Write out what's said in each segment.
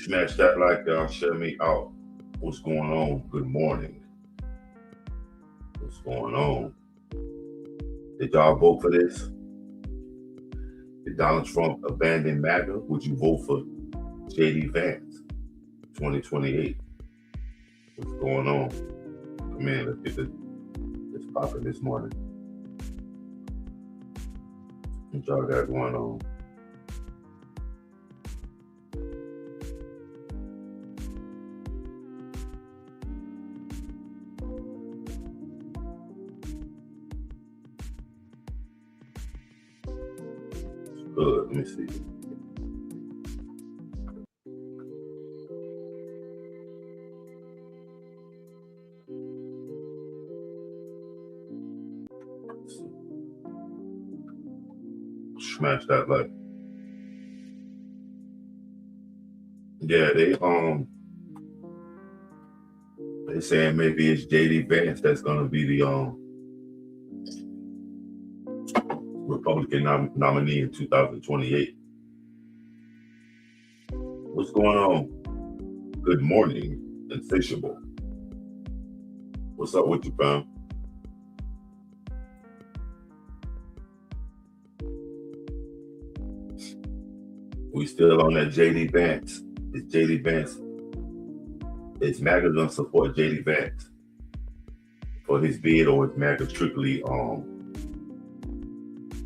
Smash that like, y'all. Share me out. What's going on? Good morning. What's going on? Did y'all vote for this? Did Donald Trump abandon MAGA? Would you vote for JD Vance 2028? What's going on? Come in, let's get this popping this morning. What y'all got going on? Good, let me see. Smash that like. Yeah, they saying maybe it's JD Vance that's gonna be the Republican nominee in 2028. What's going on? Good morning, Insatiable. What's up with you, fam? We still on that JD Vance. Is JD Vance? Is MAGA gonna support JD Vance for his bid, or is MAGA strictly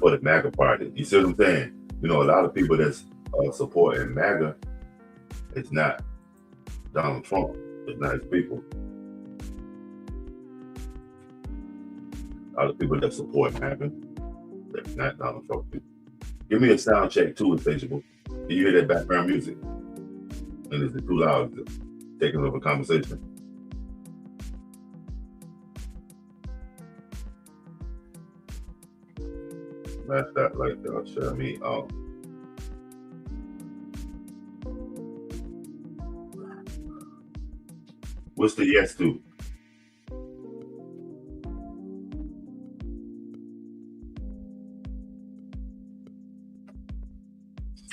for the MAGA party? You see what I'm saying? You know, a lot of people that's supporting MAGA, it's not Donald Trump. It's not his people. A lot of people that support MAGA, that's not Donald Trump people. Give me a sound check too, Insatiable. Do you hear that background music? And is it too loud? Is it taking over conversation? Smash that like, y'all. Share me out. What's the yes to?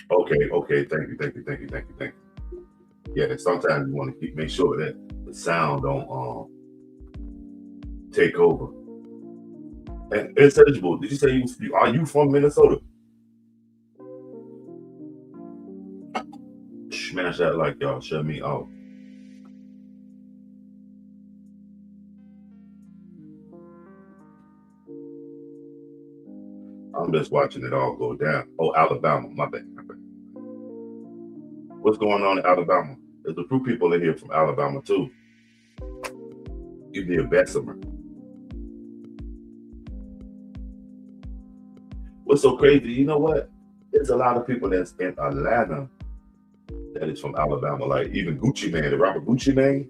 Okay. Thank you. Yeah, sometimes you want to make sure that the sound don't take over. And it's eligible. Did you say are you from Minnesota? Smash that like, y'all. Share me out. I'm just watching it all go down. Oh, Alabama, my bad. What's going on in Alabama? There's a few people in here from Alabama too. You near Bessemer. What's so crazy? You know what? There's a lot of people that's in Atlanta that is from Alabama. Like even Gucci Mane, the rapper Gucci Mane,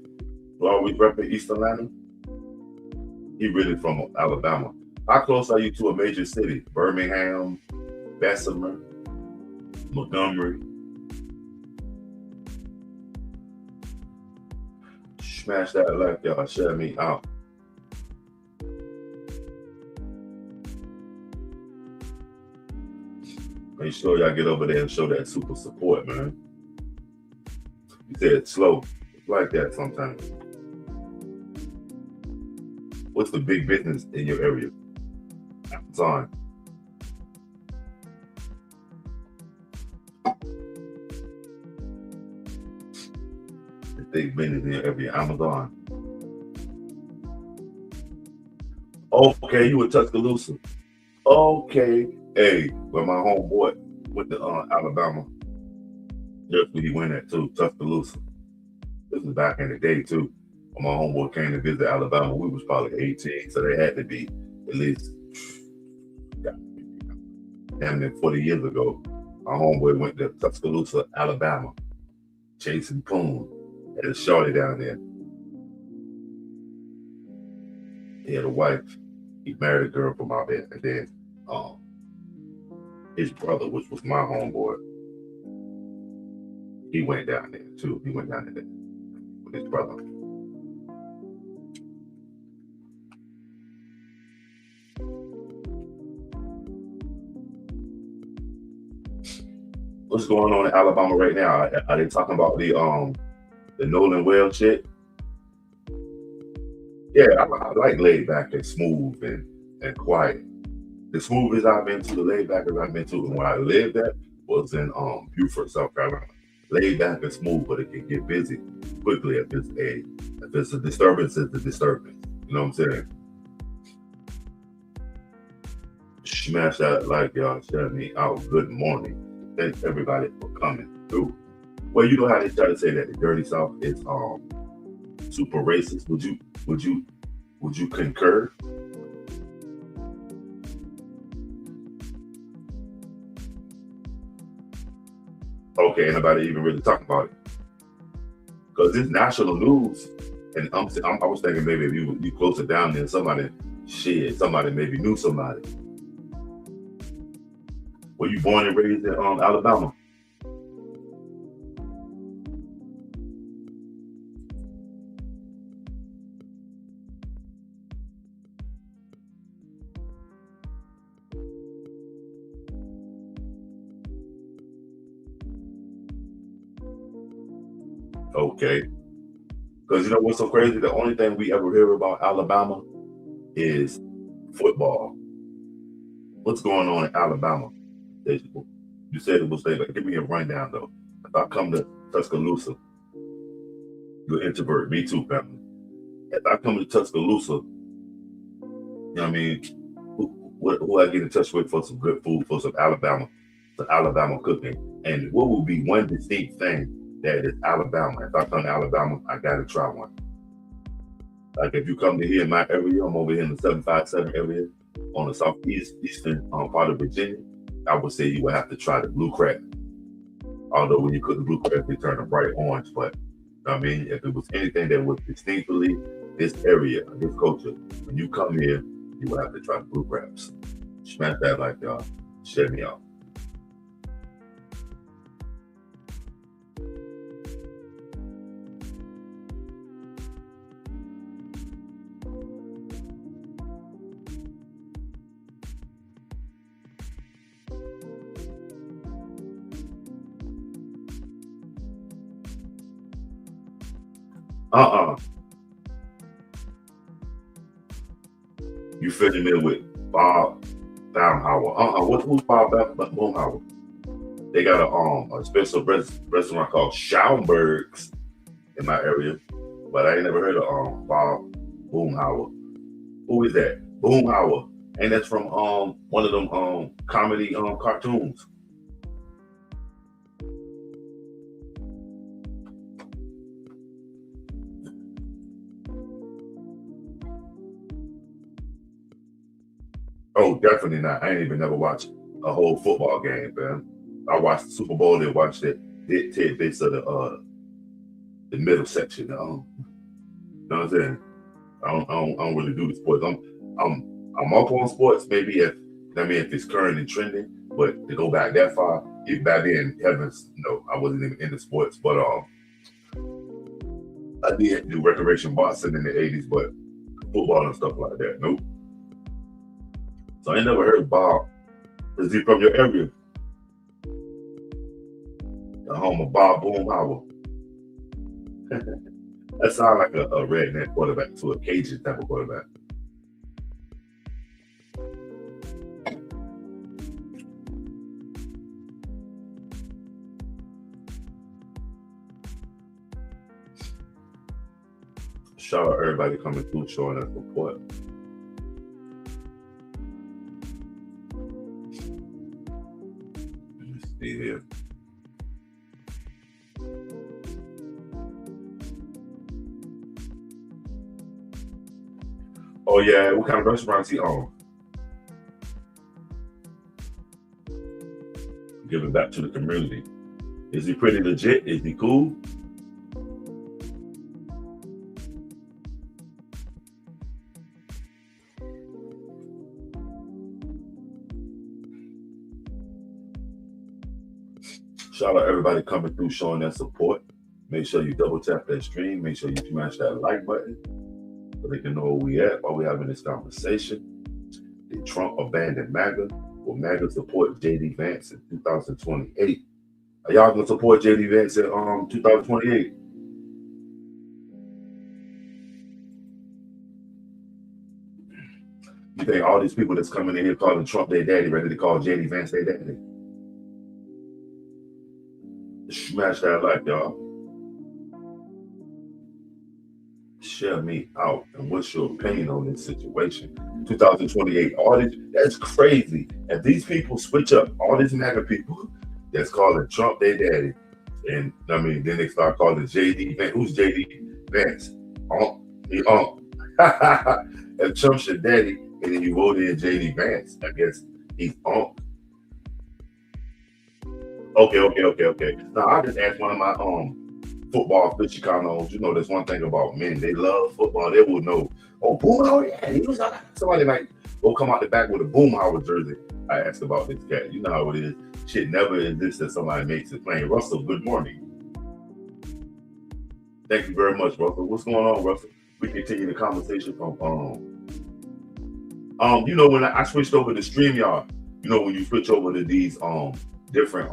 who always repping East Atlanta. He really from Alabama. How close are you to a major city? Birmingham, Bessemer, Montgomery. Smash that like, y'all. Share me out. Make sure y'all get over there and show that super support, man. You said it's slow. It's like that sometimes. What's the big business in your area? Amazon. The big business in your area, Amazon. Okay, you in Tuscaloosa. Okay. Hey, where my homeboy went to Alabama. That's where he went at too, Tuscaloosa. This was back in the day too. When my homeboy came to visit Alabama, we was probably 18, so they had to be at least damn near 40 years ago. My homeboy went to Tuscaloosa, Alabama, chasing poon. Had a shorty down there. He had a wife. He married a girl from out there, and then his brother, which was my homeboy, he went down there too. He went down there with his brother. What's going on in Alabama right now? Are they talking about the Nolan Well shit? Yeah, I like laid back and smooth and quiet. The smoothest I've been to, the laid back I've been to, and where I lived at was in Beaufort, South Carolina. Laid back and smooth, but it can get busy quickly if it's a disturbance, it's a disturbance. You know what I'm saying? Smash that like, y'all. Shut me out. Good morning. Thanks everybody for coming through. Well, you know how they try to say that the dirty South is super racist. Would you concur? Okay, anybody even really talking about it? Because it's national news, and I was thinking maybe if you closer down there, somebody maybe knew somebody. Were you born and raised in Alabama? Okay. Because you know what's so crazy? The only thing we ever hear about Alabama is football. What's going on in Alabama? You said it was there, but give me a rundown though. If I come to Tuscaloosa, you're an introvert. Me too, family. If I come to Tuscaloosa, you know what I mean? Who I get in touch with for some good food, for some Alabama cooking, and what would be one distinct thing that is Alabama? If I come to Alabama, I gotta try one. Like if you come to here in my area, I'm over here in the 757 area on the southeastern part of Virginia. I would say you would have to try the blue crab. Although when you cook the blue crab, they turn a bright orange. But I mean, if it was anything that was distinctly this area, this culture, when you come here, you will have to try the blue crabs. Smash that like y'all. Share me out. Uh-uh. You familiar with Bob Baumhauer? Who's Bob Baumhauer? They got a special restaurant called Schaumburg's in my area, but I ain't never heard of Bob Boomhauer. Who is that? Boomhauer, and that's from one of them comedy cartoons. Oh, definitely not. I ain't even never watched a whole football game, man. I watched the Super Bowl and watched it tidbits of the middle section. You know what I'm saying? I don't really do the sports. I'm up on sports maybe if it's current and trending, but to go back that far, even back then, heavens, no, I wasn't even into sports. But I did do recreation boxing in the '80s, but football and stuff like that, nope. So I ain't never heard of Bob. Is he from your area? The home of Bob Boomhauer. That sounds like a redneck quarterback to a Cajun type of quarterback. Shout out everybody coming through showing us support. Let me see here. Oh yeah, what kind of restaurants he own? Giving back to the community. Is he pretty legit? Is he cool? Shout out everybody coming through showing that support. Make sure you double tap that stream. Make sure you smash that like button so they can know where we at while we're having this conversation. Did Trump abandon MAGA? Will MAGA support JD Vance in 2028? Are y'all gonna support JD Vance in 2028? You think all these people that's coming in here calling Trump their daddy ready to call JD Vance their daddy? Smash that like, y'all. Share me out. And what's your opinion on this situation? 2028, all this, that's crazy. And these people switch up, all these MAGA people that's calling Trump their daddy. And I mean, then they start calling JD Vance. Who's JD Vance? And Trump's your daddy, and then you vote in JD Vance. I guess he's Okay. Now I just asked one of my football aficionados. You know, there's one thing about men, they love football. They will know. Oh, Boomhauer, yeah, he was somebody like go come out the back with a Boomhauer jersey. I asked about this cat. You know how it is. Shit never exists that somebody makes it plain. Russell, good morning. Thank you very much, Russell. What's going on, Russell? We continue the conversation from you know, when I switched over to StreamYard, you know, when you switch over to these different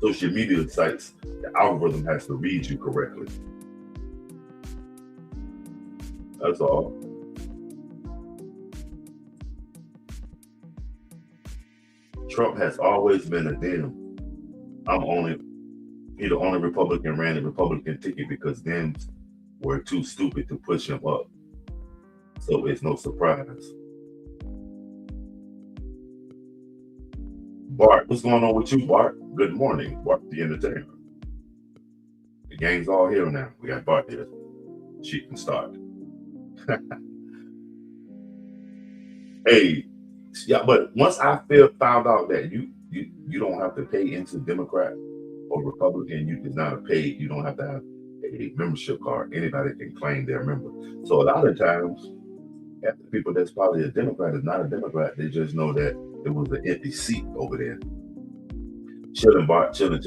social media sites, the algorithm has to read you correctly. That's all. Trump has always been a Dem. He the only Republican ran the Republican ticket because Dems were too stupid to push him up. So it's no surprise. Bart, what's going on with you, Bart? Good morning, Bart the Entertainer. The gang's all here now. We got Bart here. She can start. Hey, yeah, but once I found out that you don't have to pay into Democrat or Republican, you don't have to have a membership card. Anybody can claim they're a member. So a lot of times, half the people that's probably a Democrat is not a Democrat. They just know that it was an empty seat over there. Chilling, Bart, chilling.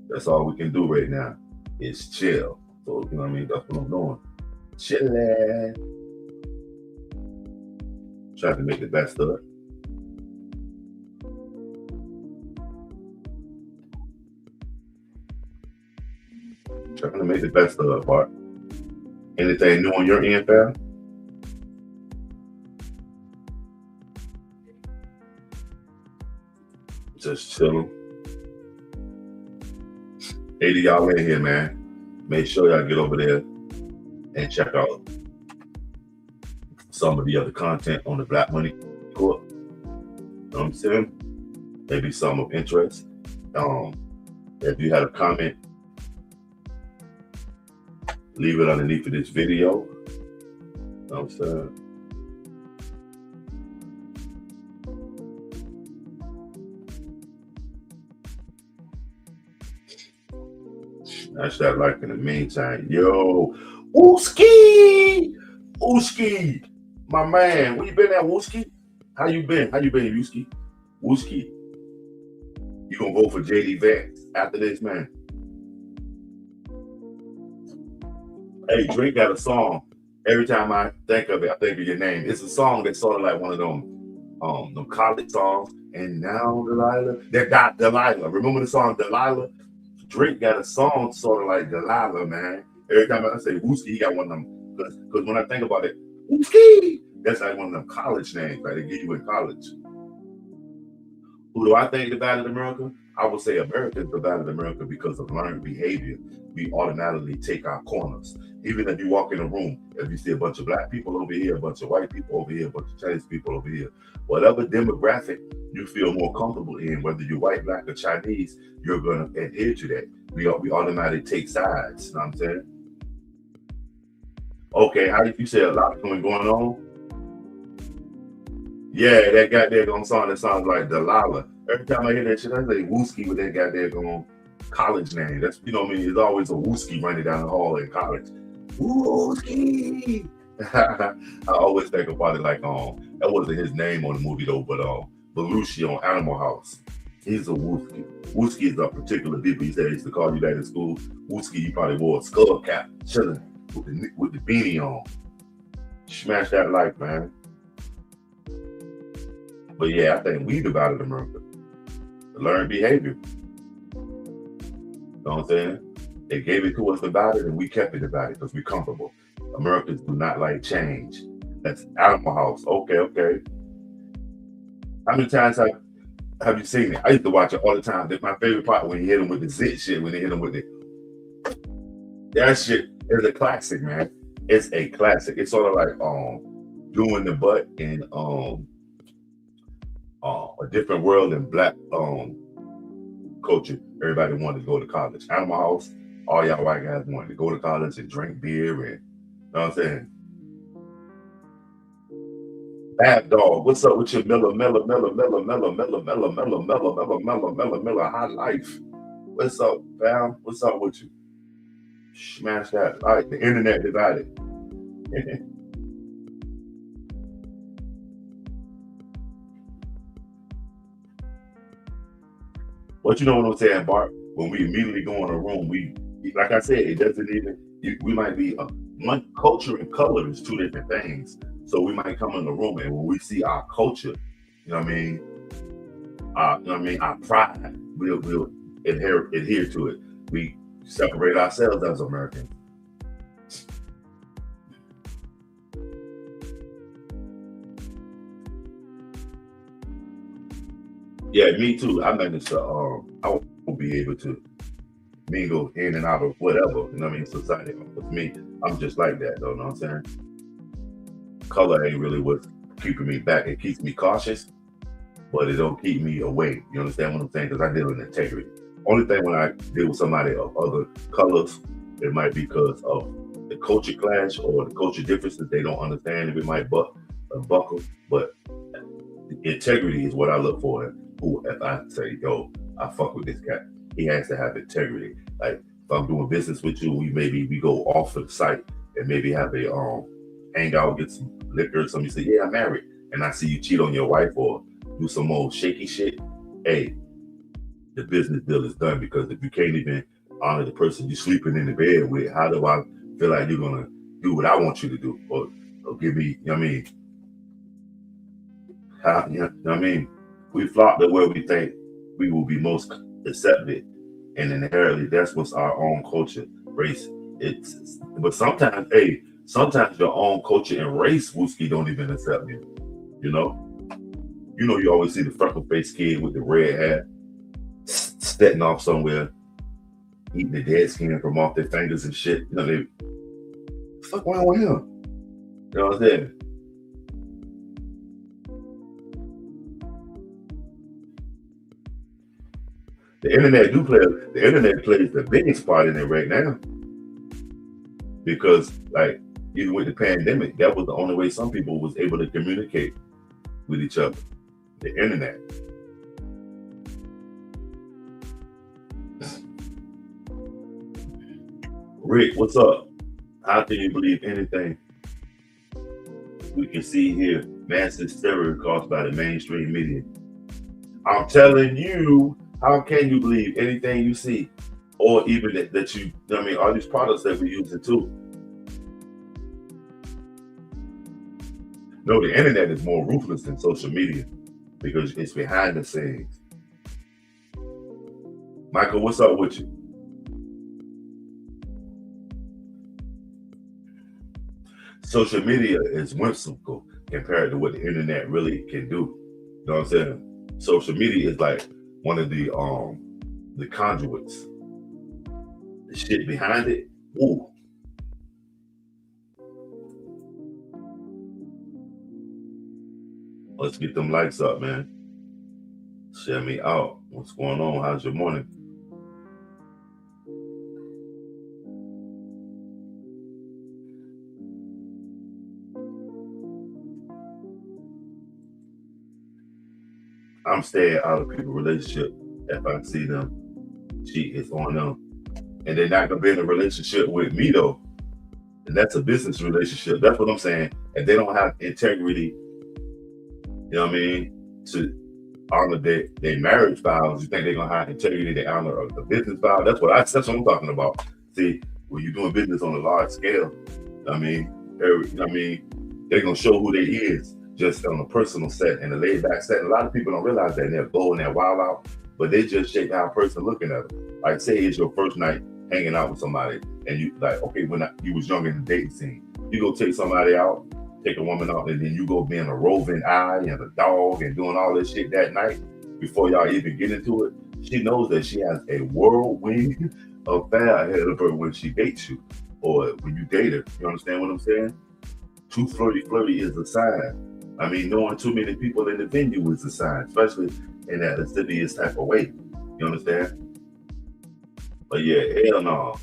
That's all we can do right now is chill. So, you know what I mean? That's what I'm doing. Chilling. Trying to make the best of it. Trying to make the best of it, Bart. Anything new on your end, fam? Just chilling. 80 y'all in here, man. Make sure y'all get over there and check out some of the other content on the Black Money Court. You know what I'm saying? Maybe some of interest. If you had a comment, leave it underneath of this video. You know what I'm saying? Smash that like in the meantime. Yo, Wooski, my man. Where you been at, Wooski? How you been, Wooski? Wooski, you gonna vote for JD Vance after this, man? Hey, Drake got a song. Every time I think of it, I think of your name. It's a song that's sort of like one of them college songs. And now Delilah, Delilah. Remember the song Delilah? Drake got a song sort of like Delilah, man. Every time I say Wooski, he got one of them. Because when I think about it, Wooski, that's like one of them college names like they give you in college. Who do I think divided America? I would say America is divided America because of learned behavior. We automatically take our corners. Even if you walk in a room, if you see a bunch of black people over here, a bunch of white people over here, a bunch of Chinese people over here, whatever demographic you feel more comfortable in, whether you're white, black, or Chinese, you're going to adhere to that. We automatically take sides. You know what I'm saying? Okay, how did you say a lot going on? Yeah, that goddamn song that sounds like Delilah. Every time I hear that shit, I say Wooski with that goddamn college name. That's, you know what I mean? There's always a Wooski running down the hall in college. Wooski. I always think about it like that wasn't his name on the movie though, but Belushi on Animal House. He's a Wooski. Wooski is a particular people. He said he used to call you back in school. Wooski, he probably wore a skull cap, chilling with the beanie on. Smash that like, man. But yeah, I think we divided America. Learned behavior. You know what I'm saying? They gave it to us about it, and we kept it about it because we're comfortable. Americans do not like change. That's Animal House. Okay, okay. How many times have you seen it? I used to watch it all the time. That's my favorite part when you hit them with the zit shit, when they hit them with it. That shit is a classic, man. It's a classic. It's sort of like doing the butt in a different world in black culture. Everybody wanted to go to college. Animal House, all y'all white guys wanted to go to college and drink beer and, you know what I'm saying? Bad Dog, what's up with your Miller high life? What's up, fam? What's up with you? Smash that like the internet divided. But you know what I'm saying, Bart? When we immediately go in a room, we, like I said, it doesn't even, we might be, one culture and color is two different things. So we might come in the room and when we see our culture, you know what I mean? You know what I mean? Our pride, we'll adhere to it. We separate ourselves as Americans. Yeah, me too. I managed to, I will be able to mingle in and out of whatever, you know what I mean? Society. With me, I'm just like that, though, you know what I'm saying? Color ain't really what's keeping me back. It keeps me cautious, but it don't keep me away. You understand what I'm saying? Because I deal in integrity. Only thing when I deal with somebody of other colors, it might be because of the culture clash or the culture differences they don't understand, and we might buckle. But integrity is what I look for. Who, if I say, yo, I fuck with this guy, he has to have integrity. Like if I'm doing business with you, we go off of the site and maybe have a hang out, get some liquor or something. You say, yeah, I'm married, and I see you cheat on your wife or do some old shaky shit. Hey, the business deal is done, because if you can't even honor the person you're sleeping in the bed with, how do I feel like you're gonna do what I want you to do, or give me, you know what I mean? How, you know what I mean? We flock to where we think we will be most accepted, and inherently that's what's our own culture, race. It's but sometimes, hey, sometimes your own culture and race, Wooski, don't even accept you. You know, you always see the freckle faced kid with the red hat stepping off somewhere, eating the dead skin from off their fingers and shit. You know, they fuck wrong with him. You know what I'm saying? The internet plays the biggest part in it right now, because like even with the pandemic, that was the only way some people was able to communicate with each other. The internet. Rick, what's up? How can you believe anything we can see here? Massive hysteria caused by the mainstream media. I'm telling you, how can you believe anything you see? Or even that you, I mean, all these products that we're using too. No, the internet is more ruthless than social media because it's behind the scenes. Michael, what's up with you? Social media is whimsical compared to what the internet really can do. You know what I'm saying? Social media is like one of the conduits. The shit behind it, woo. Let's get them lights up, man. Share me out. What's going on? How's your morning? I'm staying out of people's relationship. If I see them cheat, it's on them. And they're not gonna be in a relationship with me though. And that's a business relationship. That's what I'm saying. And they don't have integrity, you know what I mean, to honor their marriage vows. You think they're gonna have integrity to honor a business vow? That's what I'm talking about. See, when you're doing business on a large scale, I mean, they're gonna show who they is just on a personal set and a laid back set. A lot of people don't realize that, and they're going that wild out. but they just shape how a person looking at them. Like say it's your first night hanging out with somebody, and you like, okay, you was young in the dating scene, you go take somebody out, take a woman out, and then you go being a roving eye and a dog and doing all this shit that night before y'all even get into it. She knows that she has a whirlwind affair ahead of her when she dates you or when you date her. You understand what I'm saying? Too flirty is a sign. I mean, knowing too many people in the venue is a sign, especially in that lascivious type of way. You understand? But yeah, hell no.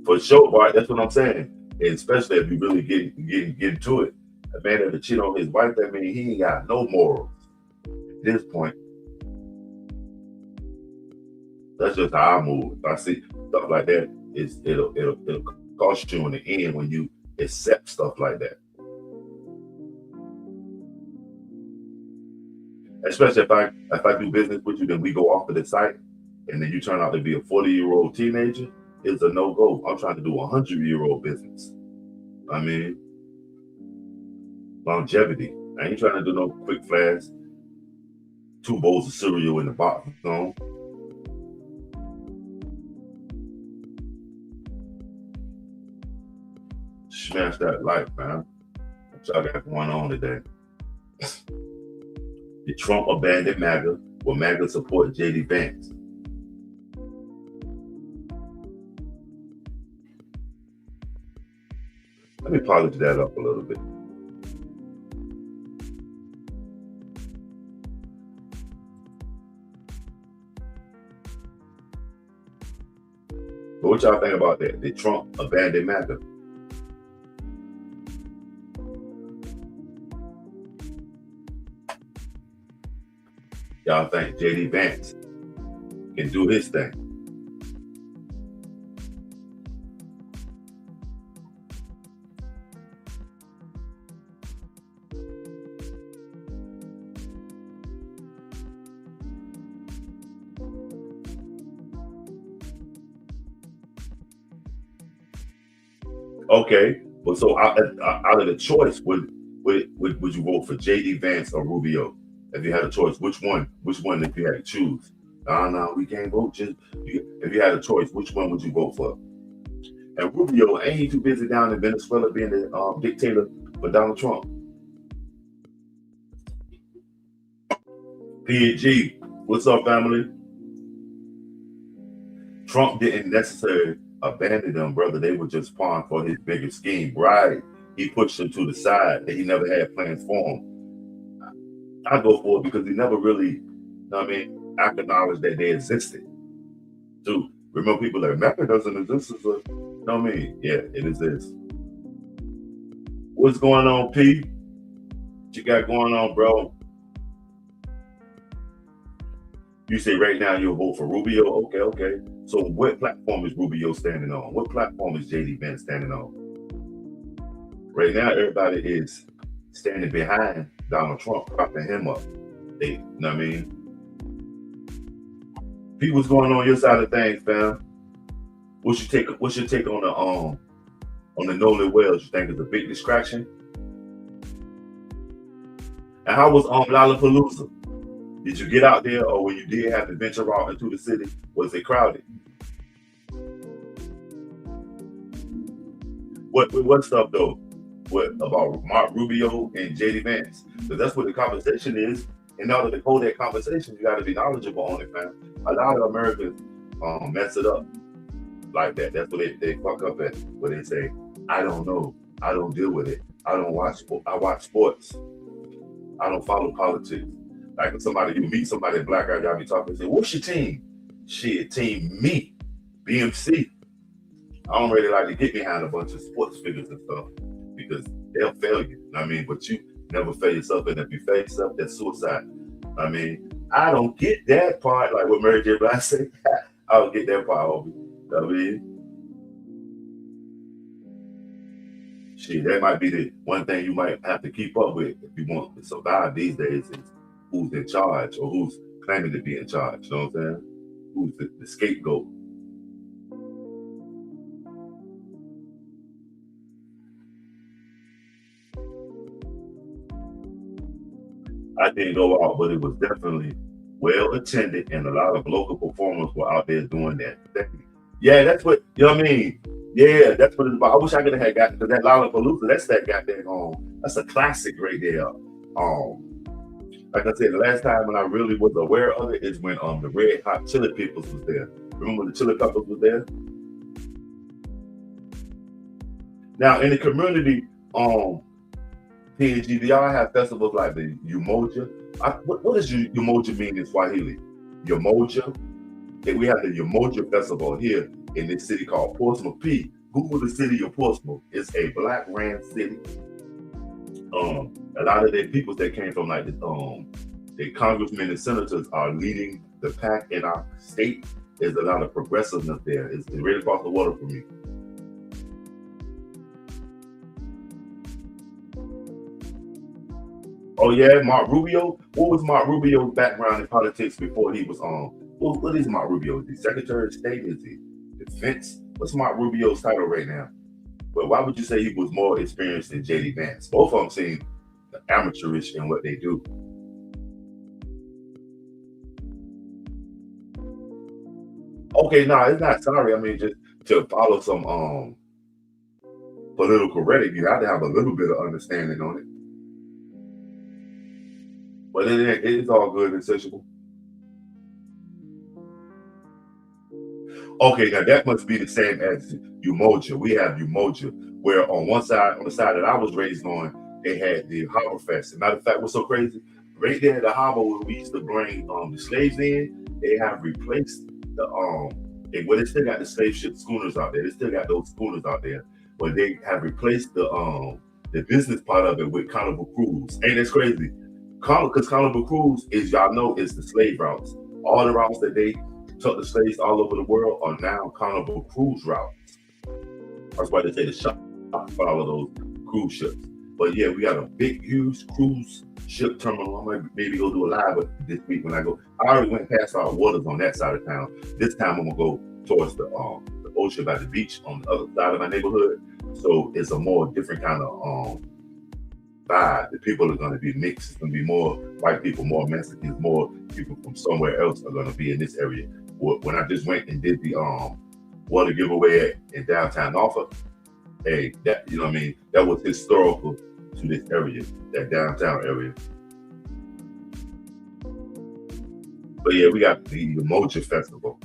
For sure, Bart, that's what I'm saying. And especially if you really get into it. A man that'll cheat on his wife, that means he ain't got no morals. At this point, that's just how I move. If I see stuff like that, it'll cost you in the end when you accept stuff like that. Especially if I do business with you, then we go off of the site, and then you turn out to be a 40-year-old teenager. It's a no go. I'm trying to do a 100-year-old business. I mean, longevity. I ain't trying to do no quick flash, 2 bowls of cereal in the box. No. Smash that life, man. What y'all got going on today? The Trump abandoned MAGA. Will MAGA support JD Vance? Let me polish that up a little bit. But what y'all think about that? The Trump abandoned MAGA. Y'all think JD Vance can do his thing? Okay, well, so out of the choice, would you vote for JD Vance or Rubio? If you had a choice, which one? Which one if you had to choose? No, we can't vote. If you had a choice, which one would you vote for? And Rubio, ain't he too busy down in Venezuela being the dictator for Donald Trump? PG, what's up, family? Trump didn't necessarily abandon them, brother. They were just pawned for his bigger scheme. Right. He pushed them to the side that he never had plans for them. I go for it because he never really, acknowledged that they existed. Dude, remember people like, Mecca doesn't exist as a, yeah, it exists. What's going on, P? What you got going on, bro? You say right now you'll vote for Rubio? Okay. So what platform is Rubio standing on? What platform is JD Vance standing on? Right now, everybody is standing behind Donald Trump, propping him up. P, what's going on your side of things, fam? What's your take on the Nolan Wells? You think it's a big distraction? And how was Lollapalooza? Did you get out there, or when you did have to venture out into the city, was it crowded? What stuff though? What about Mark Rubio and JD Vance? Because that's what the conversation is. In order to hold that conversation, you got to be knowledgeable on it, man. A lot of Americans mess it up like that. That's what they fuck up at. Where they say, I don't know, I don't deal with it, I watch sports, I don't follow politics. Like when you meet somebody black out, y'all be talking and say, what's your team? Shit, team me, BMC. I don't really like to get behind a bunch of sports figures and stuff because they'll fail you. But you never fail yourself, and if you fail yourself, that's suicide. I don't get that part, like what Mary J. Blige said. I don't get that part, homie. Shit, that might be the one thing you might have to keep up with if you want to survive these days is who's in charge or who's claiming to be in charge. You know what I'm saying? Who's the scapegoat? I didn't go out, but it was definitely well attended, and a lot of local performers were out there doing that thing. Yeah, that's what you know what I mean. Yeah, that's what it's about. I wish I could have had gotten to that Lollapalooza. That's that goddamn that's a classic right there. Like I said, the last time when I really was aware of it is when the Red Hot Chili Peppers was there. Remember when the Chili Peppers was there? Now in the community, PNG, do y'all have festivals like the Umoja? What does Umoja mean in Swahili? Umoja? And we have the Umoja Festival here in this city called Portsmouth. Google the city of Portsmouth. It's a black ran city. A lot of the people that came from like the congressmen and senators are leading the pack in our state. There's a lot of progressiveness there. It's right across the water from me. Oh yeah, Mark Rubio. What was Mark Rubio's background in politics before he was on? What is Mark Rubio? Is he Secretary of State? Is he Defense? What's Mark Rubio's title right now? Well, why would you say he was more experienced than JD Vance? Both of them seem amateurish in what they do. Okay, no, it's not sorry. I mean, just to follow some political rhetoric, you have to have a little bit of understanding on it. But it is all good and sensible. Okay, now that must be the same as Umoja. We have Umoja, where on one side, on the side that I was raised on, they had the Harbor Fest. As a matter of fact, what's so crazy? Right there at the harbor where we used to bring the slaves in, they have replaced the well, they still got the slave ship schooners out there. They still got those schooners out there, but they have replaced the business part of it with Carnival Cruise. Ain't that's crazy? Because Carnival Cruise is y'all know is the slave routes. All the routes that they took the slaves all over the world are now Carnival Cruise routes. That's why they say the shop follow those cruise ships. But yeah, we got a big, huge cruise ship terminal. I might maybe go do a live this week when I go. I already went past our waters on that side of town. This time I'm gonna go towards the ocean by the beach on the other side of my neighborhood. So it's a more different kind of vibe. The people are gonna be mixed. It's gonna be more white people, more Mexicans, more people from somewhere else are gonna be in this area. When I just went and did the water giveaway in downtown Norfolk, hey, that you know what I mean, that was historical to this area, that downtown area. But yeah, we got the Umoja Festival.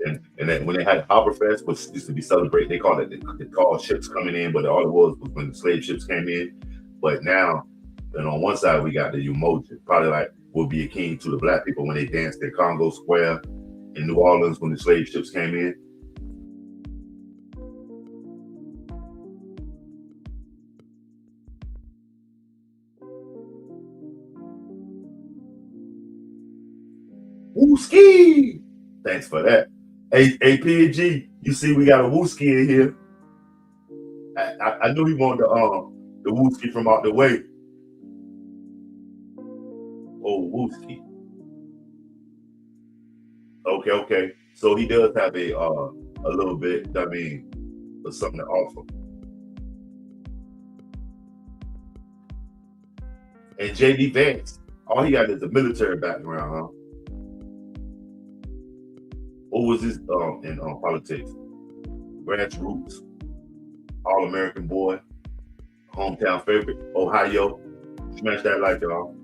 And then when they had Harbor Fest, which used to be celebrated, they called it they called ships coming in, but all it was when the slave ships came in. But now, and on one side we got the Umoja, probably like will be akin to the black people when they danced at Congo Square in New Orleans when the slave ships came in. Wooski! Thanks for that. Hey, PG, you see we got a Wooski in here. I knew he wanted the Wooski from out the way. Oh, Wooski. Okay, okay. So he does have a little bit, I mean, of something to offer. And JD Vance, all he got is a military background, huh? What was his in politics? Grassroots, all American boy, hometown favorite, Ohio. Smash that like y'all.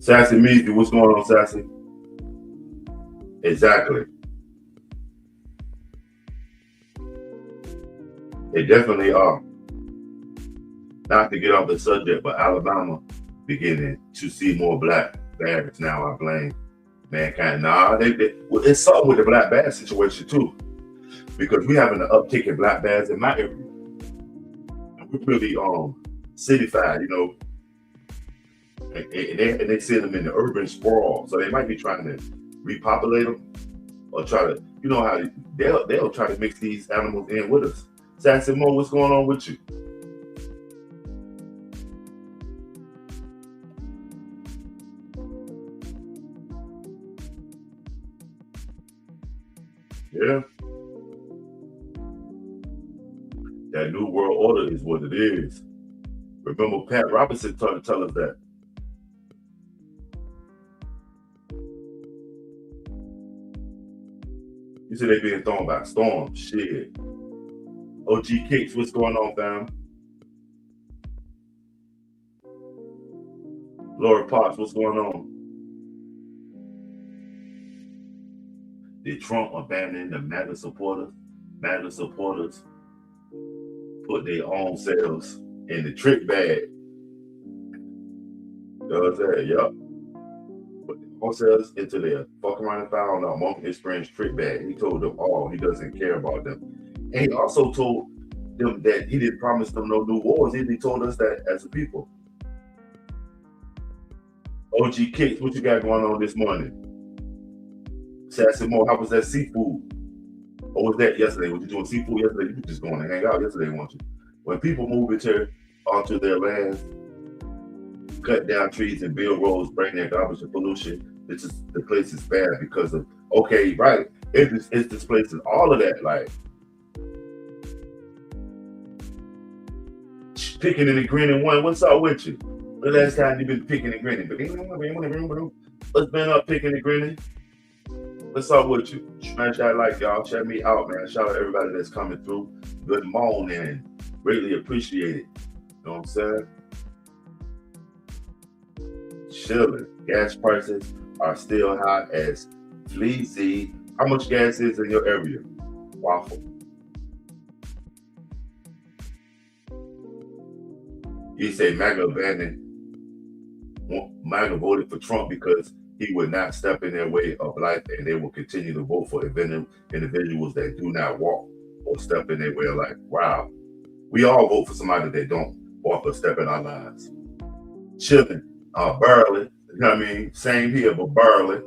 Sassy Measy, what's going on, Sassy? Exactly. They definitely are. Not to get off the subject, but Alabama beginning to see more black bears now. I blame mankind. Nah, well, it's something with the black bear situation too, because we having an uptick in black bears in my area. And we're really cityfied, you know, and they send them in the urban sprawl, so they might be trying to repopulate them or try to, you know how they'll try to mix these animals in with us. Sassy Mo, what's going on with you? Yeah, that new world order is what it is. Remember, Pat Robinson tried to tell us that. You said they being thrown by storm. Shit. OG Kicks, what's going on, fam? Laura Potts, what's going on? Did Trump abandon the MAGA supporters? MAGA supporters put their own selves in the trick bag. You know what I'm saying? Yup. Put their own selves into their fuck around and found out Monkey Experience trick bag. He told them all he doesn't care about them. And he also told them that he didn't promise them no new wars. He told us that as a people. OG Kicks, what you got going on this morning? Sassy Mo, how was that seafood? Or was that yesterday? Was you doing seafood yesterday? You were just going to hang out yesterday, weren't you? When people move onto their lands, cut down trees and build roads, bring their garbage and pollution, the place is bad because of, okay, right, it's displacing all of that, like picking and grinning one. What's up with you? The last time you've been picking and grinning, what's been up picking and grinning? What's up with you? Smash that like, y'all. Check me out, man. Shout out to everybody that's coming through. Good morning. Greatly appreciate it. You know what I'm saying? Chilling. Gas prices are still high as fleazy. How much gas is in your area? Waffle. You say MAGA voted for Trump because he would not step in their way of life, and they will continue to vote for individuals that do not walk or step in their way of life. Wow. We all vote for somebody that don't walk or step in our lives. Chilling, barely. You know what I mean? Same here, but barely.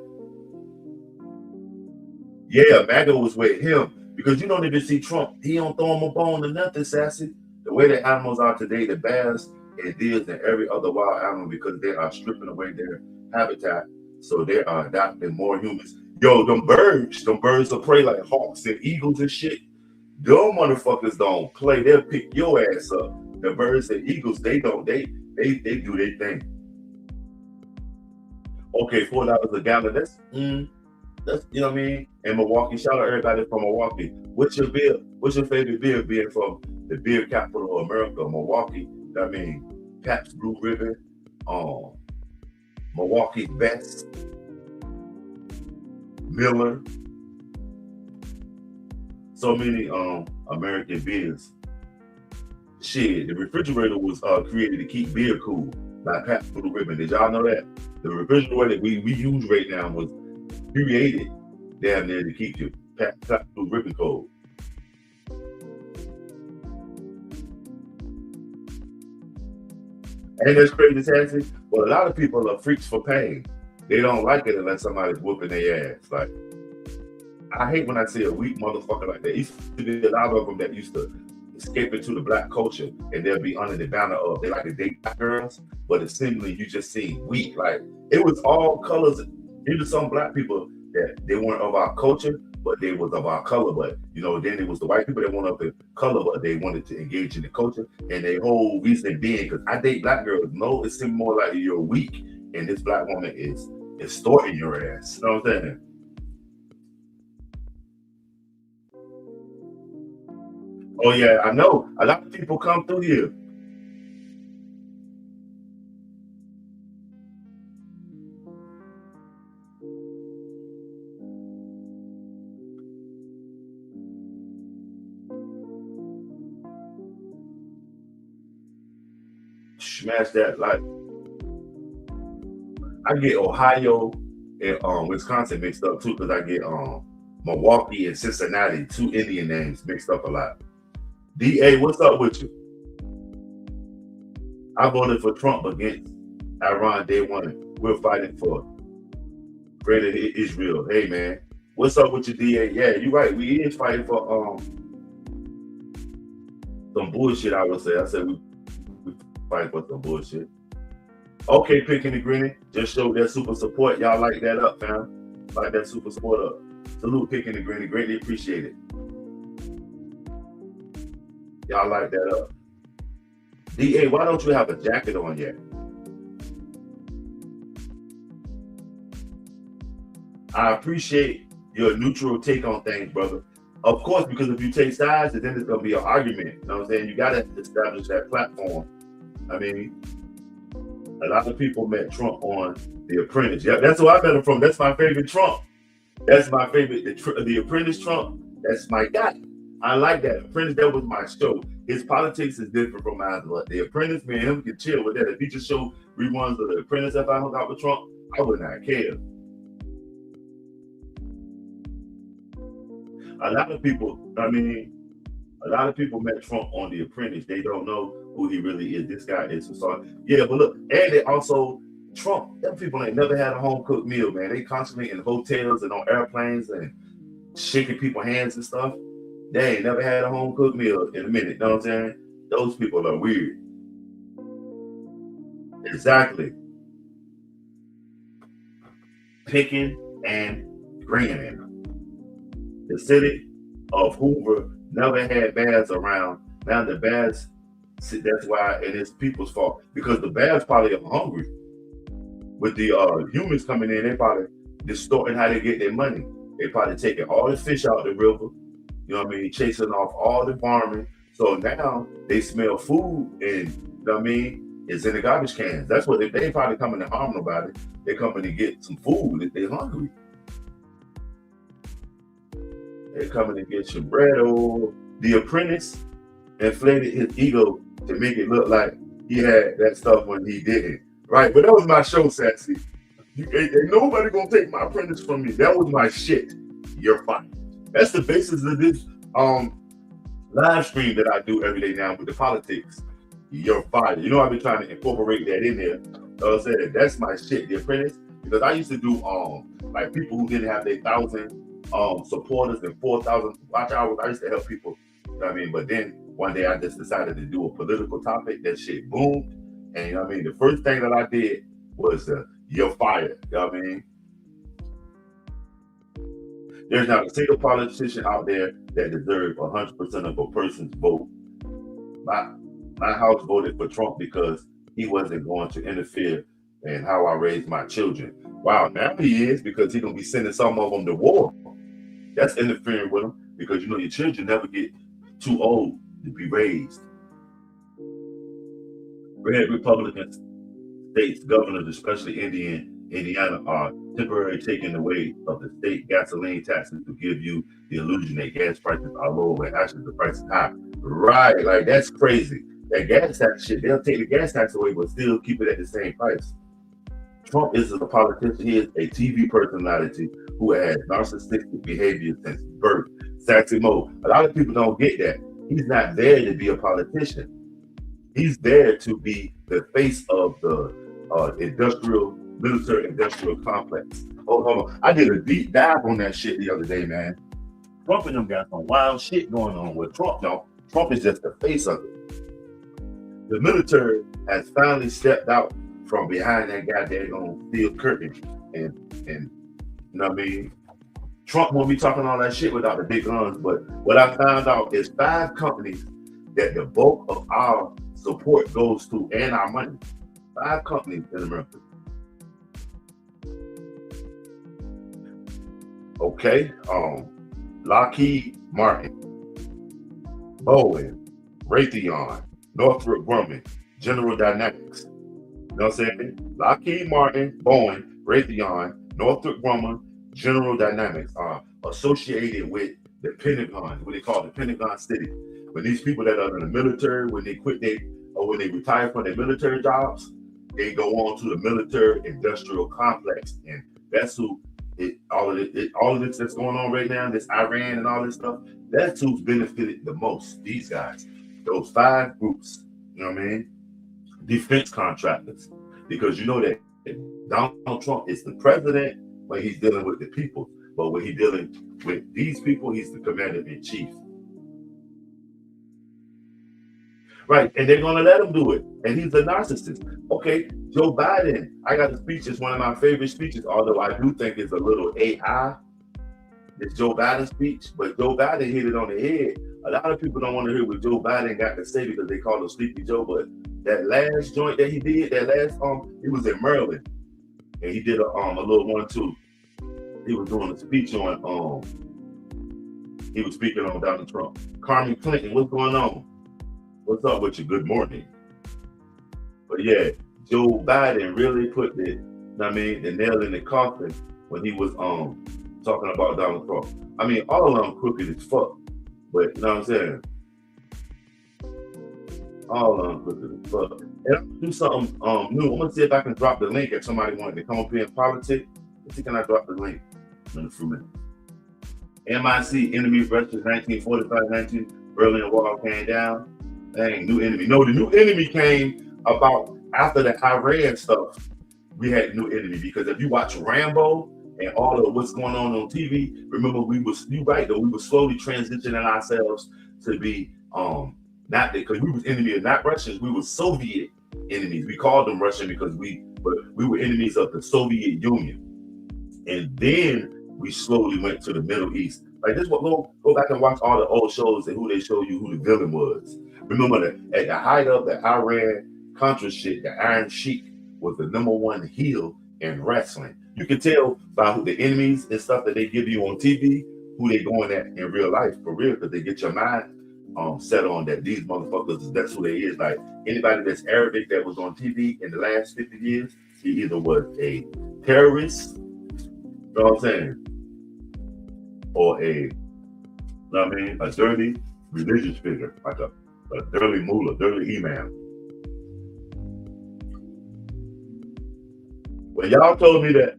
Yeah, MAGA was with him because you don't even see Trump. He don't throw him a bone or nothing, Sassy. The way the animals are today, the bears and deers and every other wild animal, because they are stripping away their habitat. So they are adopting more humans. Yo, them birds will prey like hawks and eagles and shit. Them motherfuckers don't play. They'll pick your ass up. The birds and eagles, they don't. They do their thing. Okay, $4 a gallon. That's you know what I mean. In Milwaukee, shout out everybody from Milwaukee. What's your beer? What's your favorite beer? Being from the beer capital of America, Milwaukee. I mean, Pabst Blue Ribbon, Milwaukee Best, Miller. So many American beers. Shit, the refrigerator was created to keep beer cool by Pabst Blue Ribbon. Did y'all know that? The refrigerator that we use right now was created down there to keep your Pabst Blue Ribbon cold. Ain't that crazy, Sassy? But a lot of people are freaks for pain. They don't like it unless somebody's whooping their ass. Like, I hate when I see a weak motherfucker like that. Used to be a lot of them that used to escape into the black culture, and they'll be under the banner of they like to date black girls, but it's simply you just see weak. Like, it was all colors. Even some black people that they weren't of our culture, but they was of our color. But you know, then it was the white people that wanted the color, but they wanted to engage in the culture. And their whole reason being, because I date black girls, no, it seems more like you're weak, and this black woman is extorting your ass. You know what I'm saying? Oh yeah, I know. A lot of people come through here. smash that like. I get Ohio and Wisconsin mixed up too because I get Milwaukee and Cincinnati, two Indian names mixed up a lot. DA, what's up with you? I voted for Trump against Iran day one. We're fighting for greater Israel. Hey man, what's up with you, DA? Yeah, you're right. We is fighting for some bullshit. I would say. I said we fighting for some bullshit. Okay, picking and grinning. Just showed that super support. Y'all like that up, fam. Like that super support up. Salute, picking and grinning. Greatly appreciate it. Y'all like that up. DA, why don't you have a jacket on yet? I appreciate your neutral take on things, brother. Of course, because if you take sides, then it's going to be an argument. You know what I'm saying? You got to establish that platform. I mean, a lot of people met Trump on The Apprentice. Yeah, that's who I met him from. That's my favorite Trump. That's my favorite. The Apprentice Trump, that's my guy. I like that. Apprentice, that was my show. His politics is different from mine. But The Apprentice, man, him can chill with that. If he just show reruns of The Apprentice if I hung out with Trump, I would not care. A lot of people met Trump on The Apprentice. They don't know who he really is. This guy is so yeah, but look, and they also Trump, them people ain't never had a home cooked meal, man. They constantly in hotels and on airplanes and shaking people's hands and stuff. They ain't never had a home cooked meal in a minute. You know what I'm saying? Those people are weird. Exactly. Picking and grinning. The city of Hoover never had bears around. Now the bears, that's why, and it's people's fault because the bears probably are hungry. With the humans coming in, they probably distorting how they get their money. They probably taking all the fish out the river, you know what I mean, chasing off all the farming. So now they smell food and, you know what I mean, it's in the garbage cans. That's what they probably coming to harm nobody. They coming to get some food if they're hungry. They're coming to get some bread. Or The Apprentice inflated his ego to make it look like he had that stuff when he didn't. Right, but that was my show, Sassy. Ain't nobody gonna take my Apprentice from me. That was my shit. You're fine. That's the basis of this live stream that I do every day now with the politics. You're fired. You know, I've been trying to incorporate that in there. So I said that's my shit, The Apprentice, because I used to do like people who didn't have their 1,000 supporters and 4,000 watch hours. I used to help people. You know what I mean? But then one day I just decided to do a political topic. That shit boomed. And you know what I mean? The first thing that I did was you're fired. You know what I mean? There's not a single politician out there that deserves 100% of a person's vote. My house voted for Trump because he wasn't going to interfere in how I raise my children. Wow, now he is, because he's going to be sending some of them to war. That's interfering with them, because you know your children never get too old to be raised. Red Republican states governors, especially Indiana, are temporarily taking away of the state gasoline taxes to give you the illusion that gas prices are low when actually the price is high. Right, like that's crazy. That gas tax shit, they'll take the gas tax away but still keep it at the same price. Trump isn't a politician. He is a TV personality who has narcissistic behavior since birth. Saxy Mo. A lot of people don't get that. He's not there to be a politician. He's there to be the face of the military-industrial complex. Hold on. I did a deep dive on that shit the other day, man. Trump and them got some wild shit going on with Trump, y'all. Trump is just the face of it. The military has finally stepped out from behind that goddamn steel curtain. And you know what I mean? Trump won't be talking all that shit without the big guns. But what I found out is 5 companies that the bulk of our support goes to, and our money. 5 companies in America. Okay. Lockheed Martin, Boeing, Raytheon, Northrop Grumman, General Dynamics. You know what I'm saying? Lockheed Martin, Boeing, Raytheon, Northrop Grumman, General Dynamics are associated with the Pentagon, what they call the Pentagon City. When these people that are in the military, when they quit their or when they retire from their military jobs, they go on to the military industrial complex, and that's who all of this that's going on right now, this Iran and all this stuff. That's who's benefited the most. These guys, those 5 groups. You know what I mean? Defense contractors, because you know that Donald Trump is the president when he's dealing with the people, but when he's dealing with these people, he's the commander in chief. Right, and they're gonna let him do it, and he's a narcissist. Okay, Joe Biden, I got the speech. It's one of my favorite speeches, although I do think it's a little AI. It's Joe Biden's speech, but Joe Biden hit it on the head. A lot of people don't want to hear what Joe Biden got to say because they call him Sleepy Joe. But that last joint that he did, he was in Maryland, and he did a little 1-2. He was doing a speech on he was speaking on Donald Trump. Carmen Clinton, what's going on? What's up with you? Good morning. But yeah, Joe Biden really put the nail in the coffin when he was talking about Donald Trump. I mean, all of them crooked as fuck. But you know what I'm saying? All of them crooked as fuck. And I'm gonna do something new. I'm gonna see if I can drop the link if somebody wanted to come up here in politics. Let's see, can I drop the link in a few minutes? MIC, enemy versus 1945-19, Berlin Wall came down. Dang, new enemy. No, the new enemy came about after the Iran stuff. We had new enemy because if you watch Rambo and all of what's going on TV, remember we were slowly transitioning ourselves to be not because we was enemy of not Russians, we were Soviet enemies. We called them Russian because we were enemies of the Soviet Union. And then we slowly went to the Middle East. Like this, go back and watch all the old shows and who they show you who the villain was. Remember that at the height of the Iran Contra shit, the Iron Sheik was the #1 heel in wrestling. You can tell by who the enemies and stuff that they give you on TV, who they going at in real life, for real, because they get your mind set on that these motherfuckers, that's who they is. Like anybody that's Arabic that was on TV in the last 50 years, he either was a terrorist, you know what I'm saying, or a dirty religious figure, like a dirty mullah, dirty imam. When y'all told me that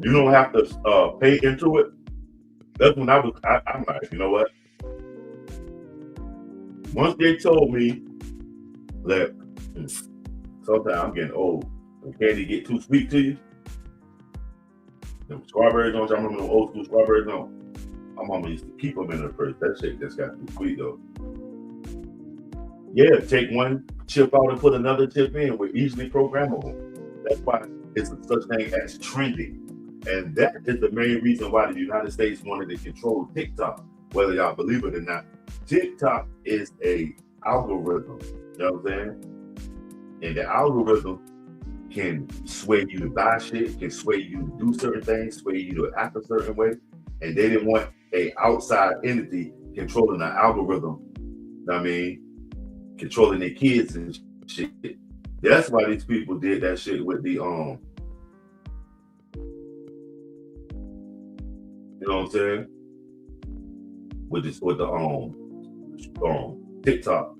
you don't have to pay into it, that's when I'm like, you know what? Once they told me that sometimes I'm getting old, when candy get too sweet to you, them strawberries on, I remember them old school strawberries on. My mama used to keep them in her purse. That shit just got too sweet though. Yeah, take one chip out and put another chip in. We're easily programmable. That's why it's such thing as trending. And that is the main reason why the United States wanted to control TikTok, whether y'all believe it or not. TikTok is a algorithm, you know what I'm saying? And the algorithm can sway you to buy shit, can sway you to do certain things, sway you to act a certain way. And they didn't want a outside entity controlling the algorithm, you know what I mean? Controlling their kids and shit. That's why these people did that shit with the you know what I'm saying? With the TikTok.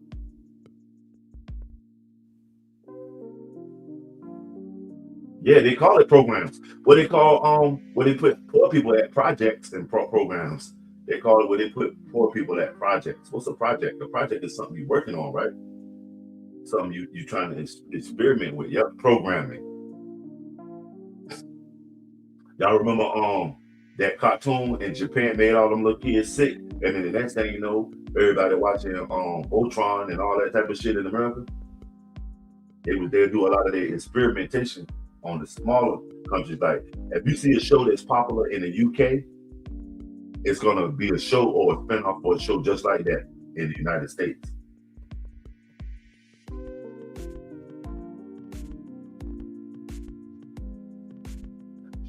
Yeah, they call it programs. What they call where they put poor people at projects and programs. They call it where they put poor people at projects. What's a project? A project is something you're working on, right? Something you're trying to experiment with. Yep, programming. Y'all remember that cartoon in Japan made all them little kids sick, and then the next thing you know, everybody watching Ultron and all that type of shit in America. They'll do a lot of their experimentation on the smaller countries. Like if you see a show that's popular in the UK, it's gonna be a show or a spinoff for a show just like that in the United States.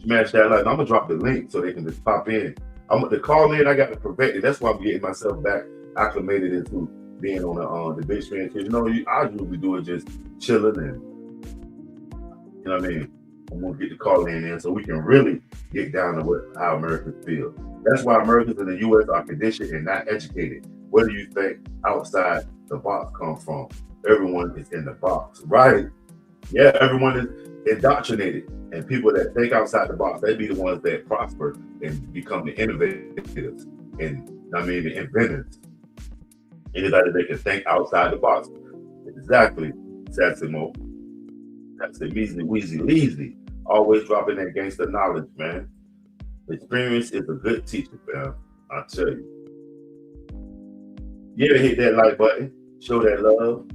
Smash that like I'm gonna drop the link so they can just pop in. I'm gonna call in. I got to prevent it. That's why I'm getting myself back acclimated into being on the big screen. Because I usually do it just chilling and you know what I mean. I'm gonna get the call in so we can really get down to how Americans feel. That's why Americans in the U.S. are conditioned and not educated. Where do you think outside the box comes from? Everyone is in the box, right? Yeah, everyone is indoctrinated, and people that think outside the box, they be the ones that prosper and become the innovators and the inventors. Anybody that can think outside the box. Exactly, Sassimo. That's the Measly Weezy Leezy. Always dropping that gangster knowledge, man. Experience is a good teacher, man. I tell you. Yeah, hit that like button. Show that love.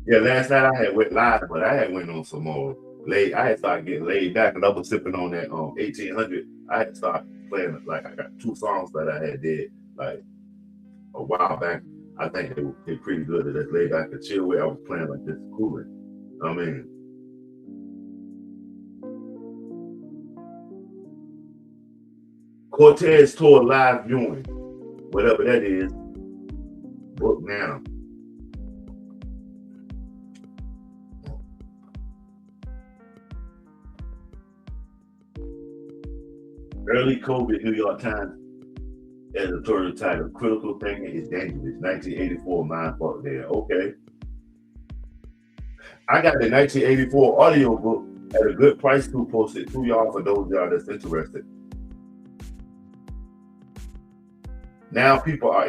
Yeah, last night I had went live, but I had went on some more laid. I had started getting laid back, and I was sipping on that 1800. I had started playing like I got two songs that I had did like a while back. I think they're pretty good at that laid back and chill way. I was playing like this cooling. I mean, Cortez tour live viewing, whatever that is, book now. Early COVID New York Times editorial title: Critical Thinking is Dangerous. 1984 Mindfuck there. Okay. I got the 1984 audio book at a good price too, posted to y'all for those y'all that's interested. Now people are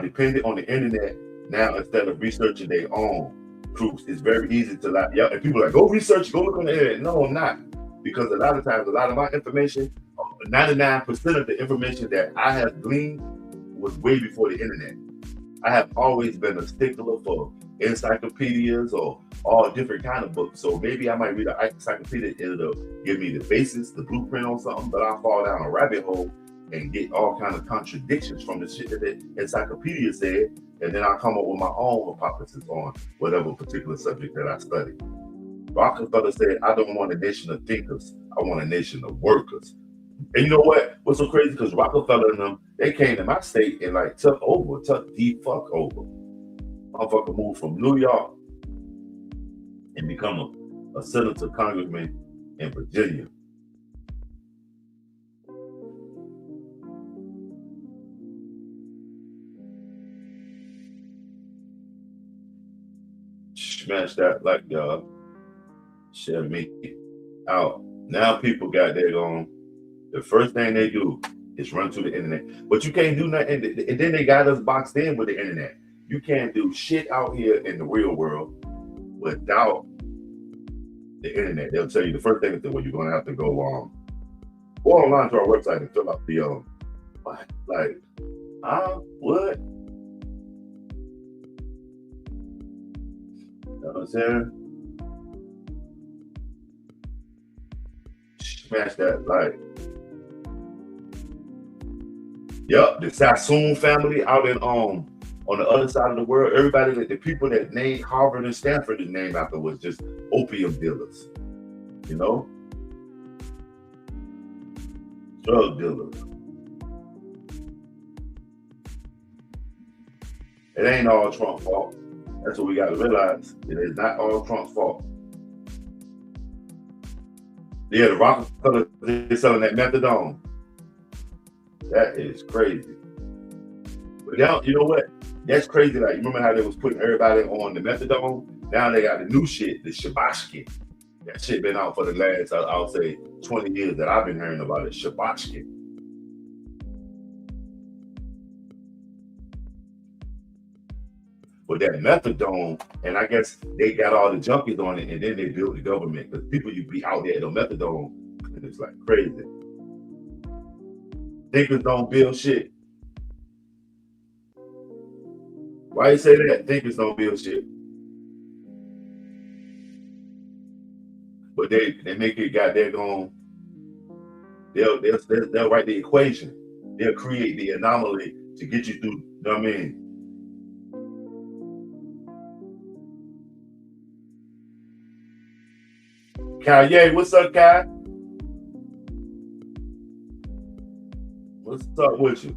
dependent on the internet now instead of researching their own truths. It's very easy to like, yeah, and people are like, go research, go look on the internet. No, I'm not. Because a lot of times, a lot of my information, 99% of the information that I have gleaned was way before the internet. I have always been a stickler for encyclopedias or all different kind of books. So maybe I might read an encyclopedia, it'll give me the basis, the blueprint on something, but I'll fall down a rabbit hole and get all kind of contradictions from the shit that the encyclopedia said, and then I'll come up with my own hypothesis on whatever particular subject that I study. Rockefeller said, I don't want a nation of thinkers, I want a nation of workers. And you know what? What's so crazy? Because Rockefeller and them, they came to my state and like took the fuck over. Motherfucker moved from New York and become a senator, congressman in Virginia. Smash that like y'all. Share me out. Now people got there going. The first thing they do is run to the internet. But you can't do nothing. And then they got us boxed in with the internet. You can't do shit out here in the real world without the internet. They'll tell you the first thing is that, well, you're gonna have to go online to our website and fill out the what? Like, what? You know what I'm saying? Smash that like. Yep, the Sassoon family out in on the other side of the world. Everybody the people that named Harvard and Stanford is named after was just opium dealers. You know? Drug dealers. It ain't all Trump's fault. That's what we got to realize. It is not all Trump's fault. Yeah, the Rockefeller is selling that methadone. That is crazy. But now, you know what? That's crazy. Like, you remember how they was putting everybody on the methadone? Now they got the new shit, the Shabashkin. That shit been out for the last, I'll say, 20 years that I've been hearing about it, Shabashkin. But that methadone, and I guess they got all the junkies on it, and then they built the government. Because people you be out there the methadone, and it's like crazy. Thinkers don't build shit. Why you say that? Thinkers don't build shit. But they make it goddamn going. They'll write the equation. They'll create the anomaly to get you through. You know what I mean? Kanye, what's up, Kai? What's up with you?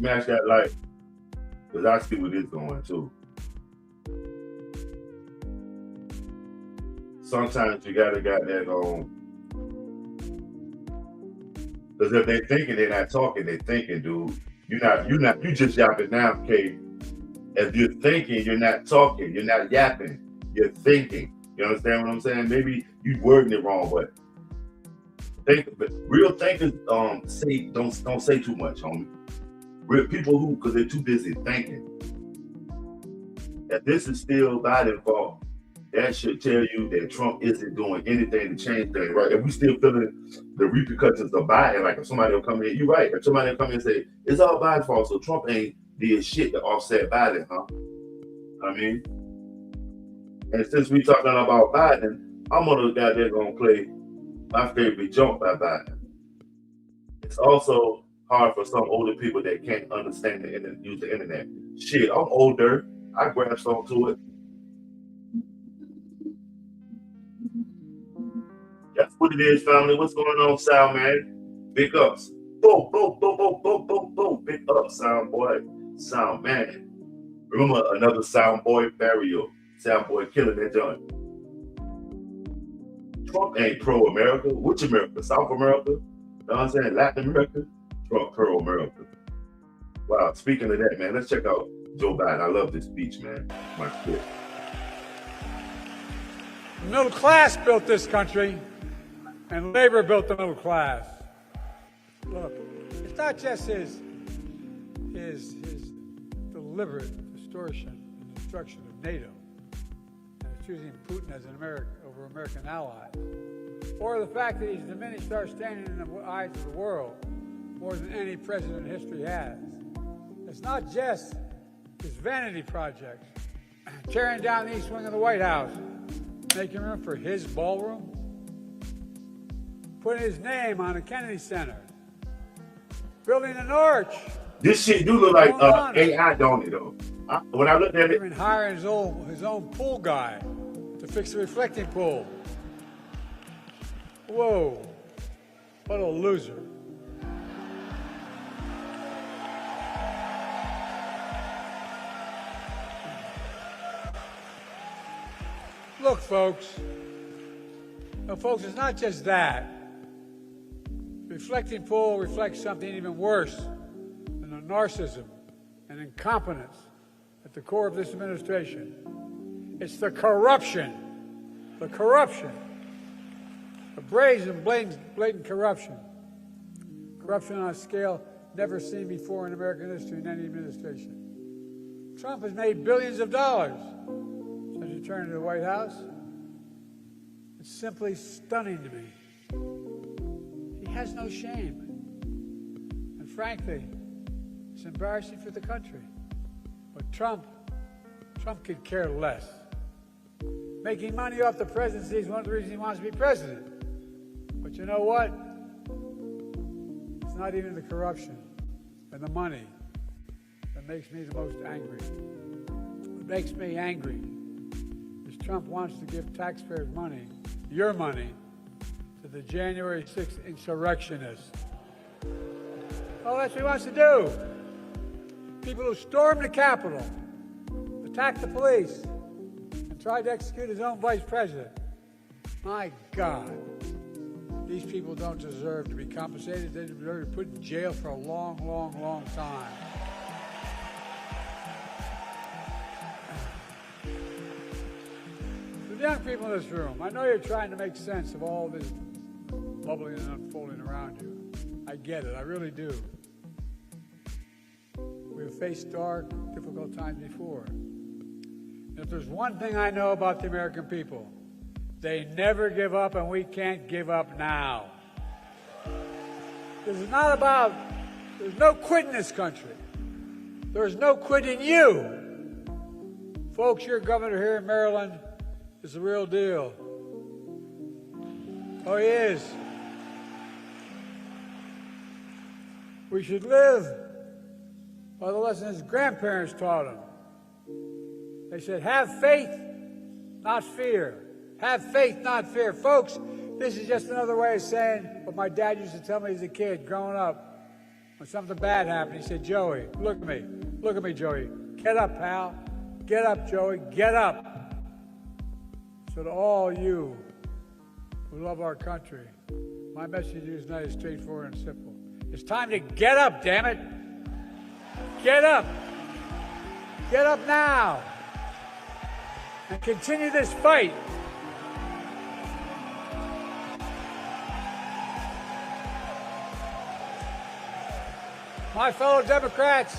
smash that like, because I see where this going too. Sometimes you gotta got that because if they thinking, they're not talking, they thinking, dude. You just yapping now, okay? If you're thinking, you're not talking, you're not yapping, you're thinking. You understand what I'm saying? Maybe you wording it wrong, but real thinkers don't say too much, homie. Real people who, because they're too busy thinking. If this is still Biden's fault, that should tell you that Trump isn't doing anything to change things, right? If we still feeling the repercussions of Biden, like if somebody will come in, you're right. If somebody will come in and say, it's all Biden's fault, so Trump ain't did shit to offset Biden, huh? I mean, and since we talking about Biden, I'm one of those guys that gonna play my favorite joke by Biden. It's also hard for some older people that can't understand it and use the internet. Shit, I'm older. I grasped onto it. That's what it is, family. What's going on, Sound Man? Big ups. Boom, boom, boom, boom, boom, boom, boom. Big up, Sound Boy. Sound Man. Remember another Sound Boy burial. Sound Boy killing that joint. Trump ain't pro-America. Which America? South America? You know what I'm saying? Latin America? Trump pro-America. Wow, speaking of that, man, let's check out Joe Biden. I love this speech, man. My shit. The middle class built this country, and labor built the middle class. Look, it's not just his deliberate distortion and destruction of NATO, and choosing Putin as over American allies, or the fact that he's diminished our standing in the eyes of the world more than any president in history has. It's not just his vanity projects, tearing down the east wing of the White House, making room for his ballroom, putting his name on the Kennedy Center, building an arch. This shit do look like AI, don't it, though? When I looked at it, even hiring his own pool guy to fix the reflecting pool. Whoa, what a loser. Look, folks, it's not just that. Reflecting pool reflects something even worse than the narcissism and incompetence at the core of this administration. It's the corruption, the brazen, blatant corruption. Corruption on a scale never seen before in American history in any administration. Trump has made billions of dollars since returning to the White House. It's simply stunning to me. He has no shame. And frankly, it's embarrassing for the country. But Trump could care less. Making money off the presidency is one of the reasons he wants to be president. But you know what? It's not even the corruption and the money that makes me the most angry. What makes me angry is Trump wants to give taxpayers money, your money, to the January 6th insurrectionists. Oh, that's what he wants to do. People who stormed the Capitol, attacked the police, and tried to execute his own vice president. My God, these people don't deserve to be compensated. They deserve to be put in jail for a long, long, long time. To the young people in this room, I know you're trying to make sense of all this bubbling and unfolding around you. I get it, I really do. We've faced dark, difficult times before. And if there's one thing I know about the American people, they never give up, and we can't give up now. This is not about, there's no quit in this country. There's no quit in you. Folks, your governor here in Maryland is the real deal. Oh, he is. We should live by the lesson his grandparents taught him. They said, have faith, not fear. Have faith, not fear. Folks, this is just another way of saying what my dad used to tell me as a kid growing up. when something bad happened, he said, Joey, look at me, Joey. Get up, pal. Get up, Joey, get up. So to all you who love our country, my message to you is nice, straightforward, and simple. It's time to get up, damn it. Get up. Get up now. And continue this fight. My fellow Democrats,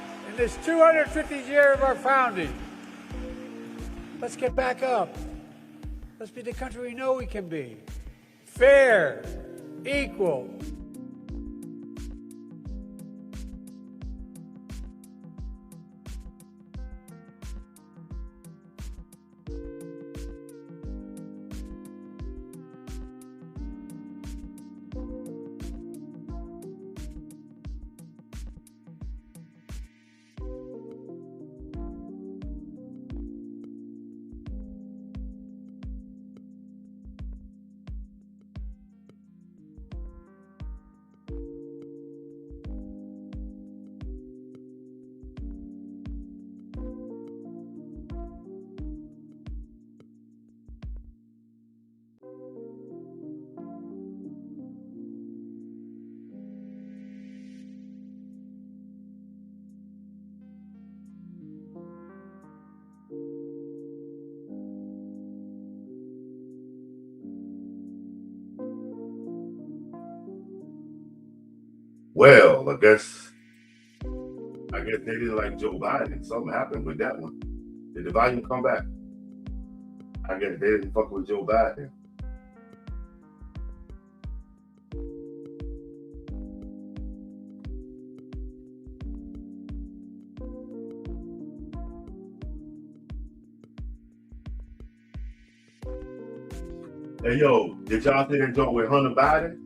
in this 250th year of our founding, let's get back up. Let's be the country we know we can be. Fair, equal. Well, I guess they didn't like Joe Biden. Something happened with that one. Did the volume come back? I guess they didn't fuck with Joe Biden. Hey, yo, did y'all see that joke with Hunter Biden?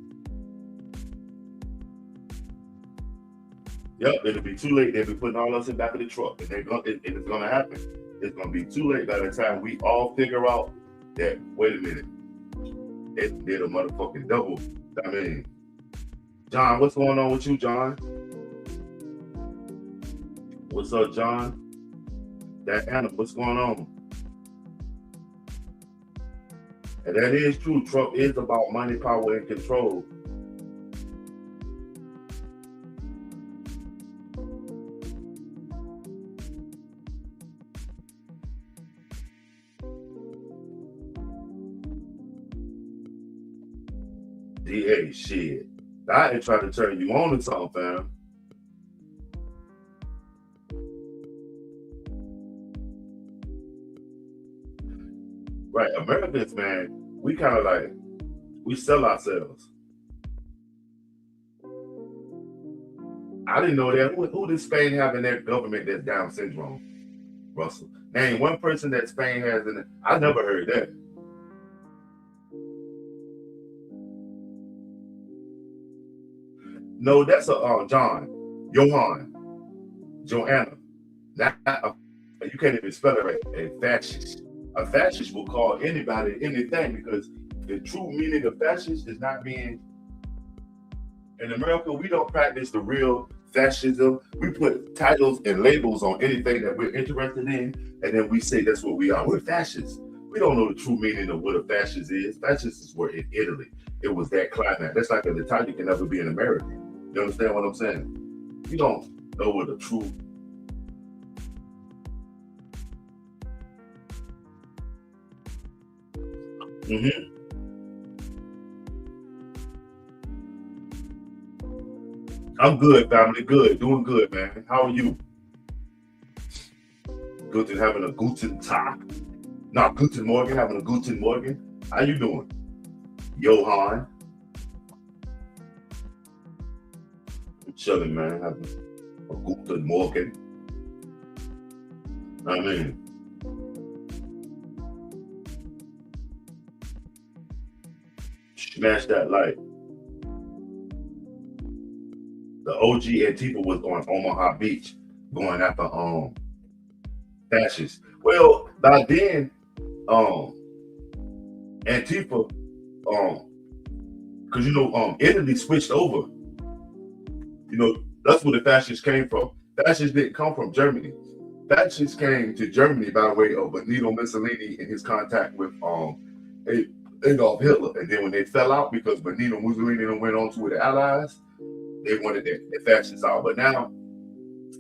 Yep, it'll be too late. They'll be putting all us in the back of the truck, and it's gonna happen. It's gonna be too late by the time we all figure out that. Wait a minute, it did a motherfucking double. I mean, John, what's going on with you, John? What's up, John? That Anna, what's going on? And that is true. Trump is about money, power, and control. DA, shit. I ain't trying to turn you on to something, fam. Right, Americans, man, we kind of like, we sell ourselves. I didn't know that. Who does Spain have in their government that's Down syndrome, Russell? Name one person that Spain has in it. I never heard that. No, that's a Johanna. Not you can't even spell it right. A fascist. A fascist will call anybody anything because the true meaning of fascist is not being. In America, we don't practice the real fascism. We put titles and labels on anything that we're interested in, and then we say that's what we are. We're fascists. We don't know the true meaning of what a fascist is. Fascists were in Italy. It was that climate. That's like an Italian can never be an American. You understand what I'm saying? You don't know what the true. Mm-hmm. I'm good, family. Good. Doing good, man. How are you? Good to having a guten Tag. Not Guten Morgen, having a Guten Morgen. How you doing? Johan. I'm chilling, man. Having a Guten Morgen. I mean, smash that light. The OG Antifa was on Omaha Beach going after fascists. Well, by then, Antifa because Italy switched over. That's where the fascists came from. Fascists didn't come from Germany. Fascists came to Germany by way of Benito Mussolini and his contact with Adolf Hitler. And then when they fell out because Benito Mussolini went on to with the Allies, they wanted the fascists out. But now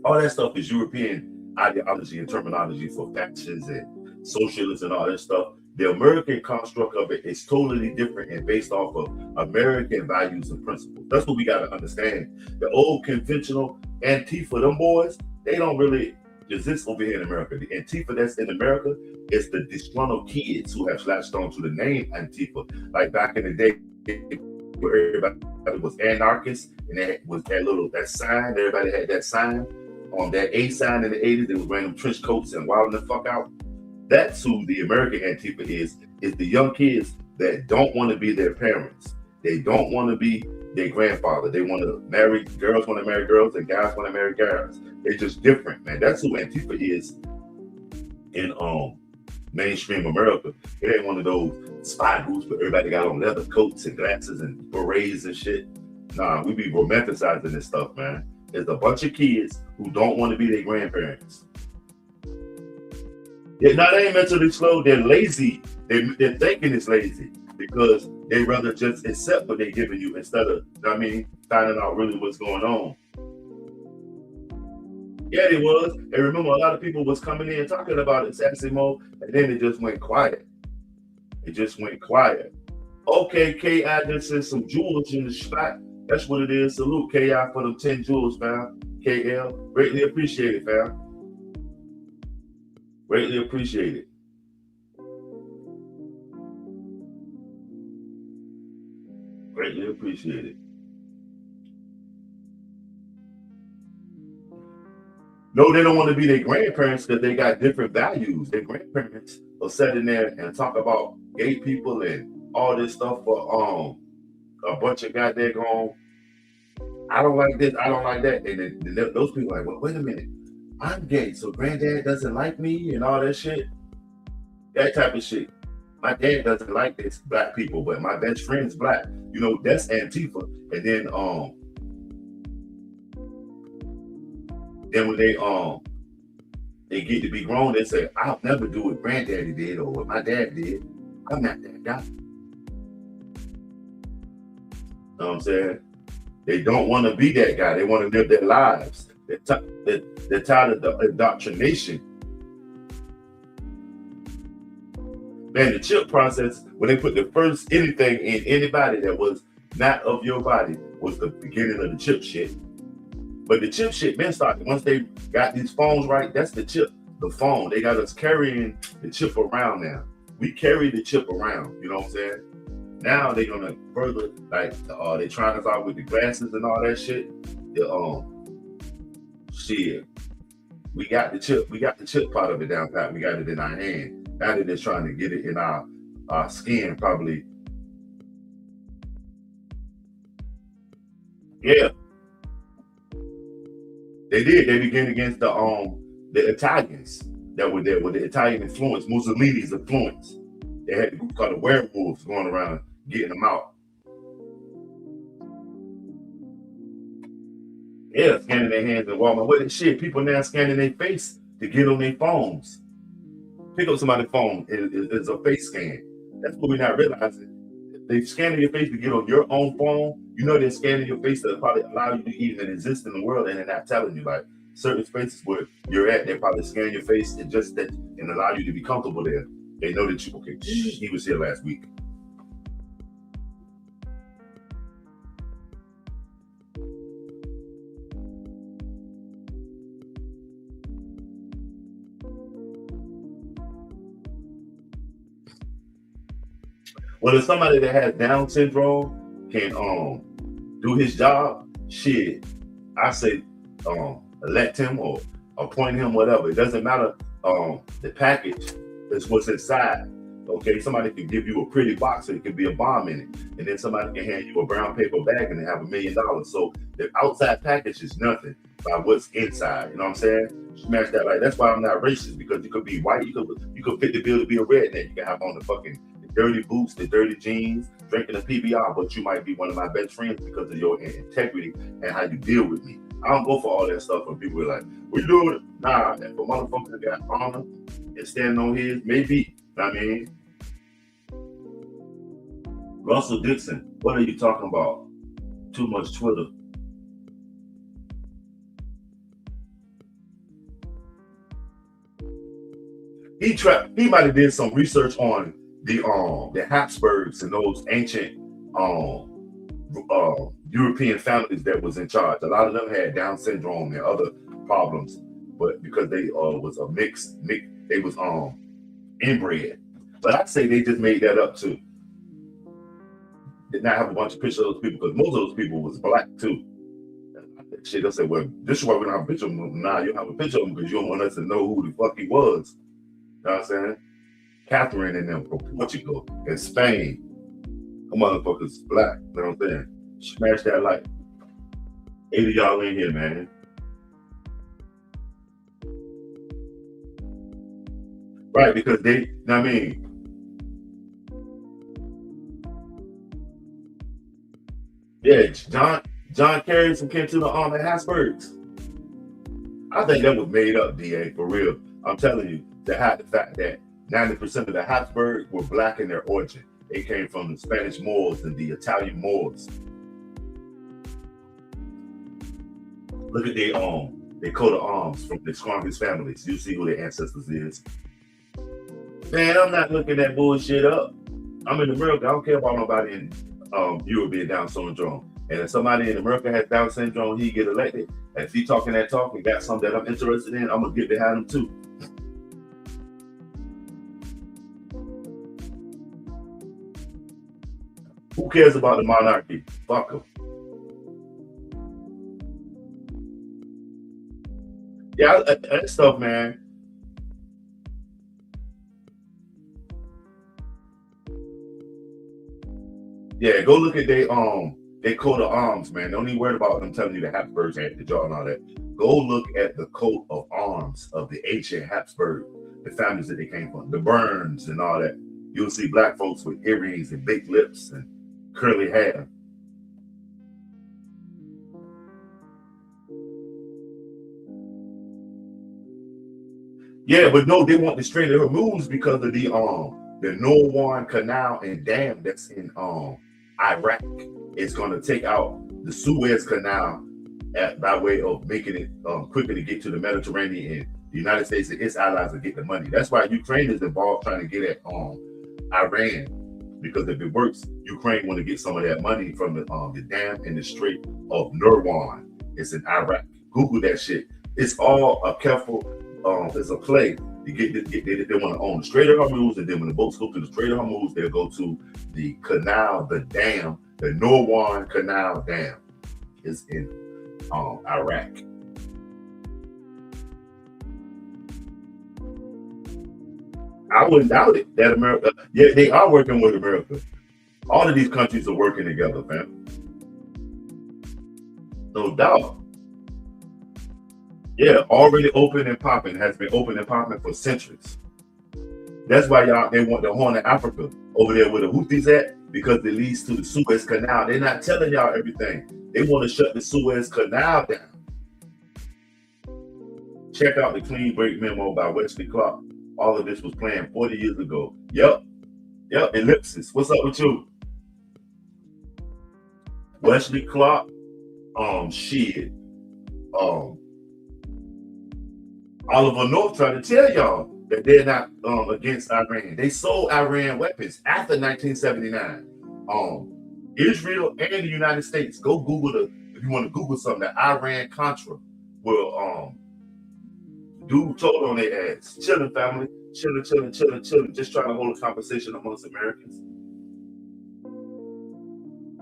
all that stuff is European ideology and terminology for fascists and socialists and all that stuff. The American construct of it is totally different and based off of American values and principles. That's what we got to understand. The old conventional Antifa, them boys, they don't really exist over here in America. The Antifa that's in America is the disgruntled kids who have latched on to the name Antifa. Like back in the day, where everybody was anarchists, and that was that sign. Everybody had that sign on that A sign in the 80s. They was wearing them trench coats and wilding the fuck out. That's who the American Antifa is the young kids that don't want to be their parents. They don't want to be their grandfather. They want to marry, girls want to marry girls and guys want to marry guys. They're just different, man. That's who Antifa is in mainstream America. It ain't one of those spy groups where everybody got on leather coats and glasses and berets and shit. Nah, we be romanticizing this stuff, man. There's a bunch of kids who don't want to be their grandparents. Yeah, now they ain't mentally slow. They're lazy. They're thinking it's lazy because they rather just accept what they're giving you instead of, finding out really what's going on. Yeah, it was. And remember, a lot of people was coming in talking about it, Sassimo, and then it just went quiet. It just went quiet. Okay, K.I. just sent some jewels in the spot. That's what it is. Salute K.I. for them 10 jewels, fam. KL, greatly appreciate it, fam. Greatly appreciate it. Greatly appreciate it. No, they don't want to be their grandparents because they got different values. Their grandparents will sit in there and talk about gay people and all this stuff for a bunch of guys there going, I don't like this, I don't like that. And then those people are like, well, wait a minute. I'm gay, so granddad doesn't like me and all that shit. That type of shit. My dad doesn't like this black people, but my best friend's black. That's Antifa. And then when they get to be grown, they say, I'll never do what granddaddy did or what my dad did. I'm not that guy. Know what I'm saying? They don't want to be that guy. They want to live their lives. They're tired of the indoctrination. Man, the chip process, when they put the first anything in anybody that was not of your body, was the beginning of the chip shit. But the chip shit been started. Once they got these phones right, that's the chip, the phone. They got us carrying the chip around now. We carry the chip around, you know what I'm saying? Now they're gonna further, like, they trying us out with the glasses and all that shit. Shit. We got the chip part of it down pat. We got it in our hand. Now they're just trying to get it in our skin, probably. Yeah. They did. They began against the Italians that were there with the Italian influence, Mussolini's influence. They had a group called the werewolves going around getting them out. Yeah, scanning their hands in Walmart. What shit? People now scanning their face to get on their phones. Pick up somebody's phone. It's a face scan. That's what we're not realizing. They scanning your face to get on your own phone. They're scanning your face to probably allow you to even exist in the world, and they're not telling you. Like certain spaces where you're at, they probably scan your face and just that and allow you to be comfortable there. They know that he was here last week. Well, if somebody that has Down syndrome can do his job, shit, I say elect him or appoint him, whatever. It doesn't matter. The package is what's inside. Okay, somebody can give you a pretty box and it could be a bomb in it, and then somebody can hand you a brown paper bag and they have $1 million. So the outside package is nothing by what's inside. You know what I'm saying? Smash that right. That's why I'm not racist, because you could be white, you could fit the bill to be a redneck. You can have on the fucking dirty boots, the dirty jeans, drinking a PBR, but you might be one of my best friends because of your integrity and how you deal with me. I don't go for all that stuff when people are like, "We doing it." Nah, if a motherfucker got honor and standing on his, maybe. I mean, Russell Dixon, what are you talking about? Too much Twitter. He might have did some research on the Habsburgs and those ancient European families that was in charge. A lot of them had Down syndrome and other problems, but because they was a mix, they was inbred. But I'd say they just made that up too. Did not have a bunch of pictures of those people because most of those people was black too. Shit, they'll say, well, this is why we don't have a picture of him. Nah, you don't have a picture of him because you don't want us to know who the fuck he was. You know what I'm saying? Catherine and them from Portugal and Spain. Them motherfuckers black. You know what I'm saying? Smash that light. 8 of y'all in here, man. Right, because they, you know what I mean? Yeah, John Kerry some kin to the Habsburgs. I think that was made up, DA, for real. I'm telling you, the fact that 90% of the Habsburgs were black in their origin. They came from the Spanish Moors and the Italian Moors. Look at their coat of arms from the strongest families. You see who their ancestors is. Man, I'm not looking that bullshit up. I'm in America. I don't care about nobody in Europe being Down syndrome. And if somebody in America has Down syndrome, he get elected. And if he talking that talk and got something that I'm interested in, I'm gonna get behind him too. Who cares about the monarchy? Fuck them. Yeah, that stuff, man. Yeah, go look at their coat of arms, man. Don't even worry about them telling you the Habsburgs had the jaw and all that. Go look at the coat of arms of the ancient Habsburg, the families that they came from, the Burns and all that. You'll see black folks with earrings and big lips and curly hair. Yeah, but no, they want to straighten their moves because of the Norwan Canal and dam that's in Iraq. It's going to take out the Suez Canal by way of making it quicker to get to the Mediterranean. And the United States and its allies will get the money. That's why Ukraine is involved trying to get at Iran, because if it works, Ukraine want to get some of that money from the dam in the Strait of Nurwan. It's in Iraq. Google that shit. It's all a careful. It's a play. They want to own the Strait of Hormuz, and then when the boats go to the Strait of Hormuz, they'll go to the canal, the dam, the Norwan Canal Dam is in Iraq. I wouldn't doubt it that America, yeah, they are working with America. All of these countries are working together, fam. No doubt. Yeah, already open and popping, has been open and popping for centuries. That's why they want the Horn of Africa over there where the Houthis at, because it leads to the Suez Canal. They're not telling y'all everything. They want to shut the Suez Canal down. Check out the Clean Break Memo by Wesley Clark. All of this was planned 40 years ago. Yep, Ellipsis. What's up with you? Wesley Clark, shit. Oliver North tried to tell y'all that they're not against Iran. They sold Iran weapons after 1979. Israel and the United States. Go Google if you want to Google something, the Iran Contra will dude told on their ass. Chilling, family. Chilling. Just trying to hold a conversation amongst Americans.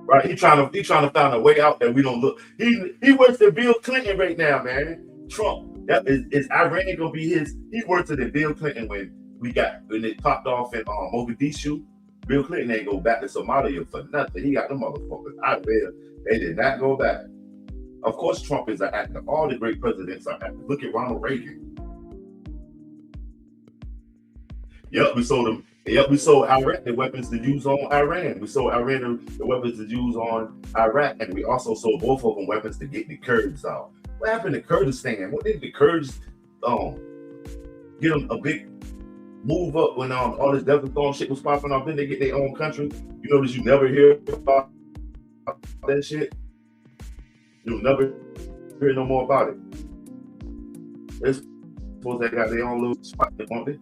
Right? He trying to find a way out that we don't look. He works for Bill Clinton right now, man. Trump. That is Iran gonna be his? He worked at Bill Clinton when it popped off in Mogadishu. Bill Clinton ain't go back to Somalia for nothing. He got them motherfuckers out there. They did not go back. Of course, Trump is an actor. All the great presidents are actors. Look at Ronald Reagan. Yep, we sold him Yep, we sold Iraq the weapons to use on Iran. We sold Iran the weapons to use on Iraq, and we also sold both of them weapons to get the Kurds out. What happened to Kurdistan? What did the Kurds um get them a big move up when all this Desert Storm shit was popping off? Then they get their own country. You notice you never hear about that shit. You'll never hear no more about it. It's supposed they got their own little spot, won't they?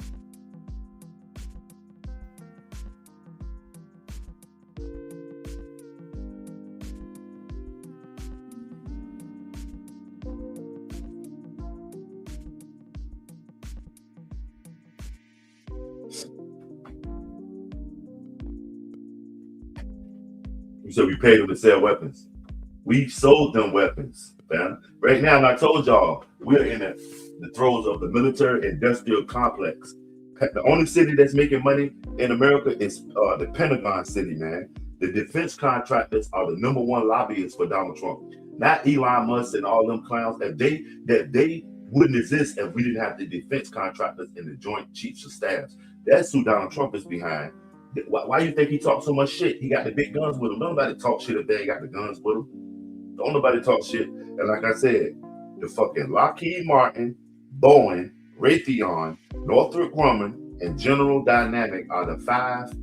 So we paid them to sell weapons. We sold them weapons, man. Right now, and I told y'all, we're in the throes of the military-industrial complex. The only city that's making money in America is the Pentagon City, man. The defense contractors are the number one lobbyists for Donald Trump. Not Elon Musk and all them clowns. That they wouldn't exist if we didn't have the defense contractors and the Joint Chiefs of Staffs. That's who Donald Trump is behind. Why do you think he talks so much shit? He got the big guns with him. Nobody talk shit if they ain't got the guns with him. Don't nobody talk shit. And like I said, the fucking Lockheed Martin, Boeing, Raytheon, Northrop Grumman, and General Dynamic are the 5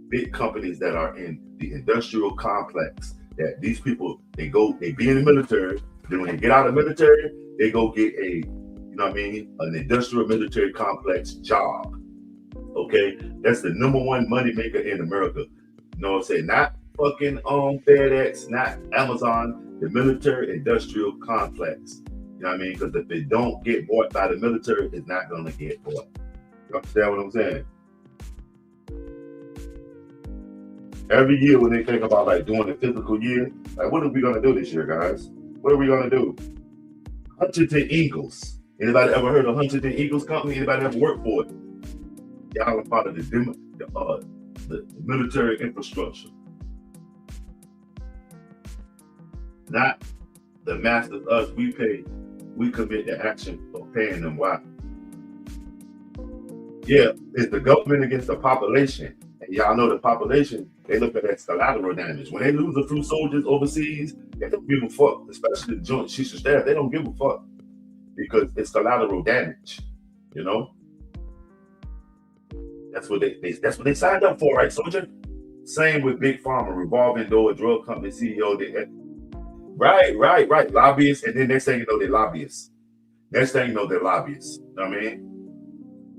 big companies that are in the industrial complex. That these people, they be in the military. Then when they get out of the military, they go get an industrial military complex job. Okay, that's the number one money maker in America. You know what I'm saying? Not fucking FedEx, not Amazon, the military industrial complex. You know what I mean? Because if it don't get bought by the military, it's not gonna get bought. You understand what I'm saying? Every year when they think about like doing the physical year, like what are we gonna do this year, guys? What are we gonna do? Huntington Ingalls. Anybody ever heard of Huntington Ingalls Company? Anybody ever worked for it? Y'all are part of the military infrastructure. Not the masters, us, we pay. We commit the action of paying them. Why? Yeah, it's the government against the population. And y'all know the population, they look at that collateral damage. When they lose a few soldiers overseas, they don't give a fuck, especially the Joint Chiefs of Staff. They don't give a fuck because it's collateral damage, you know? That's what they signed up for, right, soldier? Same with Big Pharma, revolving door, drug company CEO. Right. Lobbyists, and then next thing you know, they're lobbyists. Next thing you know, they're lobbyists. You know what I mean?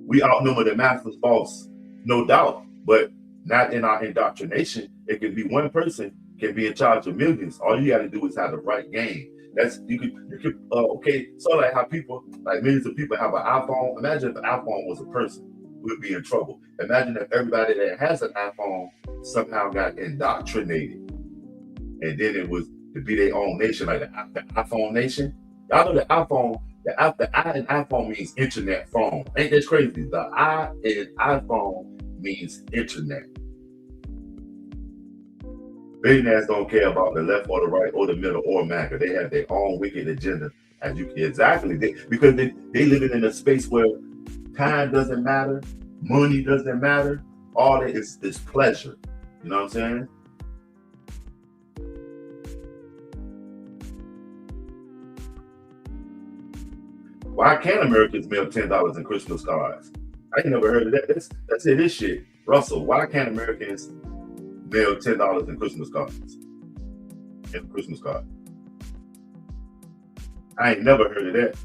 We outnumber the master's boss, no doubt, but not in our indoctrination. It can be one person can be in charge of millions. All you got to do is have the right game. You could okay. So like how people, like millions of people have an iPhone. Imagine if an iPhone was a person. We'd be in trouble. Imagine if everybody that has an iPhone somehow got indoctrinated, and then it was to be their own nation, like the iPhone nation. Y'all know the iPhone. The I in iPhone means internet phone. Ain't that crazy? The I in iPhone means internet. Billionaires don't care about the left or the right or the middle or MAGA. They have their own wicked agenda. Because they live in a space where time doesn't matter, money doesn't matter. All that is pleasure. You know what I'm saying? Why can't Americans mail $10 in Christmas cards? I ain't never heard of that. That's it. This shit, Russell. Why can't Americans mail $10 in Christmas cards? In a Christmas card. I ain't never heard of that.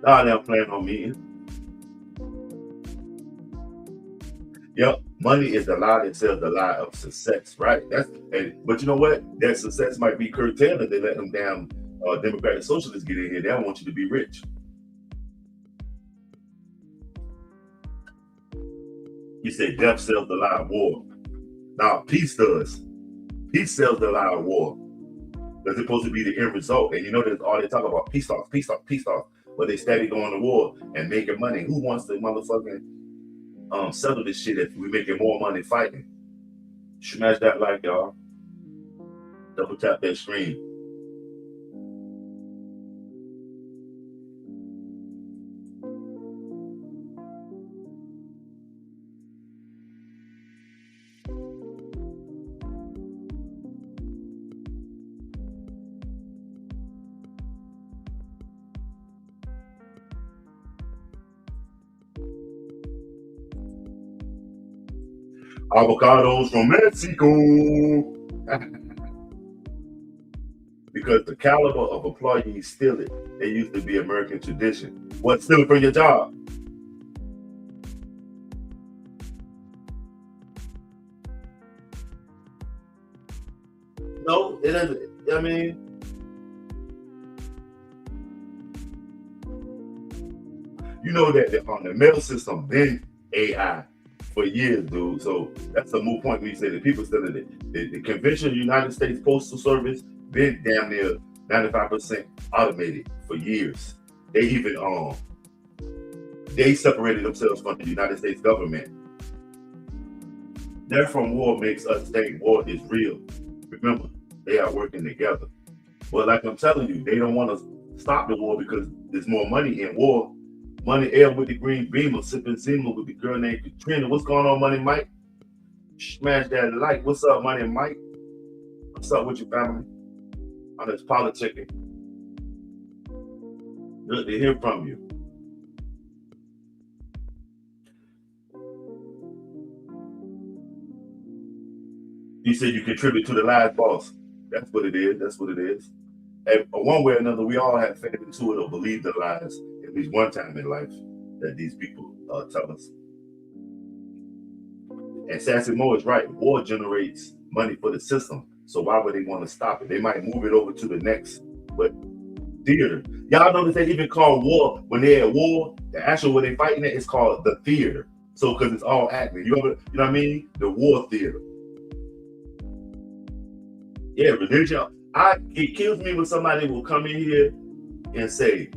Nah, they're planning on meeting. Yep, money is the lie that sells the lie of success, right? But you know what? That success might be curtailed if they let them damn Democratic socialists get in here. They don't want you to be rich. You say death sells the lie of war. Now peace does. Peace sells the lie of war. That's supposed to be the end result. And you know that's all they talk about. Peace talks, peace talks, peace talks. But they steady going to war and making money. Who wants to motherfucking settle this shit if we making more money fighting? Smash that like, y'all. Double tap that screen. Avocados from Mexico. Because the caliber of employees steal it. They used to be American tradition. What, stealing from your job? No, it doesn't. I mean, you know that on the mail system been AI for years, dude. So that's a moot point when you say that people still in it. The conventional United States Postal Service been damn near 95% automated for years. They even they separated themselves from the United States government. Their from war makes us think war is real. Remember, they are working together. But like I'm telling you, they don't want to stop the war because there's more money in war. Money L with the green beamer, sipping Zima with the girl named Katrina. What's going on, Money Mike? Smash that like. What's up, Money Mike? What's up with your family? On this politicking. Good to hear from you. You said you contribute to the lies, boss. That's what it is. That's what it is. And one way or another, we all have fed into it or believed the lies at least one time in life that these people tell us. And Sassy Mo is right. War generates money for the system. So why would they want to stop it? They might move it over to the next but theater. Y'all notice they even call war when they're at war, the actual where they fighting it is called the theater. So because it's all acting. You know what I mean? The war theater. Yeah, religion. It kills me when somebody will come in here and say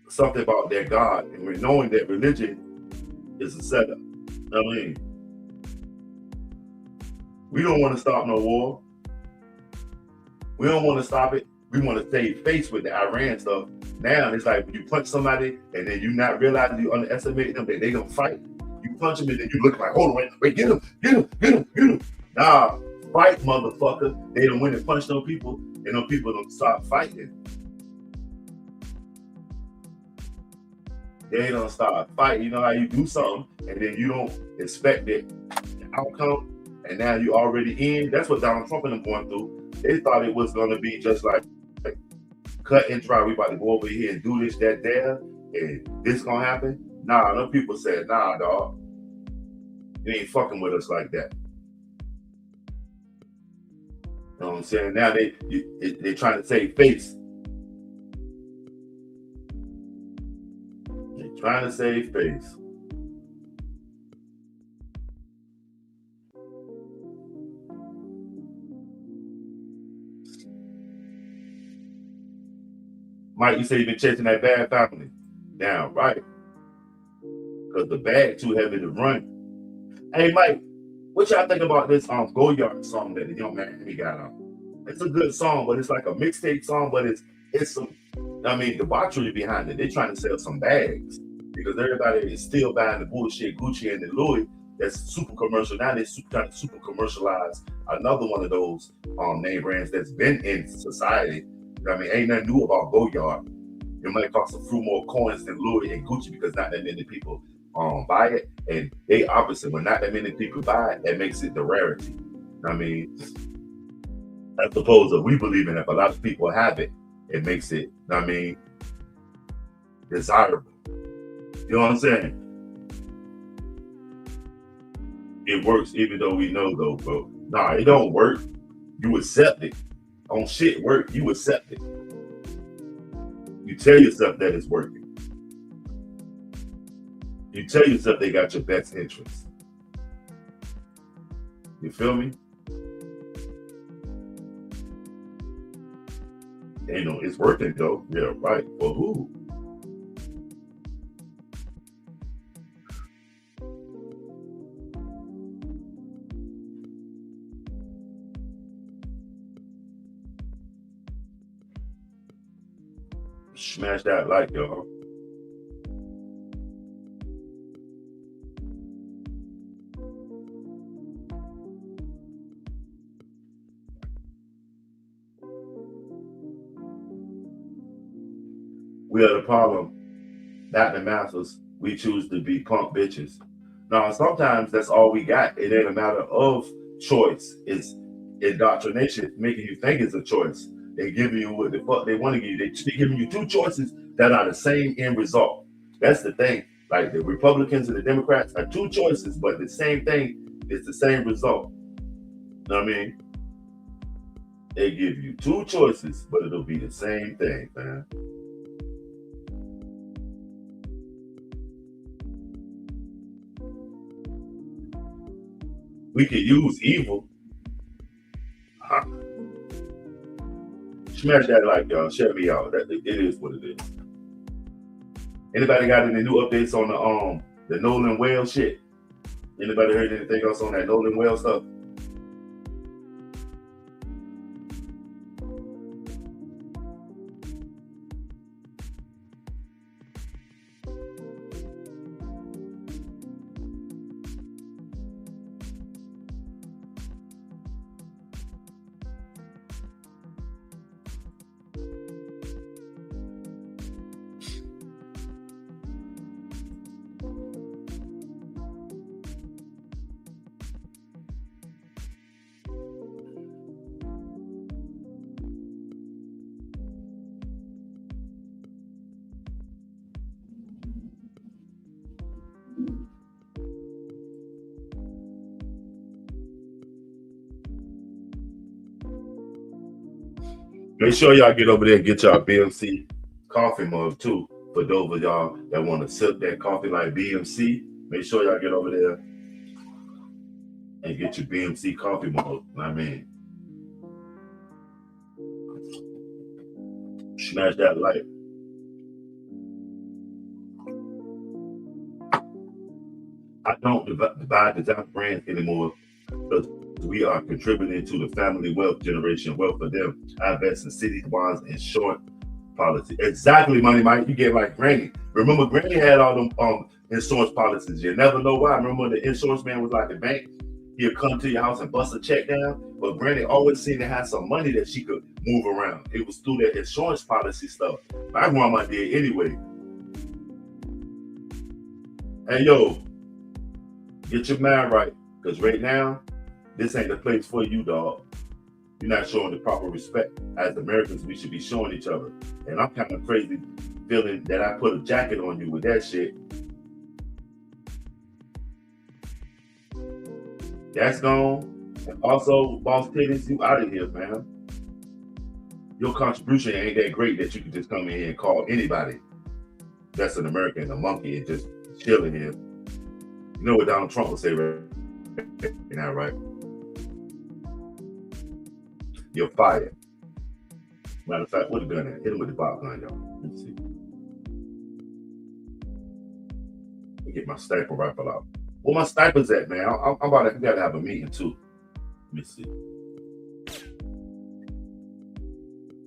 something about their God, and we're knowing that religion is a setup. I mean, we don't want to stop no war. We don't want to stop it. We want to save face with the Iran stuff. Now it's like when you punch somebody and then you not realizing you underestimate them that they gonna fight. You punch them and then you look like, hold on, wait, get him, get him, get him, get him. Nah, fight, motherfucker. They don't win and punch those people, and those people don't stop fighting. They don't start fighting. You know how you do something and then you don't expect it, the outcome, and now you already in. That's what Donald Trump and them going through. They thought it was gonna be just like cut and dry. We about to go over here and do this, that, there, and this gonna happen. Nah, them people said, nah, dog. You ain't fucking with us like that. You know what I'm saying? Now they trying to save face. They're trying to save face. Mike, you say you've been chasing that bad family. Down, right? Because the bag too heavy to run. Hey, Mike, what y'all think about this Go Yard song that the young man he got on? It's a good song, but it's like a mixtape song, but it's some, I mean, debauchery behind it. They're trying to sell some bags because everybody is still buying the bullshit Gucci and the Louis that's super commercial. Now they're trying to super commercialize another one of those name brands that's been in society. I mean, ain't nothing new about Go Yard. It might cost a few more coins than Louis and Gucci because not that many people buy it, and they opposite. When not that many people buy it, that makes it the rarity. I mean, as opposed to we believe in it, but a lot of people have it. It makes it, I mean, desirable. You know what I'm saying? It works, even though we know though, bro. Nah, it don't work. You accept it. On shit work, you accept it. You tell yourself that it's working. You tell yourself they got your best interest. You feel me? You know, it's working though. Yeah, right. For who? Smash that like, y'all. We are the problem, not the masters. We choose to be punk bitches. Now, sometimes that's all we got. It ain't a matter of choice. It's indoctrination, making you think it's a choice. They giving you what the fuck they want to give you. They giving you two choices that are the same end result. That's the thing. Like the Republicans and the Democrats are two choices, but the same thing is the same result. You know what I mean? They give you two choices, but it'll be the same thing, man. We could use evil. Huh? Smash that like, y'all. Share me out. That it is what it is. Anybody got any new updates on the Nolan Whale shit? Anybody heard anything else on that Nolan Whale stuff? Make sure y'all get over there and get y'all BMC coffee mug too. For those of y'all that want to sip that coffee like BMC, make sure y'all get over there and get your BMC coffee mug. I mean, smash that like. I don't divide the top brands anymore because we are contributing to the family wealth generation wealth for them. I invest in cities, bonds, and short policy. Exactly, Money Mike. You get like Granny. Remember, Granny had all them insurance policies. You never know why. Remember, the insurance man was like the bank. He'll come to your house and bust a check down. But Granny always seemed to have some money that she could move around. It was through that insurance policy stuff. My grandma did anyway. Hey, yo, get your mind right. Because right now, this ain't the place for you, dog. You're not showing the proper respect. As Americans, we should be showing each other. And I'm kind of crazy feeling that I put a jacket on you with that shit. That's gone. And also, boss titties, you out of here, man. Your contribution ain't that great that you can just come in here and call anybody that's an American a monkey and just chilling here. You know what Donald Trump would say right now, right? You're fired. Matter of fact, what a gun at? Hit him with the bob gun, y'all. Let me see. Let me get my sniper rifle out. Where my snipers at, man? I'm about to gotta have a meeting too. Let me see.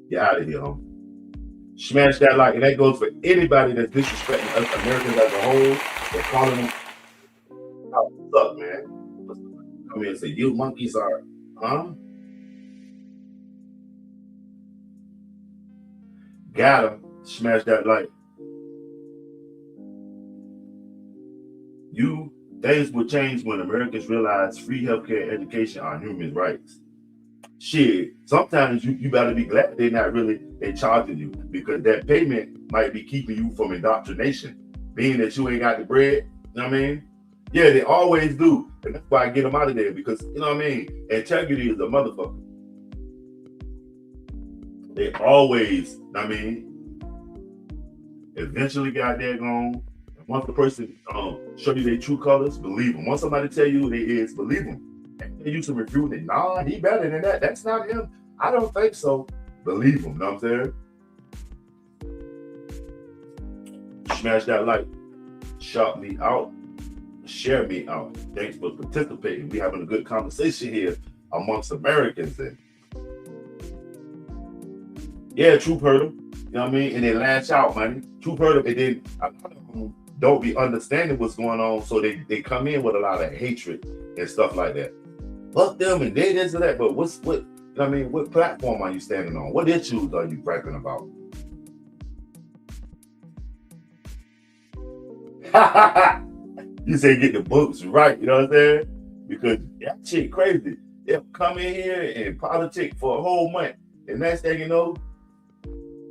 Get out of here, homie. Smash that like, and that goes for anybody that's disrespecting us Americans as a whole. They're calling them, oh, what's up, man? Come here and say, you monkeys are, huh? Gotta smash that like. Things will change when Americans realize free healthcare and education are human rights. Shit, sometimes you better be glad they charging you because that payment might be keeping you from indoctrination. Being that you ain't got the bread, you know what I mean? Yeah, they always do. And that's why I get them out of there because, you know what I mean? Integrity is a motherfucker. They always, you know what I mean? Eventually got that gone. Once the person show you their true colors, believe them. Once somebody tell you who they is, believe them. And they use some refuting. Nah, he better than that. That's not him. I don't think so. Believe them. Know what I'm saying? Smash that like. Shout me out. Share me out. Thanks for participating. We having a good conversation here amongst Americans. And yeah, Troop heard them. You know what I mean? And they lash out, man. Troop heard them. And then a lot of them don't be understanding what's going on, so they come in with a lot of hatred and stuff like that. Fuck them and they this and that. But what you know what I mean? What platform are you standing on? What issues are you griping about? You say get the books right, you know what I'm saying? Because that shit crazy. They'll come in here and politic for a whole month. And next thing you know,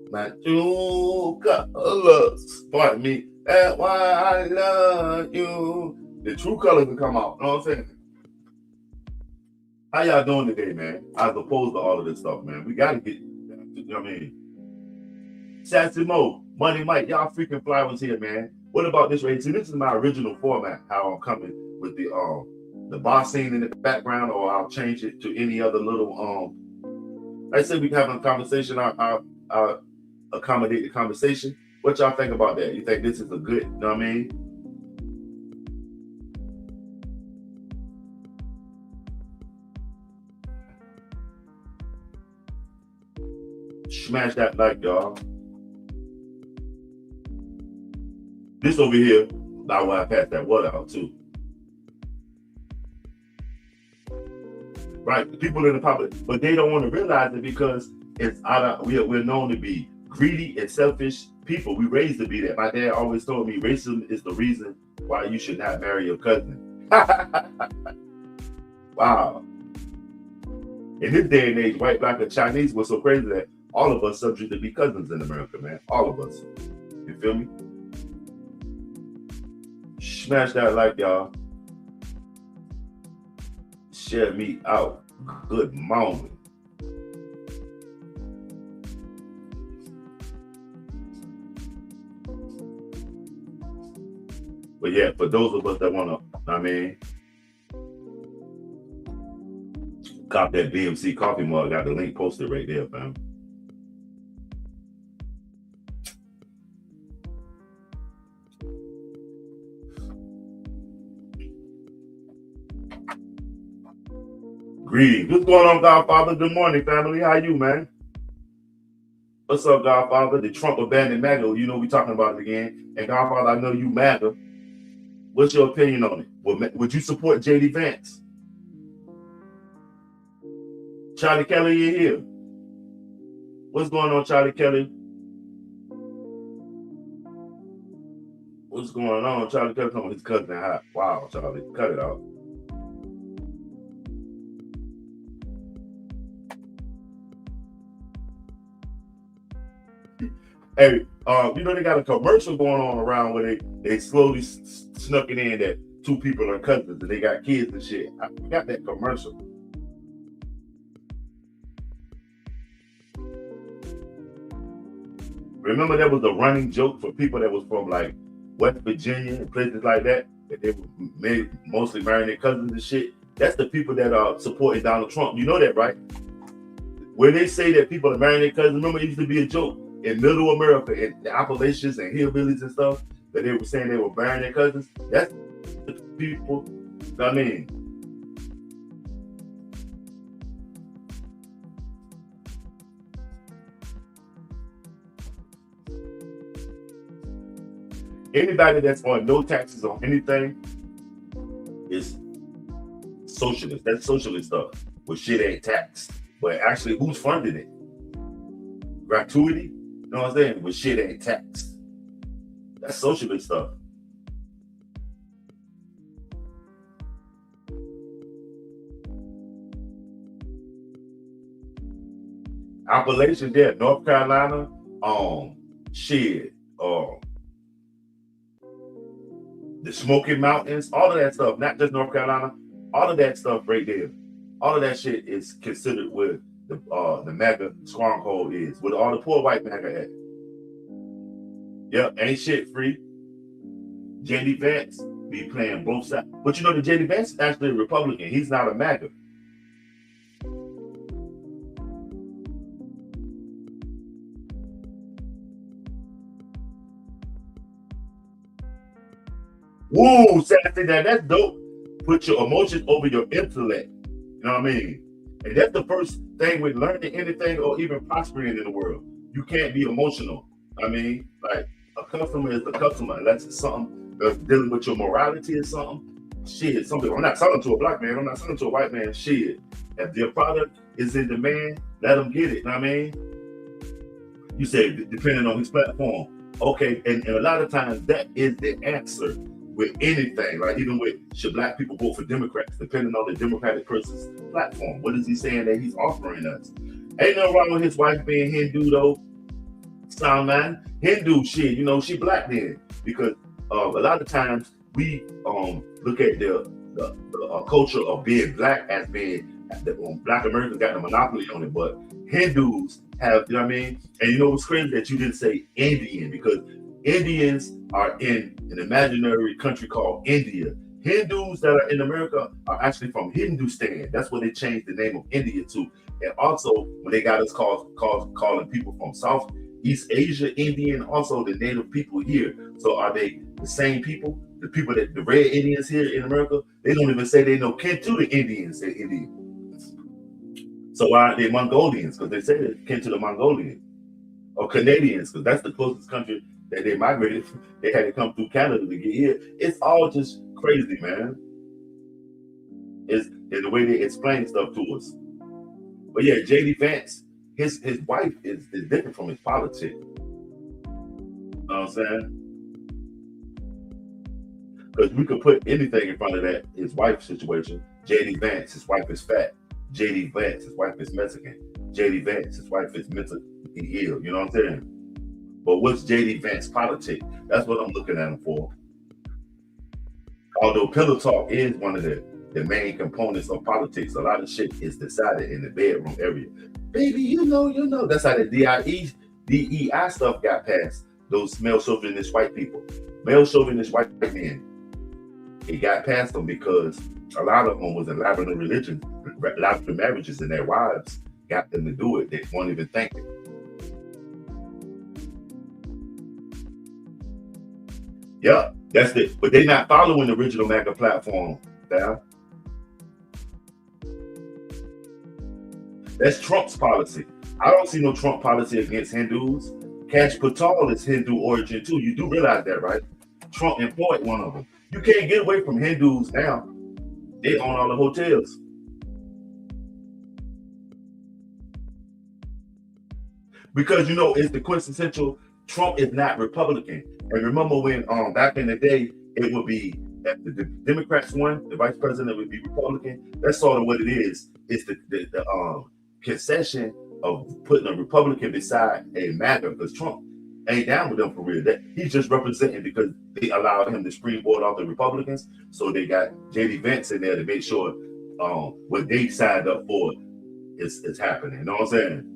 my true colors, pardon me, that's why I love you. The true colors will come out, you know what I'm saying? How y'all doing today, man? As opposed to all of this stuff, man. We gotta get, you know what I mean? Sassy Mo, Money Mike, y'all freaking flowers here, man. What about this right? See, this is my original format, how I'm coming with the boss scene in the background, or I'll change it to any other little like I said, we having a conversation, I'll accommodate the conversation. What y'all think about that? You think this is a good, you know what I mean? Smash that like, y'all. This over here, I want to pass that water out too. Right, the people in the public, but they don't want to realize it because it's we're known to be greedy and selfish people. We raised to be that. My dad always told me racism is the reason why you should not marry your cousin. Wow. In this day and age, white, black, and Chinese was so crazy that all of us subject to be cousins in America, man. All of us. You feel me? Smash that like, y'all. Share me out. Good morning. But yeah, for those of us that want to, I mean, cop that BMC coffee mug. Got the link posted right there, fam. Greetings. What's going on, Godfather? Good morning, family. How you, man? What's up, Godfather? The Trump abandoned MAGA. You know we talking about it again. And Godfather, I know you MAGA. What's your opinion on it? Would you support JD Vance? Charlie Kelly, you here? What's going on, Charlie Kelly? What's going on? Charlie Kelly coming with his cousin hot. Wow, Charlie, cut it out. Hey, you know they got a commercial going on around where they slowly snuck it in that two people are cousins and they got kids and shit. I got that commercial. Remember there was a running joke for people that was from like West Virginia and places like that they were mostly marrying their cousins and shit. That's the people that are supporting Donald Trump. You know that, right? When they say that people are marrying their cousins, remember it used to be a joke in middle America, in the Appalachians and hillbillies and stuff, that they were saying they were marrying their cousins. That's the people, I mean. Anybody that's on no taxes on anything is socialist. That's socialist stuff. Where shit ain't taxed. But actually, who's funding it? Gratuity? You know what I'm saying? But shit ain't taxed. That's socialist stuff. Appalachians there, North Carolina, shit, the Smoky Mountains, all of that stuff, not just North Carolina, all of that stuff right there, all of that shit is considered with the MAGA stronghold is, with all the poor white MAGA at. Yep, ain't shit free. JD Vance be playing both sides. But you know the JD Vance is actually a Republican. He's not a MAGA. Woo, Sassy, that's dope. Put your emotions over your intellect. You know what I mean? And that's the first thing with learning anything or even prospering in the world. You can't be emotional. I mean, like a customer is a customer. Unless it's something that's dealing with your morality or something. Shit, something. I'm not selling to a black man. I'm not selling to a white man. Shit. If their product is in demand, let them get it. You know what I mean? You say, depending on his platform. Okay, and a lot of times that is the answer. with anything. Like even with should black people vote for Democrats, depending on the Democratic person's platform. What is he saying that he's offering us? Ain't no wrong with his wife being Hindu though. Sound man, Hindu shit. You know she black then because a lot of times we look at the culture of being black as being black Americans got the monopoly on it, but Hindus have, you know what I mean? And you know what's crazy that you didn't say Indian because Indians are in an imaginary country called India. Hindus that are in America are actually from Hindustan. That's what they changed the name of India to. And also, when they got us calling people from Southeast Asia Indian, also the native people here. So are they the same people? The people that the red Indians here in America, they don't even say they know kin to the Indians in India. So why aren't they Mongolians? Because they say they're kin to the Mongolians. Or Canadians, because that's the closest country that they migrated. They had to come through Canada to get here. It's all just crazy, man. It's the way they explain stuff to us. But yeah, J.D. Vance, his wife is different from his politics. You know what I'm saying? Because we could put anything in front of that. His wife's situation. J.D. Vance, his wife is fat. J.D. Vance, his wife is Mexican. J.D. Vance, his wife is mentally ill. You know what I'm saying? But what's J.D. Vance politics? That's what I'm looking at him for. Although pillow talk is one of the main components of politics, a lot of shit is decided in the bedroom area. Baby, you know. That's how the DEI stuff got passed. Those male chauvinist white people. Male chauvinist white men. It got past them because a lot of them was in lavender religion, lavender marriages, and their wives got them to do it. They won't even think it. Yeah, that's it. But they're not following the original MAGA platform. Now, that's Trump's policy. I don't see no Trump policy against Hindus. Cash Patel is Hindu origin too. You do realize that, right? Trump employed one of them. You can't get away from Hindus now. They own all the hotels. Because it's the quintessential Trump is not Republican. And remember when back in the day it would be if the Democrats won, the vice president would be Republican. That's sort of what it is. It's the concession of putting a Republican beside a MAGA because Trump ain't down with them for real. That he's just representing because they allowed him to springboard off the Republicans. So they got J.D. Vance in there to make sure what they signed up for is happening. You know what I'm saying?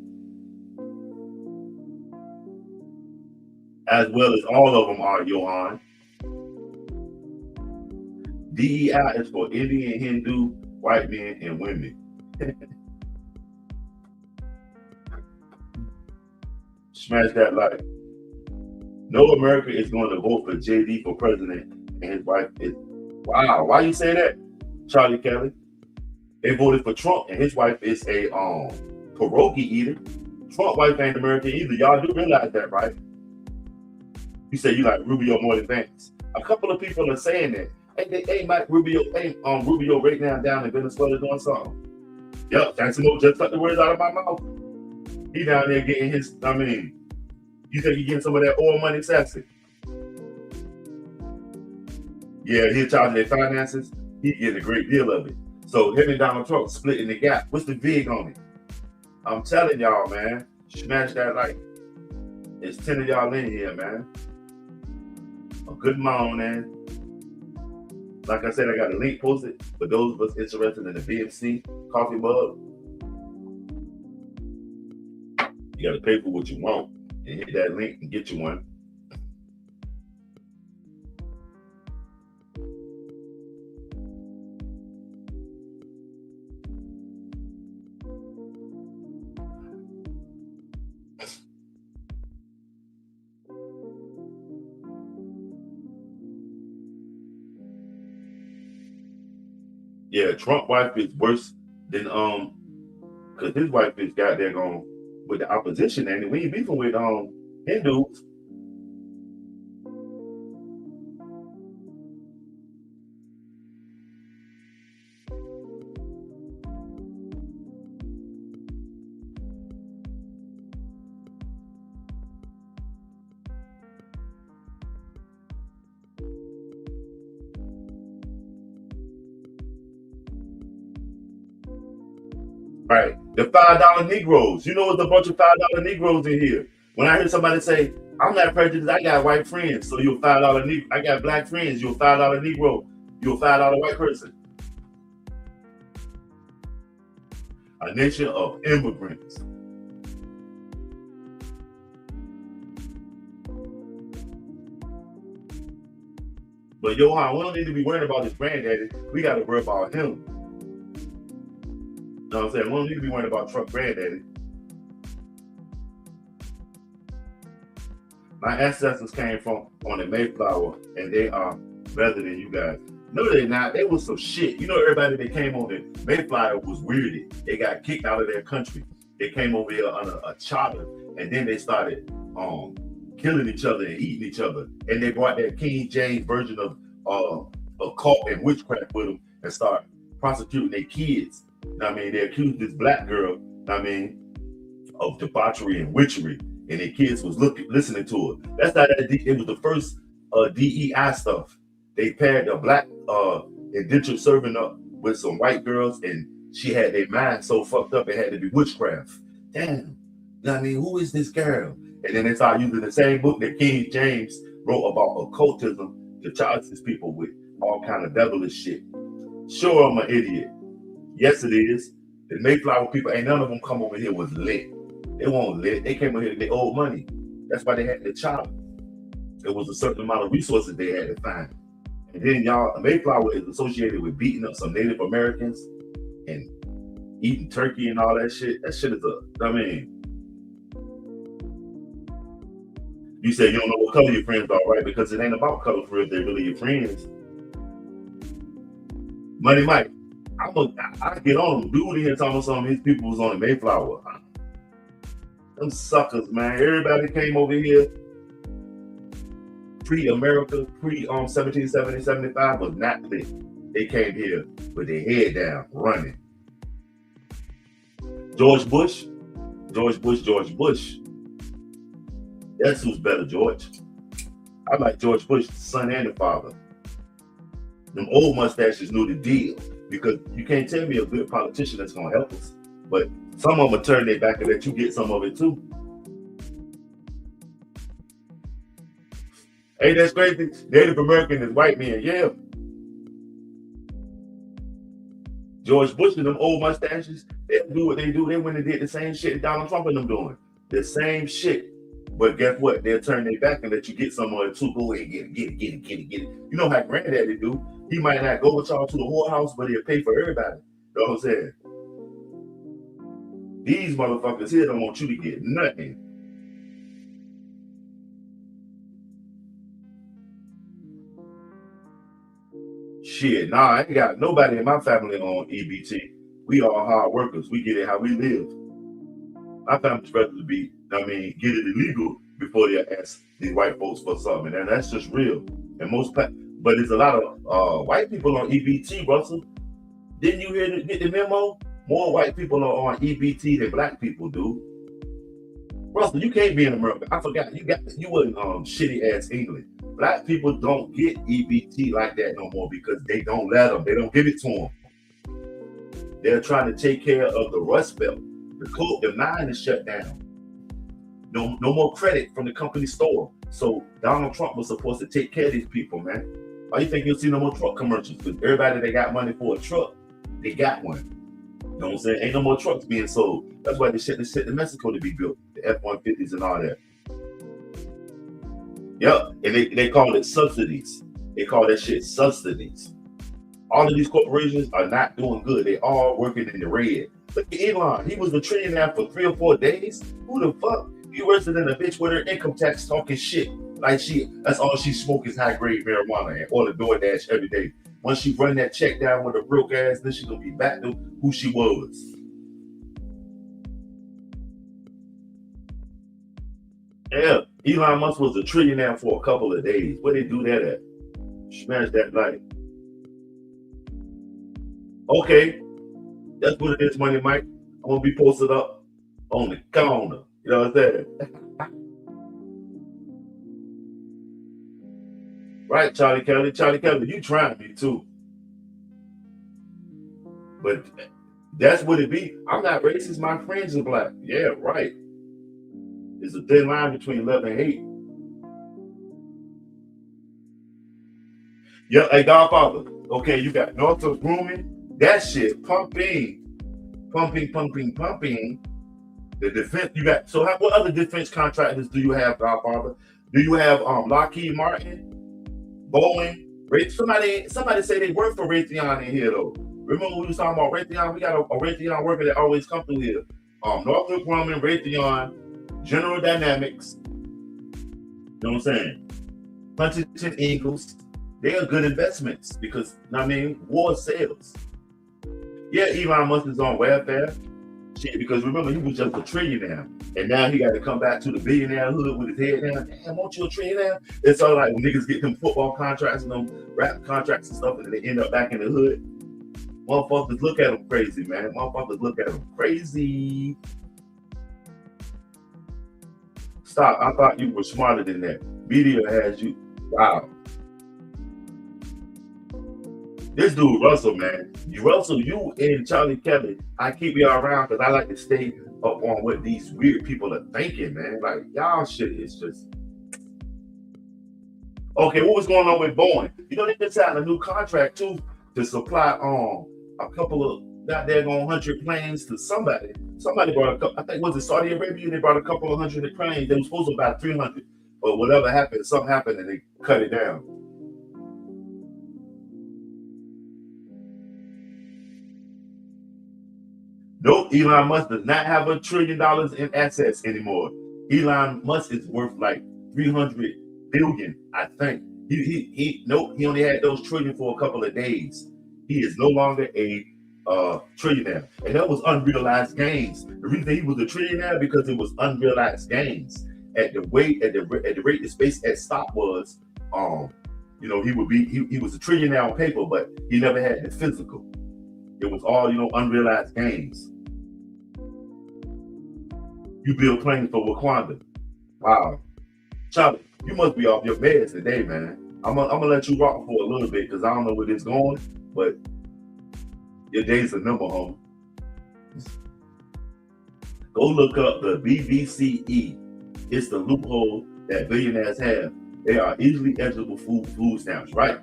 As well as all of them are Johan. DEI is for Indian, Hindu, white men, and women. Smash that like. No America is going to vote for JD for president, and his wife is. Wow, why you say that, Charlie Kelly? They voted for Trump, and his wife is a pierogi eater. Trump wife ain't American either. Y'all do realize that, right? You say you like Rubio more than Vance. A couple of people are saying that. Hey, Mike Rubio, Rubio right now down in Venezuela doing something. Yep, that's just took the words out of my mouth. He down there getting his. I mean, you think he getting some of that oil money sexy? Yeah, he's charging their finances. He getting a great deal of it. So him and Donald Trump splitting the gap. What's the VIG on it? I'm telling y'all, man. Smash that like. It's 10 of y'all in here, man. A good morning. Like I said, I got a link posted for those of us interested in the BMC coffee mug. You got to pay for what you want and hit that link and get you one. Yeah, Trump wife is worse than because his wife is got there going with the opposition, and we ain't beefing with Hindus. Right. The $5 Negroes. You know, it's a bunch of $5 Negroes in here. When I hear somebody say, I'm not prejudiced, I got white friends, so you're a $5 Negro. I got black friends, you're a $5 Negro. You're a $5 white person. A nation of immigrants. But Johan, we don't need to be worried about his granddaddy. We got to worry about him. You know what I'm saying? We don't need to be worried about Trump's granddaddy. My ancestors came from on the Mayflower, and they are better than you guys. No, they're not. They was some shit. You know, everybody that came on the Mayflower was weirded. They got kicked out of their country. They came over here on a charter, and then they started killing each other and eating each other. And they brought that King James version of occult and witchcraft with them and start prosecuting their kids. I mean, they accused this black girl, of debauchery and witchery. And their kids was listening to it. That's not that it was the first DEI stuff. They paired a black indentured servant up with some white girls, and she had their mind so fucked up it had to be witchcraft. Damn. Who is this girl? And then they started using the same book that King James wrote about occultism to charge these people with all kind of devilish shit. Sure, I'm an idiot. Yes, it is. The Mayflower people, ain't none of them come over here was lit. They weren't lit. They came over here, they owed money. That's why they had the child. There was a certain amount of resources they had to find. And then Mayflower is associated with beating up some Native Americans and eating turkey and all that shit. That shit is you say you don't know what color your friends are, right? Because it ain't about color for if they're really your friends. Money Mike, I get on him. Dude here talking about some of his people was on the Mayflower. Them suckers, man. Everybody came over here pre-America, pre-1770, 75 was not lit. They came here with their head down, running. George Bush. That's who's better, George. I like George Bush, the son and the father. Them old mustaches knew the deal, because you can't tell me a good politician that's going to help us. But some of them will turn their back and let you get some of it too. Hey, that's crazy. Native American is white men, yeah. George Bush and them old mustaches, they do what they do. They went and did the same shit Donald Trump and them doing. The same shit. But guess what? They'll turn their back and let you get some of it too. Go ahead and get it. You know how granddaddy do. He might not go with y'all to the whorehouse, but he'll pay for everybody. You know what I'm saying? These motherfuckers here don't want you to get nothing. Shit, nah, I ain't got nobody in my family on EBT. We all hard workers. We get it how we live. My family's rather to be, get it illegal before they ask these white folks for something. And that's just real. And but there's a lot of white people on EBT, Russell. Didn't you get the memo? More white people are on EBT than black people do. Russell, you can't be in America. I forgot you wasn't shitty ass England. Black people don't get EBT like that no more because they don't let them. They don't give it to them. They're trying to take care of the Rust Belt. The mine is shut down. No more credit from the company store. So Donald Trump was supposed to take care of these people, man. Why you think you'll see no more truck commercials? Because everybody that got money for a truck, they got one. You know what I'm saying? Ain't no more trucks being sold. That's why they shit in Mexico to be built. The F-150s and all that. Yep. And they call it subsidies. They call that shit subsidies. All of these corporations are not doing good. They all working in the red. Look at Elon. He was a trillionaire for 3 or 4 days. Who the fuck? You worse than a bitch with her income tax talking shit. Like that's all she smoke is high grade marijuana and order DoorDash every day. Once she run that check down with a broke ass, then she gonna be back to who she was. Yeah, Elon Musk was a trillionaire for a couple of days. Where they do that at? Smash that light. Okay, that's what it is, Money Mike. I'm gonna be posted up on the corner. You know what I'm saying? Right, Charlie Kelly. Charlie Kelly, you trying me too. But That's what it be. I'm not racist. My friends are black. Yeah, right. There's a thin line between love and hate. Yeah, hey, Godfather. Okay, you got Northrop Grumman. That shit pumping. The defense you got. So, what other defense contractors do you have, Godfather? Do you have Lockheed Martin, Boeing? Somebody say they work for Raytheon in here though. Remember we was talking about Raytheon? We got a Raytheon worker that always come through here. Northrop Grumman, Raytheon, General Dynamics. You know what I'm saying? Huntington Ingalls. They are good investments because I mean war sells. Yeah, Elon Musk is on welfare. Shit, because remember he was just a trillionaire, and now he got to come back to the billionaire hood with his head down. Damn, won't you a trillionaire? It's all like when niggas get them football contracts and them rap contracts and stuff, and they end up back in the hood. Motherfuckers look at them crazy, man. Motherfuckers look at them crazy. Stop! I thought you were smarter than that. Media has you. Wow. This dude Russell, man. You and Charlie Kelly, I keep y'all around because I like to stay up on what these weird people are thinking, man. Like y'all shit is just okay. What was going on with Boeing? You know they just signed a new contract too to supply a couple of goddamn 100 planes to somebody. Somebody brought a couple. I think was it Saudi Arabia? They brought a couple of 100 planes. They were supposed to buy 300, but whatever happened, something happened and they cut it down. Nope, Elon Musk does not have $1 trillion in assets anymore. Elon Musk is worth like 300 billion, I think. He only had those trillion for a couple of days. He is no longer a trillionaire, and that was unrealized gains. The reason he was a trillionaire because it was unrealized gains. At the rate the SpaceX stock was, he was a trillionaire on paper, but he never had the physical. It was all unrealized gains. You build planes for Wakanda. Wow. Charlie, you must be off your meds today, man. I'm gonna let you rock for a little bit because I don't know where this going, but your day's a number, homie. Go look up the BVCE. It's the loophole that billionaires have. They are easily eligible food stamps, right?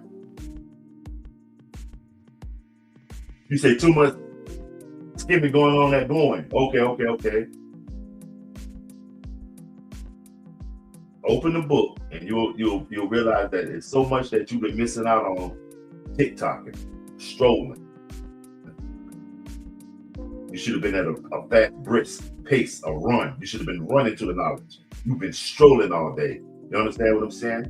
You say too much skimming going on that going. Okay. Open the book and you'll realize that it's so much that you've been missing out on TikToking, strolling. You should have been at a fast, brisk pace, a run. You should have been running to the knowledge. You've been strolling all day. You understand what I'm saying?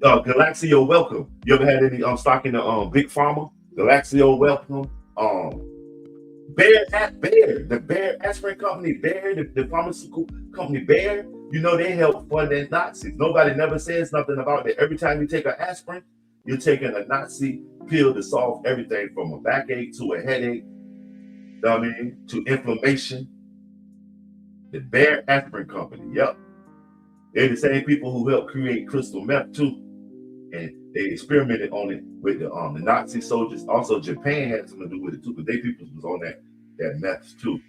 Galaxio, welcome. You ever had any stock in the Big Pharma? Galaxio, welcome. The Bayer aspirin company, Bayer, the pharmaceutical company Bayer, they help fund the Nazis. Nobody never says nothing about that. Every time you take an aspirin, you're taking a Nazi pill to solve everything from a backache to a headache, to inflammation. The Bayer aspirin company, yep. They're the same people who helped create crystal meth too. And they experimented on it with the Nazi soldiers. Also, Japan had something to do with it too, because they people was on that meth too.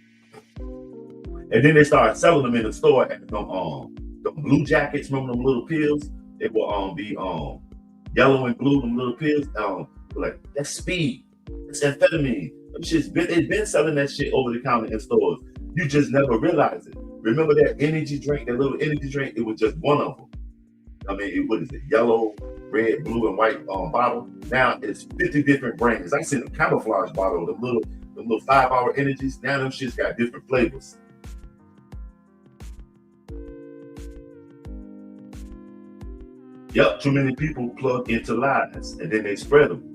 And then they started selling them in the store at them blue jackets. Remember them little pills? They will be yellow and blue. Them little pills. Like that's speed. It's amphetamine. They've been selling that shit over the counter in stores. You just never realize it. Remember that energy drink? That little energy drink? It was just one of them. What is it? Yellow, red, blue, and white bottle. Now it's 50 different brands. I see the camouflage bottle, the little 5-hour energies. Now them shits got different flavors. Yep, too many people plug into lies and then they spread them.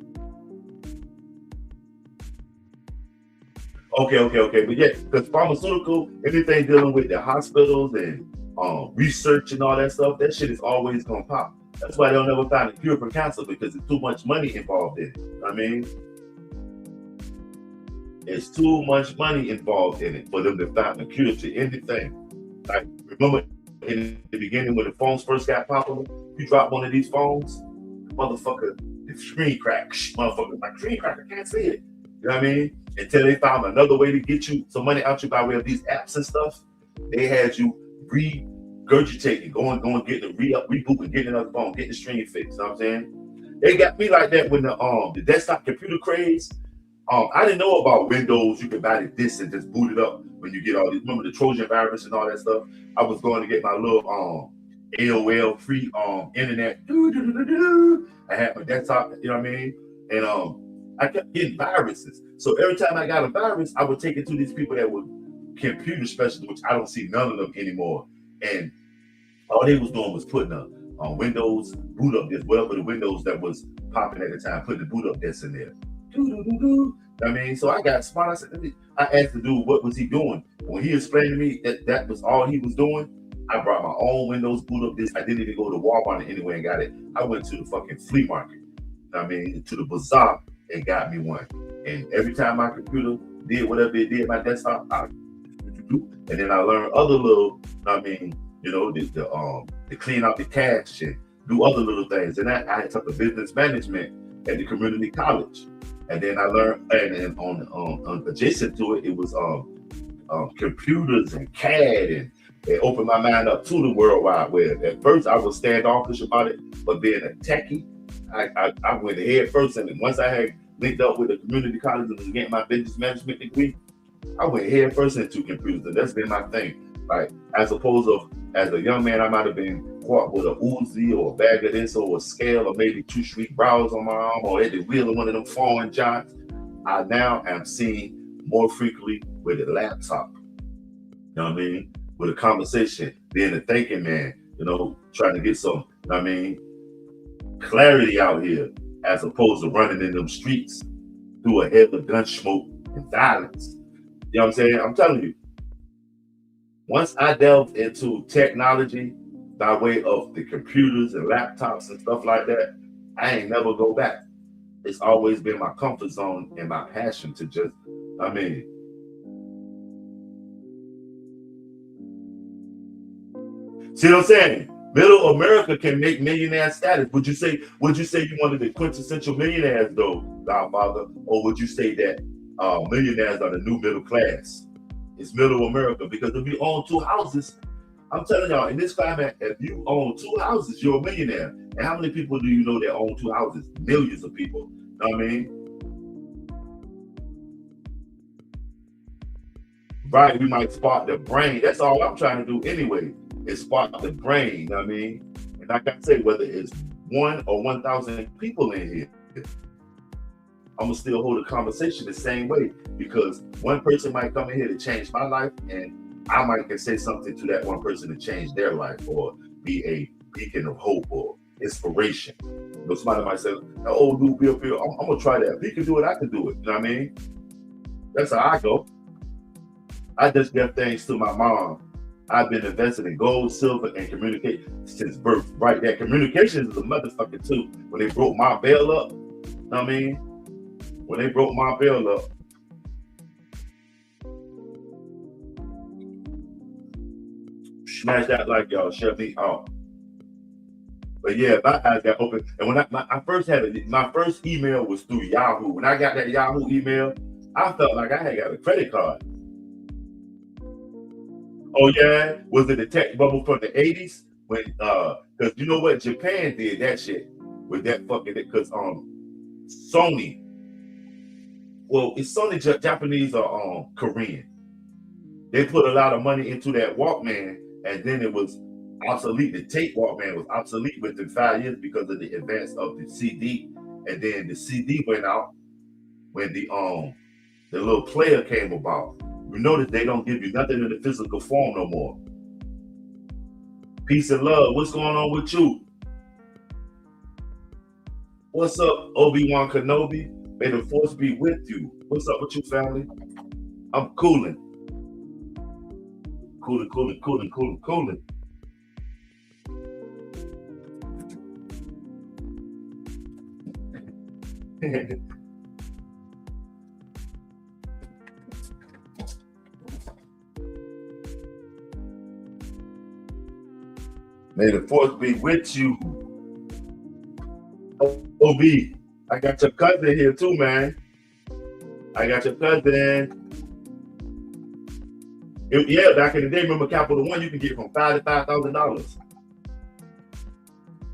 Okay. But yeah, because pharmaceutical, anything dealing with the hospitals and research and all that stuff, that shit is always gonna pop. That's why they'll never find a cure for cancer, because there's too much money involved in it. It's too much money involved in it for them to find a cure to anything. Like, remember in the beginning when the phones first got popular, you drop one of these phones, motherfucker, the screen crack, motherfucker. My screen crack, I can't see it. You know what I mean? Until they found another way to get you some money out you by way of these apps and stuff. They had you regurgitating, going, getting the rebooting, getting another phone, getting the stream fixed. You know what I'm saying? They got me like that when the desktop computer craze. I didn't know about Windows. You could buy the disk and just boot it up when you get all these. Remember the Trojan virus and all that stuff? I was going to get my little AOL free internet. I had my desktop, you know what I mean? And I kept getting viruses. So every time I got a virus, I would take it to these people that were computer specialists, which I don't see none of them anymore. And all they was doing was putting a Windows boot up disk, whatever the Windows that was popping at the time, putting the boot up disk in there. I mean, so I got smart. I asked the dude, what was he doing? When he explained to me that was all he was doing, I brought my own Windows boot up disk. I didn't even go to Walmart anywhere and got it. I went to the fucking flea market. I mean, to the bazaar and got me one. And every time my computer did whatever it did, my desktop, and then I learned other little, I mean, you know, to clean out the cache and do other little things. And I took a business management at the community college. And then I learned, and on adjacent to it, it was computers and CAD, and it opened my mind up to the World Wide Web. At first, I was standoffish about it, but being a techie, I went ahead first. And then once I had linked up with the community college and was getting my business management degree, I went head first into computers, and that's been my thing. Like, as opposed to, as a young man, I might have been caught with a Uzi or a bag of this or a scale or maybe 2 street brows on my arm or at the wheel of one of them foreign giants. I now am seen more frequently with a laptop. You know what I mean? With a conversation, being a thinking man, you know, trying to get some, you know what I mean, clarity out here, as opposed to running in them streets through a head of gun smoke and violence. You know what I'm saying? I'm telling you, once I delved into technology by way of the computers and laptops and stuff like that, I ain't never go back. It's always been my comfort zone and my passion to just, I mean, see what I'm saying? Middle America can make millionaire status. Would you say you wanted the quintessential millionaires though, Godfather? Or would you say that millionaires are the new middle class? It's middle America, because if you own 2 houses, I'm telling y'all, in this climate, if you own 2 houses, you're a millionaire. And how many people do you know that own 2 houses? Millions of people. You know what I mean? Right, we might spark the brain. That's all I'm trying to do anyway, is spark the brain. You know what I mean? And like I say, whether it's 1 or 1,000 people in here, I'm gonna still hold a conversation the same way, because one person might come in here to change my life, and I might can say something to that one person to change their life, or be a beacon of hope or inspiration. You know, somebody might say, "Oh, new Bill, I'm gonna try that. If he can do it, I can do it." You know what I mean? That's how I go. I just give thanks to my mom. I've been invested in gold, silver, and communication since birth. Right there, communications is a motherfucker too. When they broke my bell up, you know what I mean? When they broke my bell up, smash that like, y'all, shut me out. But yeah, my eyes got open. And when I first had my first email was through Yahoo. When I got that Yahoo email, I felt like I had got a credit card. Oh yeah, was it the tech bubble from the 80s? When because you know what, Japan did that shit with that fucking, because Sony. Well, it's Sony, Japanese or Korean. They put a lot of money into that Walkman, and then it was obsolete. The tape Walkman was obsolete within 5 years because of the advance of the CD. And then the CD went out when the little player came about. You notice they don't give you nothing in the physical form no more. Peace and love. What's going on with you? What's up, Obi-Wan Kenobi? May the force be with you. What's up with you, family? I'm cooling. Cooling. May the force be with you. OB, I got your cousin here too, man. I got your cousin. Yeah, back in the day, remember Capital One, you could get from $5,000 to $5,000.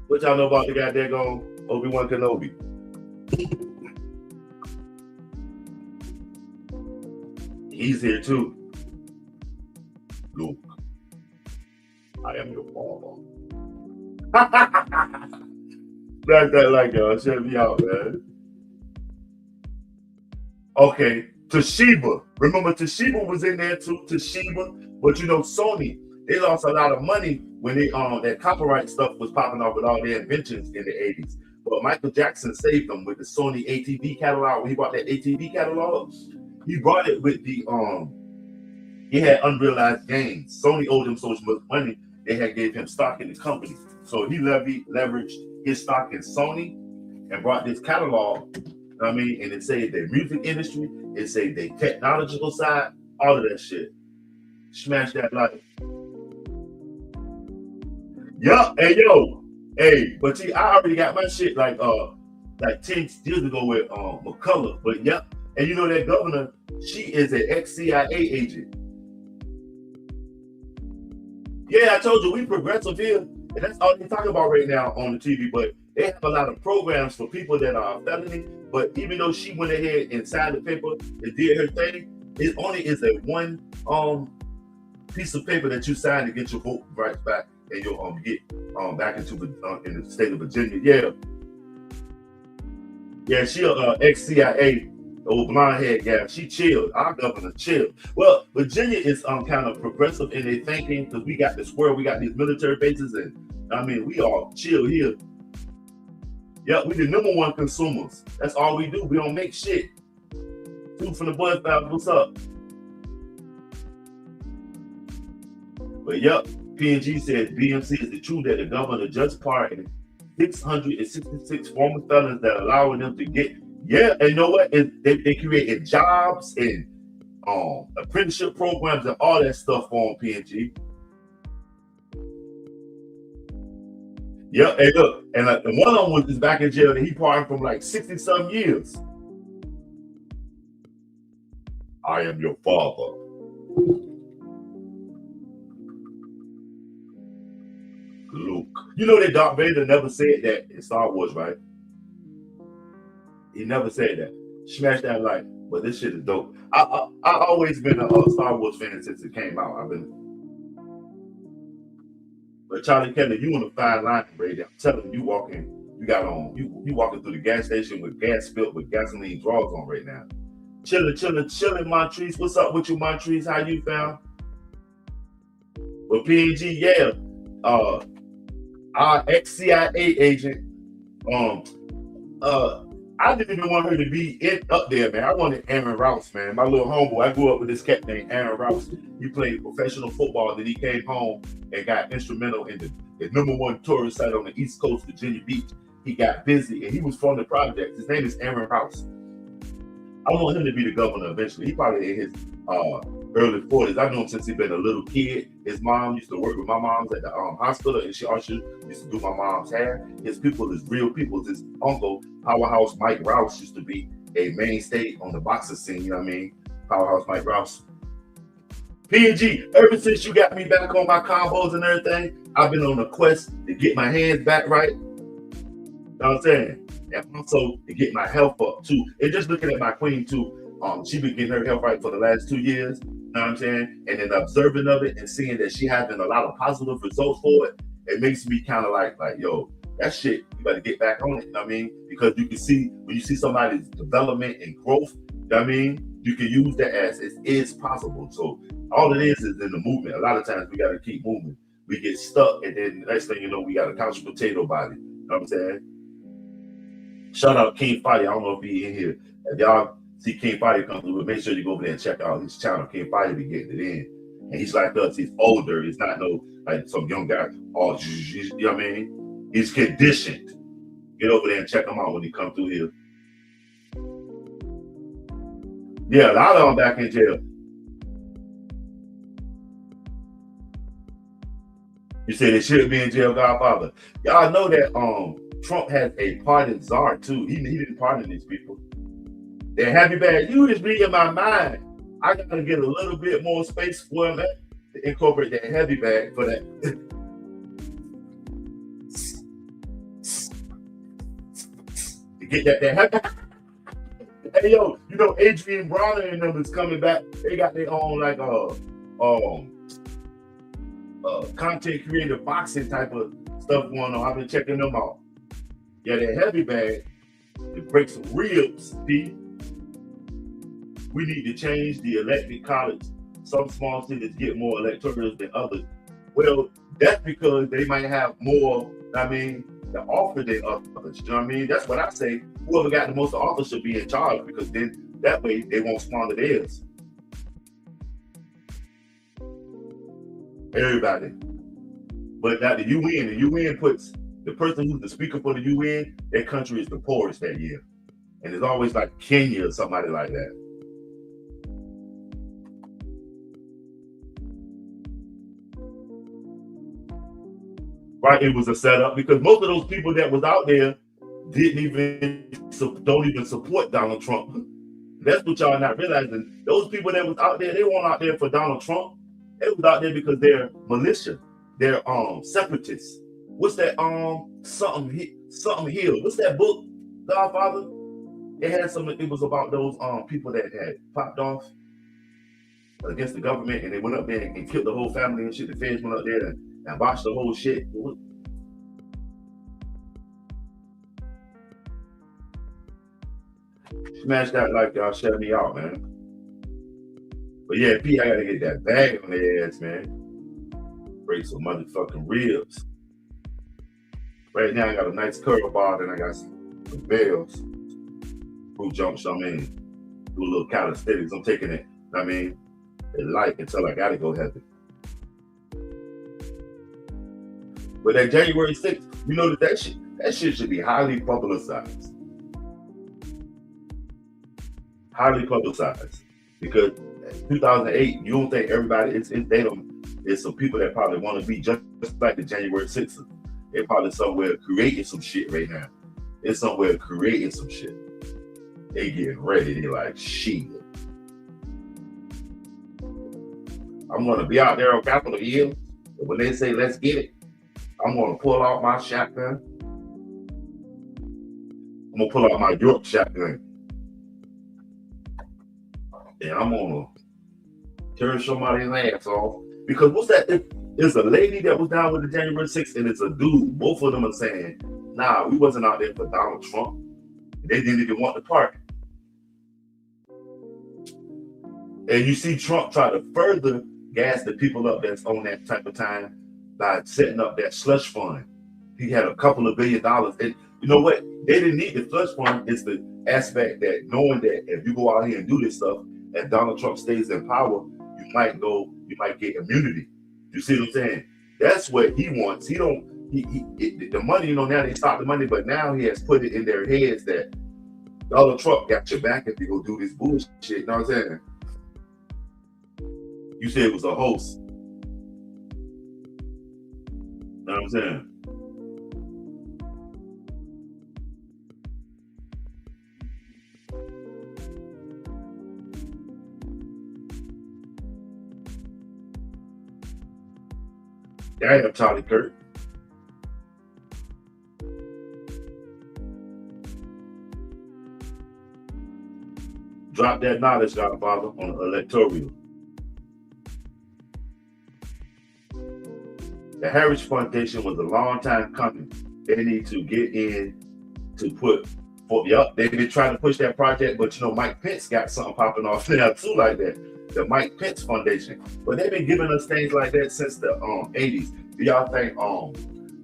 What y'all know about the guy there going Obi-Wan Kenobi? He's here too. Luke, I am your father. That's that like y'all. Shut me out, man. Okay, Toshiba. Remember Toshiba was in there too. Toshiba, but you know Sony, they lost a lot of money when they that copyright stuff was popping off with all their inventions in the 80s. But Michael Jackson saved them with the Sony ATV catalog. When he bought that ATV catalog, he brought it with the he had unrealized gains. Sony owed him so much money, they had gave him stock in the company. So he leveraged his stock in Sony and brought this catalog. I mean, and it saved their music industry, it saved their technological side, all of that shit. Smash that like. Yup, hey yo, hey, but see, I already got my shit like 10 years ago with McCullough. But yep, and you know that governor, she is an ex-CIA agent. Yeah, I told you we progressive here, and that's all they talk about right now on the TV. But they have a lot of programs for people that are felony. But even though she went ahead and signed the paper and did her thing, it only is a one piece of paper that you sign to get your vote rights back and you'll get back into in the state of Virginia. Yeah, she ex-CIA. Old blonde head guy, she chilled. Our governor chilled. Well, Virginia is kind of progressive in their thinking because we got the square, we got these military bases, and I mean we all chill here. Yeah, we the number one consumers. That's all we do. We don't make shit. Food from the Buzz Fab, what's up? But yep, P&G said BMC is the truth that the governor just pardoned 666 former felons that allowing them to get. Yeah, and you know what? They created jobs and apprenticeship programs and all that stuff on P&G. Yeah, hey look, and one of them was just back in jail and he pardoned from like 60-some years. I am your father. Luke. You know that Darth Vader never said that in Star Wars, right? He never said that. Smash that like, but this shit is dope. I always been a Star Wars fan since it came out. But Charlie Kelly, you on a fine line, Brady. I'm telling you, you walking through the gas station with gas spilled with gasoline draws on right now. Chilling, Montrese. What's up with you, Montrese? How you found? But P&G, yeah. Our ex-CIA agent, I didn't even want her to be up there, man. I wanted Aaron Rouse, man. My little homeboy. I grew up with this cat named Aaron Rouse. He played professional football. Then he came home and got instrumental in the number one tourist site on the East Coast, Virginia Beach. He got busy, and he was from the project. His name is Aaron Rouse. I want him to be the governor eventually. He probably in his early 40s. I know him since he's been a little kid. His mom used to work with my mom's at the hospital, and she also used to do my mom's hair. His people is real people. His uncle, Powerhouse Mike Rouse, used to be a mainstay on the boxing scene. You know what I mean? Powerhouse Mike Rouse. P&G, ever since you got me back on my combos and everything, I've been on a quest to get my hands back right. You know what I'm saying? And also to get my health up too. And just looking at my queen too, she been getting her health right for the last 2 years. You know what I'm saying? And then observing of it and seeing that she having a lot of positive results for it, it makes me kind of like, yo, that shit, you better get back on it. You know what I mean? Because you can see when you see somebody's development and growth, you know what I mean? You can use that as it is possible. So all it is in the movement. A lot of times we got to keep moving. We get stuck, and then the next thing you know, we got a couch potato body. You know what I'm saying? Shout out King Fadi. I don't know if he in here. If y'all see King Fadi come through, make sure you go over there and check out his channel. King Fadi be getting it in. And he's like us. He's older. He's not like some young guy. Oh, you know what I mean? He's conditioned. Get over there and check him out when he come through here. Yeah, a lot of them back in jail. You say they should be in jail, Godfather. Y'all know that Trump has a pardon czar too. He didn't pardon these people. They're happy bad. You just read in my mind. I gotta get a little bit more space for him to incorporate that heavy bag for that. To get that heavy. Hey yo, you know Adrian Bronner and them is coming back. They got their own like content creator boxing type of stuff going on. I've been checking them out. Yeah, that heavy bag to break some ribs, P. We need to change the elected college. Some small cities get more electors than others. Well, that's because they might have more, the offer than others. You know what I mean? That's what I say. Whoever got the most offers should be in charge, because then that way they won't squander theirs. Everybody. But now the UN puts the person who's the speaker for the UN, their country is the poorest that year. And it's always like Kenya or somebody like that. Right, it was a setup because most of those people that was out there don't even support Donald Trump. That's what y'all not realizing. Those people that was out there, they weren't out there for Donald Trump. They was out there because they're militia, they're separatists. What's that something Hill? What's that book, Godfather? It was about those people that had popped off against the government, and they went up there and killed the whole family and shit. The feds went up there and watched the whole shit. Smash that like y'all, shut me out, man. But yeah, P, I gotta get that bag on their ass, man. Break some motherfucking ribs. Right now I got a nice curl bar, and I got some bells. Who jumps I'm in. Do a little calisthenics. I'm taking it, light until I gotta go heavy. But that January 6th, you know that shit should be highly publicized. Highly publicized. Because 2008, you don't think everybody, it's some people that probably want to be just like the January 6th. They're probably somewhere creating some shit right now. It's somewhere creating some shit. They getting ready. They like, shit. I'm going to be out there on Capitol Hill. And when they say, let's get it, I'm going to pull out my shotgun. I'm going to pull out my York shotgun. And I'm going to turn somebody's ass off. Because what's that? It's a lady that was down with the January 6th, and it's a dude. Both of them are saying, nah, we wasn't out there for Donald Trump. They didn't even want the party. And you see Trump try to further gas the people up that's on that type of time by setting up that slush fund. He had a couple of $1 billion. And you know what? They didn't need the slush fund. It's the aspect that knowing that if you go out here and do this stuff and Donald Trump stays in power, you might get immunity. You see what I'm saying? That's what he wants. The money, now they stopped the money, but now he has put it in their heads that Donald Trump got your back if you go do this bullshit. You know what I'm saying? You said it was a host. You know what I'm saying? Damn, Charlie Kirk. Drop that knowledge, Godfather, on the electoral. The Harris Foundation was a long time coming. They need to get in to put they've been trying to push that project, but Mike Pence got something popping off there too like that. The Mike Pence Foundation. But they've been giving us things like that since the 80s. Do y'all think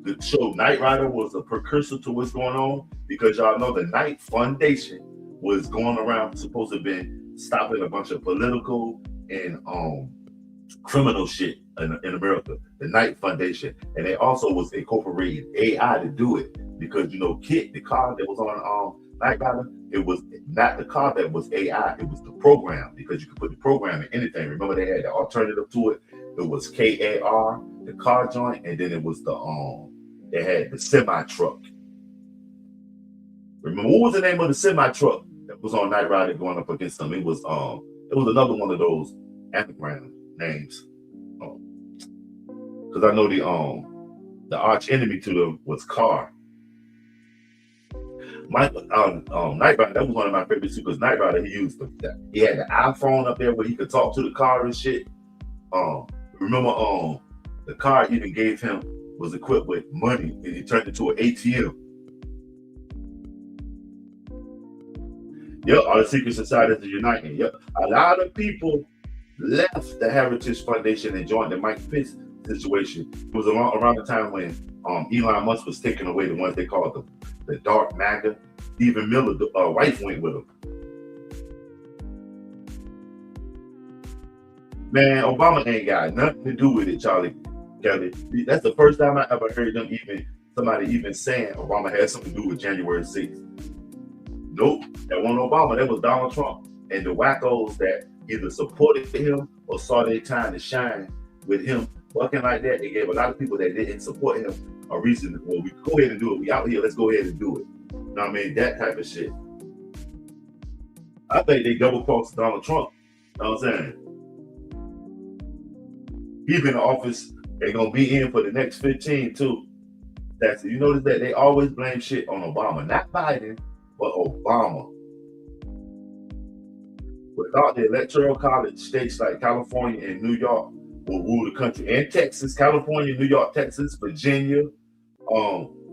the show Knight Rider was a precursor to what's going on? Because y'all know the Knight Foundation was going around, supposed to have been stopping a bunch of political and criminal shit in America, the Knight Foundation. And they also was incorporating AI to do it because, Kit, the car that was on Knight Rider, it was not the car that was AI, it was the program, because you could put the program in anything. Remember they had the alternative to it? It was KAR, the car joint, and then it was they had the semi truck. Remember, what was the name of the semi truck that was on Night Rider going up against them? It was another one of those anagram names. Because I know the arch enemy to them was Car. Night Rider, that was one of my favorites too, because Night Rider, he had the iPhone up there where he could talk to the car and shit. Remember, the car even was equipped with money, and he turned into an ATM. Yep, all the secret societies are uniting. Yep, a lot of people left the Heritage Foundation and joined the Mike Pence situation. It was around the time when Elon Musk was taking away the ones they called the dark maga. Stephen Miller, the wife, went with him. Man, Obama ain't got nothing to do with it, Charlie Kelly. That's the first time I ever heard somebody even saying Obama had something to do with January 6th. Nope, that wasn't Obama. That was Donald Trump and the wackos that either supported him or saw their time to shine with him fucking like that. They gave a lot of people that didn't support him a reason. Well, we go ahead and do it. We out here. Let's go ahead and do it. You know what I mean? That type of shit. I think they double crossed Donald Trump. You know what I'm saying? He's been in office. They're gonna be in for the next 15 too. You notice that they always blame shit on Obama, not Biden, but Obama. Without the electoral college, states like California and New York will rule the country. And Texas, California, New York, Texas, Virginia,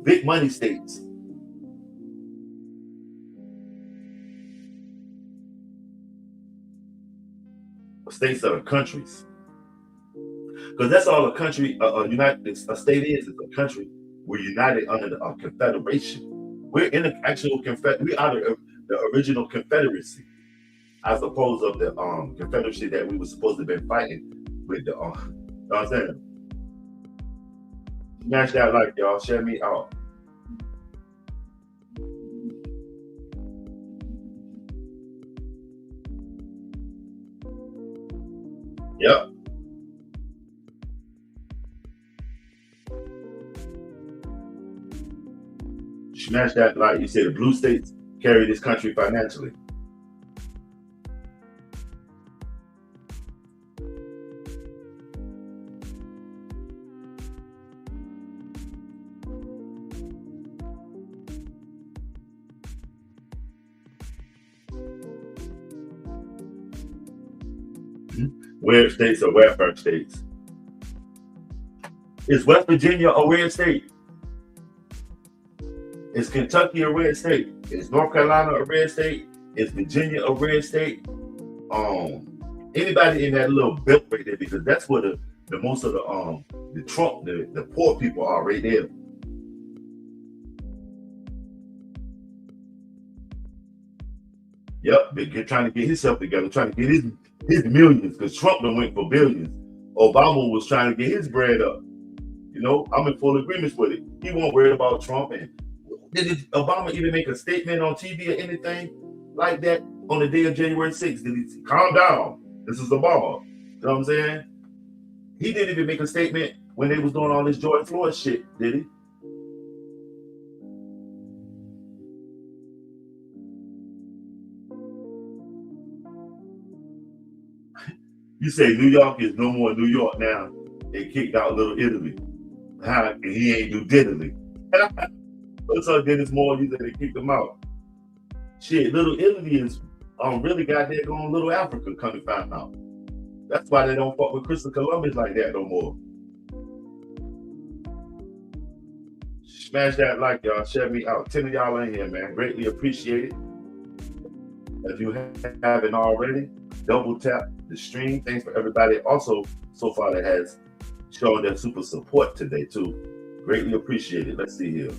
big money states. States that are countries. Because that's all a country, a state is a country. We're united under a confederation. We're in the actual we are the original confederacy, as opposed of the confederacy that we were supposed to have been fighting with the. You know what I'm saying? Smash that like, y'all. Share me out. Yep. Smash that like. You say the blue states carry this country financially. Weird states or welfare states. Is West Virginia a weird state? Is Kentucky a red state? Is North Carolina a red state? Is Virginia a red state? Anybody in that little belt right there, because that's where the most of the Trump, the poor people are right there. Yep, they're trying to get himself together, trying to get his millions, because Trump done went for billions. Obama was trying to get his bread up. You know, I'm in full agreement with it. He won't worry about Trump. And did Obama even make a statement on TV or anything like that on the day of January 6th? Did he say, calm down? This is Obama. You know what I'm saying? He didn't even make a statement when they was doing all this George Floyd shit, did he? You say New York is no more New York now. They kicked out Little Italy. And he ain't do diddly. What's up, Dennis Moore? You said they kicked him out. Shit, Little Italy is really got there going Little Africa, come to find out. That's why they don't fuck with Christopher Columbus like that no more. Smash that like, y'all. Share me out. 10 of y'all in here, man. Greatly appreciate it. If you haven't already, double tap the stream. Thanks for everybody also so far that has shown their super support today too. Greatly appreciate it. Let's see here.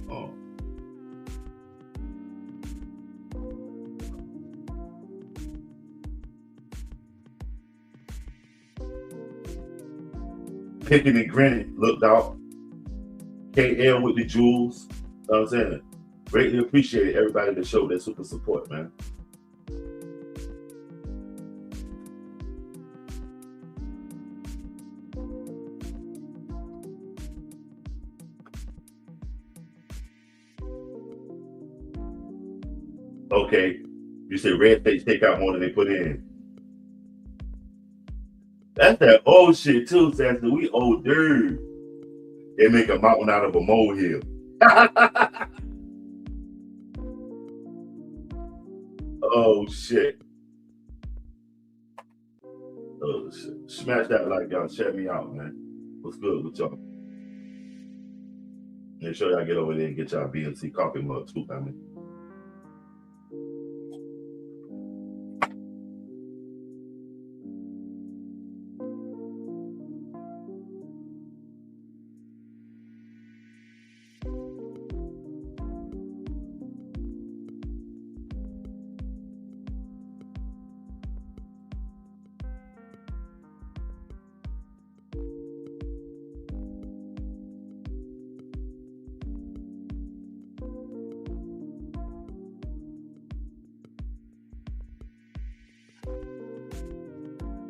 Picking and grinning looked out. KL with the jewels. You know what I'm saying? Greatly appreciate everybody that showed their super support, man. Okay, you say red states take out more than they put in. That's that old shit too, Sassy. We old dude. They make a mountain out of a molehill. Oh shit. Oh shit. Smash that like y'all. Check me out, man. What's good with y'all? Make sure y'all get over there and get y'all BNC coffee mug too, family.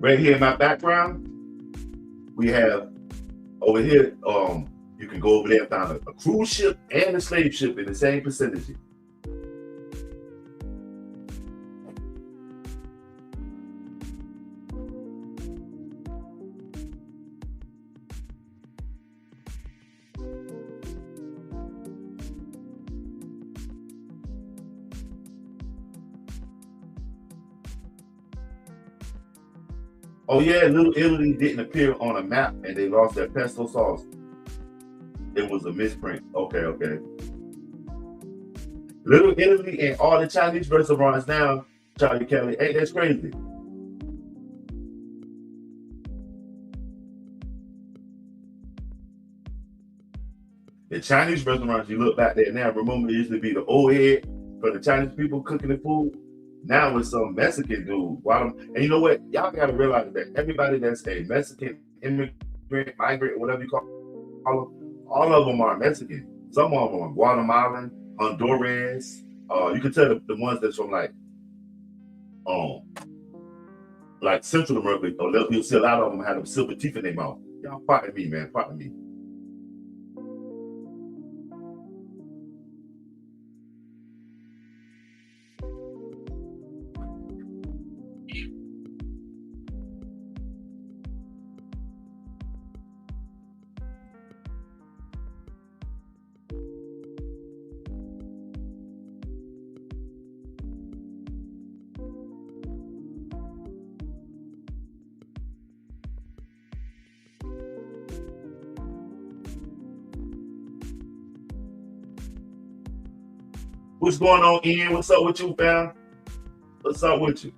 Right here in my background, we have over here, you can go over there and find a cruise ship and a slave ship in the same vicinity. Oh yeah, Little Italy didn't appear on a map and they lost their pesto sauce. It was a misprint. Okay, okay. Little Italy and all the Chinese restaurants now, Charlie Kelly, ain't that crazy? The Chinese restaurants, you look back there now, remember it used to be the old head for the Chinese people cooking the food. Now it's some Mexican dude. And you know what? Y'all gotta realize that everybody that's a Mexican immigrant, migrant, whatever you call them, all of them are Mexican. Some of them are Guatemalan, Hondurans. You can tell the ones that's from um like Central America, or you'll see a lot of them have them silver teeth in their mouth. Y'all pardon me, man. Pardon me. What's going on, Ian? What's up with you, fam? What's up with you?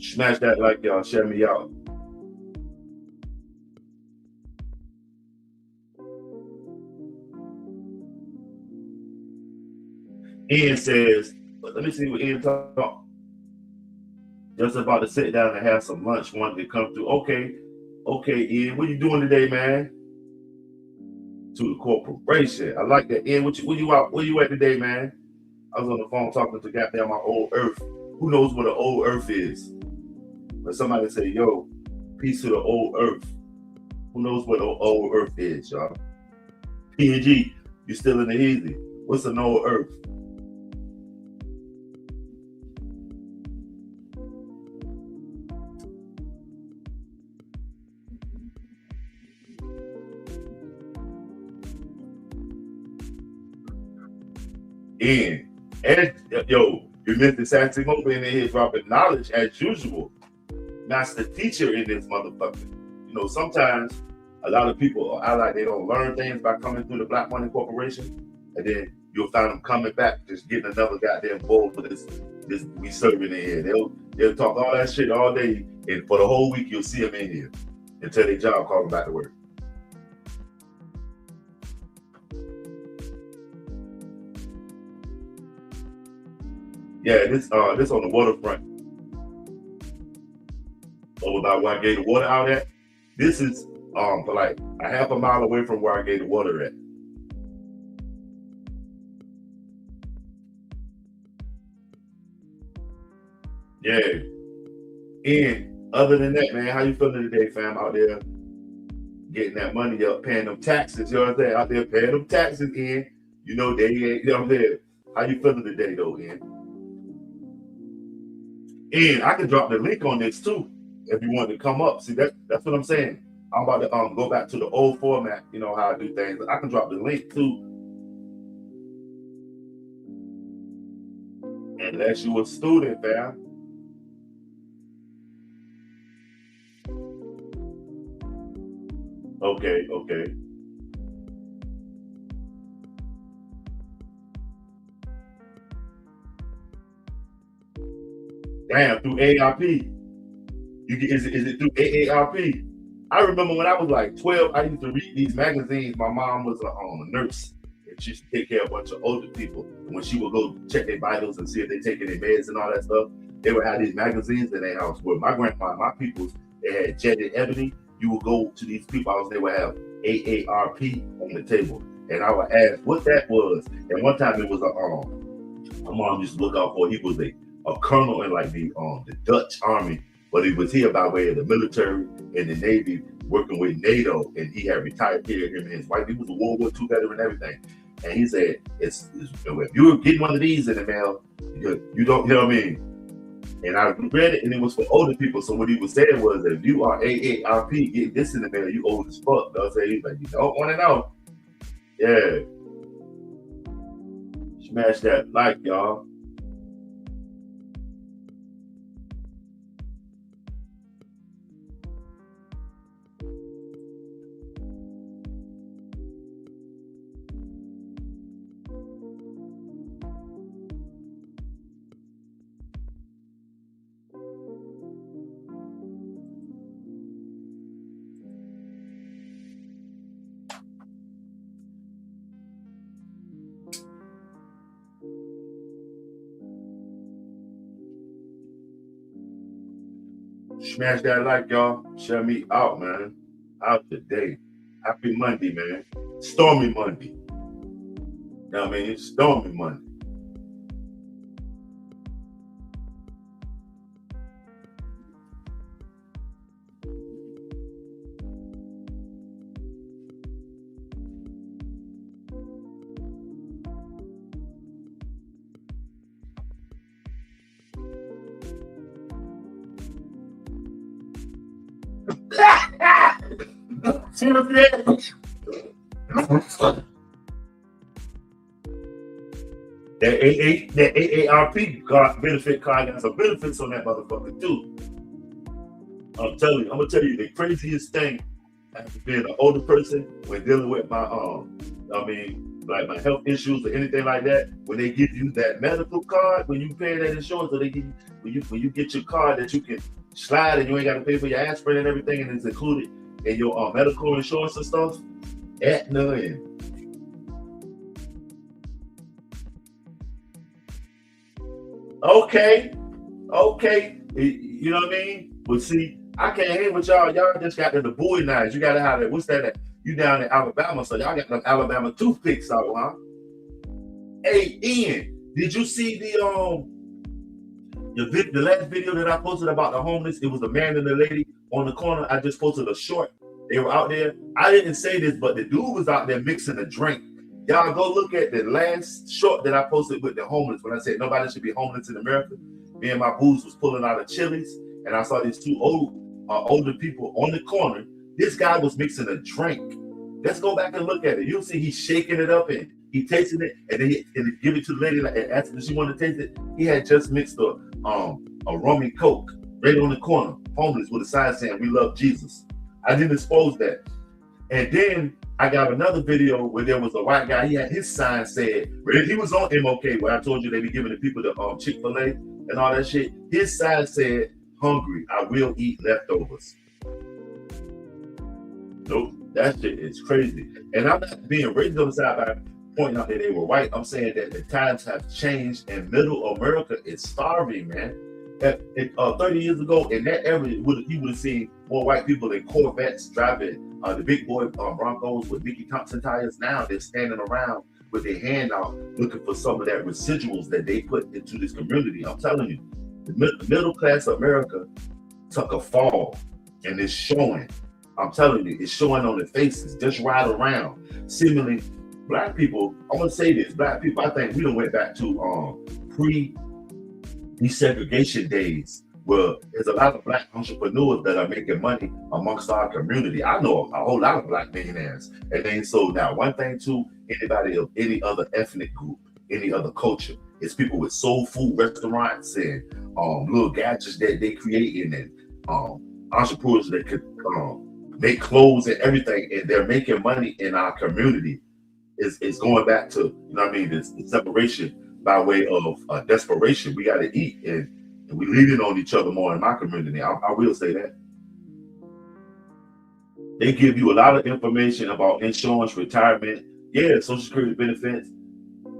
Smash that like, y'all. Share me out. Ian says, let me see what Ian talk. Just about to sit down and have some lunch. Wanted to come through. Okay, Ian. What you doing today, man? To the corporation. I like that. Ian, where you at today, man? I was on the phone talking to goddamn my old Earth. Who knows what an old Earth is? When somebody say, yo, peace to the old Earth. Who knows what an old Earth is, y'all? P&G, you still in the easy. What's an old Earth? And yo, you Mr. Sassy Mobile in here dropping knowledge as usual. Master teacher in this motherfucker. You know, sometimes a lot of people are like they don't learn things by coming through the Black Money Corporation, and then you'll find them coming back just getting another goddamn bowl for this we serving in here. They'll talk all that shit all day, and for the whole week you'll see them in here until their job call them back to work. Yeah, this on the waterfront over by where I gave the water out at. This is for like a half a mile away from where I gave the water at. Yeah. And other than that, man, how you feeling today, fam? Out there getting that money up, paying them taxes, you know what I'm saying? Out there paying them taxes in. You know, they ain't, you know what I'm saying? How you feeling today though, Ian? And I can drop the link on this too if you want to come up. See, that's what I'm saying. I'm about to go back to the old format, you know, how I do things. I can drop the link too. Unless you a student, fam. Okay. Damn, through AARP. Is it through AARP? I remember when I was like 12, I used to read these magazines. My mom was a nurse, and she used to take care of a bunch of older people. And when she would go check their vitals and see if they're taking their meds and all that stuff, they would have these magazines in their house. Where my grandma, my peoples, they had Jet and Ebony. You would go to these people's house, they would have AARP on the table. And I would ask what that was. And one time it was my mom used to look out for, he was a colonel in like the Dutch army, but he was here by way of the military and the Navy working with NATO, and he had retired here, him and his wife. He was a World War II veteran and everything. And he said, if you're getting one of these in the mail, you don't, you know what I mean? And I read it, and it was for older people. So what he was saying was, if you are AARP, get this in the mail, you old as fuck. They'll say, he's like, you don't want to know. Yeah. Smash that like, y'all. Smash that like, y'all. Share me out, man. Out today. Happy Monday, man. Stormy Monday. You know what I mean? It's stormy Monday. See what I'm saying? That AARP benefit card got some benefits on that motherfucker too. I'm gonna tell you the craziest thing after being an older person when dealing with my like my health issues or anything like that, when they give you that medical card, when you pay that insurance, or they give you when you get your card that you can slide and you ain't got to pay for your aspirin and everything, and it's included in your medical insurance and stuff. Aetna and okay, you know what I mean? But see, I can't hang with y'all. Y'all just got the Bowie knives. You got to have that. What's that? You down in Alabama, so y'all got them Alabama toothpicks out, huh? Hey, Ian, did you see the last video that I posted about the homeless? It was a man and a lady on the corner. I just posted a short. They were out there. I didn't say this, but the dude was out there mixing a drink. Y'all go look at the last short that I posted with the homeless. When I said nobody should be homeless in America, me and my booze was pulling out of Chili's, and I saw these two older people on the corner. This guy was mixing a drink. Let's go back and look at it. You'll see he's shaking it up and he tasting it, and then he give it to the lady and asked if she wanted to taste it. He had just mixed a rum and coke right on the corner, homeless, with a sign saying "We love Jesus." I didn't expose that. And then I got another video where there was a white guy. He had his sign said, he was on MOK where I told you they be giving the people the Chick-fil-A and all that shit. His sign said, "Hungry, I will eat leftovers." Nope, that shit is crazy. And I'm not being racist on the side by pointing out that they were white. I'm saying that the times have changed and middle America is starving, man. 30 years ago, in that era, you would have seen more white people in Corvettes driving the big boy Broncos with Mickey Thompson tires. Now they're standing around with their hand out looking for some of that residuals that they put into this community. I'm telling you, the middle class America took a fall, and it's showing. I'm telling you, it's showing on their faces, just right around. Similarly, black people, I want to say this, black people, I think we done went back to pre-desegregation days where there's a lot of black entrepreneurs that are making money amongst our community. I know a whole lot of black millionaires. And then so now one thing too, anybody of any other ethnic group, any other culture, it's people with soul food restaurants and little gadgets that they create and entrepreneurs that could make clothes and everything, and they're making money in our community. Is going back to, you know what I mean, this separation by way of desperation. We got to eat, and we leaning on each other more in my community. I will say that. They give you a lot of information about insurance, retirement, Social Security benefits. You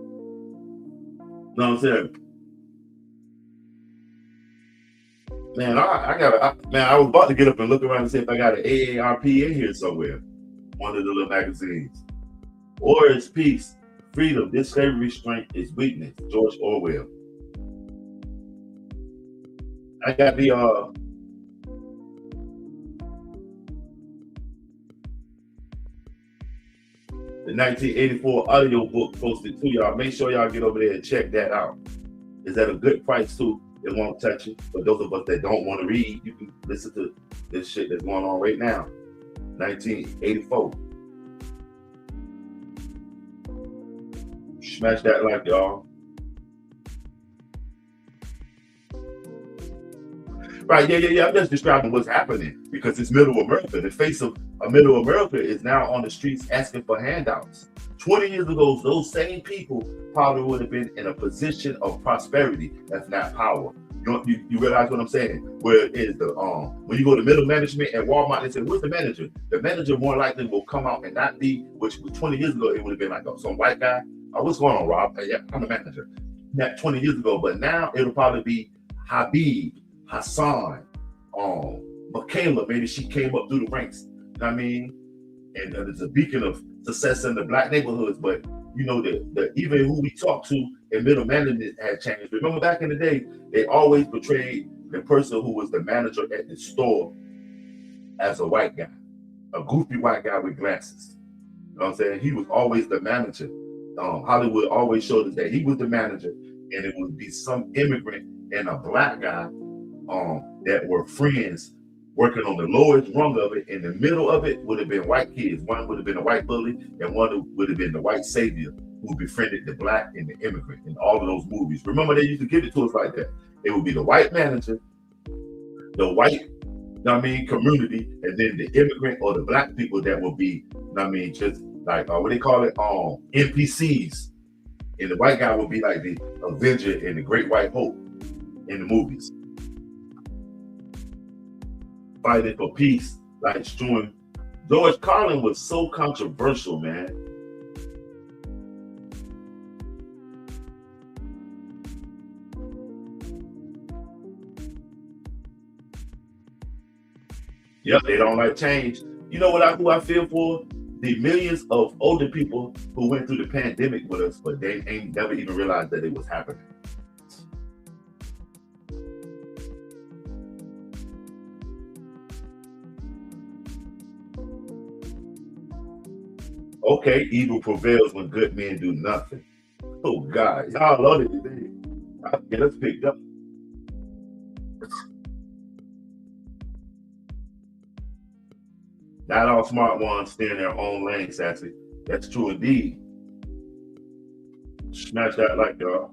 know what I'm saying? Man, I was about to get up and look around and see if I got an AARP in here somewhere. One of the little magazines. War is peace, freedom, this slavery strength is weakness. George Orwell. I got the 1984 audio book posted to y'all. Make sure y'all get over there and check that out. It's at a good price too. It won't touch you. For those of us that don't want to read, you can listen to this shit that's going on right now. 1984. Smash that like, y'all. Right, yeah. I'm just describing what's happening because it's middle America. The face of middle America is now on the streets asking for handouts. 20 years ago, those same people probably would have been in a position of prosperity, if not power. You realize what I'm saying? Where is the when you go to middle management at Walmart and say, "Where's the manager?" The manager more likely will come out and not be, which 20 years ago it would have been like some white guy. "Oh, what's going on, Rob?" "Yeah, I'm the manager." That 20 years ago, but now it'll probably be Habib, Hassan, Michaela. Maybe she came up through the ranks. You know what I mean? And it's a beacon of success in the black neighborhoods. But you know, the even who we talk to in middle management has changed. Remember back in the day, they always portrayed the person who was the manager at the store as a white guy, a goofy white guy with glasses. You know what I'm saying? He was always the manager. Hollywood always showed us that he was the manager, and it would be some immigrant and a black guy that were friends working on the lowest rung of it. In the middle of it would have been white kids. One would have been a white bully, and one would have been the white savior who befriended the black and the immigrant in all of those movies. Remember, they used to give it to us like that. It would be the white manager, the white, community, and then the immigrant or the black people that will be, just like what they call it, NPCs. And the white guy would be like the Avenger and the Great White Hope in the movies. fighting for peace, like strewing. George Carlin was so controversial, man. Yep, they don't like change. You know who I feel for? The millions of older people who went through the pandemic with us, but they ain't never even realized that it was happening. Okay, evil prevails when good men do nothing. Oh God, y'all love it today. I get us picked up. Not all smart ones stay in their own lane, Sassy. That's true indeed. Smash that like, y'all.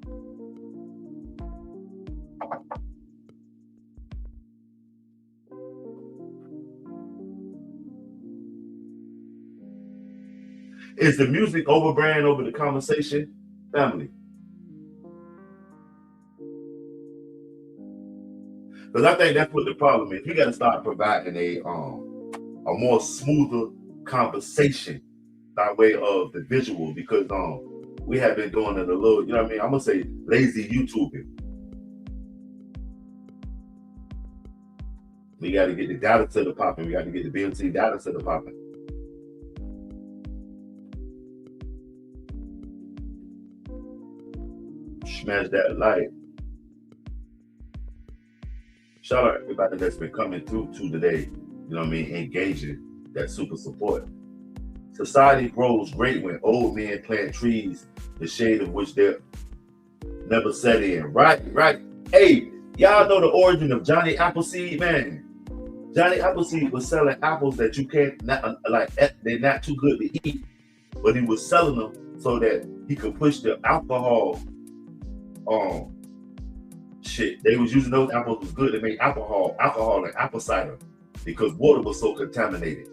Is the music overbrand over the conversation? Family. Because I think that's what the problem is. We got to start providing a more smoother conversation by way of the visual, because we have been doing it a little, you know what I mean? I'm gonna say lazy YouTubing. We got to get the data center popping. We got to get the BMC data center popping. Smash that like. Shout out everybody that's been coming through to today. You know what I mean? Engaging that super support. Society grows great when old men plant trees, the shade of which they're never set in. Right. Hey, y'all know the origin of Johnny Appleseed, man. Johnny Appleseed was selling apples that you can't, not, like, they're not too good to eat, but he was selling them so that he could push the alcohol shit. They was using those apples was good to make alcohol and apple cider because water was so contaminated.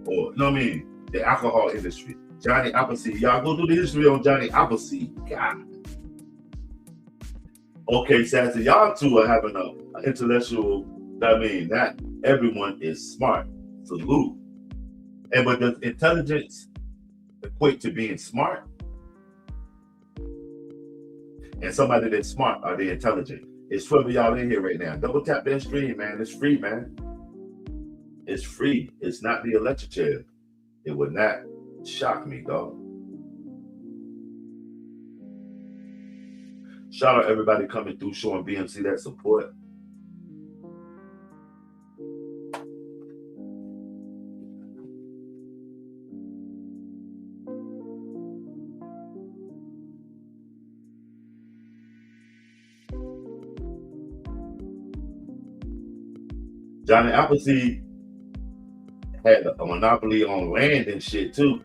Or, you know what I mean? The alcohol industry. Johnny Appleseed. Y'all go do the history on Johnny Appleseed. God. Okay, Sassy, y'all two are having an intellectual, I mean, not everyone is smart. Salute. But does intelligence equate to being smart? And somebody that's smart, are they intelligent? It's 12 of y'all in here right now. Double tap that stream, man. It's free, man. It's free. It's not the electric chair. It would not shock me, dog. Shout out everybody coming through, showing BMC that support. Johnny Appleseed had a monopoly on land and shit too.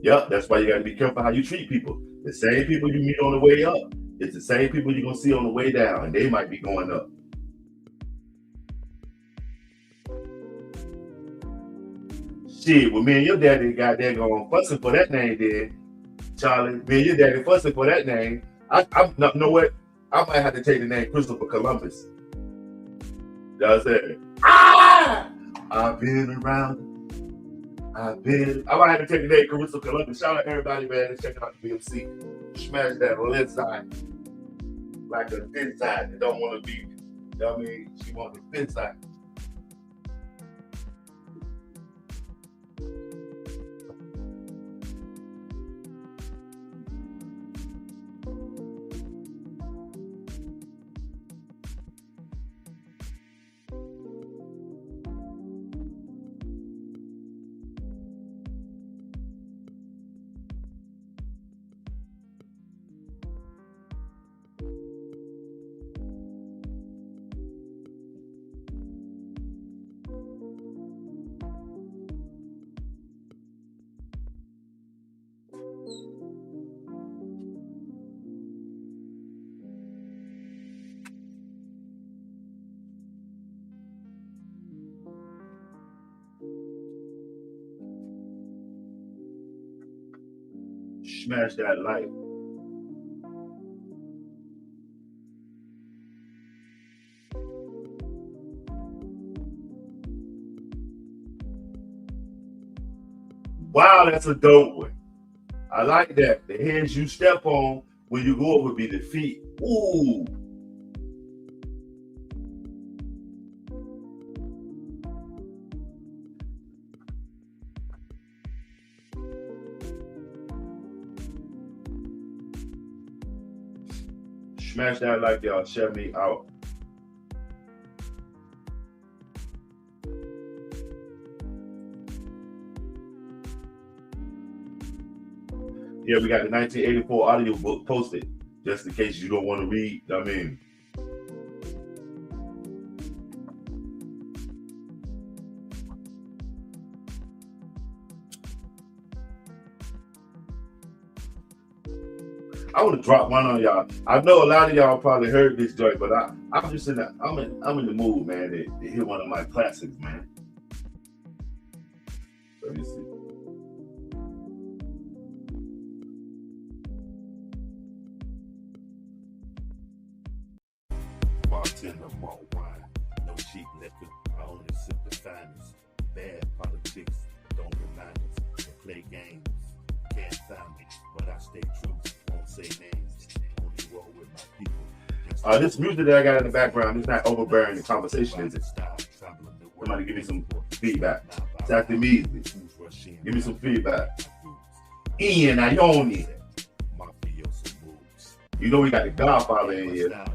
Yep, that's why you got to be careful how you treat people. The same people you meet on the way up, it's the same people you're gonna see on the way down, and they might be going up. Shit, well, me and your daddy got there going fussing for that name, then Charlie. Me and your daddy fussing for that name. I know what? I might have to take the name Christopher Columbus. Y'all said, I've been around. I might have to take the name Christopher Columbus. Shout out everybody, man. Let's check out the BMC. Smash that left side. Like a thin side that don't want to be, you know what I mean? She wants the thin side. Smash that like. Wow, that's a dope one. I like that. The heads you step on when you go up would be the feet. Ooh. Smash that like y'all. Share me out. Yeah, we got the 1984 audio book posted, just in case you don't want to read. I mean, I want to drop one on y'all. I know a lot of y'all probably heard this joint, but I'm just in I'm in the mood, man, to hear one of my classics, man. Let me see. Bartender, more wine, no cheap liquor. I only sip the finest. Bad politics, don't remind us to play games. Can't find me, but I stay true. Won't say names. Only roll with my people. This music that I got in the background is not overbearing the conversation, is it? Somebody give me some feedback. Talk to me. Give me some feedback. Ian Ione. You know we got the Godfather in here.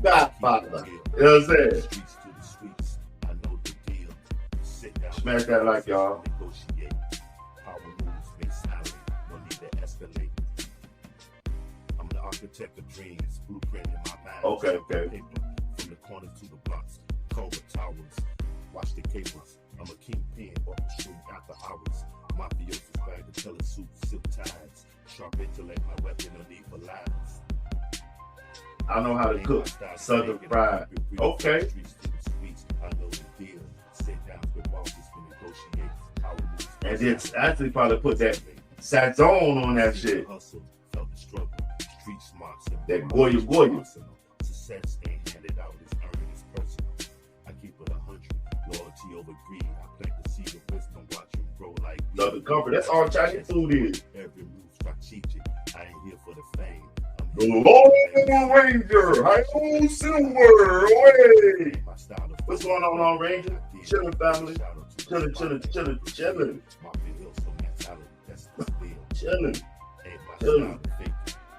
Godfather. You know what I'm saying? Smash that like y'all. I'm the architect of dreams, blueprint in my mind. Okay. From the corner to the blocks, Cobra Towers. Watch the capers. I'm a kingpin, orchestrating after hours. Mafiosos bag the color suits, silk ties. Sharp intellect, my weapon, no need for lies. I know how to cook Southern fried. Okay. I know the deal. Sit down with bosses to negotiate. And then actually probably put that Sazon on that shit. That Goya. Success ain't handed out, it's earned, it's personal. I keep it 100, loyalty over greed. I plant the seed of wisdom, watch him grow like weed. Southern comfort, that's all Chinese food is. Every move strategic, I ain't here for the fame. The Lone Ranger, high old silver, away. What's going on, Lone Ranger? Chilling, family. Chilling. Chilling.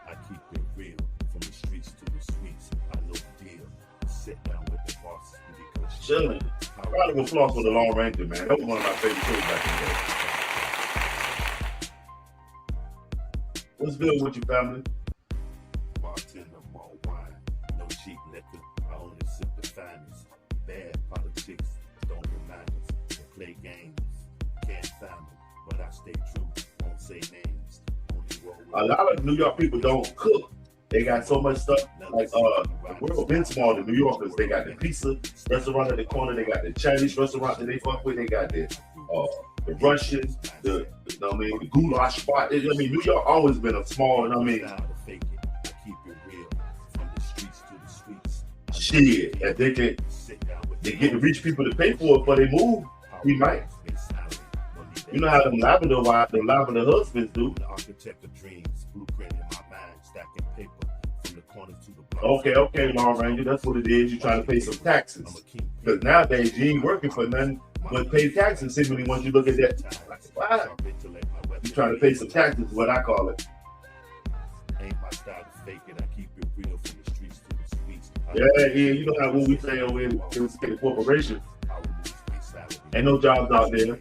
I keep it real, from the streets to the suites. I know the deal. Sit down with the bosses. Chilling. Probably gonna floss with the Lone Ranger, man. That was one of my favorite shows back in the day. What's good with you, family? Bartender, more wine, no cheap liquor. I only sip the finest. Bad politics, don't remind us to play games. Can't find me, but I stay true. Won't say names. A lot of New York people don't cook. They got so much stuff. Like the world been small. The New Yorkers, they got the pizza restaurant at the corner. They got the Chinese restaurant that they fuck with. They got the Russian, the goulash spot. New York always been a small. Shit, if they get the rich people to pay for it before they move, we might. You know how them lavender wives, them lavender husbands do. The architect of dreams, blueprint in my mind, stacking paper from the corner to the block. Okay, Lone Ranger, that's what it is. You're trying to pay some taxes. Because nowadays you ain't working for nothing but pay taxes. Simply once you look at that, like, wow. You're trying to pay some taxes, is what I call it. Ain't my style to fake it. I keep it real from the streets to the suites. Yeah, you know how when we say over in the corporation, ain't no jobs out there.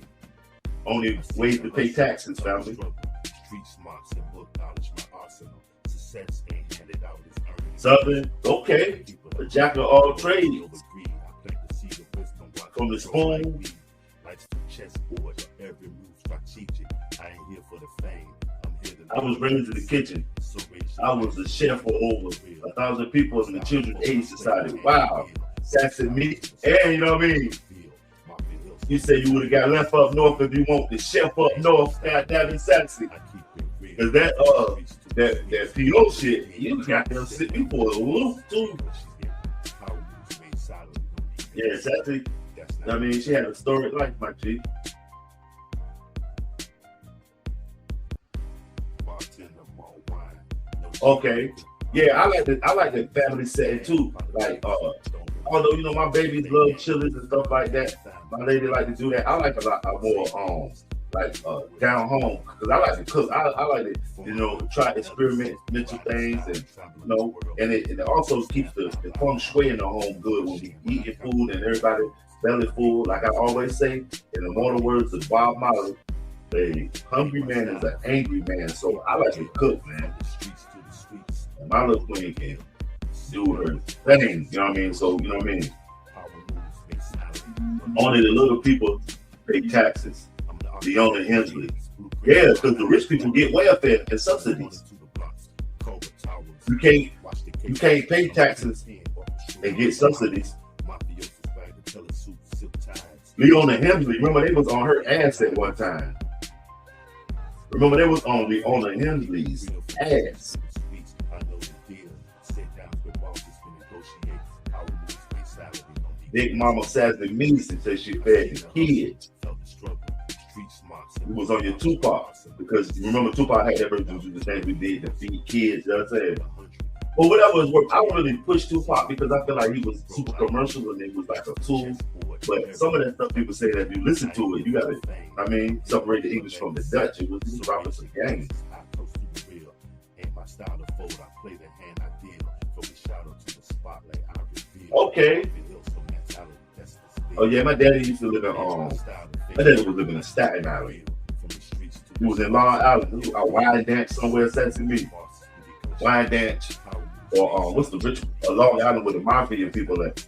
Only ways to pay taxes, family. Street smarts and book knowledge, my arsenal. Success ain't handed out, it's earned. Southern, okay. A jack of all trades. From the spoon. Chessboard, every move strategic. I ain't here for the fame. I'm here to. I was raised in the kitchen. I was a chef for over 1,000 people in the Children's Aid Society. Wow. Saxon meat. And you know what I mean? You say you would have got left up north if you want the chef up north, goddamn in Saxon. Because that PO shit, you got them sitting for a loop too. Yeah, Saxon. She had a storied life, my G. Okay. Yeah, I like the family setting too. Like although you know my babies love chilies and stuff like that, my lady like to do that. I like a lot more like down home because I like to cook. I like to try experimental things and and it also keeps the feng shui in the home good when we eating food and everybody belly full. Like I always say, in the immortal words of Bob Marley, a hungry man is an angry man. So I like to cook, man. And my little queen can do her thing, you know what I mean? So, you know what I mean? Only the little people pay taxes. The owner Hensley. Yeah, because the rich people get welfare and subsidies. You can't pay taxes and get subsidies. Leona Hensley, remember they was on her ass at one time. Remember they was on Leona Hensley's ass. Big Mama Sassy Meese said she fed the kids. It was on your Tupac because remember Tupac had ever do the things we did to feed kids. You know what I'm saying? But whatever was work, I don't really push Tupac because I feel like he was super commercial and it was like a tool. But some of that stuff people say that if you listen to it, you gotta, separate the English from the Dutch. It was about some games. Okay. Oh yeah, my daddy used to live in my daddy was living in Staten Island. He was in Long Island. A wine dance somewhere Sassy Me. Wine dance. Or what's the rich Long Island with the mafia people at?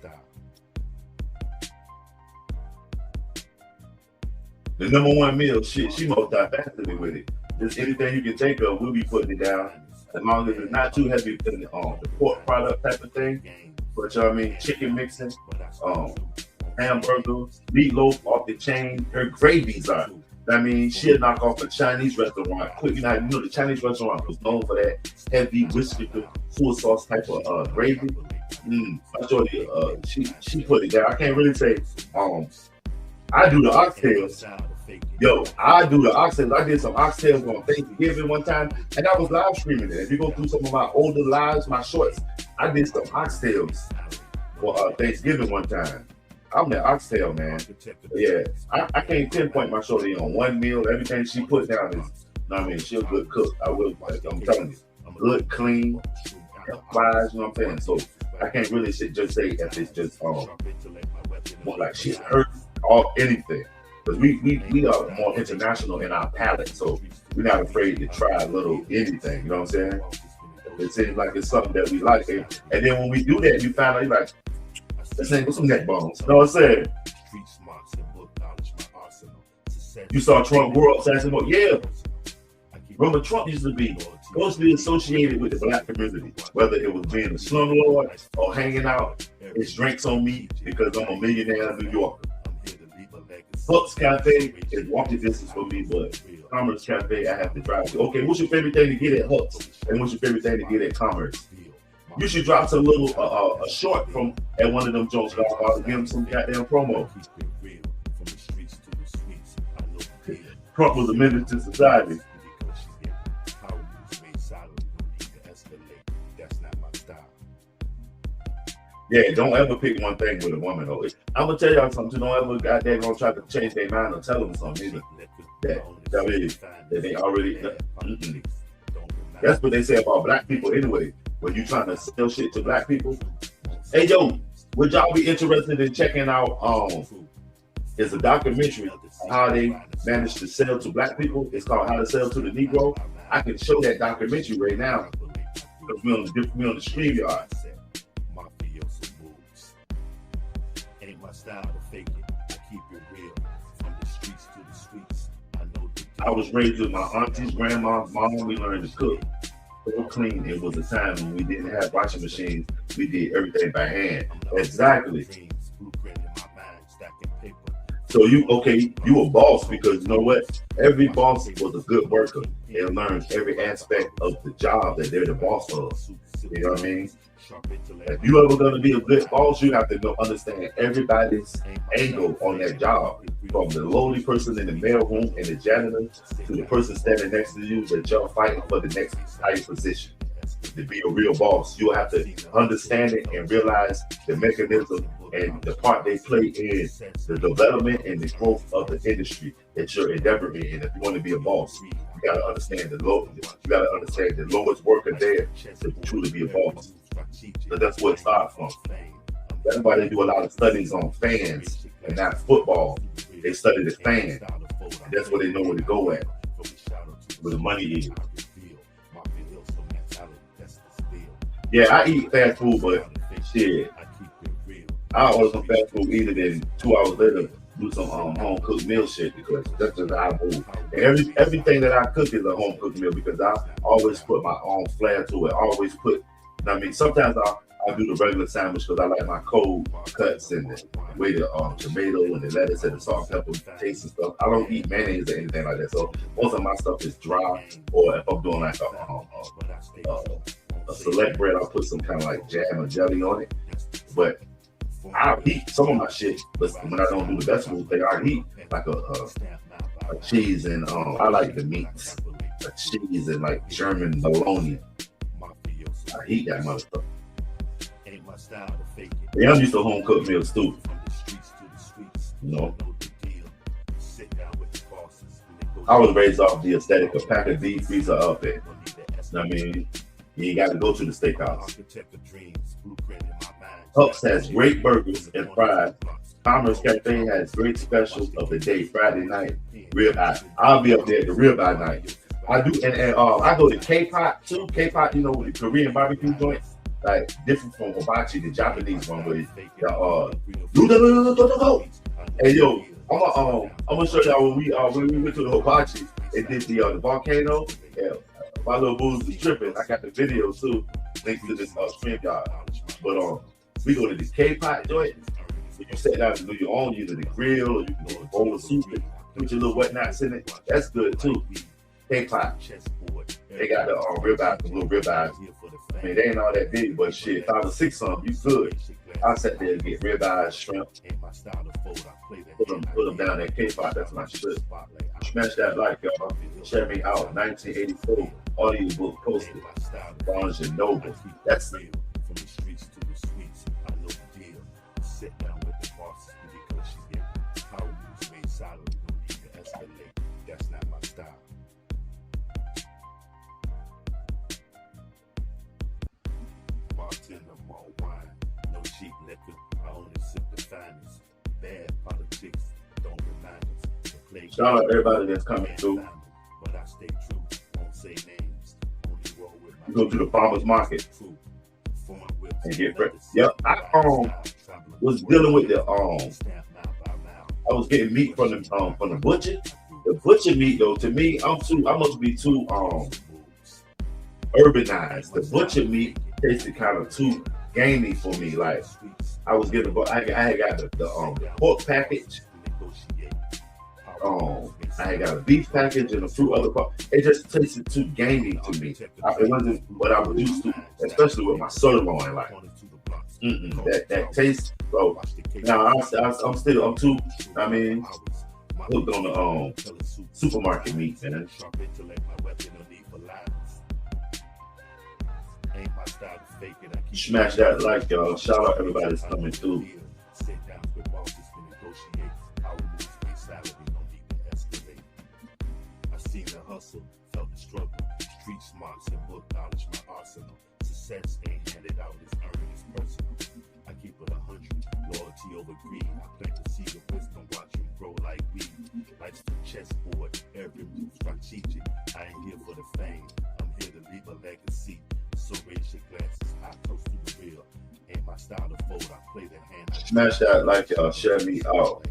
The number one meal, shit, she multifaceted with it. Just anything you can think of, we'll be putting it down. As long as it's not too heavy in the pork product type of thing. But you know what I mean? Chicken mixing, hamburger, meatloaf off the chain. Her gravies are. I mean, she'll knock off a Chinese restaurant quick. You know, the Chinese restaurant was known for that heavy whiskey, full sauce type of gravy. I showed you, she put it down. I can't really say, I do the oxtails. Yo, I do the oxtails. I did some oxtails on Thanksgiving one time, and I was live streaming it. If you go through some of my older lives, my shorts, I did some oxtails for Thanksgiving one time. I'm the oxtail man. Yeah, I can't pinpoint my shorty on one meal. Everything she put down is, she's a good cook. I'm telling you, good, clean, wise. You know what I'm saying? So I can't really just say if it's just like she's hurt or anything. Because we are more international in our palate, so we're not afraid to try a little anything. You know what I'm saying? It seems like it's something that we like, and then when we do that, you find out you're like, let's say with some neck bones. You know what I'm saying? You saw Trump grow up saying, yeah. Remember, Trump used to be closely associated with the black community, whether it was being a slumlord or hanging out. It's drinks on me because I'm a millionaire in New York. Huck's Cafe is walking distance for me, but Commerce Cafe, I have to drive to. Okay, what's your favorite thing to get at Huck's? And what's your favorite thing to get at Commerce? You should drop some little a short from at one of them jokes, Godfather. Give them some goddamn promo. Trump was a menace to society. Yeah, don't ever pick one thing with a woman though. I'm gonna tell y'all something. Don't ever goddamn gonna try to change their mind or tell them something either. That they already. That's what they say about black people anyway. When you trying to sell shit to black people. Hey yo, would y'all be interested in checking out? It's a documentary on how they managed to sell to black people. It's called How to Sell to the Negro. I can show that documentary right now because we on the StreamYard. I was raised with my aunties, grandma, mom. We learned to cook. So clean. It was a time when we didn't have washing machines. We did everything by hand. Exactly. So you a boss because you know what? Every boss was a good worker. They learned every aspect of the job that they're the boss of. You know what I mean? If you ever gonna be a good boss, you have to understand everybody's angle on that job. From the lowly person in the mailroom and the janitor to the person standing next to you that y'all fighting for the next higher position. to be a real boss. You'll have to understand it and realize the mechanism and the part they play in the development and the growth of the industry that you're endeavoring in. If you want to be a boss, you got to understand the lowest worker there to truly be a boss. So that's where it starts from. That's why they do a lot of studies on fans and not football. They study the fan. And that's where they know where to go at, where the money is. Yeah, I eat fast food, but shit, I order some fast food either than 2 hours later do some home cooked meal shit, because that's just how I move. And everything that I cook is a home cooked meal, because I always put my own flair to it. I always put, I mean, sometimes I do the regular sandwich because I like my cold cuts and the way the tomato and the lettuce and the salt and pepper taste and stuff. I don't eat mayonnaise or anything like that. So most of my stuff is dry, or if I'm doing like a select bread, I'll put some kind of like jam or jelly on it. But I'll eat some of my shit, but when I don't do the vegetable thing, I'll eat like a cheese and I like the meats, a cheese and like German bologna. I eat that motherfucker. Yeah, I'm used to home cooked meals too. You know, I was raised off the aesthetic of pack a deep freezer up it. I mean, you ain't got to go to the steakhouse. Huck's has great burgers and fries. Commerce Cafe has great specials of the day. Friday night, ribeye. I'll be up there at the ribeye night. I do, and I go to K-Pot too. K-Pot, you know, the Korean barbecue joint, like different from hibachi, the Japanese one with Hey yo, I'm gonna show y'all when we went to the hibachi and did the volcano. Yeah, my little booze was tripping. I got the video too, thanks to this stream yard. But we go to the K-Pot joint. When you sit down and do your own, either the grill or you can do a bowl of soup and put your little whatnots in it. That's good too. K-Pot. They got the ribeye, the little ribeyes. I mean, they ain't all that big, but shit, 5 or 6 of them, you good. I sat there and get ribeyes, shrimp, put them down at K-Pot. That's my shit. Smash that like, y'all. Check me out, 1984 audiobook posted. Barnes and Noble. That's it. From the streets to the sweets, I know the deal. Sit down with the bosses because she get power moves made solid. We don't need to escalate. That's not my style. Bartender, more wine, no cheap liquor. I only sip the finest. Bad politics don't remind us to play. Shout out everybody that's coming through. But I stay true. Won't say names. Only roll with my. You go to the farmers market and get fresh. Yep, I was dealing with the I was getting meat from the butcher. The butcher meat though, to me, I must be too urbanized. The butcher meat tasted kind of too gamey for me. Like I was getting, I had got the pork package. I had got a beef package and a few other parts. It just tasted too gamey to me. It wasn't what I was used to, especially with my sirloin. Like, that taste, bro. Now I'm too. I mean, hooked on the supermarket meat, man. Smash that like, y'all. Shout out everybody that's coming through. Hustle, felt the struggle, street smarts and book knowledge, my arsenal. Success ain't handed out, it's earned, it's personal. I keep it 100, loyalty over greed. I plant the seed of wisdom, watch them grow like weed. Life's the chessboard, every move strategic. I ain't here for the fame, I'm here to leave a legacy. So raise your glasses, high close to the real. Ain't my style to fold, I play the hand. Smash that like, y'all, share me out.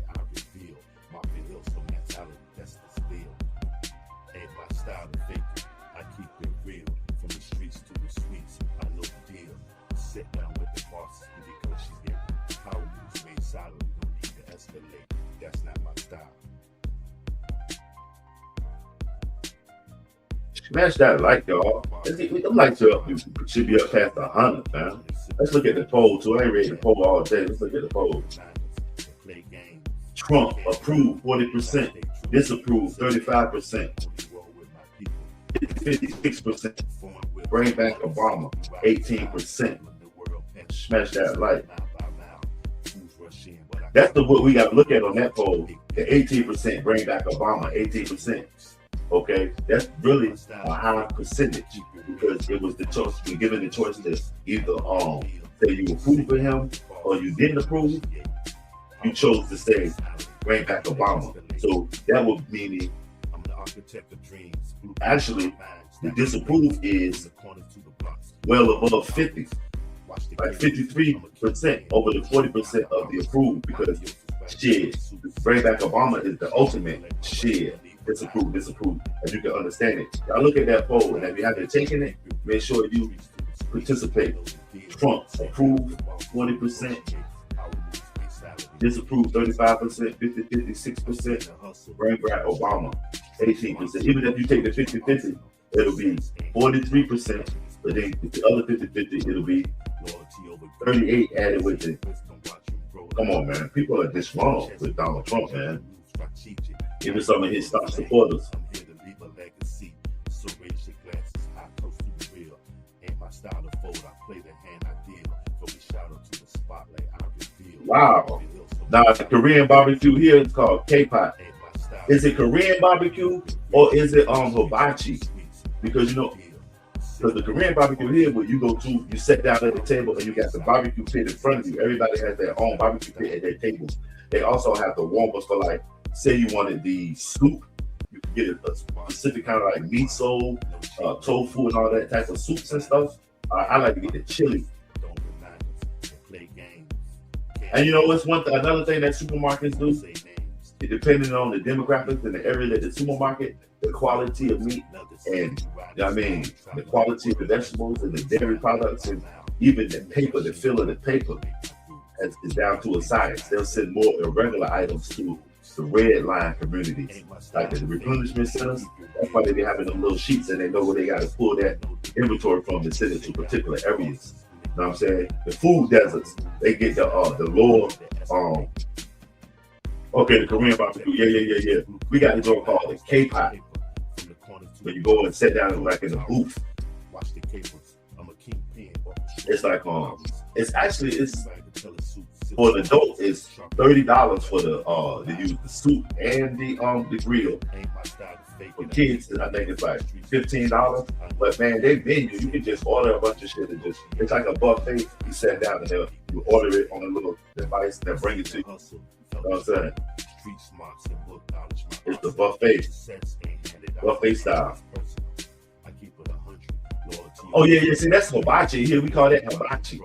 Style of thinking, I keep it real. From the streets to the sweets, I know the deal. Sit down with the bosses because she get power moves made solid. We don't need to escalate. That's not my style. Smash that like, y'all. Them likes should be up past 100, man. Let's look at the poll too. I ain't read the poll all day. Let's look at the poll. Trump approved 40%, disapprove 35%. 56%. Bring back Obama, 18%. Smash that like. That's what we got to look at on that poll. The 18%, bring back Obama, 18%. Okay, that's really a high percentage because it was the choice. We're given the choice to either say you approve of him or you didn't approve. You chose to say bring back Obama. So that would mean actually the disapprove is well above 50, like 53% over the 40% of the approved, because shit, bring back Obama is the ultimate shit. Disapprove, as you can understand it. Y'all look at that poll, and if you haven't taken it, make sure you participate. Trump approve 20%, disapprove 35%, 56%, bring back Obama 18%. Even if you take the 50-50, it'll be 43%, but then the other 50-50, it'll be 38 added with it. Come on, man. People are disgruntled with Donald Trump, man. Even some of his top supporters. Wow. Now the Korean barbecue here is called K-pop. Is it Korean barbecue or is it hibachi? Because because the Korean barbecue here, where you go to, you sit down at the table and you got the barbecue pit in front of you. Everybody has their own barbecue pit at their table. They also have the warmers for, like, say you wanted the soup, you can get a specific kind of like miso, tofu, and all that type of soups and stuff. I like to get the chili. And you know what's another thing that supermarkets do? Depending on the demographics and the area that the supermarket, the quality of meat and the quality of the vegetables and the dairy products and even the paper, the fill of the paper is down to a science. They'll send more irregular items to the red line communities, like the replenishment centers. That's why they be having them little sheets and they know where they got to pull that inventory from to send it to particular areas. You know what I'm saying? The food deserts, they get the lower the Korean barbecue. Yeah. We got this one called the K-pop. When you go and sit down like in a booth. It's like it's for the adult it's $30 for the to use the soup and the grill. For kids, I think it's like $15. But man, they menu, you can just order a bunch of shit and it's like a buffet. You sit down and you order it on a little device and bring it to you. You know what I'm saying? It's the buffet style. Oh yeah. See, that's hibachi here. We call that hibachi.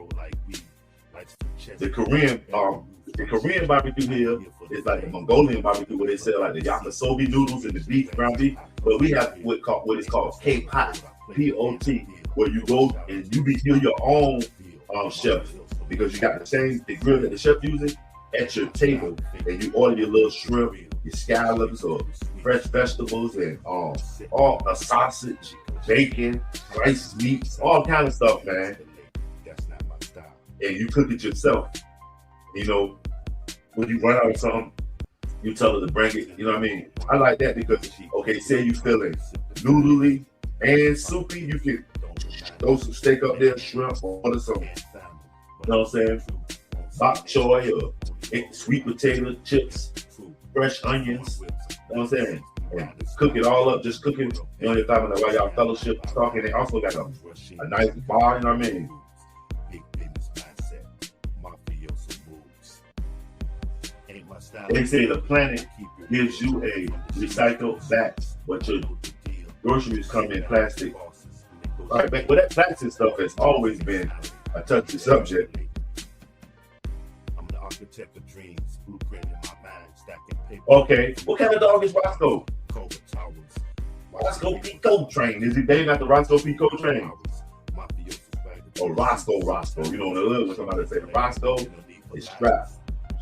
The Korean barbecue here is like the Mongolian barbecue where they sell like the yakisoba noodles and the ground beef. But we have what is called K-pot, P-O-T, where you go and you're your own chef, because you got the grill that the chef uses at your table, and you order your little shrimp, your scallops, or fresh vegetables, and all a sausage, bacon, rice, meats, all kind of stuff, man. And you cook it yourself. When you run out of something, you tell her to bring it. You know what I mean? I like that because, say you feeling noodly and soupy, you can throw some steak up there, shrimp, or order some, you know what I'm saying? Bok choy or sweet potato chips, fresh onions, you know what I'm saying? And cook it all up, just cooking. You know, you're talking about while y'all fellowship talking. They also got a nice bar, you know what I mean? They say the planet gives you a recycled back, but your groceries come in plastic. All right, but that plastic stuff has always been a touchy subject. Okay, what kind of dog is Roscoe? Roscoe P. Coltrane. Is he named after Roscoe P. Coltrane? Or Roscoe. You know, when somebody say Roscoe, it's strapped.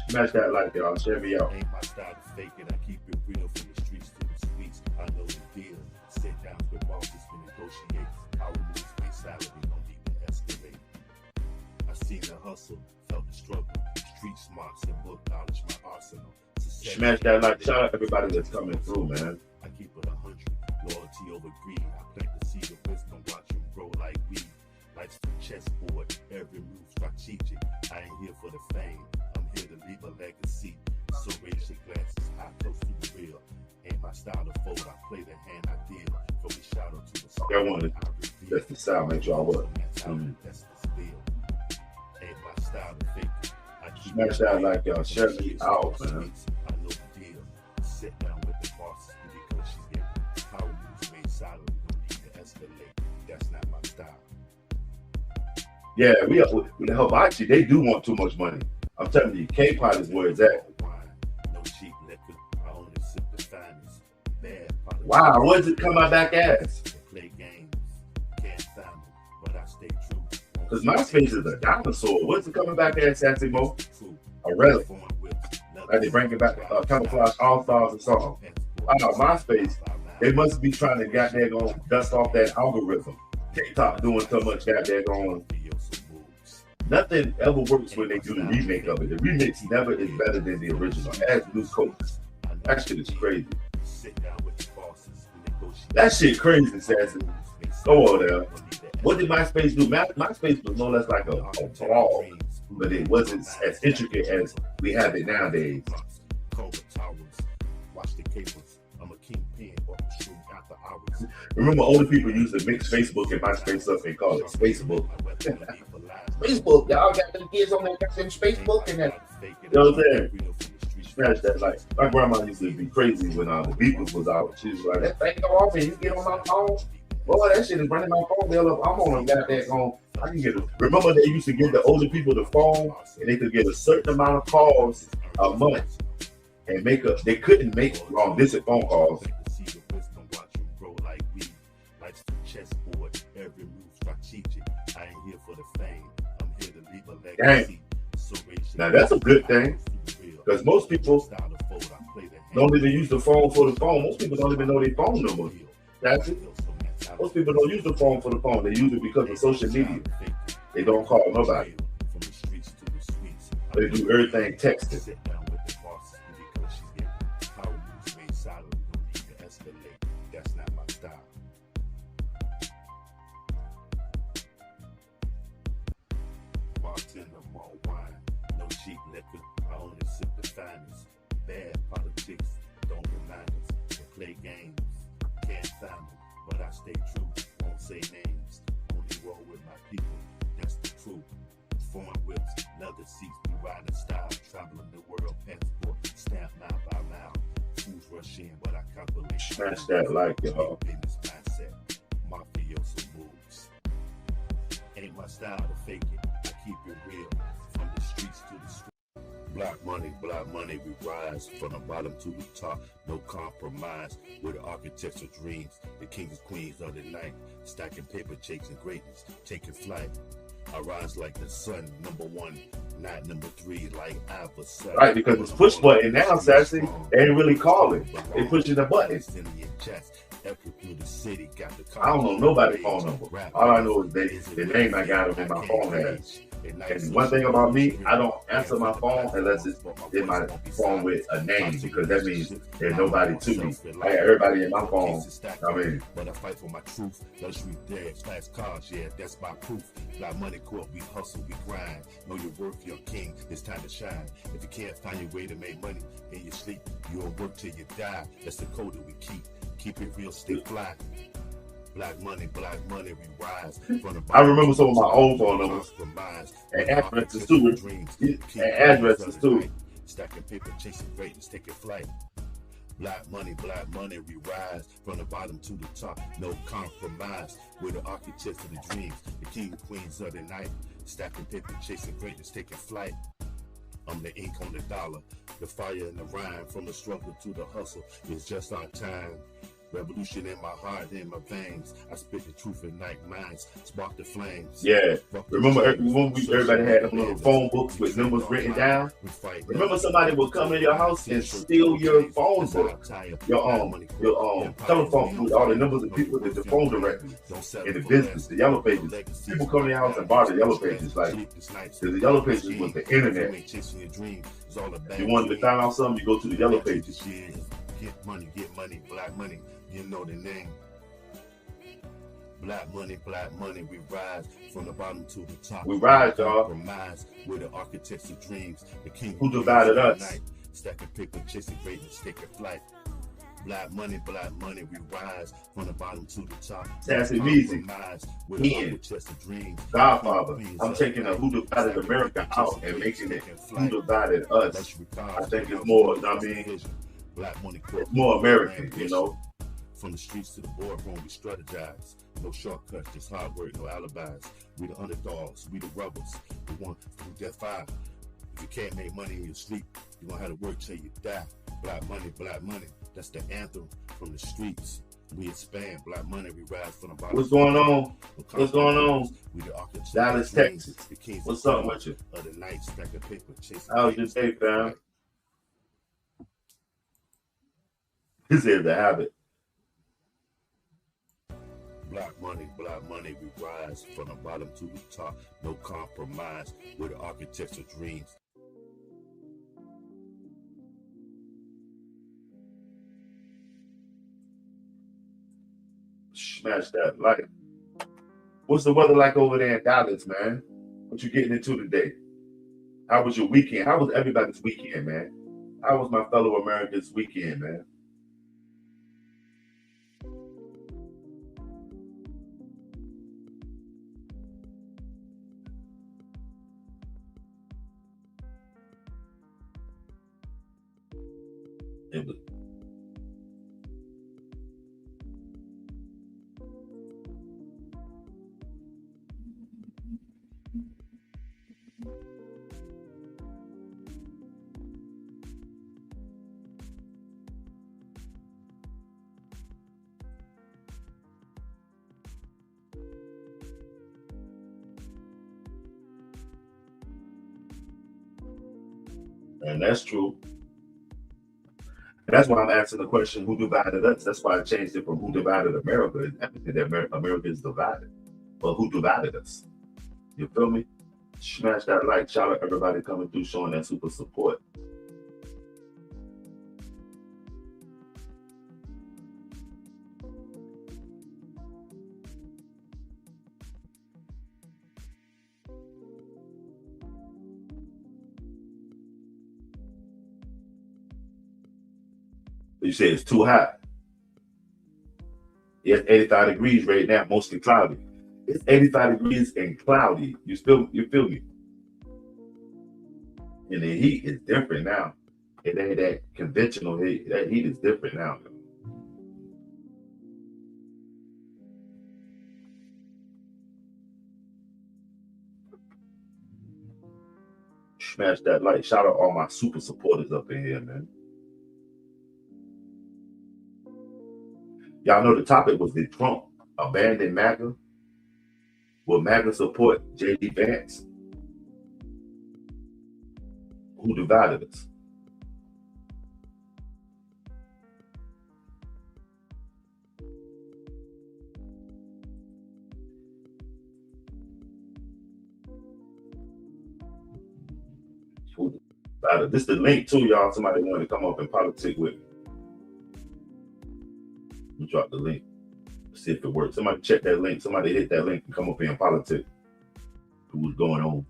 Smash that like, y'all. Share me out. Ain't my style to fake it. I keep it real from the streets to the sweets. I know the deal. Sit down with bosses to negotiate. Our lose pay salary, no need to escalate. I seen the hustle, felt the struggle. Street smarts and book knowledge, my arsenal. Smash that like. Shout out everybody that's coming through, man. I keep it 100. Loyalty over greed. I plant the seed of wisdom, watch them grow like weed. Life's the chessboard, every move strategic. I ain't here for the fame, I'm here to leave a legacy. So raise your glasses, high close to the real. Ain't my style to fold, I play the hand I deal. From the shadow to the sky, I wanted that's the style, make sure I was. That's the spill. Ain't my style to fake it. I keep Smash that like y'all, shut me out, man. I know the deal. Sit down with the boss because she's getting power moves made solid. We don't need to escalate. That's not my style. Yeah, we with the hibachi, they do want too much money. I'm telling you, K-pot is where it's at. No cheap liquor. I only sip the finest. Bad politics. Wow, what does it come out back as? Play games. Can't find them, but I stay true. Because MySpace is a dinosaur. What's it coming back as, Sassy Mo? True. A relic. Like they bring it back to Camouflage All-Stars and song. Wow, MySpace, they must be trying to goddamn dust off that algorithm. TikTok doing so much goddamn. Nothing ever works when they do the remake of it. The remix never is better than the original. As new coats. That shit is crazy. That shit crazy, Sassy. Go on there. What did MySpace do? MySpace was no less like a blog, but it wasn't as intricate as we have it nowadays. Remember, older people used to mix Facebook and MySpace up and call it Facebook. Facebook, y'all got them kids on there, got them Facebook and that. You know what I'm saying? Smash that. Like, my grandma used to be crazy when the Beatles was out. She was like, that thing go off and you get on my phone. Boy, that shit is running my phone bill up. I'm on them goddamn phone. I can get it. Remember, they used to give the older people the phone and they could get a certain amount of calls a month and make up. They couldn't make long distance phone calls. Dang. Now that's a good thing because most people don't even use the phone for the phone. Most people don't even know their phone number. That's it. Most people don't use the phone for the phone. They use it because of social media. They don't call nobody. They do everything texting. No cheap liquor, I only sip the finest. Bad politics, don't remind us to play games. Can't find them, but I stay true. Won't say names, only roll with my people. That's the truth. Foreign whips, leather seats, we riding style. Traveling the world, passport, stamp mile by mile. Fools rush in, but I calculate. Smash that like y'all. Business mindset, mafioso moves. Ain't my style to fake it. I keep it real. From the streets to the street. Black money, we rise from the bottom to the top. No compromise. We're the architects of dreams, the kings and queens of the night. Stacking paper, chasing greatness, taking flight. I rise like the sun, number one, not number three, like Alpha. Right, because it's push button now, Sassy. They ain't really calling. They pushing the button. I don't know nobody's phone number. All I know is the name I got them in my phone has. And one thing about me, I don't answer my phone unless it's in my phone with a name, because that means there's nobody to me. I got everybody in my phone. I mean, but I fight for my truth. Luxury dads, fast cars, yeah, that's my proof. Got money court, we hustle, we grind. Know your worth, you're king. It's time to shine. If you can't find your way to make money in your sleep, you'll work till you die. That's the code that we keep. Keep it real, stay fly. Black money, we rise. I remember some of my old phone numbers and addresses too. And addresses too. Stacking paper, chasing greatness, taking flight. Black money, we rise. From the bottom to the top, no compromise. We're the architects of the dreams, the king and queens of the night. Stacking paper, chasing greatness, taking flight. I'm the ink on the dollar, the fire and the rhyme. From the struggle to the hustle, it's just our time. Revolution in my heart, in my veins. I spit the truth in night minds, spark the flames. Yeah, remember when everybody had them little phone books with numbers written down? Remember somebody would come in your house and steal your phone book, your telephone with all the numbers of people, the phone directories in the business, the yellow pages. People come to your house and borrow the yellow pages, like, because the yellow pages was the internet. You wanted to find out something, you go to the yellow pages. Get money, black money, you know the name. Black money, we rise from the bottom to the top. We rise, y'all. Compromise with the architects of dreams. The king Who divided us? Night. Stacking paper, chasing greatness, taking flight. Black money, we rise from the bottom to the top. That's it easy. Ian, Godfather, I'm taking a Who Divided America out and making it Who Divided Us. I think it's more, I mean, it's more American, you know. From the streets to the boardroom, we strategize. No shortcuts, just hard work, no alibis. We the underdogs, we the rebels, the one who get fired. If you can't make money in your sleep, you're gonna have to work till you die. Black money, that's the anthem from the streets. We expand, black money, we rise from the bottom. What's going on? What's going on? We the architects. Dallas, Texas. What's up with you? Of the night, stacking paper, chasing. How was your day, fam? This is the habit. Black money, we rise from the bottom to the top. No compromise with the architects of dreams. Smash that like. What's the weather like over there in Dallas, man? What you getting into today? How was your weekend? How was everybody's weekend, man? How was my fellow Americans' weekend, man? It was. And that's true. And that's why I'm asking the question, who divided us? That's why I changed it from who divided America. It's everything that America is divided. But who divided us? You feel me? Smash that like. Shout out everybody coming through, showing that super support. You say it's too hot. It's 85 degrees right now, mostly cloudy. It's 85 degrees and cloudy. You feel me? And the heat is different now. It ain't that conventional heat. That heat is different now. Smash that like. Shout out all my super supporters up in here, man. Y'all know the topic was, did Trump abandon MAGA? Will MAGA support J.D. Vance? Who divided us? Who divided? This is the link too, y'all. Somebody wanted to come up and politic with me. We drop the link. See if it works. Somebody check that link. Somebody hit that link and come up here and politic. What's going on?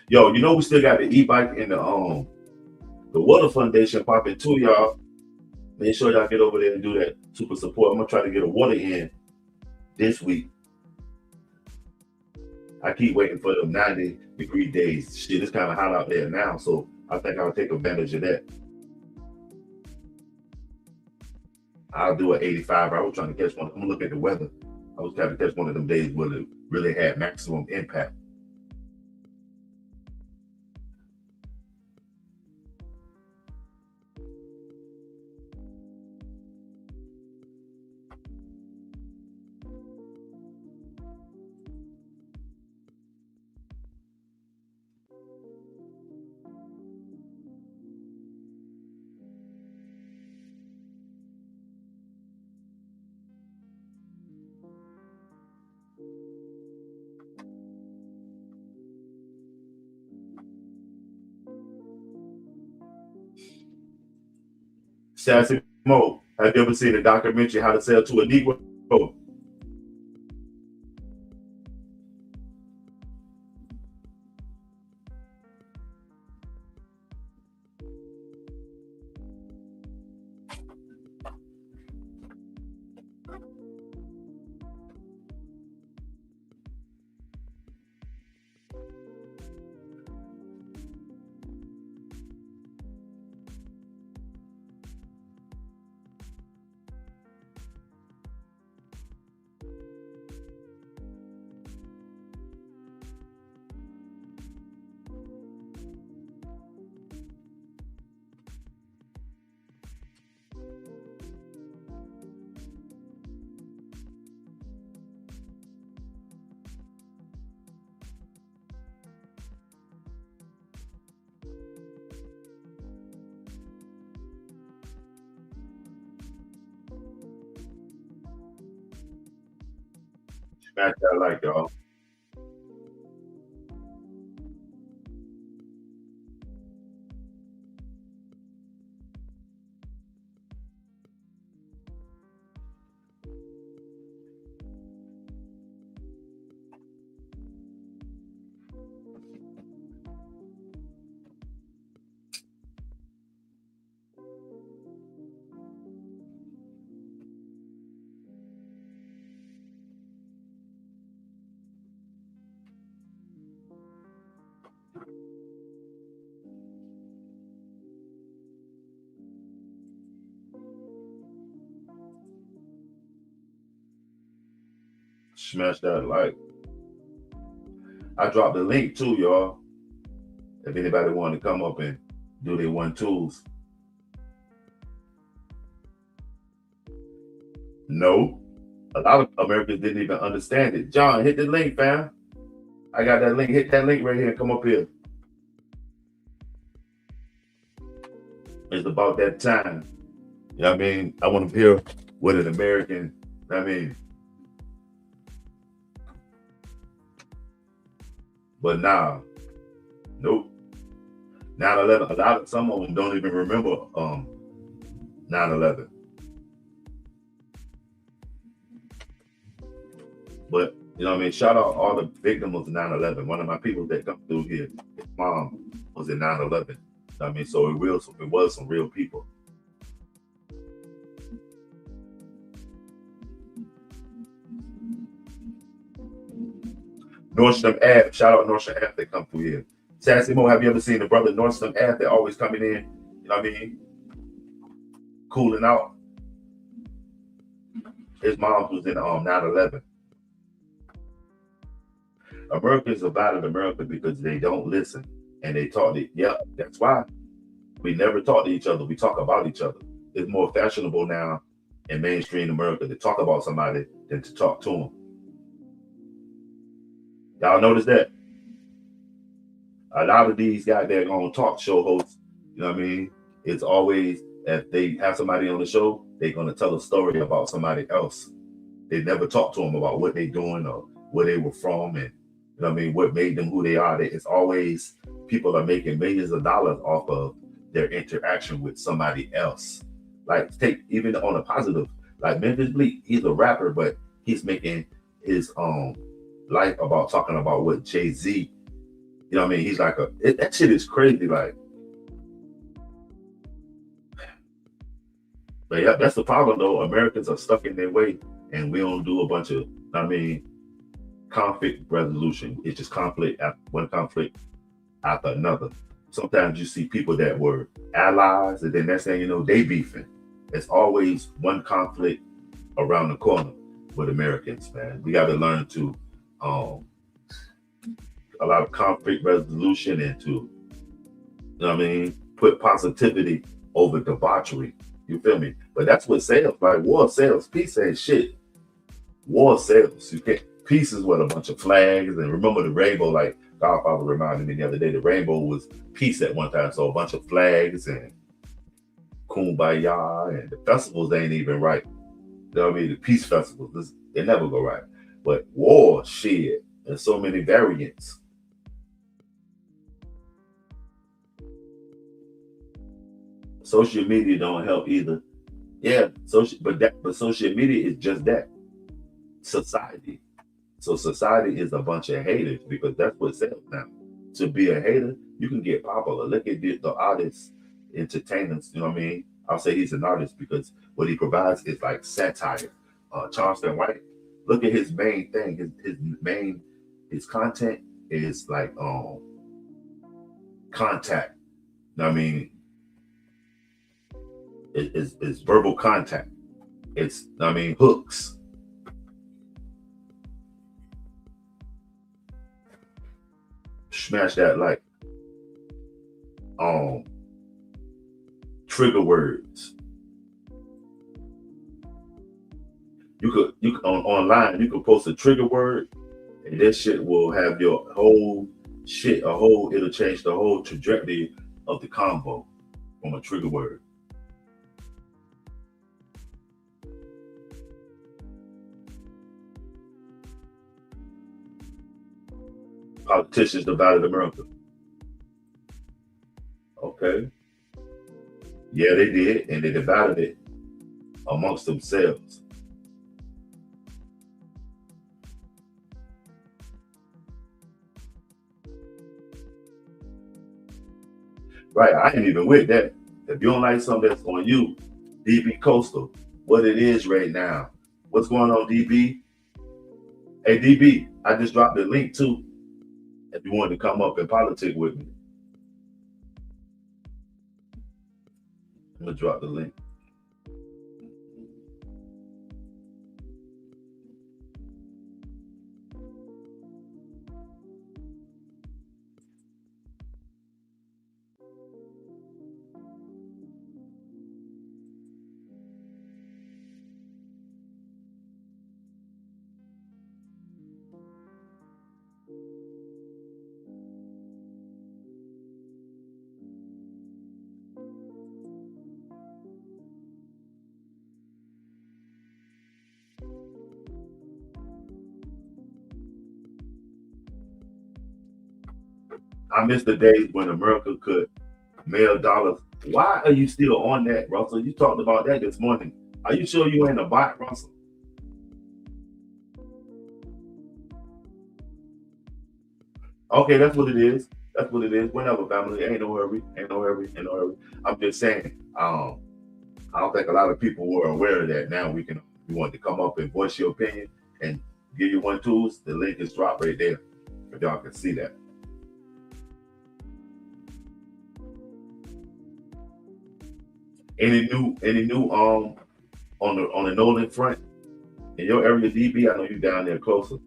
Yo, you know we still got the e-bike and the Water Foundation popping too, y'all. Make sure y'all get over there and do that super support. I'm gonna try to get a water in this week. I keep waiting for them 90-degree days. Shit, it's kind of hot out there now, so I think I'll take advantage of that. I'll do an 85. I was trying to catch one. I'm gonna look at the weather. I was trying to catch one of them days where it really had maximum impact. Sassy Mo, have you ever seen a documentary How to Sell to a Negro? Smash that like, y'all. Smash that like. I dropped the link too, y'all. If anybody want to come up and do their 1-2s. No. A lot of Americans didn't even understand it. John, hit the link, fam. I got that link. Hit that link right here. Come up here. It's about that time. You know what I mean? I want to hear what an American, I mean. But nah, nope. 9/11, some of them don't even remember 9/11. But you know what I mean? Shout out all the victims of 9/11. One of my people that come through here, his mom was in 9/11. I mean, so it was some real people. Nordstrom Ave, shout out Nordstrom Ave that come through here. Sassy Mo, have you ever seen the brother Nordstrom Ave that always coming in? You know what I mean? Cooling out. His mom was in 9/11. Americans are bad at America because they don't listen and they talk. Yeah, that's why we never talk to each other. We talk about each other. It's more fashionable now in mainstream America to talk about somebody than to talk to them. Y'all notice that? A lot of these guys that are on talk show hosts, you know what I mean? It's always, if they have somebody on the show, they're going to tell a story about somebody else. They never talk to them about what they're doing or where they were from and, you know what I mean, what made them who they are. It's always people are making millions of dollars off of their interaction with somebody else. Like, take even on a positive, like Memphis Bleak, he's a rapper, but he's making his life about talking about what Jay-Z, you know what I mean? He's like that shit is crazy. Like, but yeah, that's the problem though. Americans are stuck in their way and we don't do a bunch of, I mean, conflict resolution. It's just one conflict after another. Sometimes you see people that were allies and then next thing you know, they beefing. It's always one conflict around the corner with Americans, man. We got to learn to a lot of conflict resolution and to, you know what I mean, put positivity over debauchery. You feel me? But that's what sells. Like, war sells. Peace ain't shit. War sells. You can't. Peace is what a bunch of flags and remember the rainbow. Like Godfather reminded me the other day, the rainbow was peace at one time. So a bunch of flags and kumbaya and the festivals ain't even right. You know what I mean? The peace festivals, they never go right. But war, shit, and so many variants. social media don't help either. Yeah, but social media is just that society. So society is a bunch of haters because that's what sells now. To be a hater, you can get popular. Look at the artists, entertainers. You know what I mean? I'll say he's an artist because what he provides is like satire. Charleston White. Look at his main thing. His content is like contact. You know what I mean? It's verbal contact. Hooks. Smash that like trigger words. You could online you can post a trigger word and this shit will have your whole it'll change the whole trajectory of the convo from a trigger word. Politicians divided America. Okay. Yeah, they did, and they divided it amongst themselves. Right, I ain't even with that. If you don't like something that's on you, DB Coastal, what it is right now. What's going on, DB? Hey, DB, I just dropped the link too. If you wanted to come up and politic with me, I'm gonna drop the link. I miss the days when America could mail dollars. Why are you still on that, Russell? You talked about that this morning. Are you sure you ain't a bot, Russell? Okay, that's what it is. That's what it is. Whenever, family. Ain't no hurry. Ain't no hurry. Ain't no hurry. I'm just saying, I don't think a lot of people were aware of that. Now you want to come up and voice your opinion and give you one tools, the link is dropped right there. If y'all can see that. Any new on the Nolan front in your area, DB? I know you down there closer.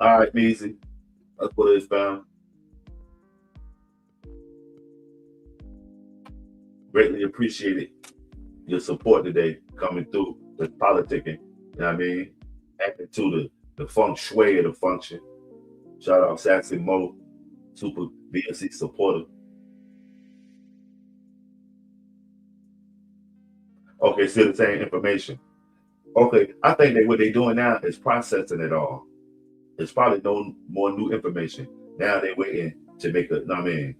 All right, Measy. That's what it is, fam. Greatly appreciated your support today coming through the politicking. You know what I mean? Acting to the feng shui of the function. Shout out Saxon Mo, super BNC supporter. Okay, still the same information. Okay, I think that what they're doing now is processing it all. It's probably no more new information. Now they're waiting to make a, I mean,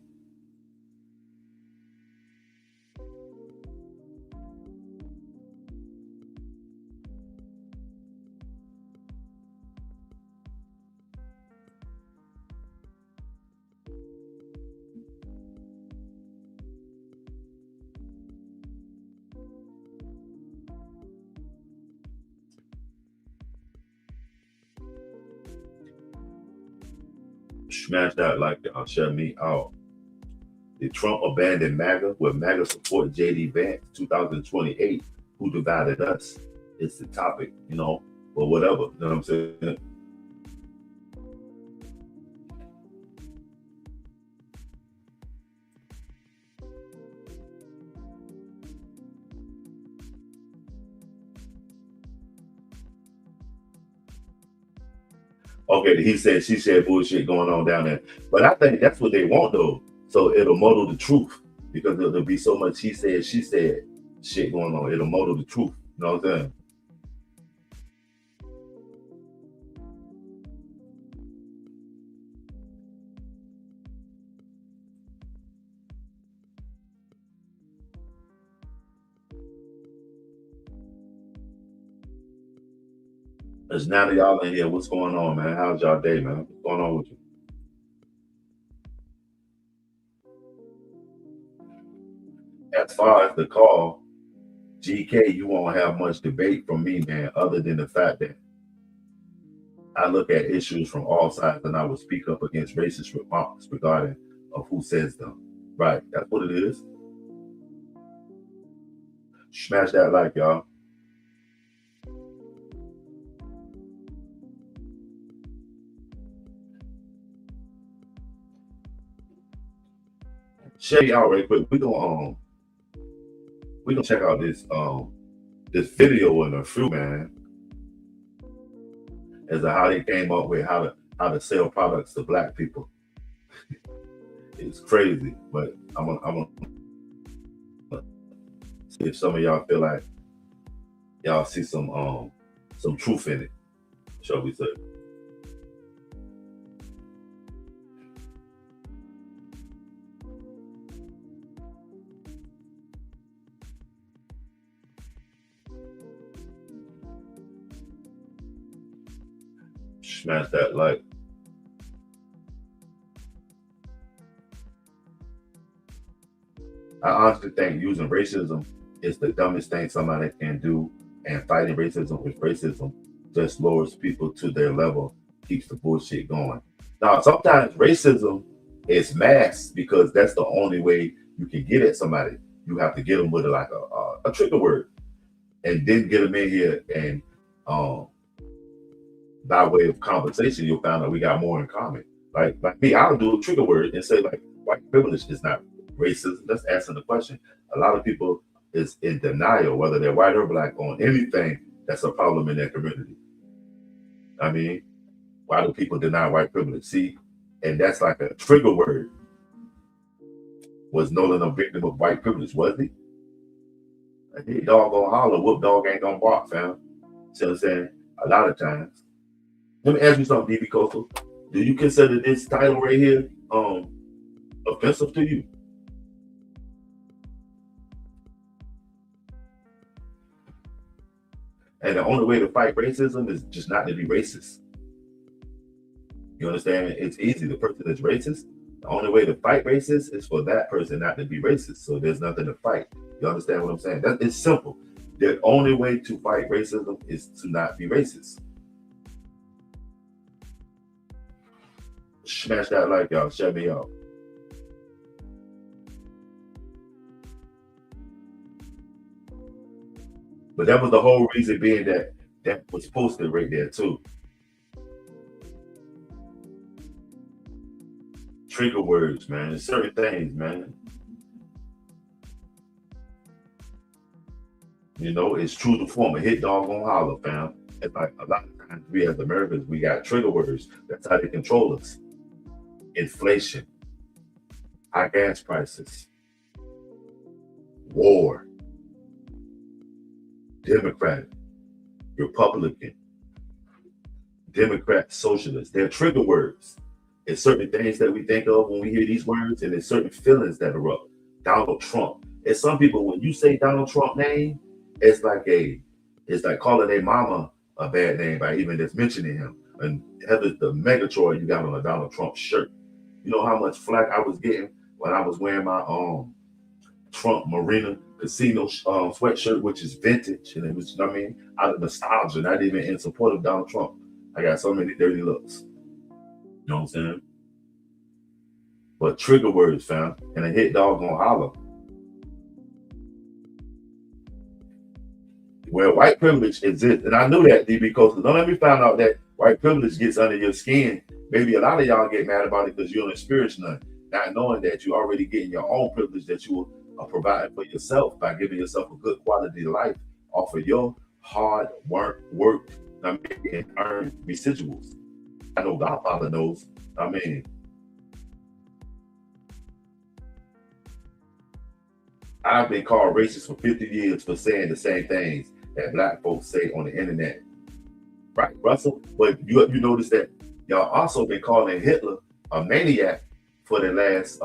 smash that like y'all, shut me out. Did Trump abandon MAGA? Will MAGA support JD Vance 2028? Who divided us? It's the topic, but whatever. You know what I'm saying? Okay, he said, she said bullshit going on down there. But I think that's what they want though. So it'll muddle the truth because there'll be so much he said, she said shit going on. It'll muddle the truth. You know what I'm saying? There's none of y'all in here. What's going on, man? How's y'all day, man? What's going on with you? As far as the call, GK, you won't have much debate from me, man, other than the fact that I look at issues from all sides and I will speak up against racist remarks regarding of who says them. Right, that's what it is. Smash that like, y'all. Check it out right quick. We gonna check out this video in a few, man, as to how they came up with how to sell products to black people. It's crazy, but I'm gonna see if some of y'all feel like y'all see some truth in it, shall we say. Smash that like. I honestly think using racism is the dumbest thing somebody can do, and fighting racism with racism just lowers people to their level, keeps the bullshit going. Now, sometimes racism is masked because that's the only way you can get at somebody. You have to get them with like a trigger word, and then get them in here, and um, by way of conversation, you'll find out we got more in common. Like me, I'll do a trigger word and say like white privilege is not racist. That's asking the question. A lot of people is in denial, whether they're white or black, on anything that's a problem in their community. I mean, why do people deny white privilege? See, and that's like a trigger word. Was Nolan a victim of white privilege? Was he? Hey, dog gonna holler, whoop dog ain't gonna bark, fam. See what I'm saying? A lot of times. Let me ask you something, DB Coastal. Do you consider this title right here offensive to you? And the only way to fight racism is just not to be racist. You understand? It's easy. The person that's racist, the only way to fight racist is for that person not to be racist. So there's nothing to fight. You understand what I'm saying? That it's simple. The only way to fight racism is to not be racist. Smash that like, y'all. Shut me out. But that was the whole reason being that was posted right there too. Trigger words, man. There's certain things, man. You know, it's true to form. A hit dog on holler, fam. It's like a lot of times we as Americans, we got trigger words. That's how they control us. Inflation, high gas prices, war, Democrat, Republican, Democrat, Socialist. They're trigger words. It's certain things that we think of when we hear these words, and there's certain feelings that erupt. Donald Trump. And some people, when you say Donald Trump name, it's like calling a mama a bad name by even just mentioning him. And Heather's the Megatroid you got on a Donald Trump shirt. You know how much flack I was getting when I was wearing my Trump Marina Casino sweatshirt, which is vintage, and it was, I mean, out of nostalgia, not even in support of Donald Trump. I got so many dirty looks. You know what I'm saying? But trigger words, fam, and a hit dog gonna holler. Where white privilege exists, and I knew that, DB, because don't let me find out that white privilege gets under your skin. Maybe a lot of y'all get mad about it because you don't experience none, not knowing that you're already getting your own privilege that you are providing for yourself by giving yourself a good quality of life off of your hard work and earned residuals. I know Godfather knows. I mean, I've been called racist for 50 years for saying the same things that black folks say on the internet. Right, Russell? But you notice that y'all also been calling Hitler a maniac for the last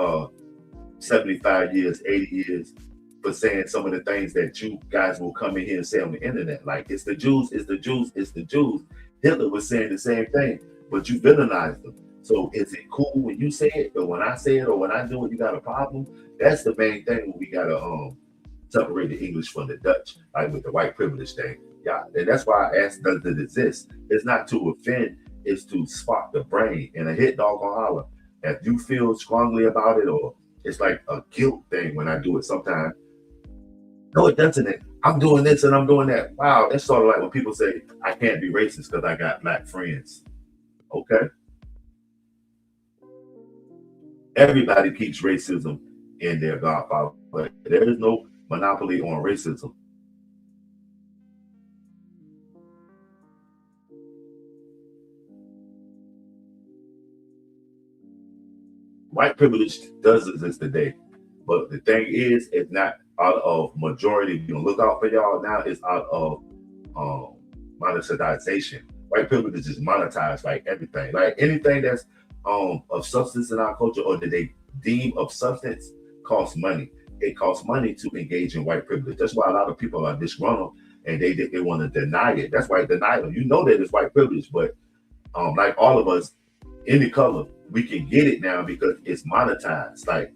75 years, 80 years, for saying some of the things that you guys will come in here and say on the internet. Like, it's the Jews, it's the Jews, it's the Jews. Hitler was saying the same thing, but you villainized them. So is it cool when you say it, but when I say it or when I do it, you got a problem? That's the main thing when we gotta separate the English from the Dutch, like with the white privilege thing. Yeah, and that's why I asked, does it exist? It's not to offend, it's to spark the brain and a hit dog on holler. If you feel strongly about it, or it's like a guilt thing when I do it sometimes. No, it doesn't. I'm doing this and I'm doing that. Wow, that's sort of like when people say, I can't be racist because I got black friends. Okay. Everybody keeps racism in their Godfather, but there is no monopoly on racism. White privilege does exist today, but the thing is, it's not out of majority. You can look out for y'all now. It's out of monetization. White privilege is monetized like everything, like anything that's of substance in our culture or that they deem of substance costs money. It costs money to engage in white privilege. That's why a lot of people are disgruntled and they want to deny it. That's why denial. You know that it's white privilege, but like all of us, any color, we can get it now because it's monetized. Like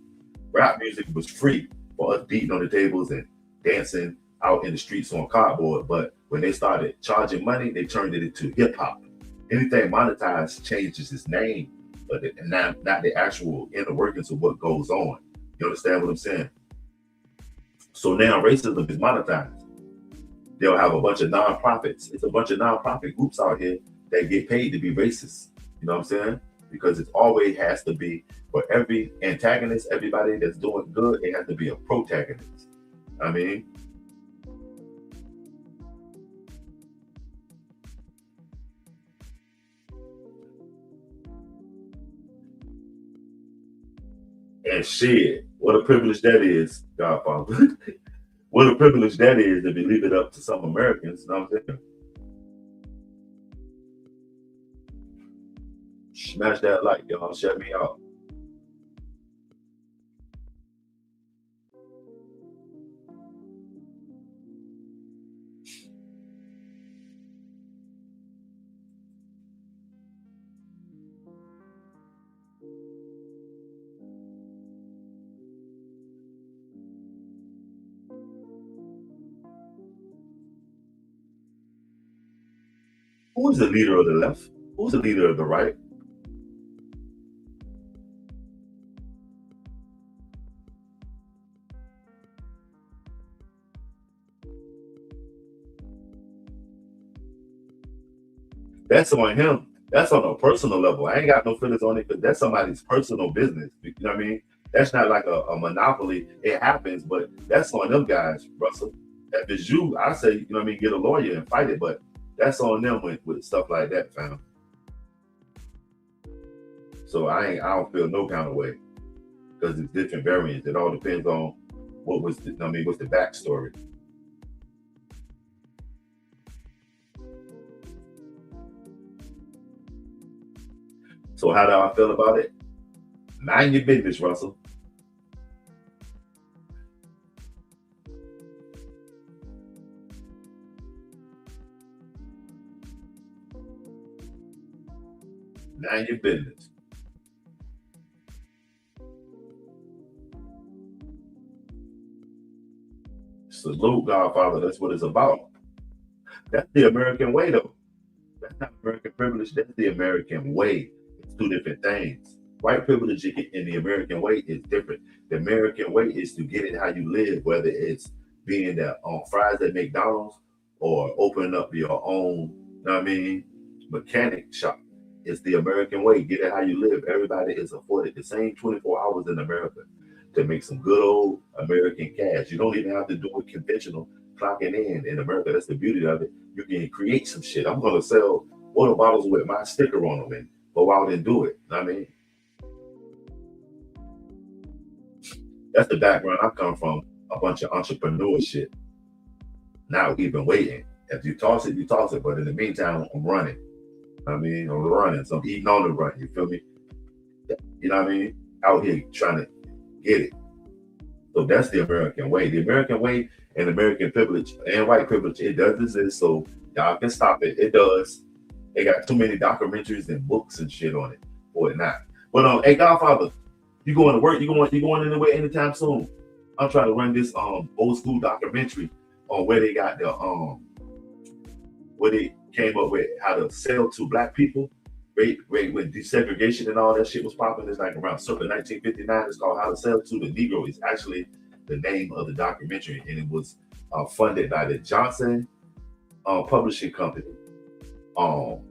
rap music was free for us beating on the tables and dancing out in the streets on cardboard. But when they started charging money, they turned it into hip hop. Anything monetized changes its name, but not the actual inner workings of what goes on. You understand what I'm saying? So now racism is monetized. They'll have a bunch of nonprofits. It's a bunch of nonprofit groups out here that get paid to be racist. You know what I'm saying? Because it always has to be, for every antagonist, everybody that's doing good, it has to be a protagonist. I mean, and shit, what a privilege that is, Godfather. What a privilege that is if you leave it up to some Americans. You know what I'm saying? Smash that like, y'all. Shut me out. Who is the leader of the left? Who's the leader of the right? That's on him. That's on a personal level. I ain't got no feelings on it because that's somebody's personal business. You know what I mean? That's not like a monopoly. It happens, but that's on them guys, Russell. If it's you, I say, you know what I mean, get a lawyer and fight it, but that's on them with stuff like that, fam. So I don't feel no kind of way because it's different variants. It all depends on what's the backstory. So how do I feel about it? Mind your business, Russell. Mind your business. Salute, Godfather. That's what it's about. That's the American way, though. That's not American privilege. That's the American way. It's two different things. White privilege in the American way is different. The American way is to get it how you live, whether it's being there on fries at McDonald's or opening up your own, you know what I mean, mechanic shop. It's the American way. Get it how you live. Everybody is afforded the same 24 hours in America to make some good old American cash. You don't even have to do it conventional clocking in America. That's the beauty of it. You can create some shit. I'm gonna sell water bottles with my sticker on them and go out and do it. I mean, that's the background I come from, a bunch of entrepreneurship. Now even waiting. If you toss it, you toss it. But in the meantime, I'm running. I mean, I'm running. So I'm eating on the run. You feel me? You know what I mean? Out here trying to get it. So that's the American way. The American way and American privilege and white privilege, it does exist. So y'all can stop it. It does. They got too many documentaries and books and shit on it for it not. But hey, Godfather, you going to work? You going anywhere anytime soon? I'm trying to run this old school documentary on where they got the where they came up with how to sell to black people, right when desegregation and all that shit was popping. It's like around circa 1959. It's called How to Sell to the Negro. It's actually the name of the documentary, and it was funded by the Johnson Publishing Company, the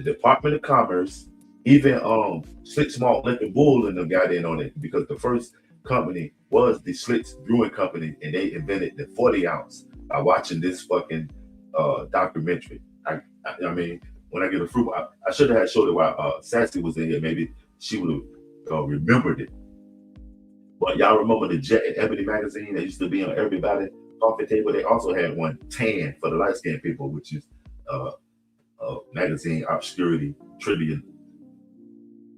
Department of Commerce, even Schlitz Malt Liquor Bull and them got in on it, because the first company was the Schlitz Brewing Company, and they invented the 40 ounce by watching this fucking documentary. I mean, when I get a fruit, I should have showed it while Sassy was in here. Maybe she would have remembered it. But y'all remember the Jet and Ebony magazine that used to be on everybody's coffee table? They also had one tan for the light skinned people, which is magazine obscurity trivia.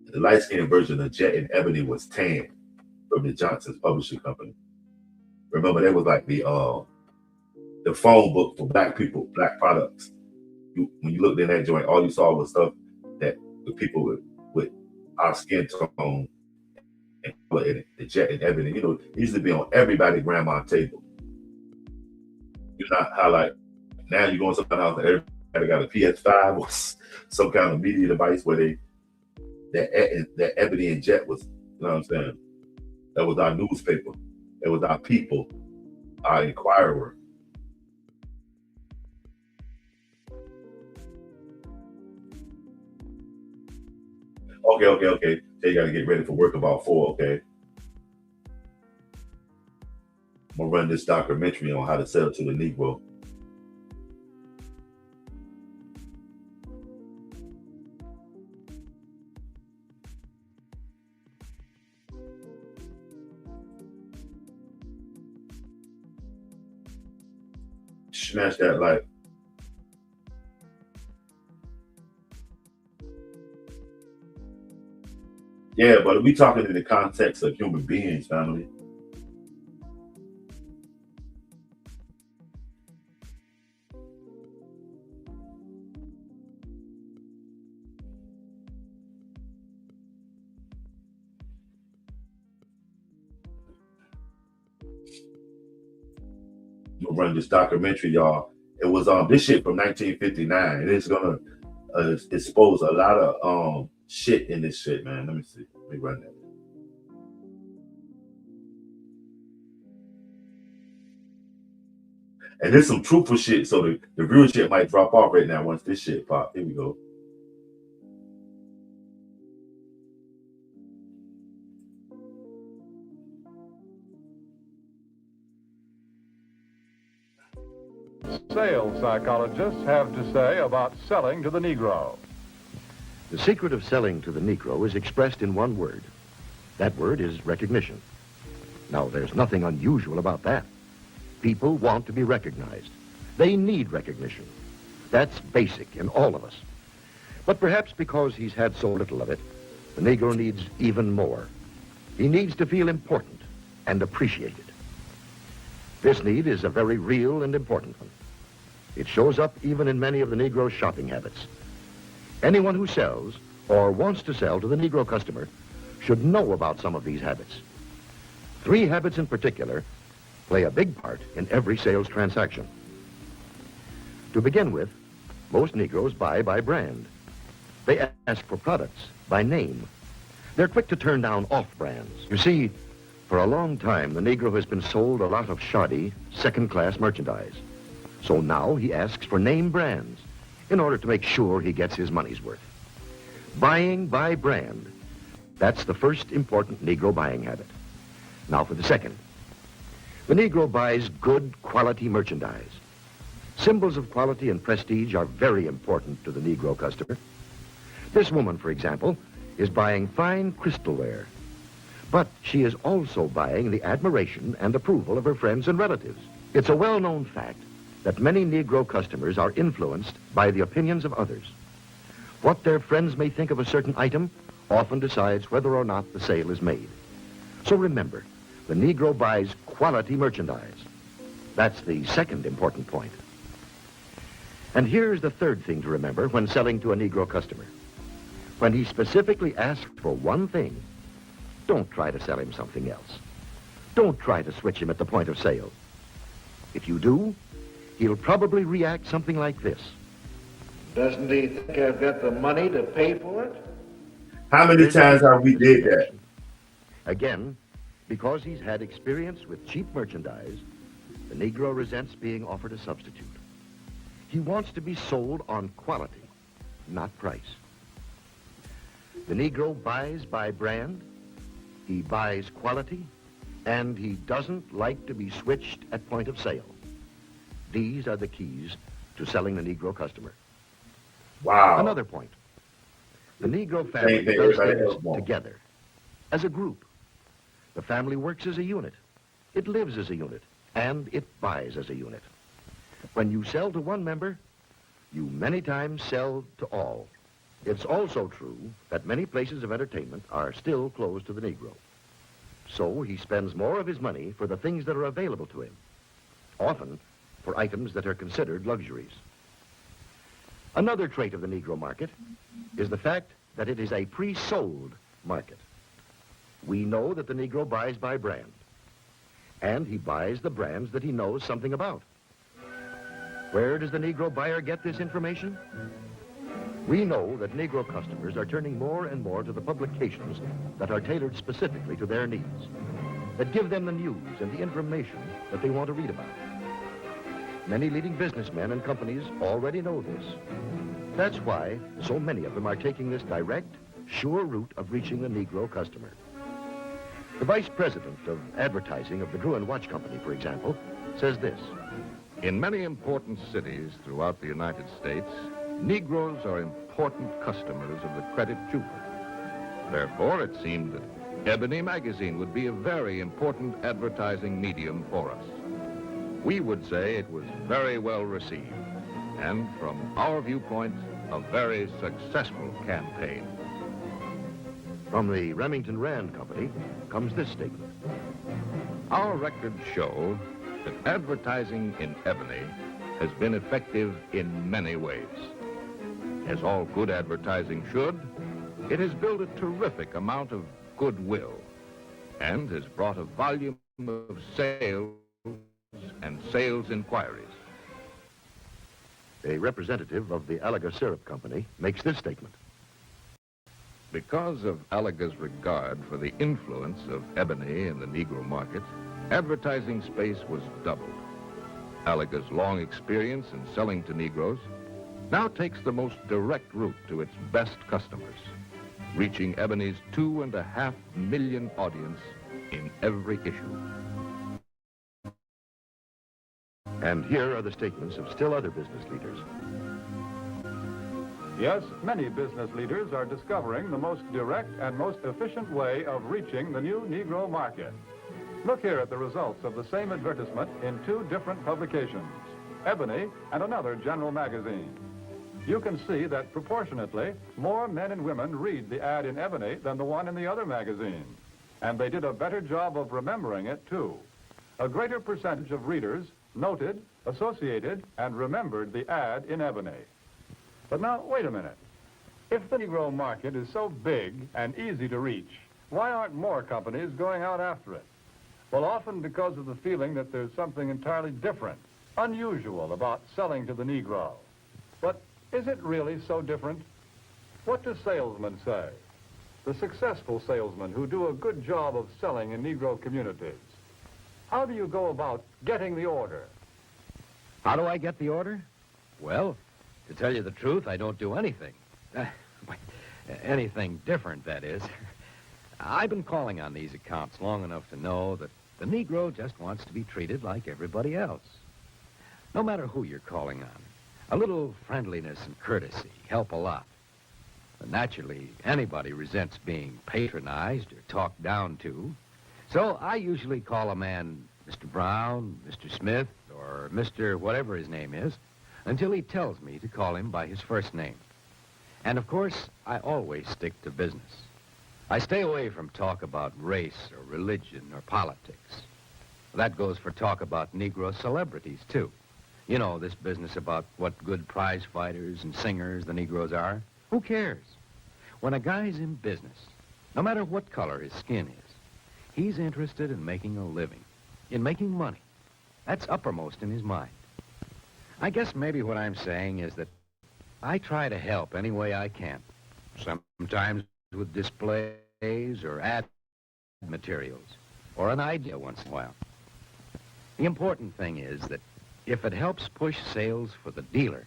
The light skinned version of Jet and Ebony was tan from the Johnson's Publishing Company. Remember, that was like the phone book for black people, black products. When you looked in that joint, all you saw was stuff that the people with our skin tone and color in it, the Jet and Ebony. You know, it used to be on everybody's grandma's table. You know how like now you go in some kind of house and everybody got a PS5 or some kind of media device where that Ebony and Jet was, you know what I'm saying? That was our newspaper. It was our people, our Inquirer. Okay. So you got to get ready for work about 4, okay? I'm going to run this documentary on how to sell to the Negro. Smash that like. Yeah, but we talking in the context of human beings, family. I'm gonna run this documentary, y'all. It was this shit from 1959, and it's gonna expose a lot of shit in this shit, man. Let me see. Let me run that. And there's some truthful shit, so the real shit might drop off right now once this shit pop. Here we go. Sales psychologists have to say about selling to the Negro. The secret of selling to the Negro is expressed in one word. That word is recognition. Now, there's nothing unusual about that. People want to be recognized. They need recognition. That's basic in all of us. But perhaps because he's had so little of it, the Negro needs even more. He needs to feel important and appreciated. This need is a very real and important one. It shows up even in many of the Negro's shopping habits. Anyone who sells or wants to sell to the Negro customer should know about some of these habits. 3 habits in particular play a big part in every sales transaction. To begin with, most Negroes buy by brand. They ask for products by name. They're quick to turn down off-brands. You see, for a long time, the Negro has been sold a lot of shoddy, second-class merchandise. So now he asks for name brands in order to make sure he gets his money's worth. Buying by brand, that's the first important Negro buying habit. Now for the second. The Negro buys good quality merchandise. Symbols of quality and prestige are very important to the Negro customer. This woman, for example, is buying fine crystalware. But she is also buying the admiration and approval of her friends and relatives. It's a well-known fact that many Negro customers are influenced by the opinions of others. What their friends may think of a certain item often decides whether or not the sale is made. So remember, the Negro buys quality merchandise. That's the second important point. And here's the third thing to remember when selling to a Negro customer. When he specifically asks for one thing, don't try to sell him something else. Don't try to switch him at the point of sale. If you do, he'll probably react something like this. Doesn't he think I've got the money to pay for it? How many times have we did that? Again, because he's had experience with cheap merchandise, the Negro resents being offered a substitute. He wants to be sold on quality, not price. The Negro buys by brand, he buys quality, and he doesn't like to be switched at point of sale. These are the keys to selling the Negro customer. Wow. Another point. The Negro family does things together, as a group. The family works as a unit. It lives as a unit, and it buys as a unit. When you sell to one member, you many times sell to all. It's also true that many places of entertainment are still closed to the Negro. So he spends more of his money for the things that are available to him, often for items that are considered luxuries. Another trait of the Negro market is the fact that it is a pre-sold market. We know that the Negro buys by brand, and he buys the brands that he knows something about. Where does the Negro buyer get this information? We know that Negro customers are turning more and more to the publications that are tailored specifically to their needs, that give them the news and the information that they want to read about. Many leading businessmen and companies already know this. That's why so many of them are taking this direct, sure route of reaching the Negro customer. The vice president of advertising of the Drew & Watch Company, for example, says this. In many important cities throughout the United States, Negroes are important customers of the credit jeweler. Therefore, it seemed that Ebony magazine would be a very important advertising medium for us. We would say it was very well received, and from our viewpoint, a very successful campaign. From the Remington Rand Company comes this statement. Our records show that advertising in Ebony has been effective in many ways. As all good advertising should, it has built a terrific amount of goodwill and has brought a volume of sales and sales inquiries. A representative of the Alaga Syrup Company makes this statement. Because of Alaga's regard for the influence of Ebony in the Negro market, advertising space was doubled. Alaga's long experience in selling to Negroes now takes the most direct route to its best customers, reaching Ebony's 2.5 million audience in every issue. And here are the statements of still other business leaders. Yes, many business leaders are discovering the most direct and most efficient way of reaching the new Negro market. Look here at the results of the same advertisement in two different publications, Ebony and another general magazine. You can see that proportionately, more men and women read the ad in Ebony than the one in the other magazine. And they did a better job of remembering it, too. A greater percentage of readers noted, associated, and remembered the ad in Ebony. But now, wait a minute. If the Negro market is so big and easy to reach, why aren't more companies going out after it? Well, often because of the feeling that there's something entirely different, unusual about selling to the Negro. But is it really so different? What do salesmen say? The successful salesmen who do a good job of selling in Negro communities. How do you go about getting the order? How do I get the order? Well, to tell you the truth, I don't do anything. Anything different, that is. I've been calling on these accounts long enough to know that the Negro just wants to be treated like everybody else. No matter who you're calling on, a little friendliness and courtesy help a lot. Naturally, anybody resents being patronized or talked down to. So I usually call a man Mr. Brown, Mr. Smith, or Mr. whatever his name is, until he tells me to call him by his first name. And of course, I always stick to business. I stay away from talk about race or religion or politics. That goes for talk about Negro celebrities, too. You know, this business about what good prize fighters and singers the Negroes are. Who cares? When a guy's in business, no matter what color his skin is, he's interested in making a living, in making money. That's uppermost in his mind. I guess maybe what I'm saying is that I try to help any way I can, sometimes with displays or ad materials, or an idea once in a while. The important thing is that if it helps push sales for the dealer,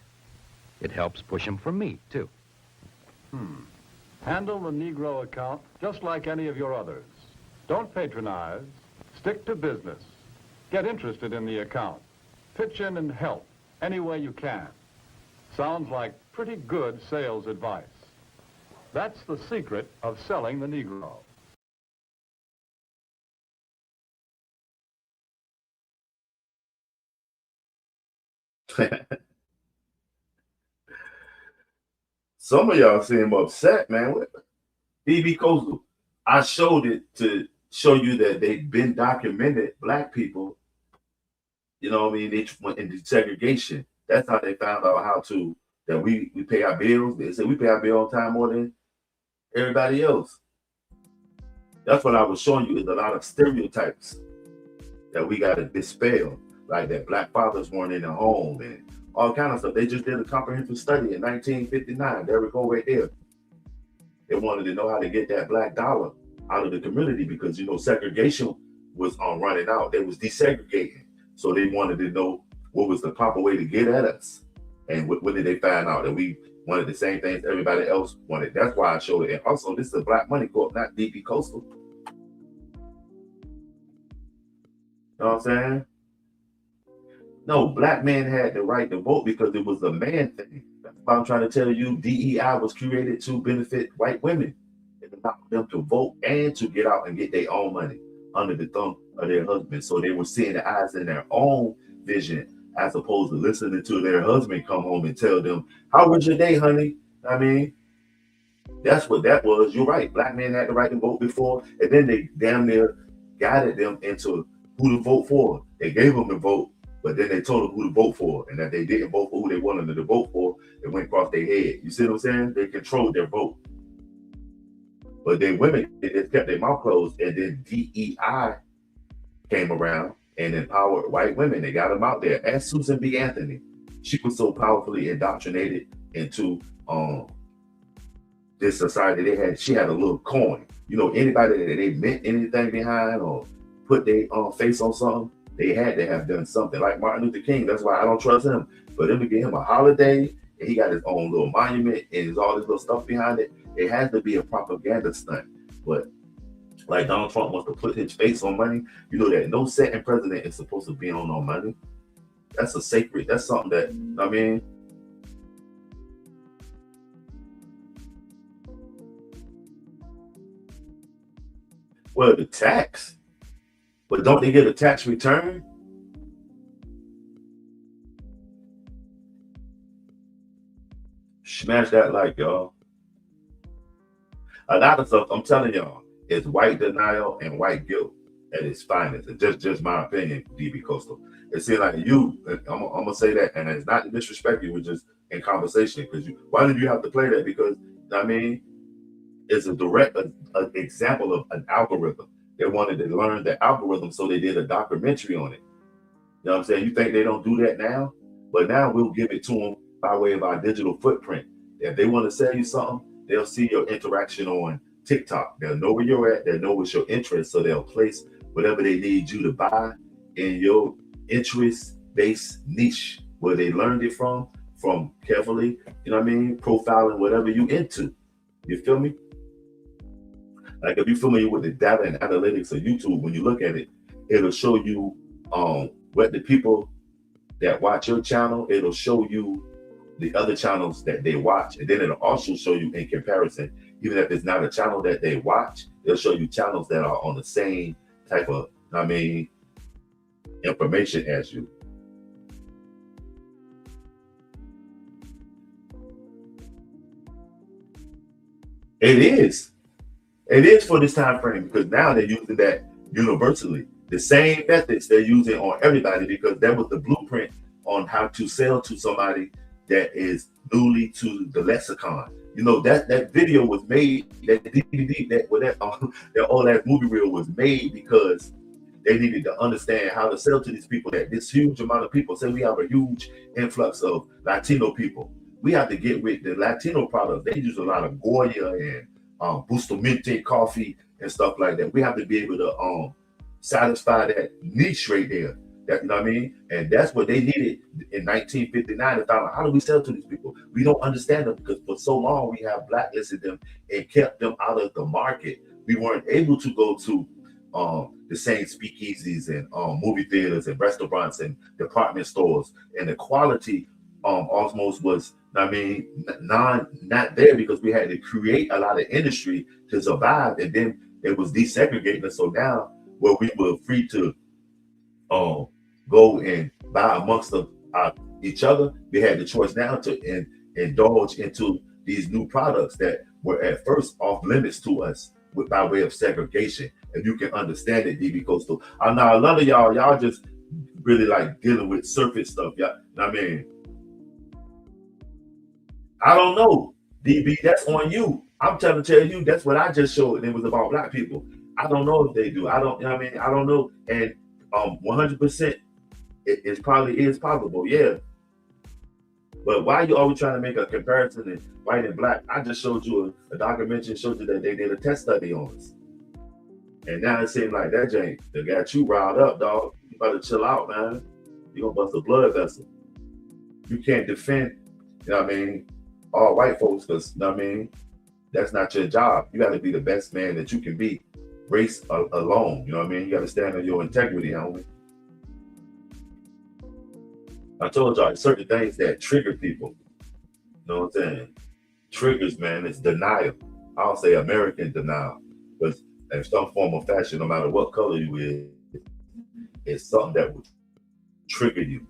it helps push them for me, too. Handle the Negro account just like any of your others. Don't patronize. Stick to business. Get interested in the account. Pitch in and help any way you can. Sounds like pretty good sales advice. That's the secret of selling the Negro. Some of y'all seem upset, man. What? DB Coastal. I showed it to show you that they've been documented, black people, you know what I mean, they went into segregation. That's how they found out that we pay our bills. They said we pay our bill on time more than everybody else. That's what I was showing you, is a lot of stereotypes that we got to dispel, like that black fathers weren't in the home and all kind of stuff. They just did a comprehensive study in 1959. There we go, right there. They wanted to know how to get that black dollar out of the community because, you know, segregation was running out. They was desegregating. So they wanted to know what was the proper way to get at us. And what did they find out? That we wanted the same things everybody else wanted. That's why I showed it. And also, this is a Black Money Corp, not DP Coastal. You know what I'm saying? No, black men had the right to vote because it was a man thing. That's why I'm trying to tell you, DEI was created to benefit white women. It allowed them to vote and to get out and get their own money under the thumb of their husband. So they were seeing the eyes in their own vision as opposed to listening to their husband come home and tell them, how was your day, honey? I mean, that's what that was. You're right. Black men had the right to vote before, and then they damn near guided them into who to vote for. They gave them the vote, but then they told them who to vote for, and that they didn't vote for who they wanted them to vote for, it went across their head. You see what I'm saying? They controlled their vote. But then women, they just kept their mouth closed, and then DEI came around and empowered white women. They got them out there. As Susan B. Anthony, she was so powerfully indoctrinated into this society. She had a little coin. You know, anybody that they meant anything behind or put their face on something, they had to have done something. Like Martin Luther King. That's why I don't trust him. For them to give him a holiday, and he got his own little monument and there's all this little stuff behind it, it has to be a propaganda stunt. But like Donald Trump wants to put his face on money, you know that no sitting president is supposed to be on no money. That's a sacred, that's something that, I mean, well, the tax, but don't they get a tax return? Smash that like, y'all. A lot of stuff, I'm telling y'all, is white denial and white guilt at its finest. It's just my opinion, DB Coastal. It seems like you, I'm gonna say that, and it's not to disrespect you, we're just in conversation. Because why did you have to play that? Because I mean, it's a direct example of an algorithm. They wanted to learn the algorithm, so they did a documentary on it. You know what I'm saying? You think they don't do that now? But now we'll give it to them by way of our digital footprint. If they want to sell you something, they'll see your interaction on TikTok. They'll know where you're at. They'll know what's your interest. So they'll place whatever they need you to buy in your interest-based niche where they learned it from carefully, you know what I mean? Profiling whatever you into. You feel me? Like if you're familiar with the data and analytics of YouTube, when you look at it, it'll show you what the people that watch your channel, it'll show you the other channels that they watch, and then it'll also show you in comparison, even if it's not a channel that they watch, it'll show you channels that are on the same type of, information as you. It is. It is for this time frame because now they're using that universally. The same methods they're using on everybody because that was the blueprint on how to sell to somebody that is newly to the lexicon. You know, that video was made, that DVD, that all that movie reel was made because they needed to understand how to sell to these people, that this huge amount of people. Say we have a huge influx of Latino people. We have to get with the Latino products. They use a lot of Goya and Bustamante coffee and stuff like that. We have to be able to satisfy that niche right there. That, you know what I mean? And that's what they needed in 1959 to find out, how do we sell to these people? We don't understand them because for so long we have blacklisted them and kept them out of the market. We weren't able to go to the same speakeasies and movie theaters and restaurants and department stores, and the quality almost was, not there because we had to create a lot of industry to survive, and then it was desegregating us. So now, where we were free to go and buy amongst each other, we had the choice now to indulge into these new products that were at first off limits to us by way of segregation. And you can understand it, DB Coastal. Now a lot of y'all just really like dealing with surface stuff. Yeah, I mean, I don't know, DB. That's on you. I'm trying to tell you that's what I just showed, and it was about black people. I don't know if they do. I don't. You know what I mean, I don't know. And 100%, it probably is possible. Yeah. But why are you always trying to make a comparison in white and black? I just showed you a documentary, showed you that they did a test study on us. And now it seems like that Jane, they got you riled up, dog. You better chill out, man. You're gonna bust a blood vessel. You can't defend, you know what I mean, all white folks, because, you know what I mean, that's not your job. You got to be the best man that you can be, race alone. You know what I mean? You got to stand on your integrity, homie. I told y'all certain things that trigger people. You know what I'm saying? Triggers, man, it's denial. I'll say American denial. Because in some form of fashion, no matter what color you is, it's something that will trigger you.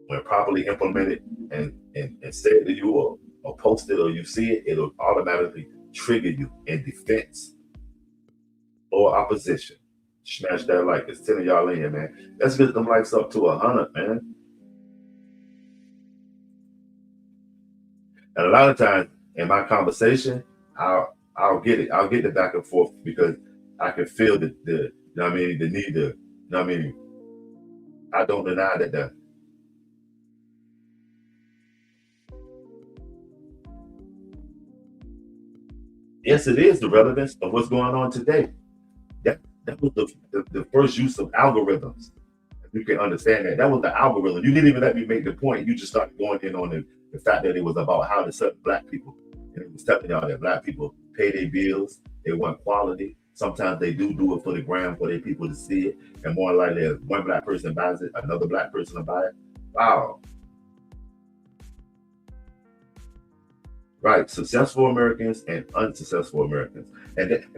When properly implemented and said to you or posted or you see it, it'll automatically trigger you in defense or opposition. Smash that like. It's 10 of y'all in here, man. Let's get them likes up to 100, man. And a lot of times in my conversation, I'll get it. I'll get the back and forth because I can feel the you know what I mean, the need to, you know what I mean. I don't deny that yes, it is the relevance of what's going on today. That was the first use of algorithms. You can understand that. That was the algorithm. You didn't even let me make the point. You just started going in on the fact that it was about how to serve black people. And it was telling y'all that black people pay their bills, they want quality. Sometimes they do it for the gram, for their people to see it. And more likely, if one black person buys it, another black person will buy it. Wow. Right, successful Americans and unsuccessful Americans.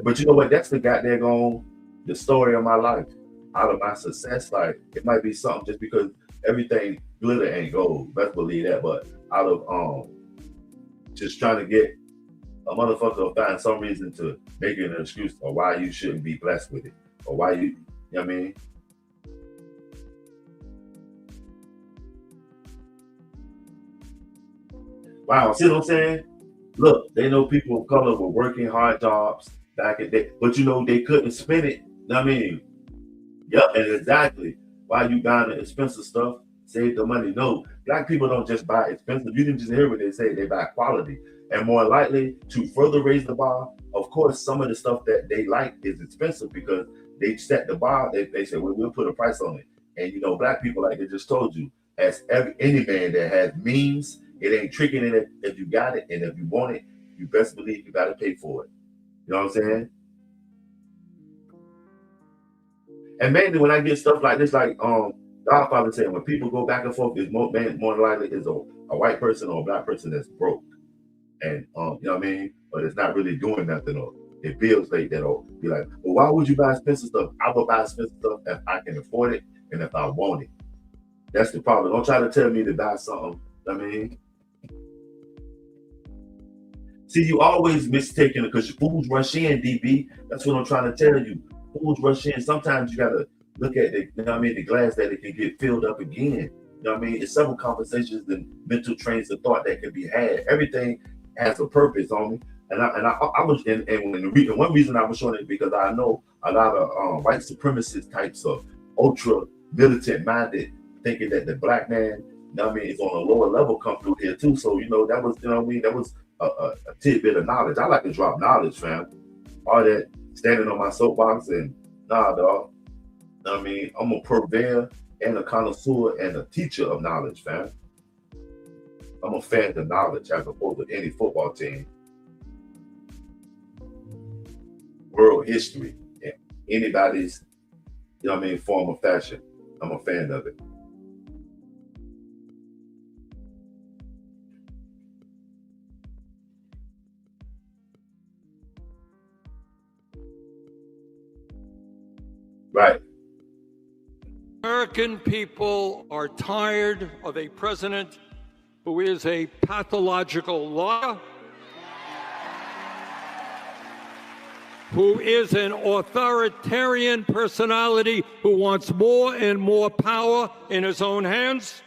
But you know what? That's the goddamn the story of my life. Out of my success, like it might be something just because everything glitter ain't gold. Best believe that. But out of just trying to get a motherfucker to find some reason to make it an excuse or why you shouldn't be blessed with it, or why you know what I mean? Wow, see what I'm saying? Look, they know people of color were working hard jobs back in the day, but you know they couldn't spend it. You know what I mean? Yep, and exactly why you buying the expensive stuff, save the money. No, black people don't just buy expensive. You didn't just hear what they say, they buy quality. And more likely to further raise the bar, of course, some of the stuff that they like is expensive because they set the bar, they say, well, we'll put a price on it. And you know, black people, like I just told you, as any man that has means, it ain't tricking it if you got it, and if you want it, you best believe you got to pay for it. You know what I'm saying? And mainly when I get stuff like this, like Godfather said when people go back and forth, it's more likely is a white person or a black person that's broke. And you know what I mean? But it's not really doing nothing, or it feels like that, or be like, well, why would you buy expensive stuff? I will buy expensive stuff if I can afford it and if I want it. That's the problem. Don't try to tell me to buy something. I mean, see, you always mistaken it because fools rush in, DB. That's what I'm trying to tell you. Fools rush in. Sometimes you gotta look at the, you know what I mean, the glass that it can get filled up again. You know what I mean? It's several conversations and mental trains of thought that can be had. Everything has a purpose on me. And I was, and one reason I was showing it because I know a lot of white supremacist types of ultra militant minded thinking that the black man, you know what I mean, is on a lower level come through here too. So, you know, that was, you know what I mean, that was a tidbit of knowledge. I like to drop knowledge, fam. All that standing on my soapbox and nah, dog. You know what I mean, I'm a purveyor and a connoisseur and a teacher of knowledge, fam. I'm a fan of knowledge as opposed to any football team. World history, and anybody's, you know what I mean, form of fashion. I'm a fan of it. Right. American people are tired of a president who is a pathological liar, who is an authoritarian personality who wants more and more power in his own hands,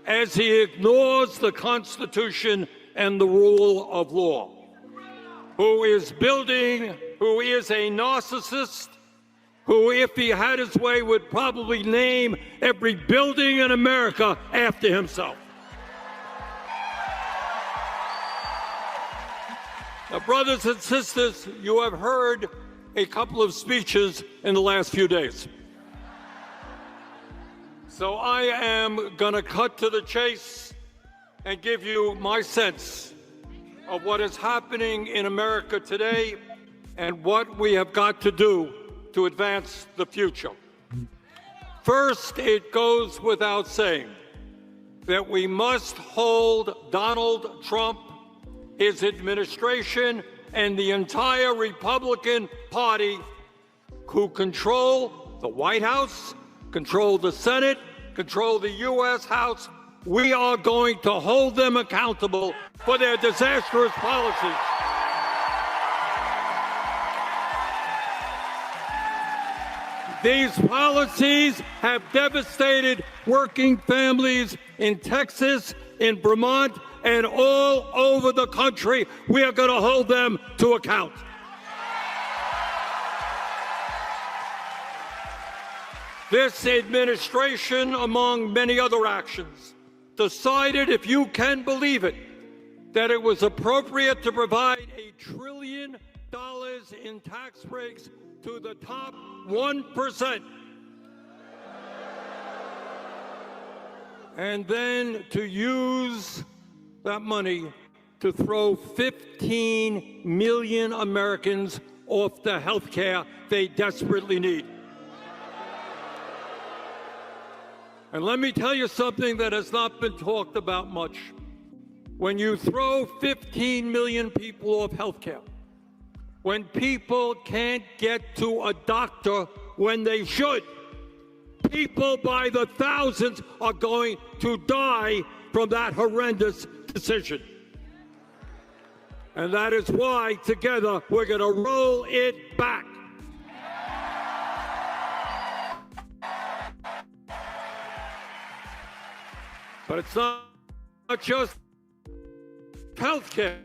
as he ignores the Constitution and the rule of law, who is a narcissist, who, if he had his way, would probably name every building in America after himself. Now, brothers and sisters, you have heard a couple of speeches in the last few days. So I am going to cut to the chase and give you my sense of what is happening in America today and what we have got to do to advance the future. First, it goes without saying that we must hold Donald Trump, his administration, and the entire Republican Party, who control the White House, control the Senate, control the U.S. House. We are going to hold them accountable for their disastrous policies. These policies have devastated working families in Texas, in Vermont, and all over the country. We are going to hold them to account. This administration, among many other actions, decided, if you can believe it, that it was appropriate to provide $1 trillion in tax breaks to the top 1%. And then to use that money to throw 15 million Americans off the health care they desperately need. And let me tell you something that has not been talked about much. When you throw 15 million people off health care, when people can't get to a doctor when they should, people by the thousands are going to die from that horrendous decision. And that is why, together, we're going to roll it back. But it's not just health care.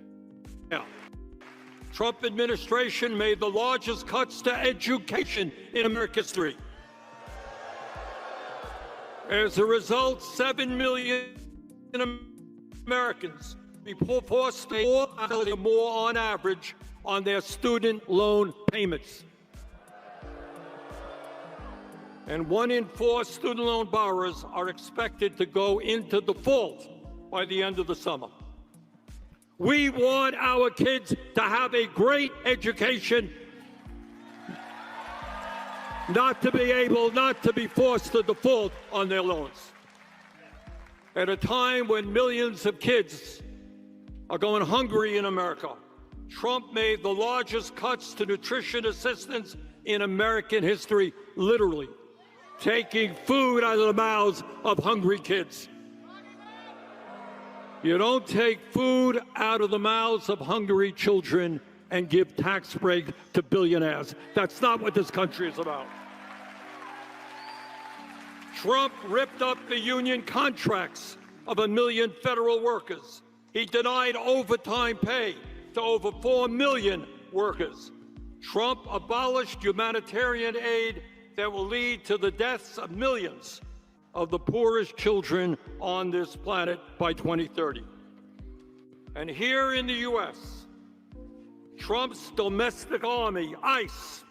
Trump administration made the largest cuts to education in American history. As a result, 7 million Americans be forced to pay more on average on their student loan payments. And 1 in 4 student loan borrowers are expected to go into default by the end of the summer. We want our kids to have a great education. not to be forced to default on their loans. At a time when millions of kids are going hungry in America, Trump made the largest cuts to nutrition assistance in American history, literally, taking food out of the mouths of hungry kids. You don't take food out of the mouths of hungry children and give tax breaks to billionaires. That's not what this country is about. Trump ripped up the union contracts of 1 million federal workers. He denied overtime pay to over 4 million workers. Trump abolished humanitarian aid that will lead to the deaths of millions of the poorest children on this planet by 2030. And here in the U.S., Trump's domestic army, ICE,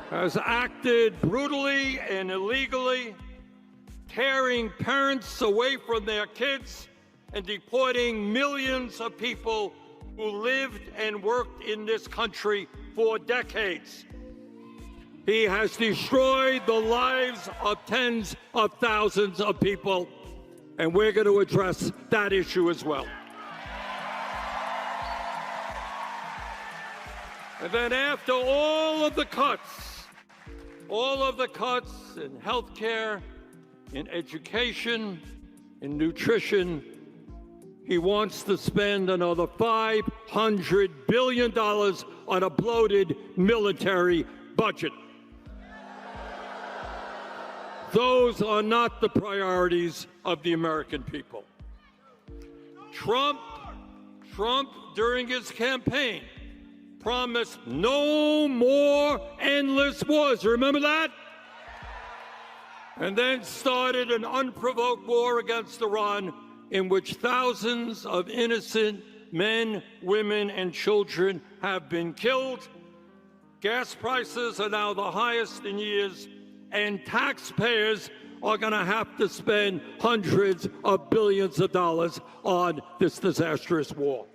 has acted brutally and illegally, tearing parents away from their kids and deporting millions of people who lived and worked in this country for decades. He has destroyed the lives of tens of thousands of people, and we're going to address that issue as well. And then after all of the cuts in health care, in education, in nutrition, he wants to spend another $500 billion on a bloated military budget. Those are not the priorities of the American people. Trump, during his campaign, promised no more endless wars. Remember that? And then started an unprovoked war against Iran in which thousands of innocent men, women, and children have been killed. Gas prices are now the highest in years, and taxpayers are going to have to spend hundreds of billions of dollars on this disastrous war.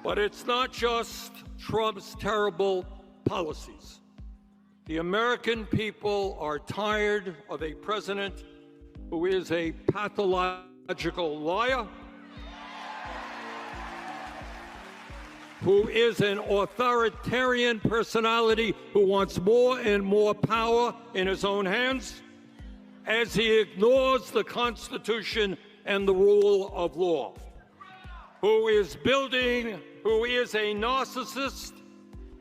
But it's not just Trump's terrible policies. The American people are tired of a president who is a pathological liar, who is an authoritarian personality who wants more and more power in his own hands, as he ignores the Constitution and the rule of law, who is a narcissist,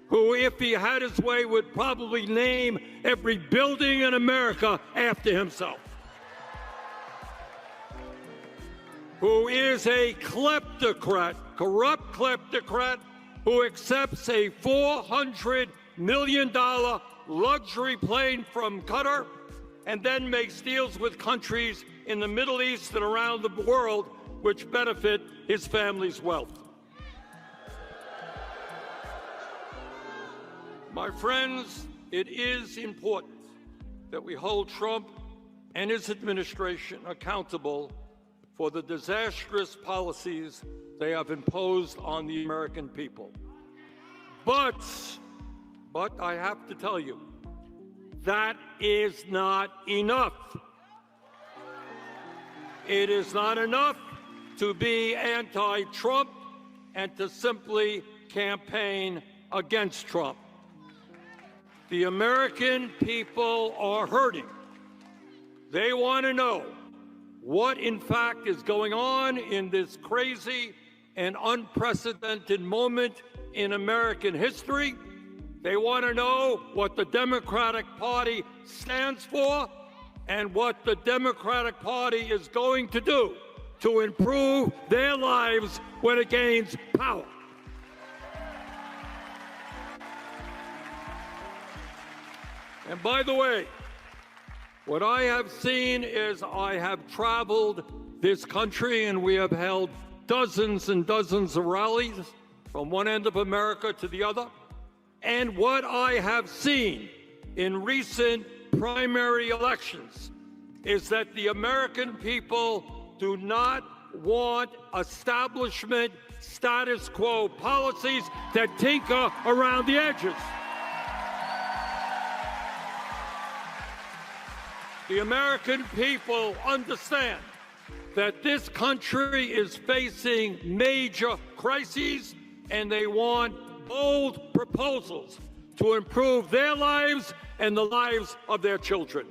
who, if he had his way, would probably name every building in America after himself, who is a kleptocrat, corrupt kleptocrat, who accepts a $400 million luxury plane from Qatar and then makes deals with countries in the Middle East and around the world which benefit his family's wealth. My friends, it is important that we hold Trump and his administration accountable for the disastrous policies they have imposed on the American people. But I have to tell you, that is not enough. It is not enough to be anti-Trump and to simply campaign against Trump. The American people are hurting. They want to know what, in fact, is going on in this crazy and unprecedented moment in American history. They want to know what the Democratic Party stands for and what the Democratic Party is going to do to improve their lives when it gains power. And by the way, what I have seen is I have traveled this country and we have held dozens and dozens of rallies from one end of America to the other. And what I have seen in recent primary elections is that the American people do not want establishment status quo policies that tinker around the edges. The American people understand that this country is facing major crises, and they want bold proposals to improve their lives and the lives of their children.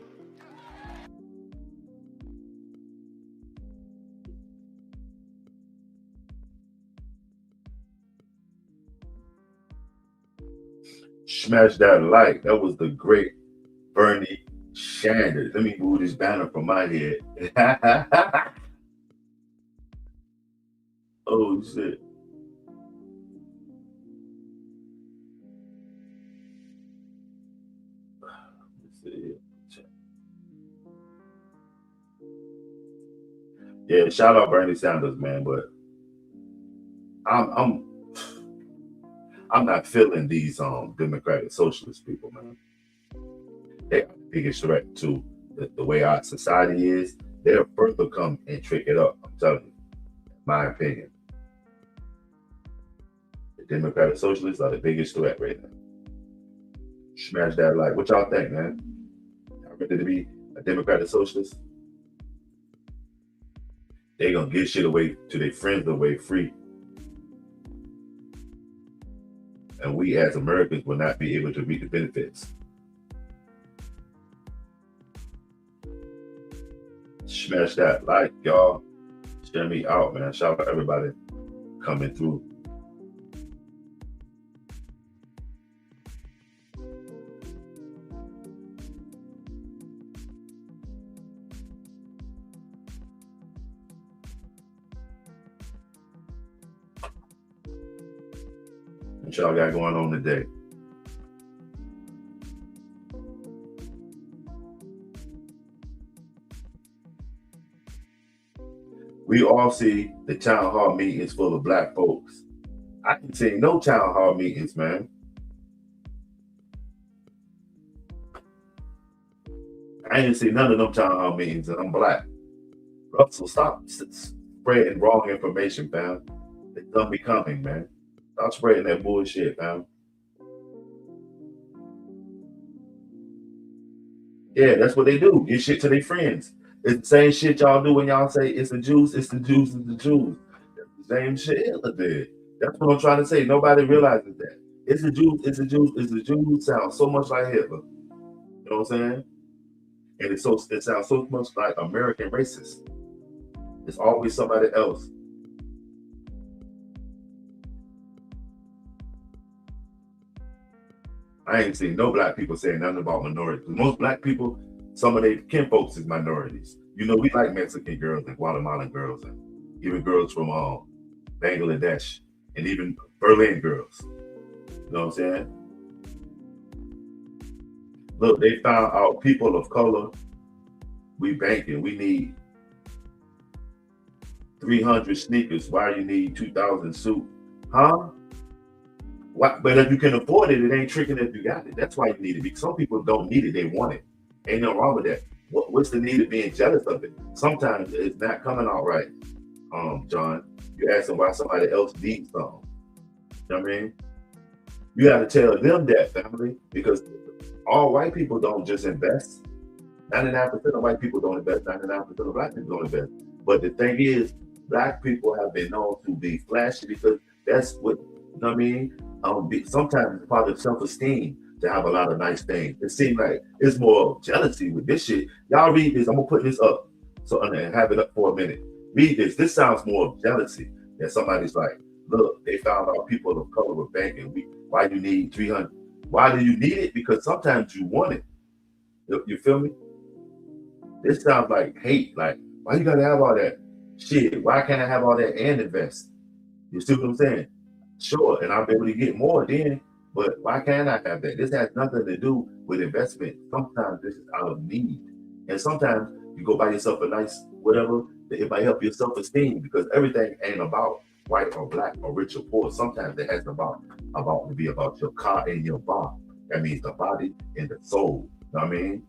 Smash that like. That was the great Bernie Sanders. Let me move this banner from my head. Oh shit. Let's see. Yeah, shout out Bernie Sanders, man. But I'm not feeling these democratic socialist people, man. They are the biggest threat to the way our society is. They'll further come and trick it up. I'm telling you, my opinion. The democratic socialists are the biggest threat right now. Smash that like. What y'all think, man? Y'all ready to be a democratic socialist? They gonna give shit away to their friends away free. And we as Americans will not be able to reap the benefits. Smash that like, y'all. Share me out, man. Shout out to everybody coming through. What y'all got going on today? We all see the town hall meetings full of black folks. I ain't seen no town hall meetings, man. I ain't seen none of them town hall meetings, and I'm black. Russell, stop spreading wrong information, fam. It's gonna be coming, man. Stop spreading that bullshit, fam. Yeah, that's what they do. Give shit to their friends. It's the same shit y'all do when y'all say it's the Jews, it's the Jews, it's the Jews. That's the same shit Hitler did. That's what I'm trying to say. Nobody realizes that. It's the Jews, it's the Jews, it's the Jews sound so much like Hitler. You know what I'm saying? And it sounds so much like American racist. It's always somebody else. I ain't seen no black people saying nothing about minorities. Most black people, some of their kinfolks is minorities. You know, we like Mexican girls and Guatemalan girls and even girls from Bangladesh and even Berlin girls. You know what I'm saying? Look, they found out people of color, we banking, we need 300 sneakers. Why you need 2,000 suit? Huh? What? But if you can afford it, it ain't tricking if you got it. That's why you need it. Because some people don't need it, they want it. Ain't nothing wrong with that. What's the need of being jealous of it? Sometimes it's not coming out right, John. You ask them why somebody else needs something. You know what I mean? You got to tell them that, family, because all white people don't just invest. 99% of white people don't invest. 99% of black people don't invest. But the thing is, black people have been known to be flashy because that's what, you know what I mean? Sometimes it's part of self-esteem to have a lot of nice things. It seems like it's more jealousy with this shit. Y'all read this. I'm gonna put this up so and have it up for a minute. Read this. This sounds more of jealousy. That somebody's like, look, they found out people of color were banking. Why you need 300? Why do you need it? Because sometimes you want it. You feel me? This sounds like hate. Like, why you gotta have all that shit? Why can't I have all that and invest? You see what I'm saying? Sure, and I'll be able to get more then, but why can't I have that? This has nothing to do with investment. Sometimes this is out of need. And sometimes you go buy yourself a nice whatever, it might help your self-esteem because everything ain't about white or black or rich or poor. Sometimes it has to be about your car and your body. That means the body and the soul. You know what I mean?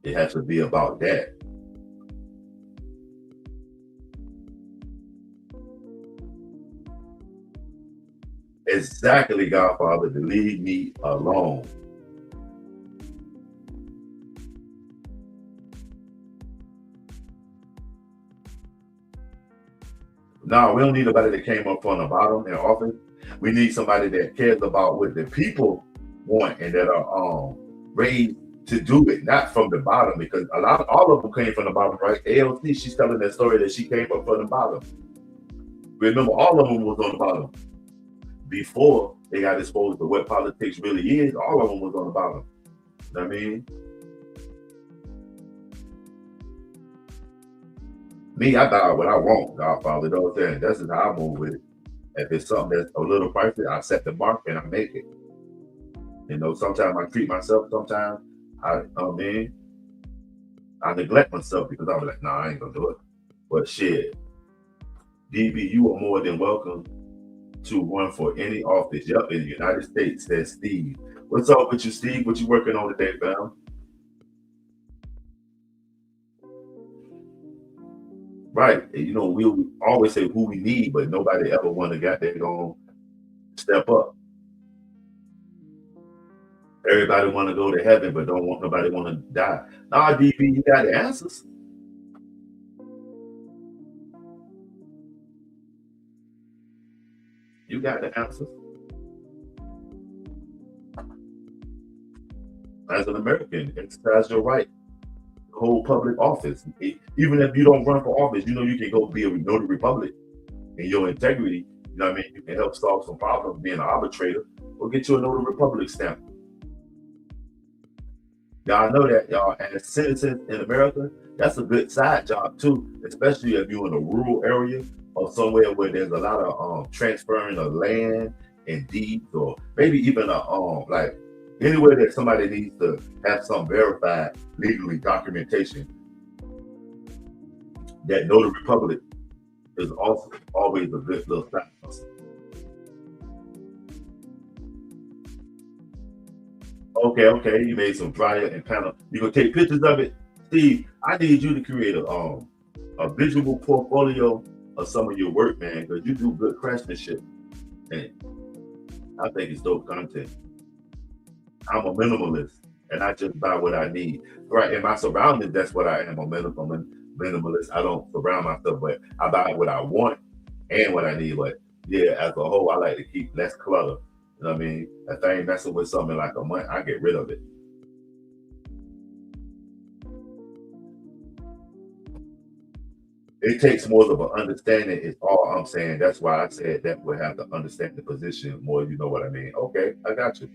It has to be about that. Exactly, Godfather, to leave me alone. No, we don't need nobody that came up from the bottom in office. We need somebody that cares about what the people want and that are raised to do it, not from the bottom, because all of them came from the bottom, right? ALC, she's telling that story that she came up from the bottom. Remember, all of them was on the bottom. Before they got exposed to what politics really is, all of them was on the bottom. You know what I mean? Me, I buy what I want, Godfather. You know what I'm saying? That's just how I move with it. If it's something that's a little pricey, I set the mark and I make it. You know, sometimes I treat myself, sometimes I neglect myself because I'm like, nah, I ain't gonna do it. But shit, DB, you are more than welcome to run for any office. Yep, in the United States, says Steve. What's up with you, Steve? What you working on today, fam? Right. You know, we always say who we need, but nobody ever want to got that going step up. Everybody want to go to heaven, but nobody want to die. Nah, DB, you got the answers. You got the answers. As an American, exercise your right. Hold public office. Even if you don't run for office, you know you can go be a notary public in your integrity. You know what I mean? You can help solve some problems being an arbitrator or get you a notary public stamp. Y'all know that, y'all, as citizens in America, that's a good side job too, especially if you're in a rural area or somewhere where there's a lot of transferring of land and deeds, or maybe even like anywhere that somebody needs to have some verified legally documentation. That notary public is also always a good little side hustle. Okay, you made some dryer and panel. You gonna take pictures of it, Steve? I need you to create a visual portfolio of some of your work, man, because you do good craftsmanship, and I think it's dope content. I'm a minimalist, and I just buy what I need. Right, in my surroundings, that's what I am, a minimalist. I don't surround myself, but I buy what I want and what I need. But yeah, as a whole, I like to keep less clutter. You know what I mean? If I ain't messing with something like a month, I get rid of it. It takes more of an understanding, is all I'm saying. That's why I said that we have to understand the position more, you know what I mean? Okay, I got you.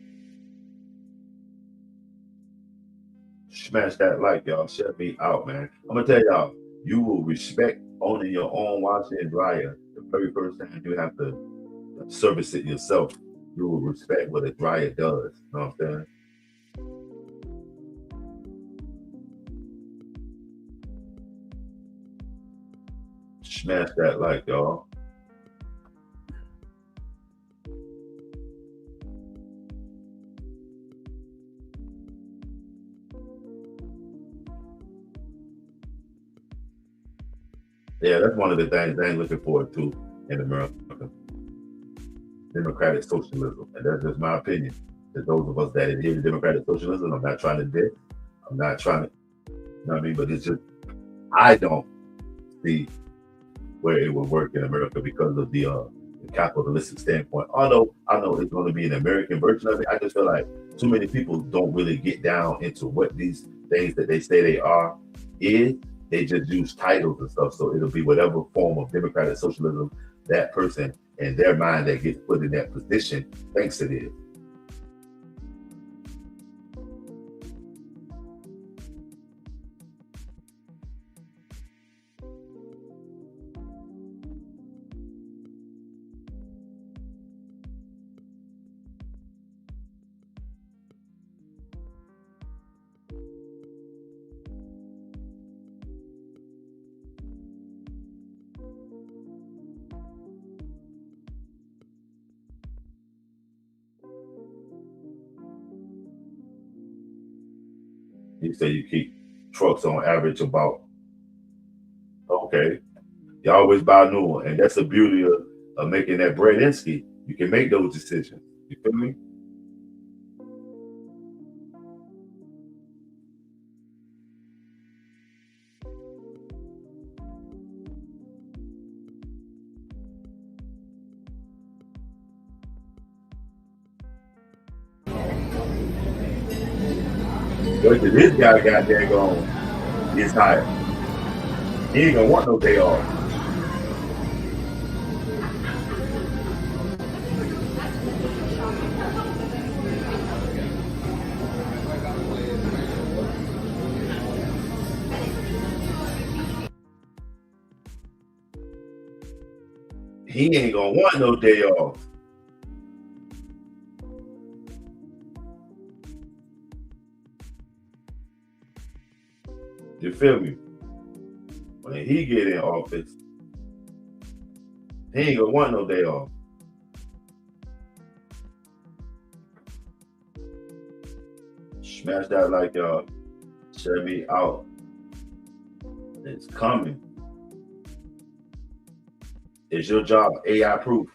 Smash that like, y'all. Shut me out, man. I'm gonna tell y'all, you will respect owning your own washer and dryer the very first time you have to service it yourself. You will respect what a dryer does. You know what I'm saying? Smash that like, y'all. Yeah, that's one of the things I ain't looking forward to in America. Democratic socialism. And that's just my opinion. To those of us that adhere to democratic socialism, I'm not trying to diss. I'm not trying to, you know what I mean? But it's just, I don't see where it would work in America because of the capitalistic standpoint. Although I know it's going to be an American version of it, I just feel like too many people don't really get down into what these things that they say they are is. They just use titles and stuff. So it'll be whatever form of democratic socialism that person in their mind that gets put in that position thinks it is. You say you keep trucks on average about, okay, you always buy a new one. And that's the beauty of making that Bredinsky. You can make those decisions. You feel me? But this guy got there going, is hired. He ain't gonna want no day off. He ain't gonna want no day off. You feel me? When he get in office, he ain't gonna want no day off. Smash that like y'all. Share me out. It's coming. It's your job, AI proof.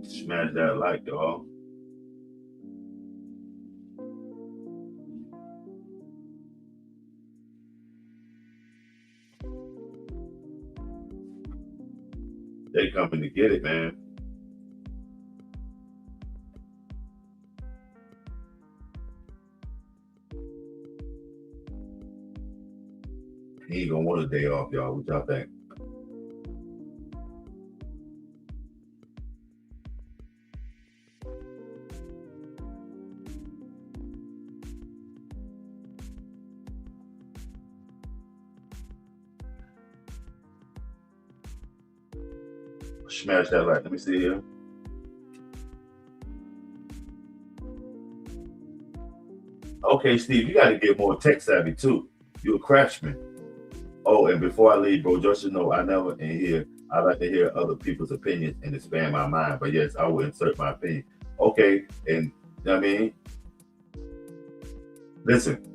Smash that like, y'all. They coming to get it, man. He ain't gonna want a day off, y'all. What y'all think? Smash that like. Let me see here. Okay, Steve, you got to get more tech savvy too. You're a craftsman. Oh, and before I leave, bro, just to know, I never in here. I like to hear other people's opinions and expand my mind. But yes, I will insert my opinion. Okay, and you know what I mean, listen,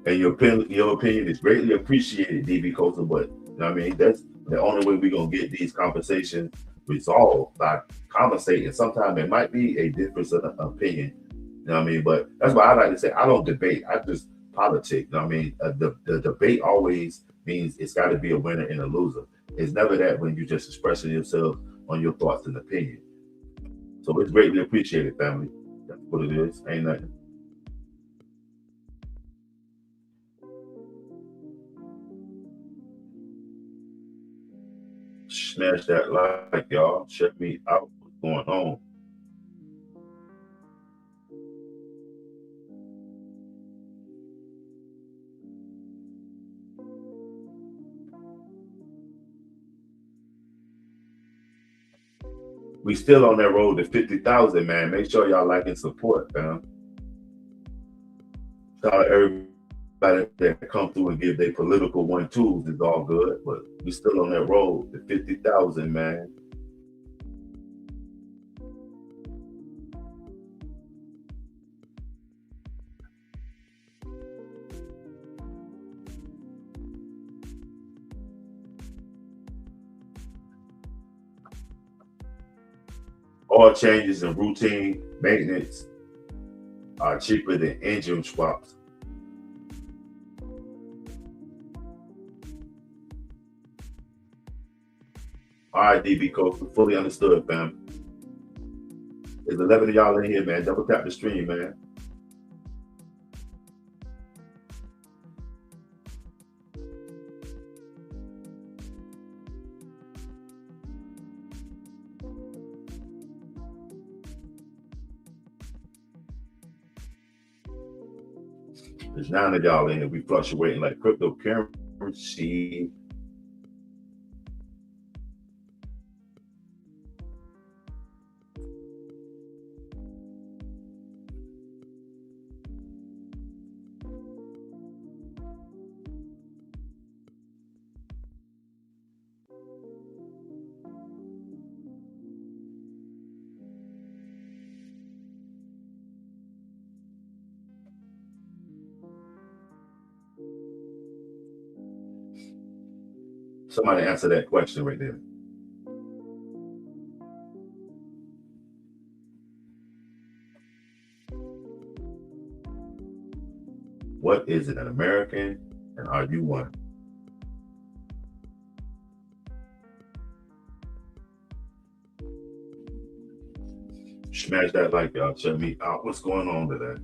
and your opinion is greatly appreciated, DB Coastal. But you know what I mean, that's the only way we're gonna get these conversations resolved, by conversating. Sometimes it might be a difference of opinion. You know what I mean? But that's why I like to say I don't debate. I just politic. You know what I mean? The debate always means it's got to be a winner and a loser. It's never that when you're just expressing yourself on your thoughts and opinion. So it's greatly appreciated, family. That's what it is. Ain't nothing. Smash that like, y'all. Check me out. What's going on? We still on that road to 50,000, man. Make sure y'all like and support, fam. Shout out everybody that come through and give their political 1-2s is all good, but we still on that road to 50,000, man. Oil changes and routine maintenance are cheaper than engine swaps. All right, DB Coach, fully understood, fam. There's 11 of y'all in here, man. Double tap the stream, man. There's 9 of y'all in here. We fluctuating like cryptocurrency. Somebody answer that question right there. What is it, an American, and are you one? Smash that like, y'all. Check me out. What's going on today?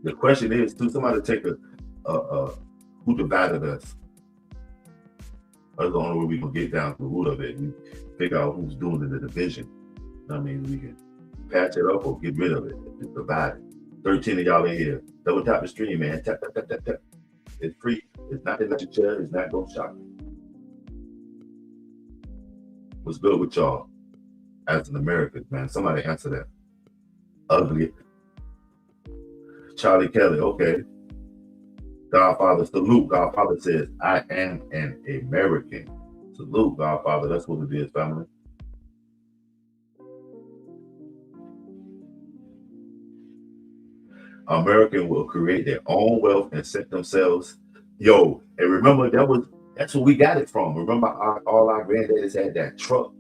The question is, do somebody take who divided us? That's the only way we can get down to the root of it. We figure out who's doing the division. I mean, we can patch it up or get rid of it. It's divided. 13 of y'all in here. Double tap the stream, man. Tap, tap, tap, tap, tap. It's free. It's not electric chair. It's not go shopping. What's good with y'all as an American, man? Somebody answer that. Ugly. Charlie Kelly, okay. Godfather, salute. Godfather says, I am an American. Salute, Godfather. That's what it is, family. American will create their own wealth and set themselves. Yo, and remember, that's where we got it from. Remember, all our granddaddies had that truck.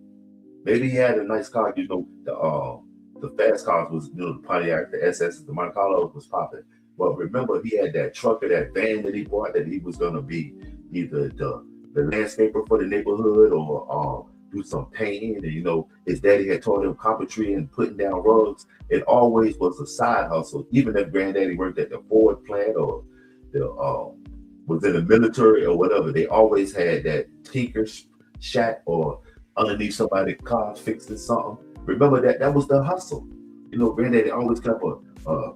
Maybe he had a nice car, you know, the fast cars was, you know, the Pontiac, the SS, the Monte Carlo was popping. But remember, he had that truck or that van that he bought that he was going to be either the landscaper for the neighborhood or do some painting. And, you know, his daddy had taught him carpentry and putting down rugs. It always was a side hustle. Even if granddaddy worked at the Ford plant or was in the military or whatever, they always had that tinker shack or underneath somebody's car fixing something. Remember that was the hustle. You know, granddaddy always kept a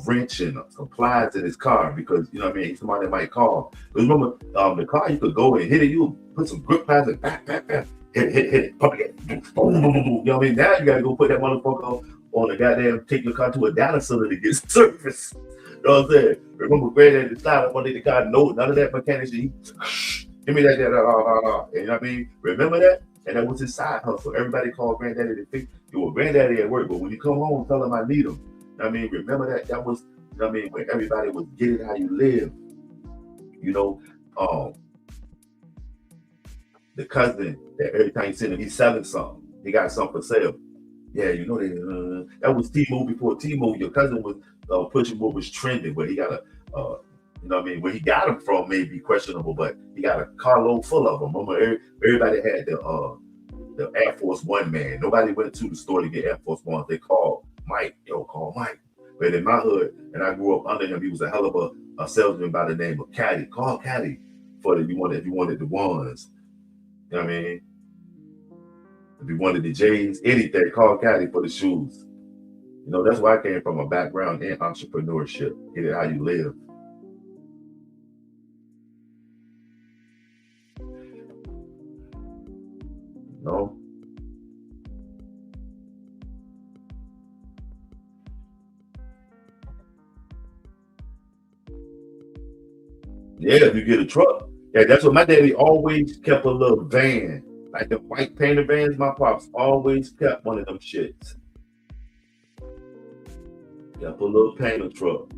wrench and some pliers in his car because, you know what I mean, somebody might call. But remember, the car, you could go and hit it, you put some grip pads and back, hit it, pump it, you know what I mean? Now you gotta go put that motherfucker on the goddamn, take your car to a data center to get service. You know what I'm saying? Remember, granddaddy started one day the car, no, none of that mechanics. Give me that, you know what I mean? Remember that? And that was his side hustle. Everybody called granddaddy to think, well, granddaddy at work, but when you come home, tell him I need him. I mean, remember that was, you know what I mean, when everybody was getting how you live. You know, the cousin that every time you see him, he's selling something. He got something for sale. Yeah, you know, that was T-Move before T-Move. Your cousin was pushing what was trending, but he got a, you know what I mean, where he got them from may be questionable, but he got a carload full of them. Remember, everybody had the Air Force One man. Nobody went to the store to get Air Force Ones. They called Mike. Call Mike. But in my hood, and I grew up under him, he was a hell of a salesman by the name of Caddy. Call Caddy if you wanted the ones. You know what I mean? If you wanted the J's, anything, call Caddy for the shoes. You know, that's where I came from, a background in entrepreneurship. Get it how you live. No. Yeah, if you get a truck. Yeah, that's what my daddy always kept, a little van. Like the white painted vans, my pops always kept one of them shits. Kept a little painter truck.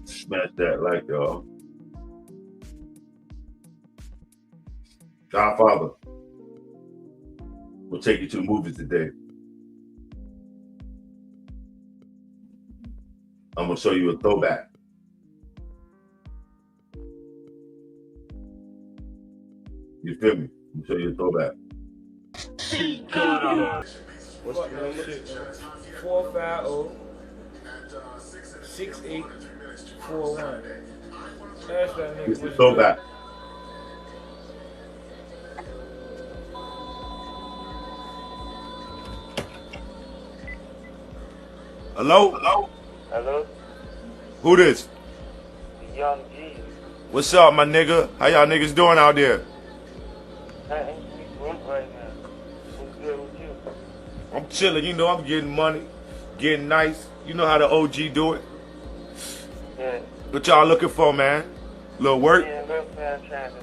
Smash that like, y'all. Godfather. We'll take you to the movies today. I'm gonna show you a throwback. You feel me? Let me show you a throwback. What's the number? 450-6841. Ask that nigga It's a what's throwback. Hello? Hello? Who this? Young G. What's up, my nigga? How y'all niggas doing out there? Hey, we broke right now. What's good with you? I'm chilling, you know, I'm getting money, getting nice. You know how the OG do it. Yeah. What y'all looking for, man? Little work? Yeah, look, man, I'm trying to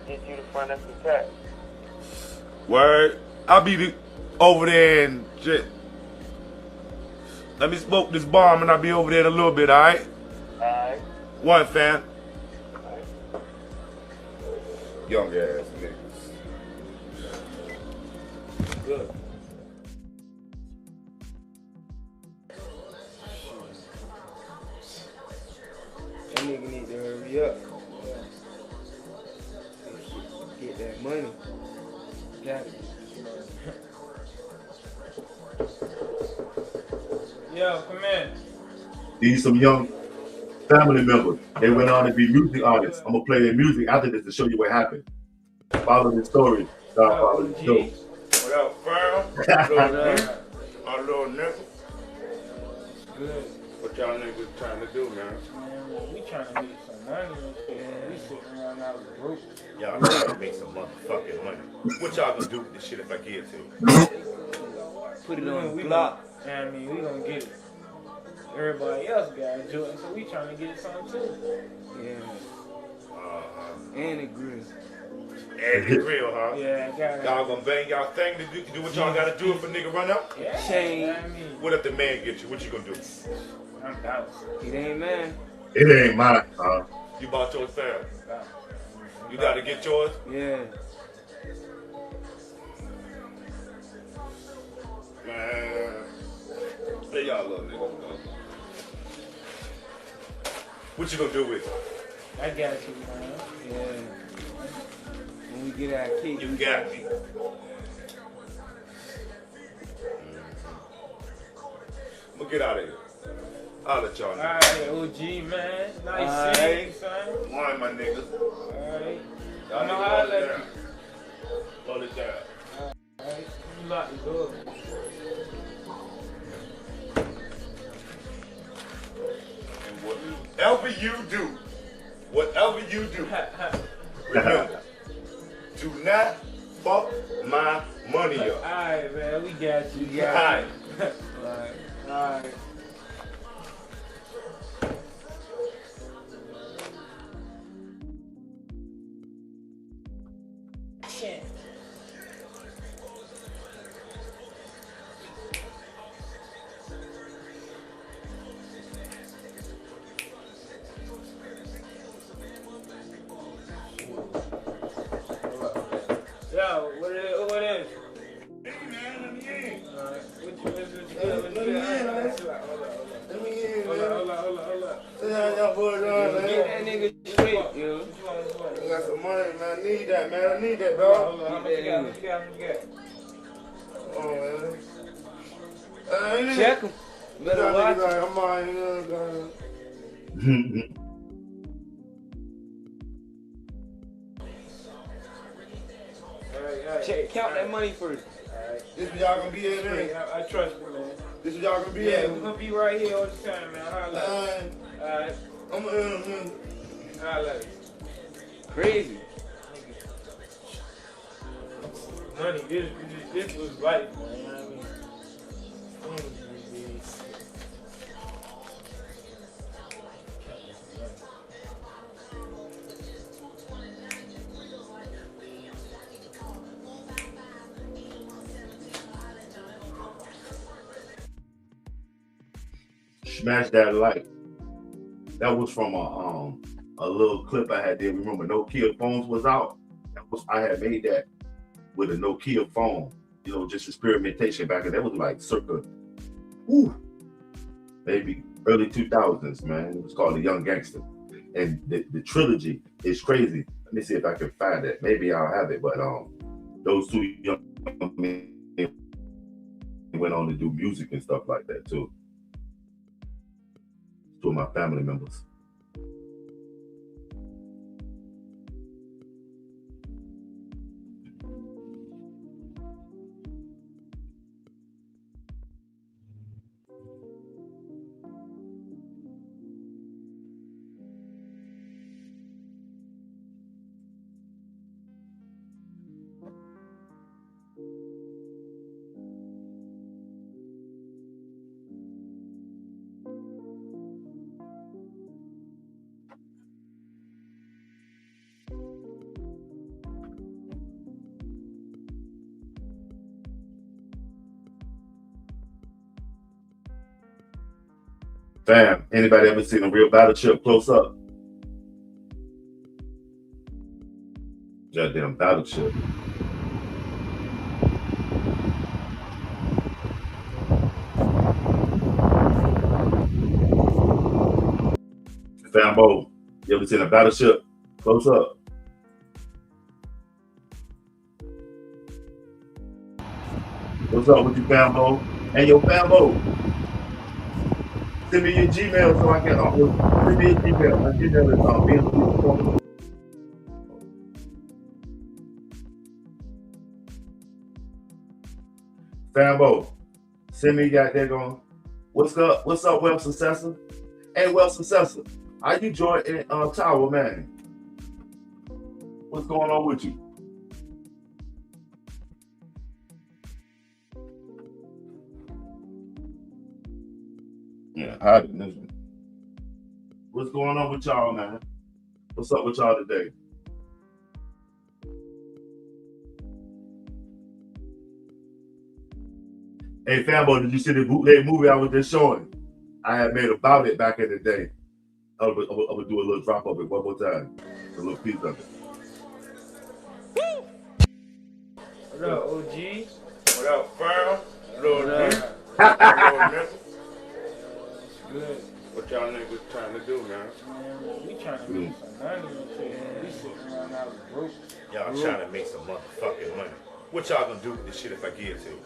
get you to front up the tax. Word? I'll be over there and shit. Let me smoke this bomb and I'll be over there in a little bit, alright? Alright. One, fam. Alright. Young ass niggas. good. That nigga need to hurry up. Get that money. Got it. Yo, come in. These some young family members. They went on to be music artists. I'm gonna play their music after this to show you what happened. Follow the story. Start following the show. What up, fam? Our little nigga. Good. What y'all niggas trying to do, man? Man, we trying to make some money and shit. We sitting around out broke. Y'all trying to make some motherfucking money. What y'all gonna do with this shit if I give it to you? Put it on the block. I mean, we gonna get it. Everybody else got to do it, so we trying to get some too. Yeah. And the grill. And the grill, huh? Yeah, I got it. Y'all gonna bang y'all thing to do what y'all gotta do if a nigga run up? Yeah. Shane. I mean, What if the man get you? What you gonna do? I'm out. It ain't man. It ain't mine. You bought yours, fam. You gotta get yours? Yeah. Man. Hey, y'all little niggas, man. What you gonna do with it? I got you, man. Yeah. When we get our cake, You got me. I'm gonna get out of here. I'll let y'all know. Alright, OG, man. Nice seeing you, son. One, my niggas. Alright. Y'all I'ma niggas hold holler it at down. you. Hold it down. Alright. You lock the door. And whatever you do, remember, do not fuck my money up. Alright, man. We got you. Alright. Alright. Alright. Shit. Yo, what is? Hey man, let me in. Alright. What you Let me in, man. Let me in, man. Hold up. Say how y'all boys doing, man. get that nigga straight, yo. I got some money, man. I need that, man. I need that, dog. Hold on, how much you got? Oh, man. Check him. Better watch him. I'm on, you know, Check, count that money first. This what y'all gonna be in, man? I trust you, man. This what y'all gonna be Yeah, in? we're gonna be right here all the time, man. Holla. Alright. I'm Holla. Crazy. Money, this was life, man. You know what I mean? Smash that like. That was from a little clip I had there. Remember Nokia phones was out? I had made that with a Nokia phone. You know, just experimentation back then. That was like circa, maybe early 2000s, man. It was called The Young Gangster. And the trilogy is crazy. Let me see if I can find it. Maybe I'll have it, but those two young men went on to do music and stuff like that too. Two of my family members. Fam, anybody ever seen a real battleship close up? Goddamn battleship. Fambo, you ever seen a battleship close up? What's up with you, Fambo? And your Fambo, send me your Gmail so I can send me your Gmail. My Gmail is being Fambo, send me goddamn. What's up, Wealth Successor? Hey, Wealth Successor, how you joining Tower, man? What's going on with you? Yeah, what's going on with y'all, man? What's up with y'all today? Hey, Fambo, did you see the bootleg movie I was just showing? I had made about it back in the day. I would do a little drop of it one more time. A little piece of it. What up, OG? What up, Farrell? Little nigga. Good. What y'all niggas trying to do, man? Man, we trying to make some money and shit. We sitting around out broke. Y'all trying to make some motherfucking money. What y'all gonna do with this shit if I give it to you?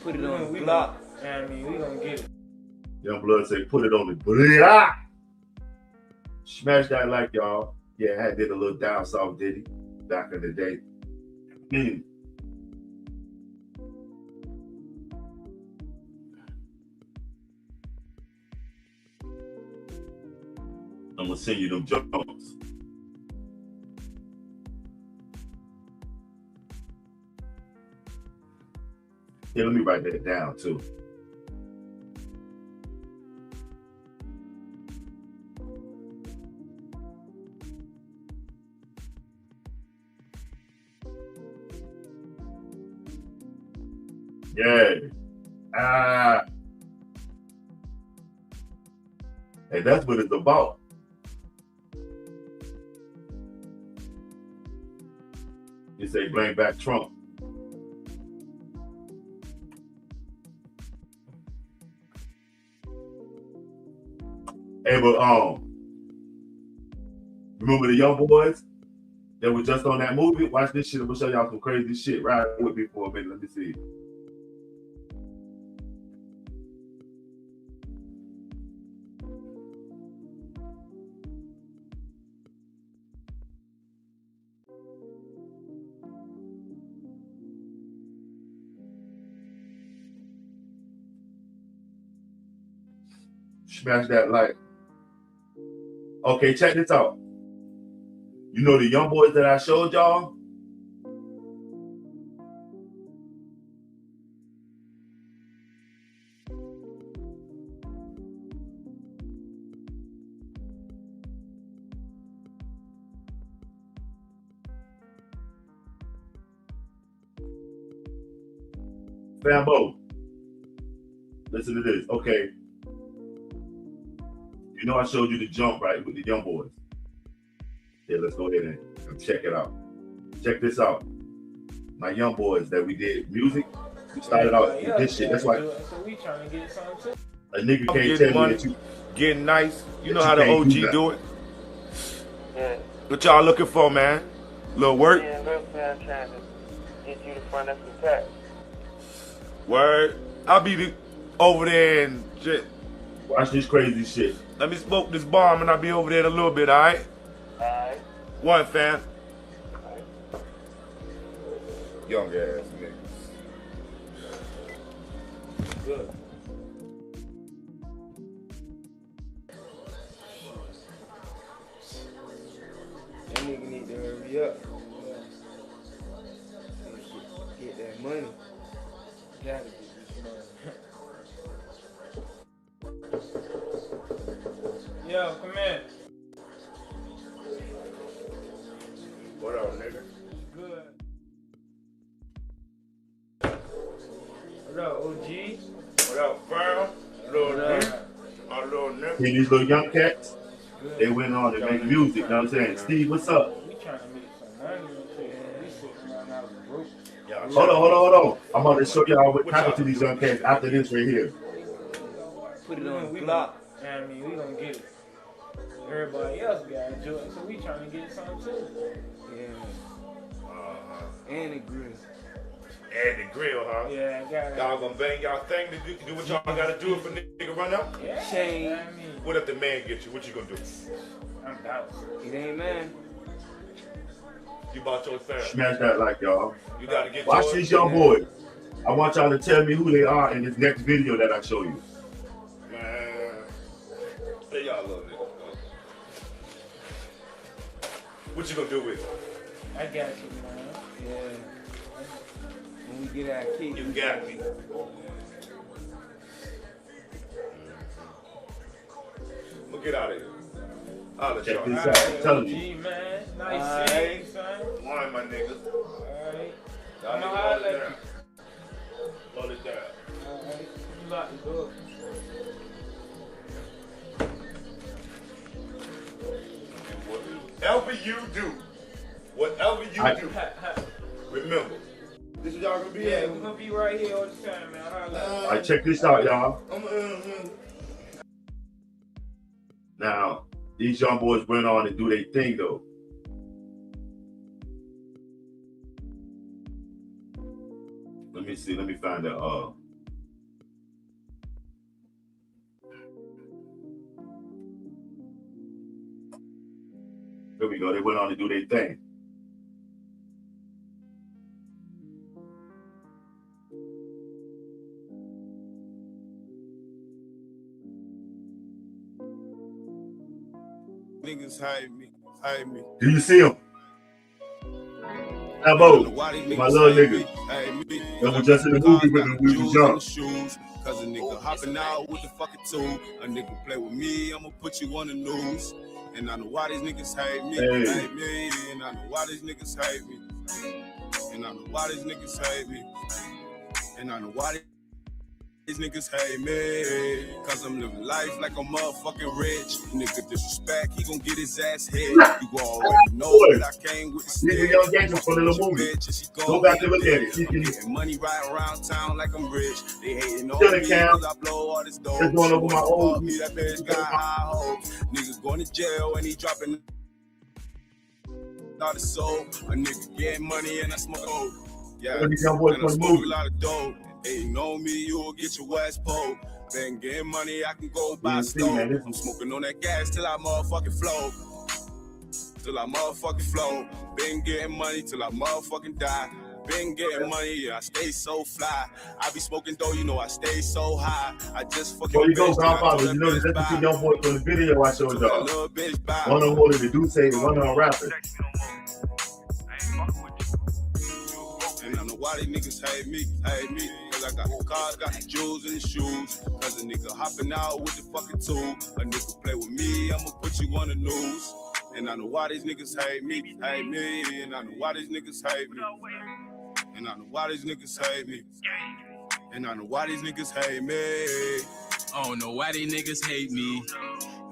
Put it on the block. I mean, we gonna get it. Young Blood say, put it on the block. Smash that like, y'all. Yeah, I did a little down south ditty back in the day. I'm gonna send you them jumps. Yeah, let me write that down too. Yeah. And that's what it's about. You say bring back Trump. Hey, but remember the young boys that were just on that movie? Watch this shit. I'm gonna show y'all some crazy shit. Ride with me for a minute. Let me see. Smash that like. Okay, check this out. You know the young boys that I showed y'all? Fambo, listen to this. Okay. You know I showed you the jump, right, with the young boys. Yeah, let's go ahead and check it out. Check this out. My young boys that we did music, we started out with this shit. That's why So we trying to get something too. a nigga can't tell me that you getting nice. You know how the OG do it. Yeah. What y'all looking for, man? Little work? Yeah, look, man, I'm trying to get you to front up some tax. Word. I'll be over there and shit. Watch this crazy shit. Let me smoke this bomb and I'll be over there in a little bit, alright? Alright. One, fam. Young ass niggas. Good. That nigga need to hurry up. Get that money. Gotta get this money. Yo, come in. What up, nigga? Good. What up, OG? What up, fam? Little nigga. My little nigga. See these little young cats? Good. They went on to make music, you know what I'm saying? Steve, what's up? We trying to make some money. We sitting around out broke. Hold on. I'm about to show y'all what happened to these young cats after this right here. Put it on the block. I mean, we gonna get it. Everybody else got to do it, so we trying to get some too. Yeah. And the grill. And the grill, huh? Yeah, I got it. Y'all gonna bang y'all thing to do what y'all gotta do if a nigga run up? Yeah. I mean, what if the man get you? What you gonna do? I'm out. It ain't man. You bought your thing. Smash that like y'all. You gotta get Watch yours. these young boys. I want y'all to tell me who they are in this next video that I show you. Man. Hey, y'all love it. What you gonna do with it? I got you, man. Yeah. When we get our kick, you got me. We'll get out of here. I'll let Check y'all. this out. Tell me. man. Nice seeing you, son. Wine, my niggas. Alright. Y'all I'm niggas gonna hold holler it at down. you. Hold it down. Alright. You lock the door. Whatever you do, remember, this is y'all gonna be Yeah, at. we're gonna be right here all the time, man. Holla. All right, check this out, y'all. Now, these young boys went on to do their thing, though. Let me see. Let me find that. Here we go. They went on to do their thing. Niggas hate me. Do you see him? Abo, my little nigga. That was just in the movie with him. We was young. Cause a nigga hopping out with the fucking tool. A nigga play with me, I'ma put you on the news. And I know why these niggas hate me. Hate me. And I know why these niggas hate me. And I know why these niggas hate me. And I know why these niggas hate me. Cause I'm living life like I'm motherfucking rich. Nigga disrespect, he gon' get his ass hit. You already know that I came with the stick. These are young gangsters from the little movie. Go back and look at it. I'm getting money right around town like I'm rich. They hating on Still me in cause I blow all this dope. It's going over my old. Me, that bitch got high hopes. Niggas going to jail and he dropping all the soul. A nigga getting money and I smoke dope. Yeah, These young boys and from I the smoke movie. a lot of dope. Hating on me, you will get your ass pulled. Been getting money, I can go buy stove. I'm smoking on that gas till I motherfucking flow. Till I motherfucking flow. Been getting money till I motherfucking die. Been getting money, yeah, I stay so fly. I be smoking dough, you know I stay so high. I just fucking. There you go, Godfather. You know, that's the young boy from the video I showed y'all. One on holding the Duce and one on rapping. And I know why these niggas hate me. Cause I got the cars, got the jewels and the shoes. Cause a nigga hopping out with the fucking tool. A nigga play with me, I'ma put you on the news. And I know why these niggas hate me. And I know why these niggas hate me. And I know why these niggas hate me. And I know why these niggas hate me. I don't know why these niggas hate me.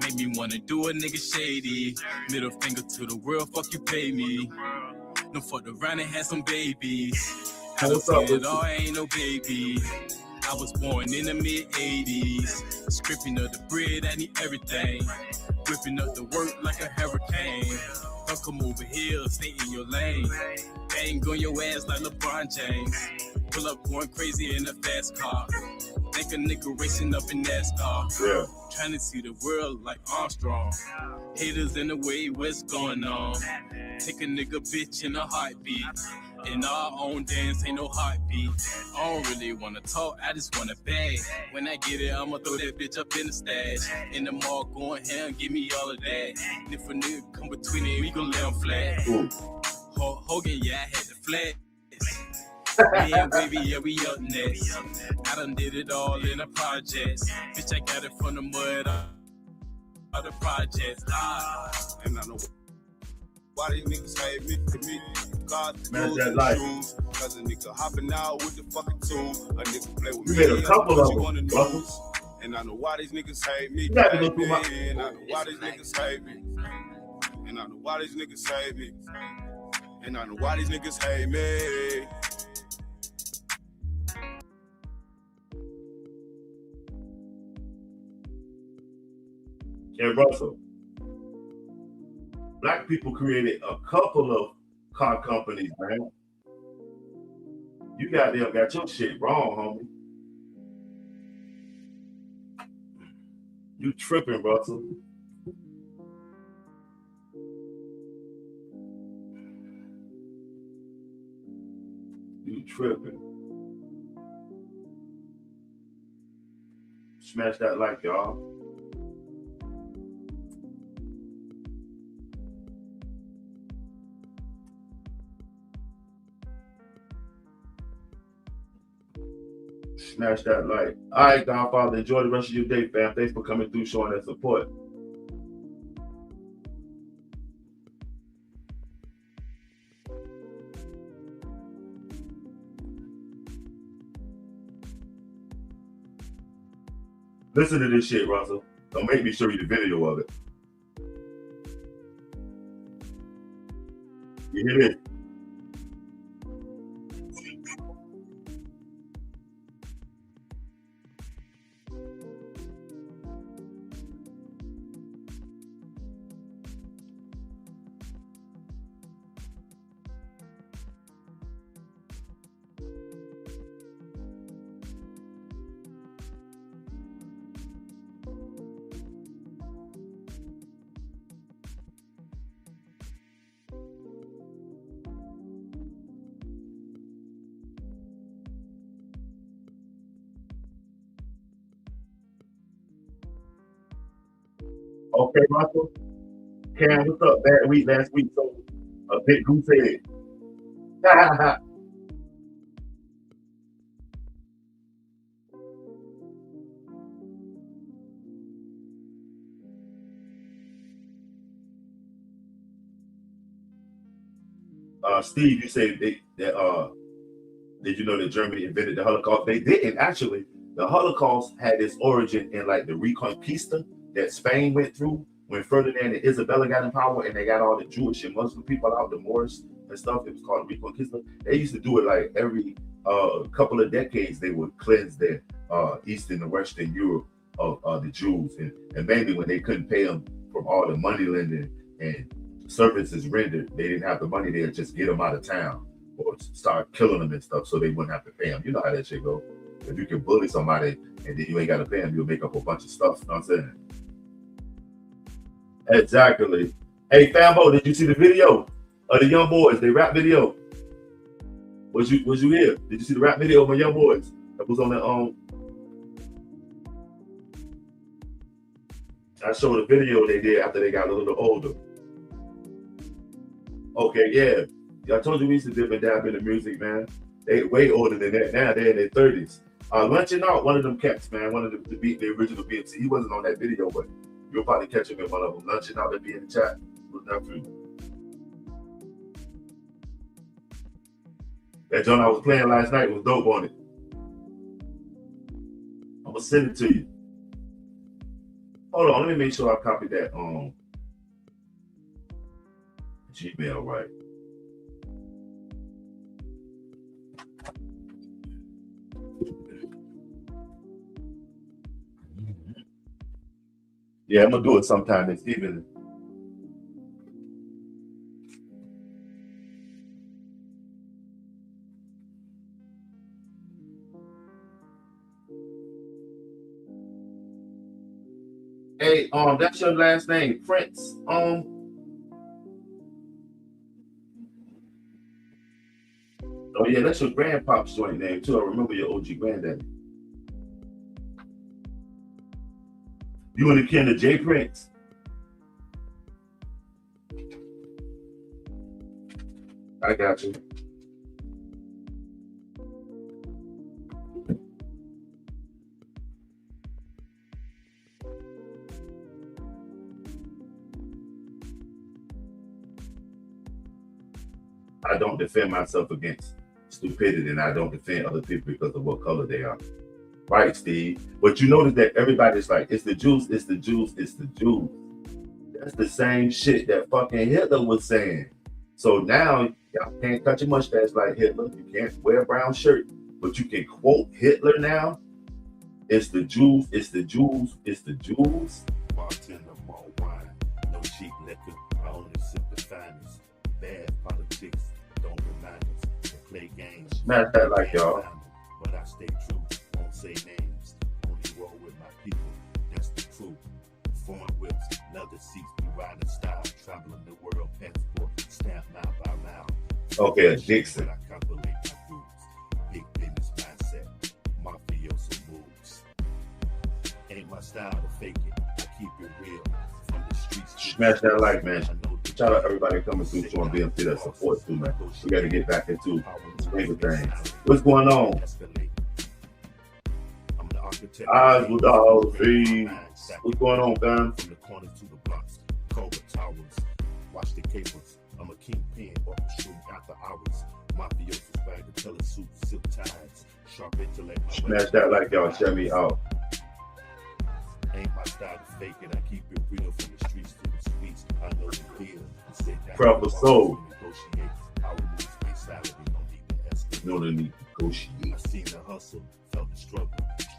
Make me wanna do a nigga shady. Middle finger to the world, fuck you pay me. No fuck around and had some babies. I don't feel it all, I ain't no baby. I was born in the mid-80s. Scripting of the bread, I need everything. Whipping up the work like a hurricane. Don't come over here, stay in your lane. Bang on your ass like LeBron James. Pull up going crazy in a fast car. Think a nigga racing up in NASCAR. Yeah. Trying to see the world like Armstrong. Haters in the way, what's going on? Take a nigga bitch in a heartbeat. In our own dance, ain't no heartbeat. I don't really wanna talk, I just wanna bag. When I get it, I'ma throw that bitch up in the stash. In the mall, going ham, give me all of that. And if a nigga come between it, we gon' lay him flat. Hogan, yeah, I had the flat. Me and Wavy, yeah, we up next. I done did it all in the projects. Bitch, I got it from the mud, all the projects. And I know why these niggas hate me. God, Man, that life. Cause a nigga hopping out with the fucking tool. A nigga play with You me. made a couple of them, lose. And I know why these niggas hate me. You got to go through my... And I know why these niggas hate me. And I know why these niggas hate me. And I know why these niggas hate me. And Russell, black people created a couple of car companies, man. You got your shit wrong, homie. You tripping, Russell. You tripping. Smash that like, y'all. Smash that like. All right, Godfather, enjoy the rest of your day, fam. Thanks for coming through, showing that support. Listen to this shit, Russell. Don't make me show you the video of it. You hear this? Okay, Russell. Cam, what's up? Bad week last week, so a big goose head. Steve, you say did you know that Germany invented the Holocaust? They didn't actually. The Holocaust had its origin in like the Reconquista that Spain went through when Ferdinand and Isabella got in power, and they got all the Jewish and Muslim people out, the Moors and stuff. It was called Reconquista. They used to do it like every couple of decades. They would cleanse their Eastern and Western Europe of the Jews, and mainly when they couldn't pay them from all the money lending and services rendered, they didn't have the money. They'd just get them out of town or start killing them and stuff, so they wouldn't have to pay them. You know how that shit go. If you can bully somebody and then you ain't got to pay them, you'll make up a bunch of stuff. You know what I'm saying? Exactly. Hey, Fambo, did you see the video of the young boys? They rap video. Was you here? Did you see the rap video of my young boys that was on the I showed a video they did after they got a little older. Okay, yeah. I told you we used to dip and dab in the music, man. They way older than that. Now they're in their 30s. Lunching Out, one of them cats, man. One of the original BMC. He wasn't on that video, but you'll probably catch him in one of them. Lunching Out, they'll be in the chat. Look that through. That joint I was playing last night was dope on it. I'm gonna send it to you. Hold on, let me make sure I copied that Gmail right. Yeah, I'm gonna do it sometime this evening. Hey, that's your last name, Prince. Oh yeah, that's your grandpop's joint name too. I remember your OG granddaddy. You and the kin of J Prince. I got you. I don't defend myself against stupidity, and I don't defend other people because of what color they are. Right, Steve? But you notice that everybody's like, it's the Jews, it's the Jews, it's the Jews. That's the same shit that fucking Hitler was saying. So now y'all can't cut your mustache like Hitler. You can't wear a brown shirt, but you can quote Hitler now. It's the Jews, it's the Jews, it's the Jews. Bartender, more wine, no cheap liquor. I only sip the finest. Bad politics, don't remind us to play games. Smash that like y'all. But I stay true, won't say names. Only roll with my people, that's the truth. Foreign whips, leather seats, be riding style. Traveling the world, passport, stamp mile by mile. Okay, Dixon. I calculate my rules. Big business mindset, mafioso moves. Ain't my style to fake it, I keep it real. From the streets to Smash that like, man. Shout out everybody coming through to BMC that support too, man. We got to get back into bigger things. What's going on? Eyes with all three. What's going on, Gun? From the corner to the blocks, Cobra Towers. Watch the capers. I'm a kingpin, orchestrating after hours. Mafioso swagger, telling suits, silk ties, sharp intellect. Smash that like y'all. Shut me out. Ain't my style to fake it. I keep it real from the streets to the streets. I know the deal. Proper soul. No need to negotiate. I seen the hustle, felt the struggle.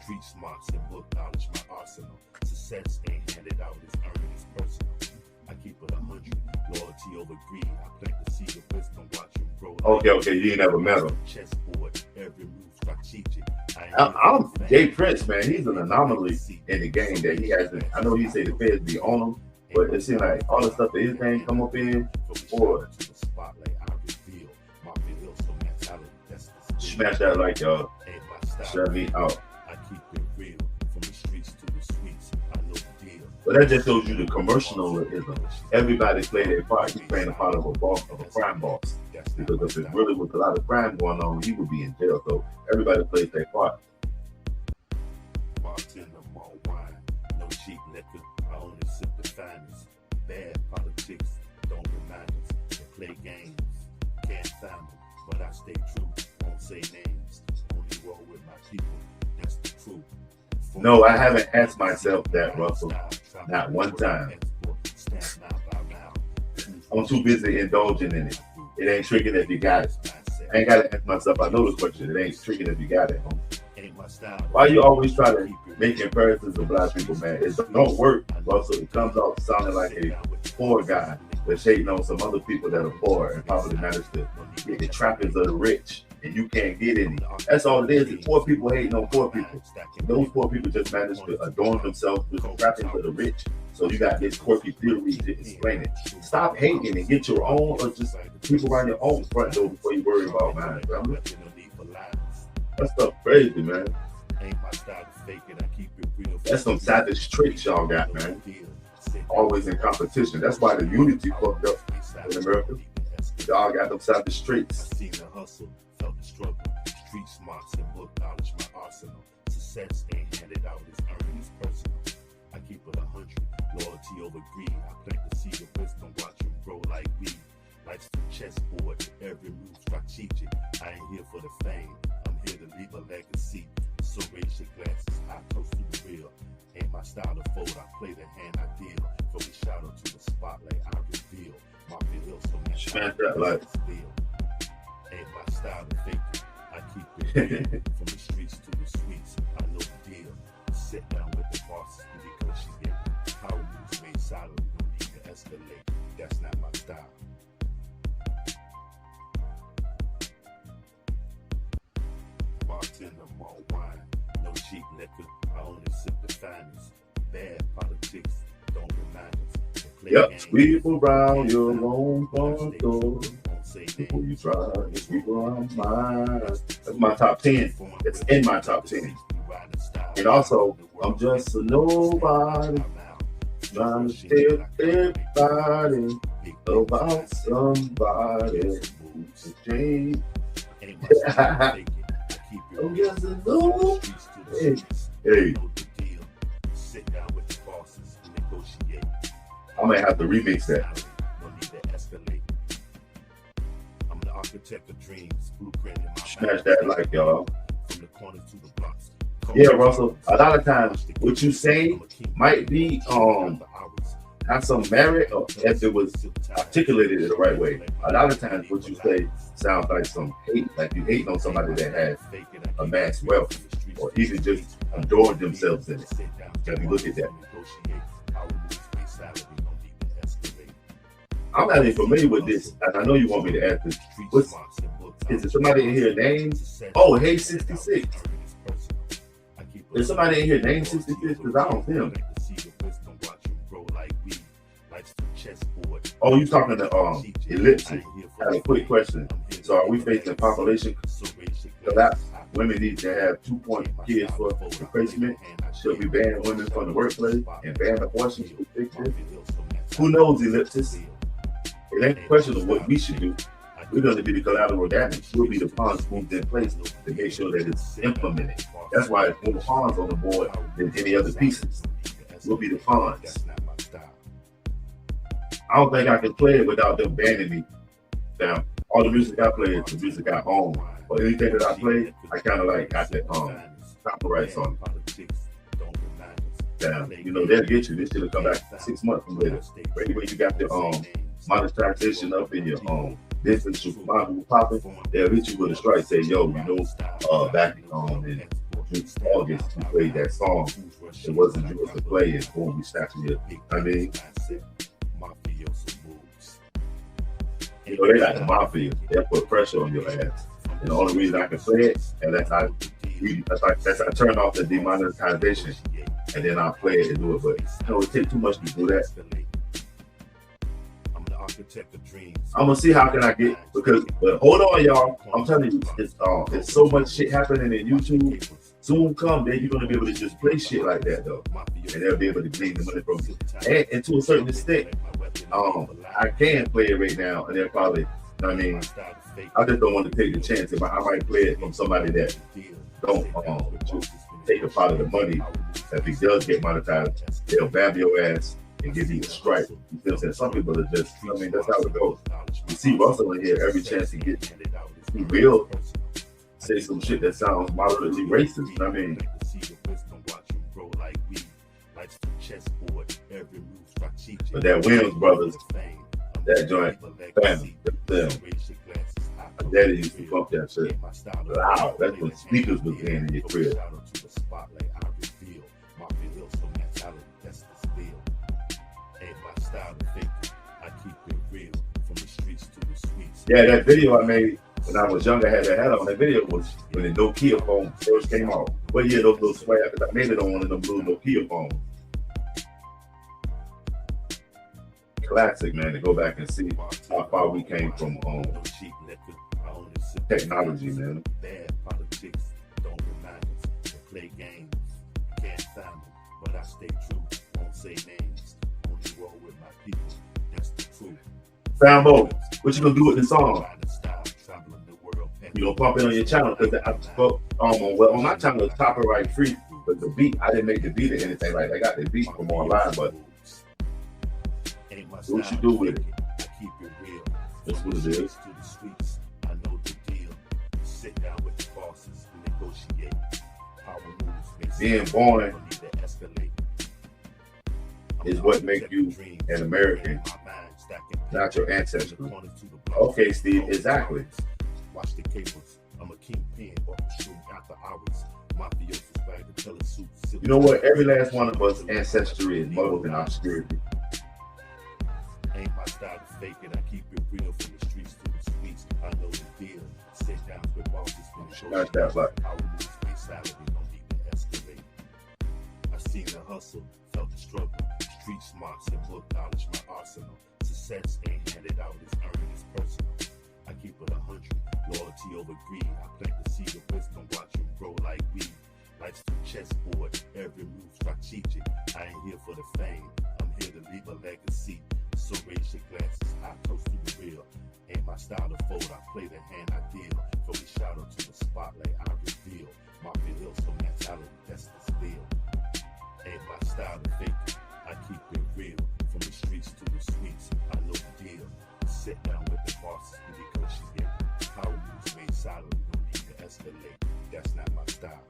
Street smarts and book knowledge, my arsenal. Success ain't handed out, it's earned, it's personal. I keep it 100, loyalty over greed. I plant the seed of wisdom, watch him grow. Okay, you ain't never met him. Chessboard, every move strategic. I'm Jay Prince, man. He's an anomaly in the game that he hasn't. I know he say the feds be on him, but it seems like all the stuff that his name come up in, boy. Smash that like y'all. Shut me out. I keep it real from the streets to the suites. I know the deal. But that just shows you the commercialism. Everybody play their part. He's playing the part of a boss, of a crime boss. Because if it really was a lot of crime going on, he would be in jail. So everybody plays their part. Bartender, more wine, no cheap liquor. I only sip the finest. Bad politics, don't remind us to play games. Can't find them, but I stay true. Won't say names. Only roll with my people. That's the truth. No, I haven't asked myself that, Russell. Not one time. I'm too busy indulging in it. It ain't tricking if you got it. I ain't got to ask myself. I know the question. It ain't tricking if you got it. Why you always try to make comparisons of black people, man? It don't work, Russell. It comes out sounding like a poor guy that's hating on some other people that are poor and probably managed to get the trappings of the rich, and you can't get any. That's all it is. Poor people hating on poor people. Those poor people just manage to adorn themselves with the trappings of the rich. So you got this quirky theory to explain it. Stop hating and get your own, or just people around your own front door before you worry about mine. That stuff crazy, man. That's some savage traits y'all got, man. Always in competition. That's why the unity fucked up in America. Y'all got them savage traits. I seen the hustle, felt the struggle. Street smarts and book knowledge, my arsenal. Success ain't handed out, it's earned, it's personal. I keep it 100, loyalty over greed. I plant the seed of wisdom, watch him grow like weed. Life's the chessboard, every move strategic. I ain't here for the fame, I'm here to leave a legacy. So raise your glasses, I toast to the real. Ain't my style to fold, I play the hand I deal. From the shadow to the spotlight, I reveal. My feel so much. Smash that like. Ain't my style to fake it, I keep it real. From the streets to the suites, I know the deal. Sit down with the bosses to negotiate. How escalate. That's not my style. Bartender, more wine, no cheap liquor. I only sip the finest. Bad politics, don't remind us. Yep, sweep around your own front door before you try to sweep around mine. That's my top 10. It's in my top 10. And also, I'm just a nobody trying to tell everybody about somebody who's changed. I'm just a nobody. Hey. I might have to remix that. I'm the architect of dreams, blueprint in my Smash that like, y'all. From the corner to the blocks. Yeah, Russell. A lot of times, what you say might be have some merit, or if it was articulated in the right way. A lot of times, what you say sounds like some hate, like you hating on somebody that has amassed wealth, or even just adored themselves in it. If you look at that. I'm not even familiar with this, and I know you want me to ask this. Is it somebody in here named? Oh, hey 66. Is somebody in here named 66? Because I don't see him. Oh, you talking to Ellipsis? I have a quick question. So are we facing population collapse? Women need to have 2 kids for replacement. Should we ban women from the workplace and ban abortions? Who knows, Ellipsis? It ain't a question of what we should do. We're going to be the collateral damage. We'll be the pawns moved in place to make sure that it's implemented. That's why it's more pawns on the board than any other pieces. We'll be the pawns. I don't think I can play it without them banning me. Now, all the music I play is the music I own. But anything that I play, I kind of like got that copyrights on it. Now, you know, they'll get you. This shit'll come back 6 months from later. Right when you got the monetization up in your business popping, they'll hit you with a strike. Say, yo, you know, back in August, you played that song. It wasn't yours to play, and boom, we snatching you. I mean, you know, they got the mafia. They put pressure on your ass. And the only reason I can play it, and that's I turn off the demonetization, and then I'll play it and do it. But you know, it takes too much to do that. I'm gonna see how can I get, because but hold on, y'all. I'm telling you, it's so much shit happening in YouTube. Soon come, then you're gonna be able to just play shit like that though, and they'll be able to glean the money from it. And to a certain extent, I can play it right now, and they'll probably, I mean, I just don't want to take the chance. If I might play it from somebody that don't just take a part of the money. If he does get monetized, they'll bab your ass and give you a strike. You feel saying? Some people are just, I mean, that's how it goes. You see Russell in here every chance he gets. He will say some shit that sounds moderately racist. I mean, but that Williams brothers, that joint, family, them. My daddy used to bump that shit loud. That's when speakers was in your crib. Yeah, that video I made when I was younger, I had that hat on. That video was when the Nokia phone first came out. What year those little swag? Because I made it on one of them little Nokia phones. Classic, man, to go back and see how far we came from technology, man. Bad politics, don't remind us to play games. Can't find them, but I stay true. Won't say names. Only roll with my people. That's the truth. Fambo, what you gonna do with the song? You gonna pump it on your channel? Because on my channel it's copyright free, but the beat, I didn't make the beat or anything like that. I got the beat from online, but what you do with it? That's what it is. I know the deal. Sit down with the bosses, negotiate. Power moves. Being born is what makes you an American, not your ancestry. Okay, Steve, exactly. Watch the cables. I'm a kingpin, orchestrating after hours. Mafiosos bag the color suits. You know what? Every last one of us ancestry is muddled in obscurity. style to fake it, I keep it real from the streets to the streets. I know the deal. Sit down with bosses when it Smash that like. Our moves make salary, no need to escalate. I seen the hustle, felt the struggle. Street smarts and book knowledge, my arsenal. Success ain't handed out, it's earned, it's personal. I keep it 100, loyalty over greed. I plant the seed of wisdom, watch them grow like weed. Life's the chessboard, every move strategic. I ain't here for the fame, I'm here to leave a legacy. So raise your glasses, high close to the real. Ain't my style to fold, I play the hand I deal. From the shadow to the spotlight, I reveal. Mafia Hill, so mentality, that's the steal. Ain't my style to fake it, I keep it real. From the streets to the suites, I know the deal. Sit down with the bosses, we negotiate. Power moves made solid, no need to escalate. That's not my style.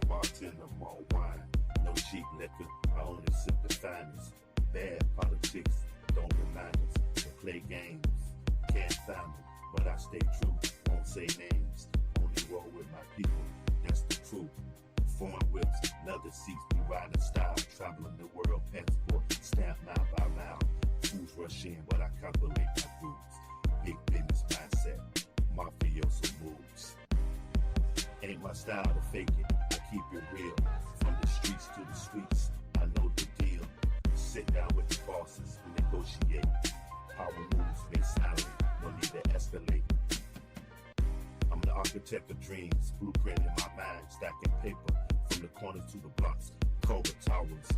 Bartender, more wine, no cheap liquor. I only sip the finest. Bad politics, don't remind us to play games. Can't find them, but I stay true. Won't say names. Only roll with my people. That's the truth. Foreign whips, leather seats, we riding style. Traveling the world, passport, stamp mile by mile. Fools rush in, but I calculate my moves. Big business mindset, mafioso moves. Ain't my style to fake it, I keep it real. From the streets to the suites, I know the deal. Sit down with the bosses, we negotiate. Power moves make salary, no need to escalate. I'm the architect of dreams, blueprint in my mind, stacking paper from the corners to the blocks, Cobra towers.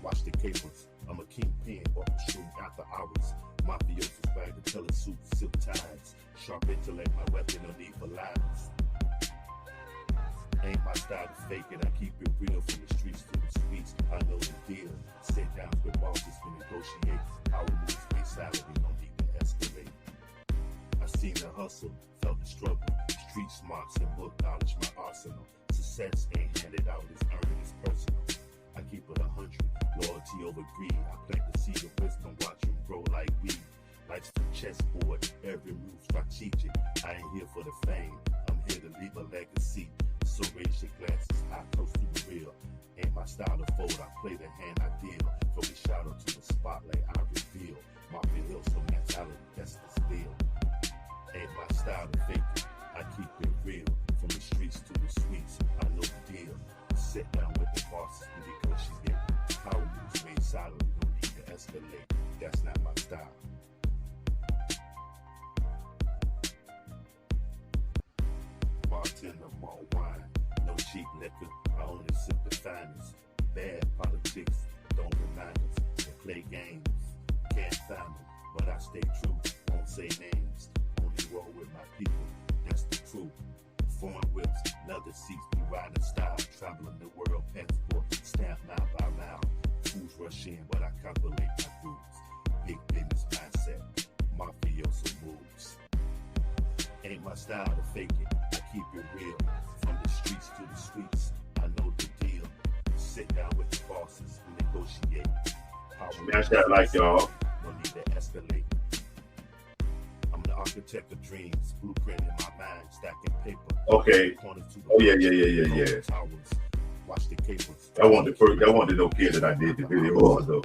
Watch the capers, I'm a kingpin, orchestrating after hours. Mafiosos bag the color suits, silk ties, sharp intellect, my weapon, no need for lies. Ain't my style to fake it, I keep it real from the streets to the suites. I know the deal. Sit down with bosses to negotiate. Power moves make salary, no need to escalate. I seen the hustle, felt the struggle. Street smarts and book knowledge, my arsenal. Success ain't handed out, it's earned, it's personal. I keep it 100, loyalty over greed. I plant the seed of wisdom, watch them grow like weed. Life's the chessboard, every move strategic. I ain't here for the fame, I'm here to leave a legacy. So raise your glasses, high close to the real. Ain't my style to fold, I play the hand I deal. From the shadow to the spotlight, I reveal. Mafia Hill, so mentality, that's the steal. Ain't my style to fake it, I keep it real. From the streets to the suites, I know the deal. Sit down with the bosses, we negotiate. Power moves made solid, no need to escalate. That's not my style. Bartender, more wine, no cheap liquor. I only sip the finest. Bad politics, don't remind us to play games. Can't find them, but I stay true. Won't say names. Only roll with my people. That's the truth. Foreign whips, leather seats, we riding style. Traveling the world, passport, stamp mile by mile. Fools rush in, but I calculate my moves. Big business mindset, mafioso moves. Ain't my style to fake it, I keep it real. From the streets to the suites, I know the deal. Sit down with the bosses, we negotiate. Smash that like, y'all. No need to escalate. I'm the architect of dreams, blueprint in my mind, stacking paper. Okay. Oh yeah. Watch the capers. That wasn't the no kid that I did the video on though.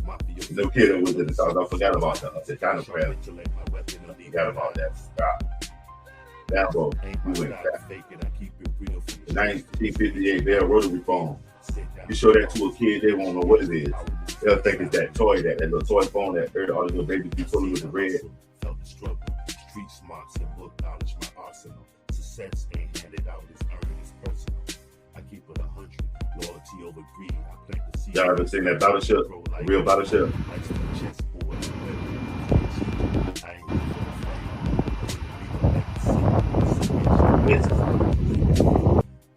No kid that was in the South. I forgot about the kind of crap. Forgot about that. Stop. That boy, we went back. The 1958 Bell rotary phone. You show that to a kid, they won't know what it is. They'll think it's that toy, that little toy phone that all the little babies be pulling with the red. Felt the struggle, street smarts and book knowledge, my arsenal. Success ain't handed out, it's earned, it's personal. I keep it 100, loyalty over greed. I plant the seed. Y'all ever seen that battleship? The real battleship?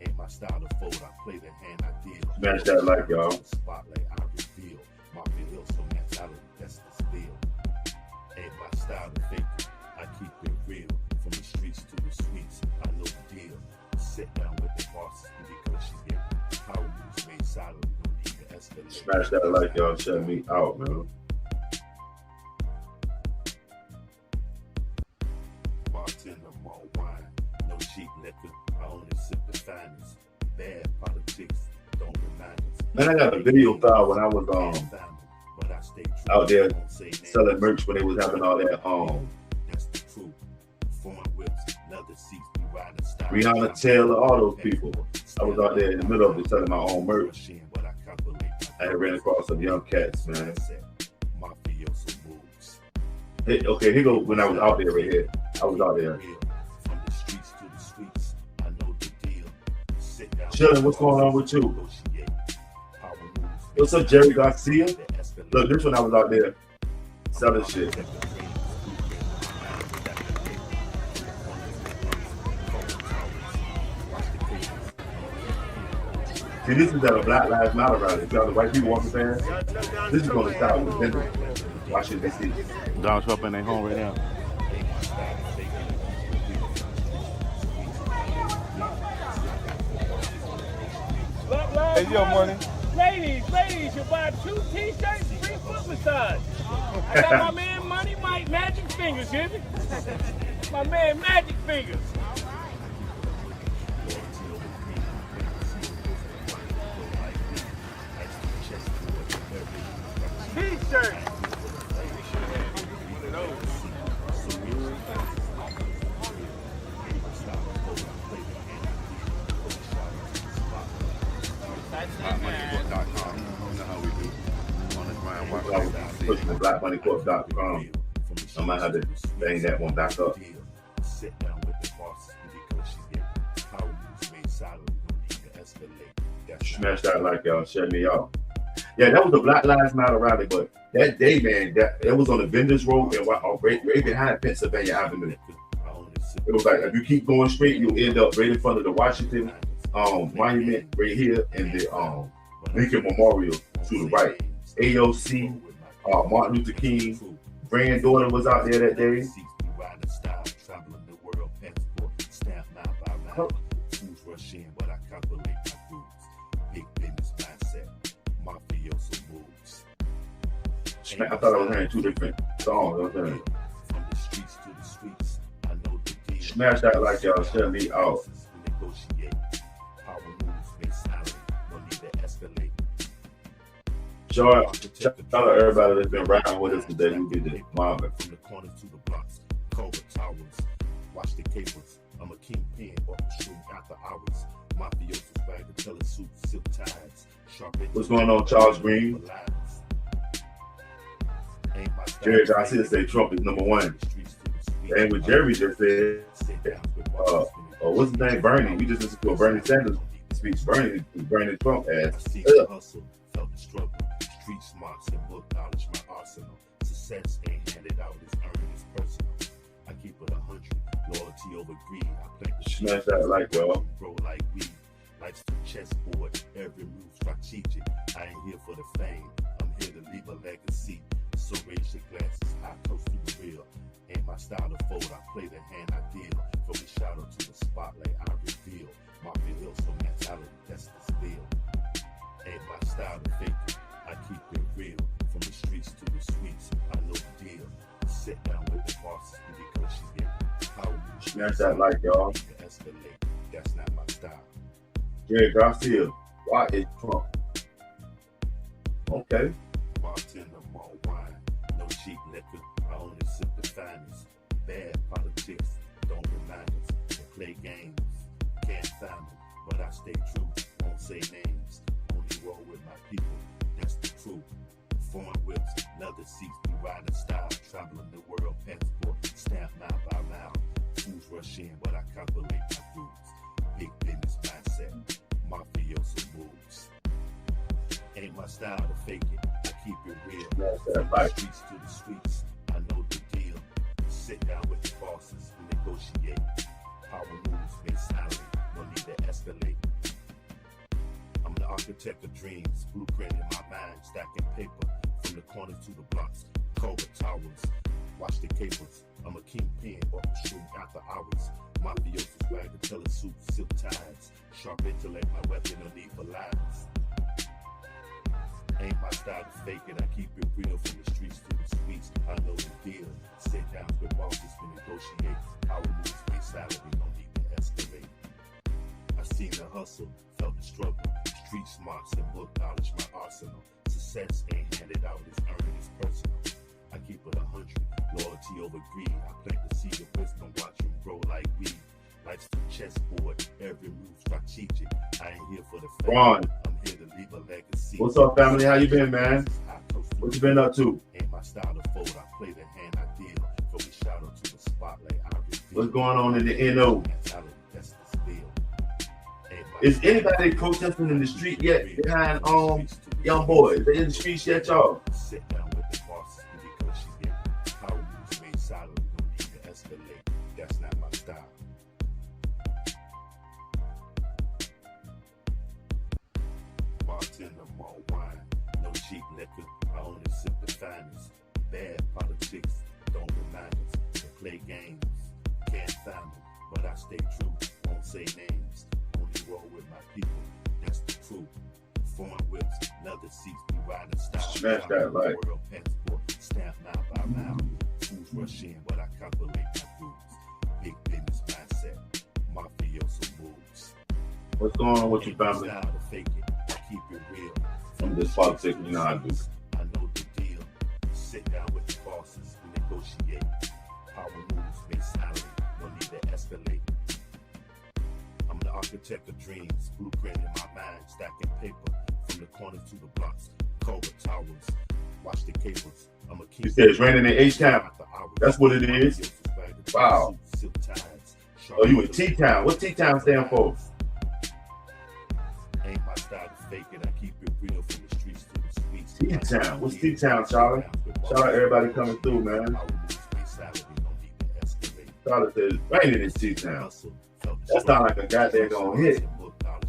Ain't my style to fold, I play the hand I deal. Smash that like, y'all. Spotlight, I reveal. Mafia Hill, so mentality, that's the steal. Ain't my style to fake it, I keep it real. From the streets to the suites, I know the deal. Sit down with the bosses, we negotiate. Power moves made solid, no need to escalate. Smash that like, y'all. Shut me out, man. Bartender, more wine, no cheap liquor. I only sip the finest. Bad politics, don't remind us. Man, I got a video file when I was out there selling merch when they was having all that Rihanna, Taylor, all those people. I was out there in the middle of it selling my own merch. I had ran across some young cats, man. Hey, okay, here go when I was out there right here. I was out there. Chilling, what's going on with you? What's up, Jerry Garcia? Look, this one I was out there selling shit. See, this is at a Black Lives Matter rally. If y'all the white people walking past, this is going to start with vendors. Washington, D.C. Donald Trump in their home right now. Hey, yo, money. Ladies, you buy 2 t-shirts, free foot massage. I got my man Money Mike Magic Fingers, hear me? My man Magic Fingers. T-shirt. Pushing the blackmoneycorp.com. I might have to bang that one back up. Smash that like y'all, share me out. Yeah, that was the Black Lives Matter rally, but that day, man, it was on the Vendors Road and right behind Pennsylvania Avenue. It was like if you keep going straight, you'll end up right in front of the Washington monument right here and the Lincoln Memorial to the right. AOC, Martin Luther King, granddaughter was out there that day. I thought I was hearing 2 different songs. Smash that like y'all, share me out. Shout out to everybody that's been riding with us today. You get the moment. From the corner to the blocks, Culver Towers, watch the capers. I'm a kingpin, orchestrating after hours. Mafiosos bag of color suits, silk ties. What's going on, Charles Green? Jerry Garcia say Trump is #1. And what Jerry just said, what's his name? Bernie. We just listened to a Bernie Sanders speech. Bernie is Bernie Trump ass. Felt the struggle, street smarts and book knowledge, my arsenal. Success ain't handed out, it's earned, it's personal. I keep it 100, loyalty over greed. I play the smash that like y'all. Grow like weed, life's the chessboard, every move strategic. I ain't here for the fame, I'm here to leave a legacy. So raise your glasses, high close to the real. Ain't my style to fold, I play the hand I deal. From the shadow to the spotlight, I reveal. Marvin Hill, so mentality, that's the spill. Ain't my style to fake it, I keep it real. From the streets to the suites, I know the deal. Sit down with the bosses and negotiate. How you smash that like y'all. Escalate, that's not my style. Jerry Garcia, why is Trump? Okay. Bartender, more wine, no cheap liquor. I only sip the finest. Bad politics, don't remind us to play games. Can't find them, but I stay true. Won't say names. Only roll with my people. That's the truth. Foreign whips, leather seats, be riding style. Traveling the world, passport, stamp mile by mile. Fools rush in, but I calculate my rules. Big business mindset, mafioso moves. Ain't my style to fake it. I keep it real. From the streets to the suites, I know the deal. Sit down with the bosses and negotiate. Power moves make silent, no need to escalate. I'm the architect of dreams, blueprint in my mind, stacking paper from the corner to the blocks. Culver Towers, watch the capers. I'm a kingpin, orchestrating after hours. Mafiosos bag of color suits, silk ties. Sharp intellect, my weapon, no need for lies. Ain't my style to fake it, I keep it real. From the streets to the suites, I know the deal. Sit down with bosses to negotiate. Power moves make salary, no need to escalate. I seen the hustle, felt the struggle. Street smarts and book knowledge, my arsenal. Success ain't handed out, it's earned, it's personal. I keep it 100, loyalty over greed. I plant the seed of wisdom, watch them grow like weed. Life's the chessboard, every move strategic. I ain't here for the fame, Ron. I'm here to leave a legacy. What's up, family? How you been, man? What you been up to? Ain't my style to fold, I play the hand I deal. Throw the shadow to the spotlight, I reveal. What's going on in the NO? That's the spiel. Is anybody protesting in the street yet behind young boys? They in the streets yet, y'all? Sit down with the bosses because she get power moves made solid. We don't need to escalate. That's not my style. Bartender, more wine, no cheap liquor. I only sip the finest. Bad politics don't remind us to play games. Can't find them, but I stay true. Won't say names. Only roll with my people. That's the truth. Foreign whips, leather seats, be riding style. Smash that light. World passport, stamp mile by mile. Fools rush in, but I calculate my rules. Big business mindset, mafioso moves. What's going on with your family? Style to fake it, I keep it real. I'm just politics, you know how I do. I know the deal. Sit down with the bosses, we negotiate. Power moves make salary, no need to escalate. I'm the architect of dreams, blueprint in my mind, stacking paper from the corner to the blocks, Culver Towers. Watch the cables. I'm a king. You said it's raining in H-Town. That's what it is. Wow. Oh, you in T-Town. What T-Town stand for? Ain't my style to fake it. I keep it real from the streets to the streets. T-Town. What's T-Town, Charlie? Shout out everybody coming through, man. Charlie says raining in T-Town. That sound like a goddamn gonna hit.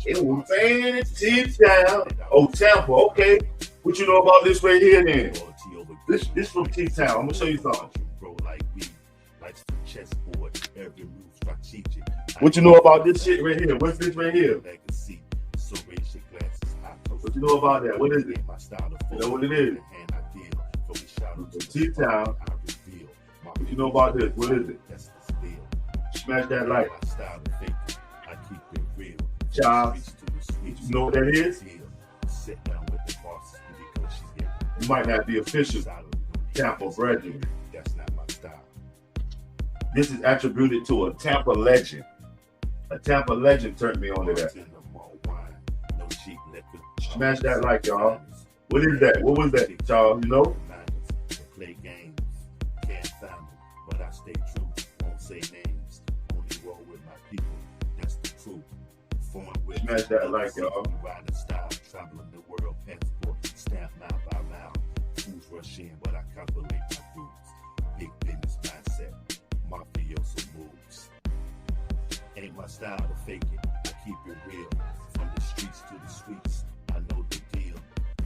It was raining in T-Town. Oh, Tampa. Okay. What you know about this right here then? This from T-Town. I'm gonna show you something. What you know about this shit right here? What's this right here? What you know about that? What is it? You know what it is? T-Town. What you know about this? What is it? Smash that light. Child. You know what that is? You might not be official. Tampa brethren. This is attributed to a Tampa legend. A Tampa legend turned me on to that. Smash that like, y'all. What is that? What was that, y'all? You know? Play games. Can't find them, but I stay true. Won't say names. Only roll with my people. That's the truth. Smash that like, y'all. Riding style, traveling the world, passport, stamp mile by mile. Fools rush in, but I calculate my rules. Big business mindset, mafioso moves. Ain't my style to fake it. I keep it real. From the streets to the suites, I know the deal.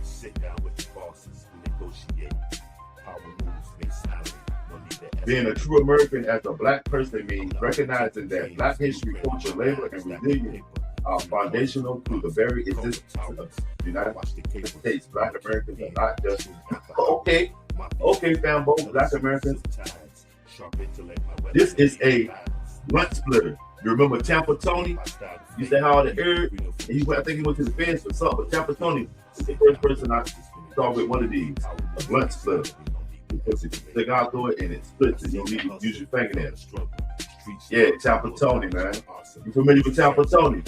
Sit down with the bosses, we negotiate. Power moves make salary. No need to Being a true American as a black person means recognizing that black history, culture, labor, and resilience are foundational to the very existence of the United States. Black Americans are not just okay, fanboy, black Americans. This is a blunt splitter. You remember Tampa Tony? You say how the air, I think he went to the fence or something, but Tampa Tony is the first person I saw with one of these, a blunt splitter. Because if you stick out through it and it splits, you don't need to use your fingernails. Yeah, Tampa Tony, man. You familiar with Tampa Tony?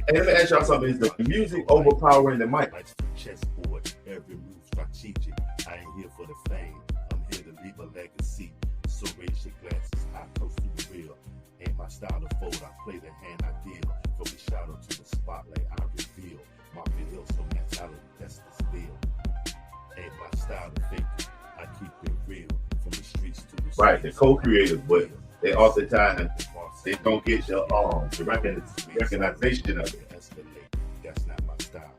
Hey, let me ask y'all something. Is the music overpowering the mic? Chessboard, every move strategic. I ain't here for the fame. I'm here to leave a legacy. So raise your glasses, high close to the real. Ain't my style to fold. I play the hand I deal. From the shadow to the spotlight, I reveal. My feel so mentality, that's the spill. Ain't my style to fake it. I keep it real. From the streets to the right, the co-creators, but they oftentimes they don't get the recognition of it. That's not my style.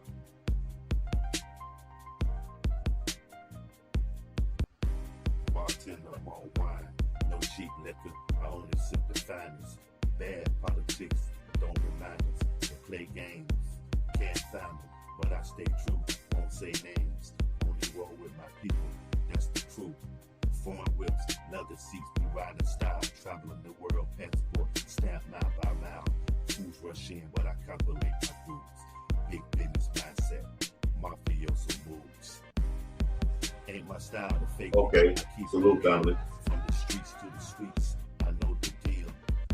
Bartender, more wine, no cheap liquor. I only sip the finest. Bad politics don't remind us to play games. Can't find them, but I stay true. Won't say names. Only roll with my people. That's the truth. Foreign whips, leather seats, be riding style, traveling the world, passport, stamp mile by mile. rush in, but I calculate my moves. Big business mindset, mafioso moves. Ain't my style to fake. Okay, salute, family. From the streets to the streets, I know the deal.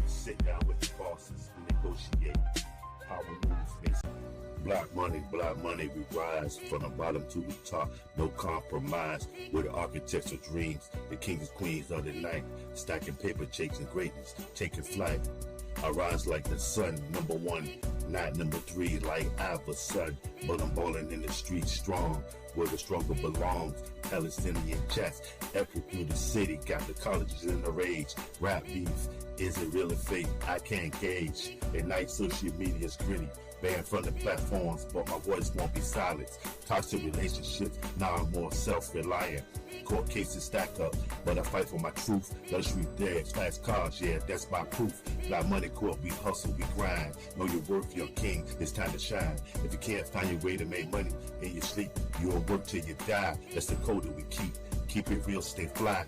Sit down with the bosses, negotiate. Power moves, basically. Black money, we rise from the bottom to the top. No compromise. We're the architects of dreams, the kings and queens of the night. Stacking paper, chasing greatness, taking flight. I rise like the sun, number one, not number three, like Iverson. But I'm balling in the streets strong, where the struggle belongs. Palestinian chats echo through the city, got the colleges in a rage. Rap beef, is it really fake? I can't gauge. At night, social media's gritty. Banned from the platforms, but my voice won't be silenced. Toxic relationships, now I'm more self-reliant. Court cases stack up, but I fight for my truth. Luxury dads, fast cars, yeah, that's my proof. Like money court, we hustle, we grind. Know your worth, you're king, it's time to shine. If you can't find your way to make money in your sleep, you'll work till you die. That's the code that we keep. Keep it real, stay fly.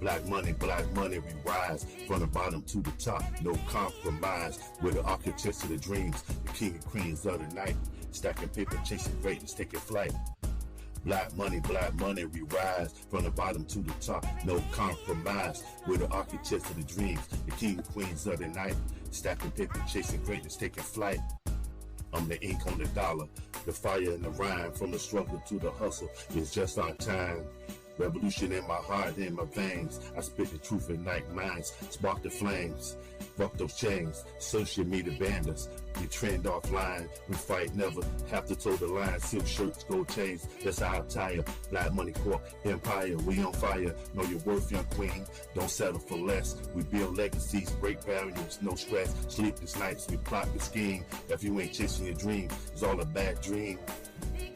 Black money, we rise from the bottom to the top. No compromise. We're the architects of the dreams, the king and queens of the night. Stacking paper, chasing greatness, taking flight. Black money, we rise from the bottom to the top. No compromise. We're the architects of the dreams, the king and queens of the night. Stacking paper, chasing greatness, taking flight. I'm the ink on the dollar, the fire and the rhyme. From the struggle to the hustle, it's just our time. Revolution in my heart, in my veins. I spit the truth in night minds, spark the flames. Fuck those chains, social media bandits. We trend offline, we fight never, have to toe the line. Silk shirts, gold chains, that's our attire. Black money court, empire, we on fire. Know your worth, young queen, don't settle for less. We build legacies, break barriers, no stress. Sleepless nights, we plot the scheme. If you ain't chasing your dream, it's all a bad dream.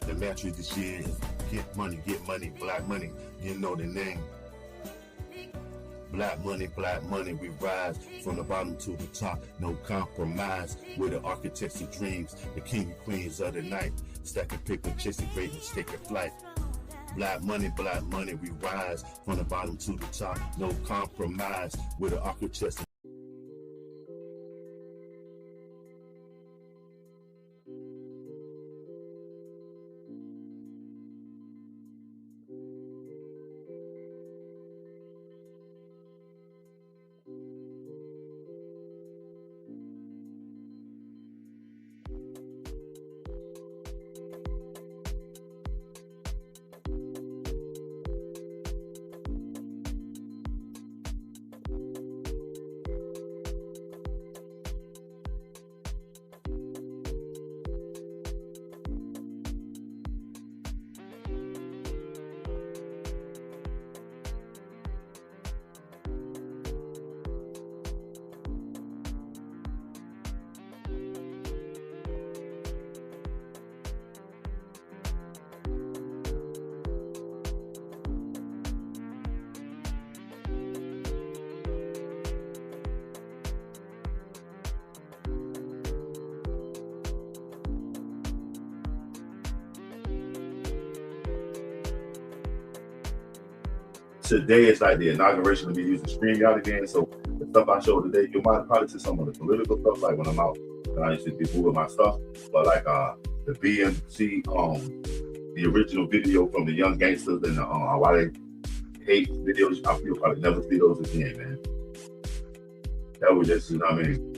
The mantra this year is get money, black money, you know the name. Black money, we rise from the bottom to the top. No compromise, we're the architects of dreams, the king and queens of the night. Stacking paper, chasing greatness, taking flight. Black money, we rise from the bottom to the top. No compromise, we're the architects of Today is like the inauguration of me using StreamYard again. So the stuff I showed today, you might probably see some of the political stuff, like when I'm out, and I used to be moving my stuff. But like the BMC, the original video from the Young Gangsters and why they hate videos, I feel probably never see those again, man. That was just, you know what I mean?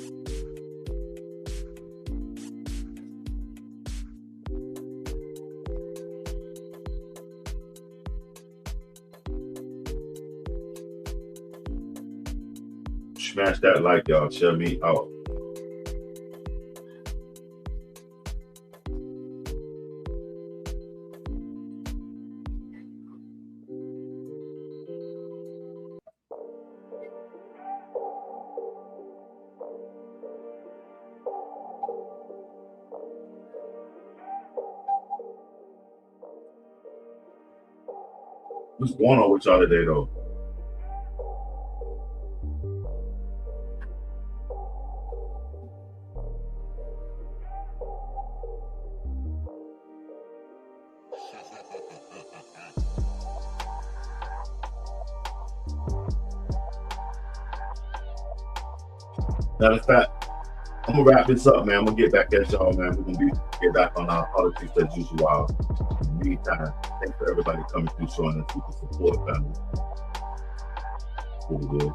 Smash that like, y'all. Share me out. What's going on with y'all today, though? Matter of fact, I'm gonna wrap this up, man. I'm gonna get back at y'all, man. We're gonna get back on our politics as usual. In the meantime, thanks for everybody coming through, showing us with the support, family. Really good.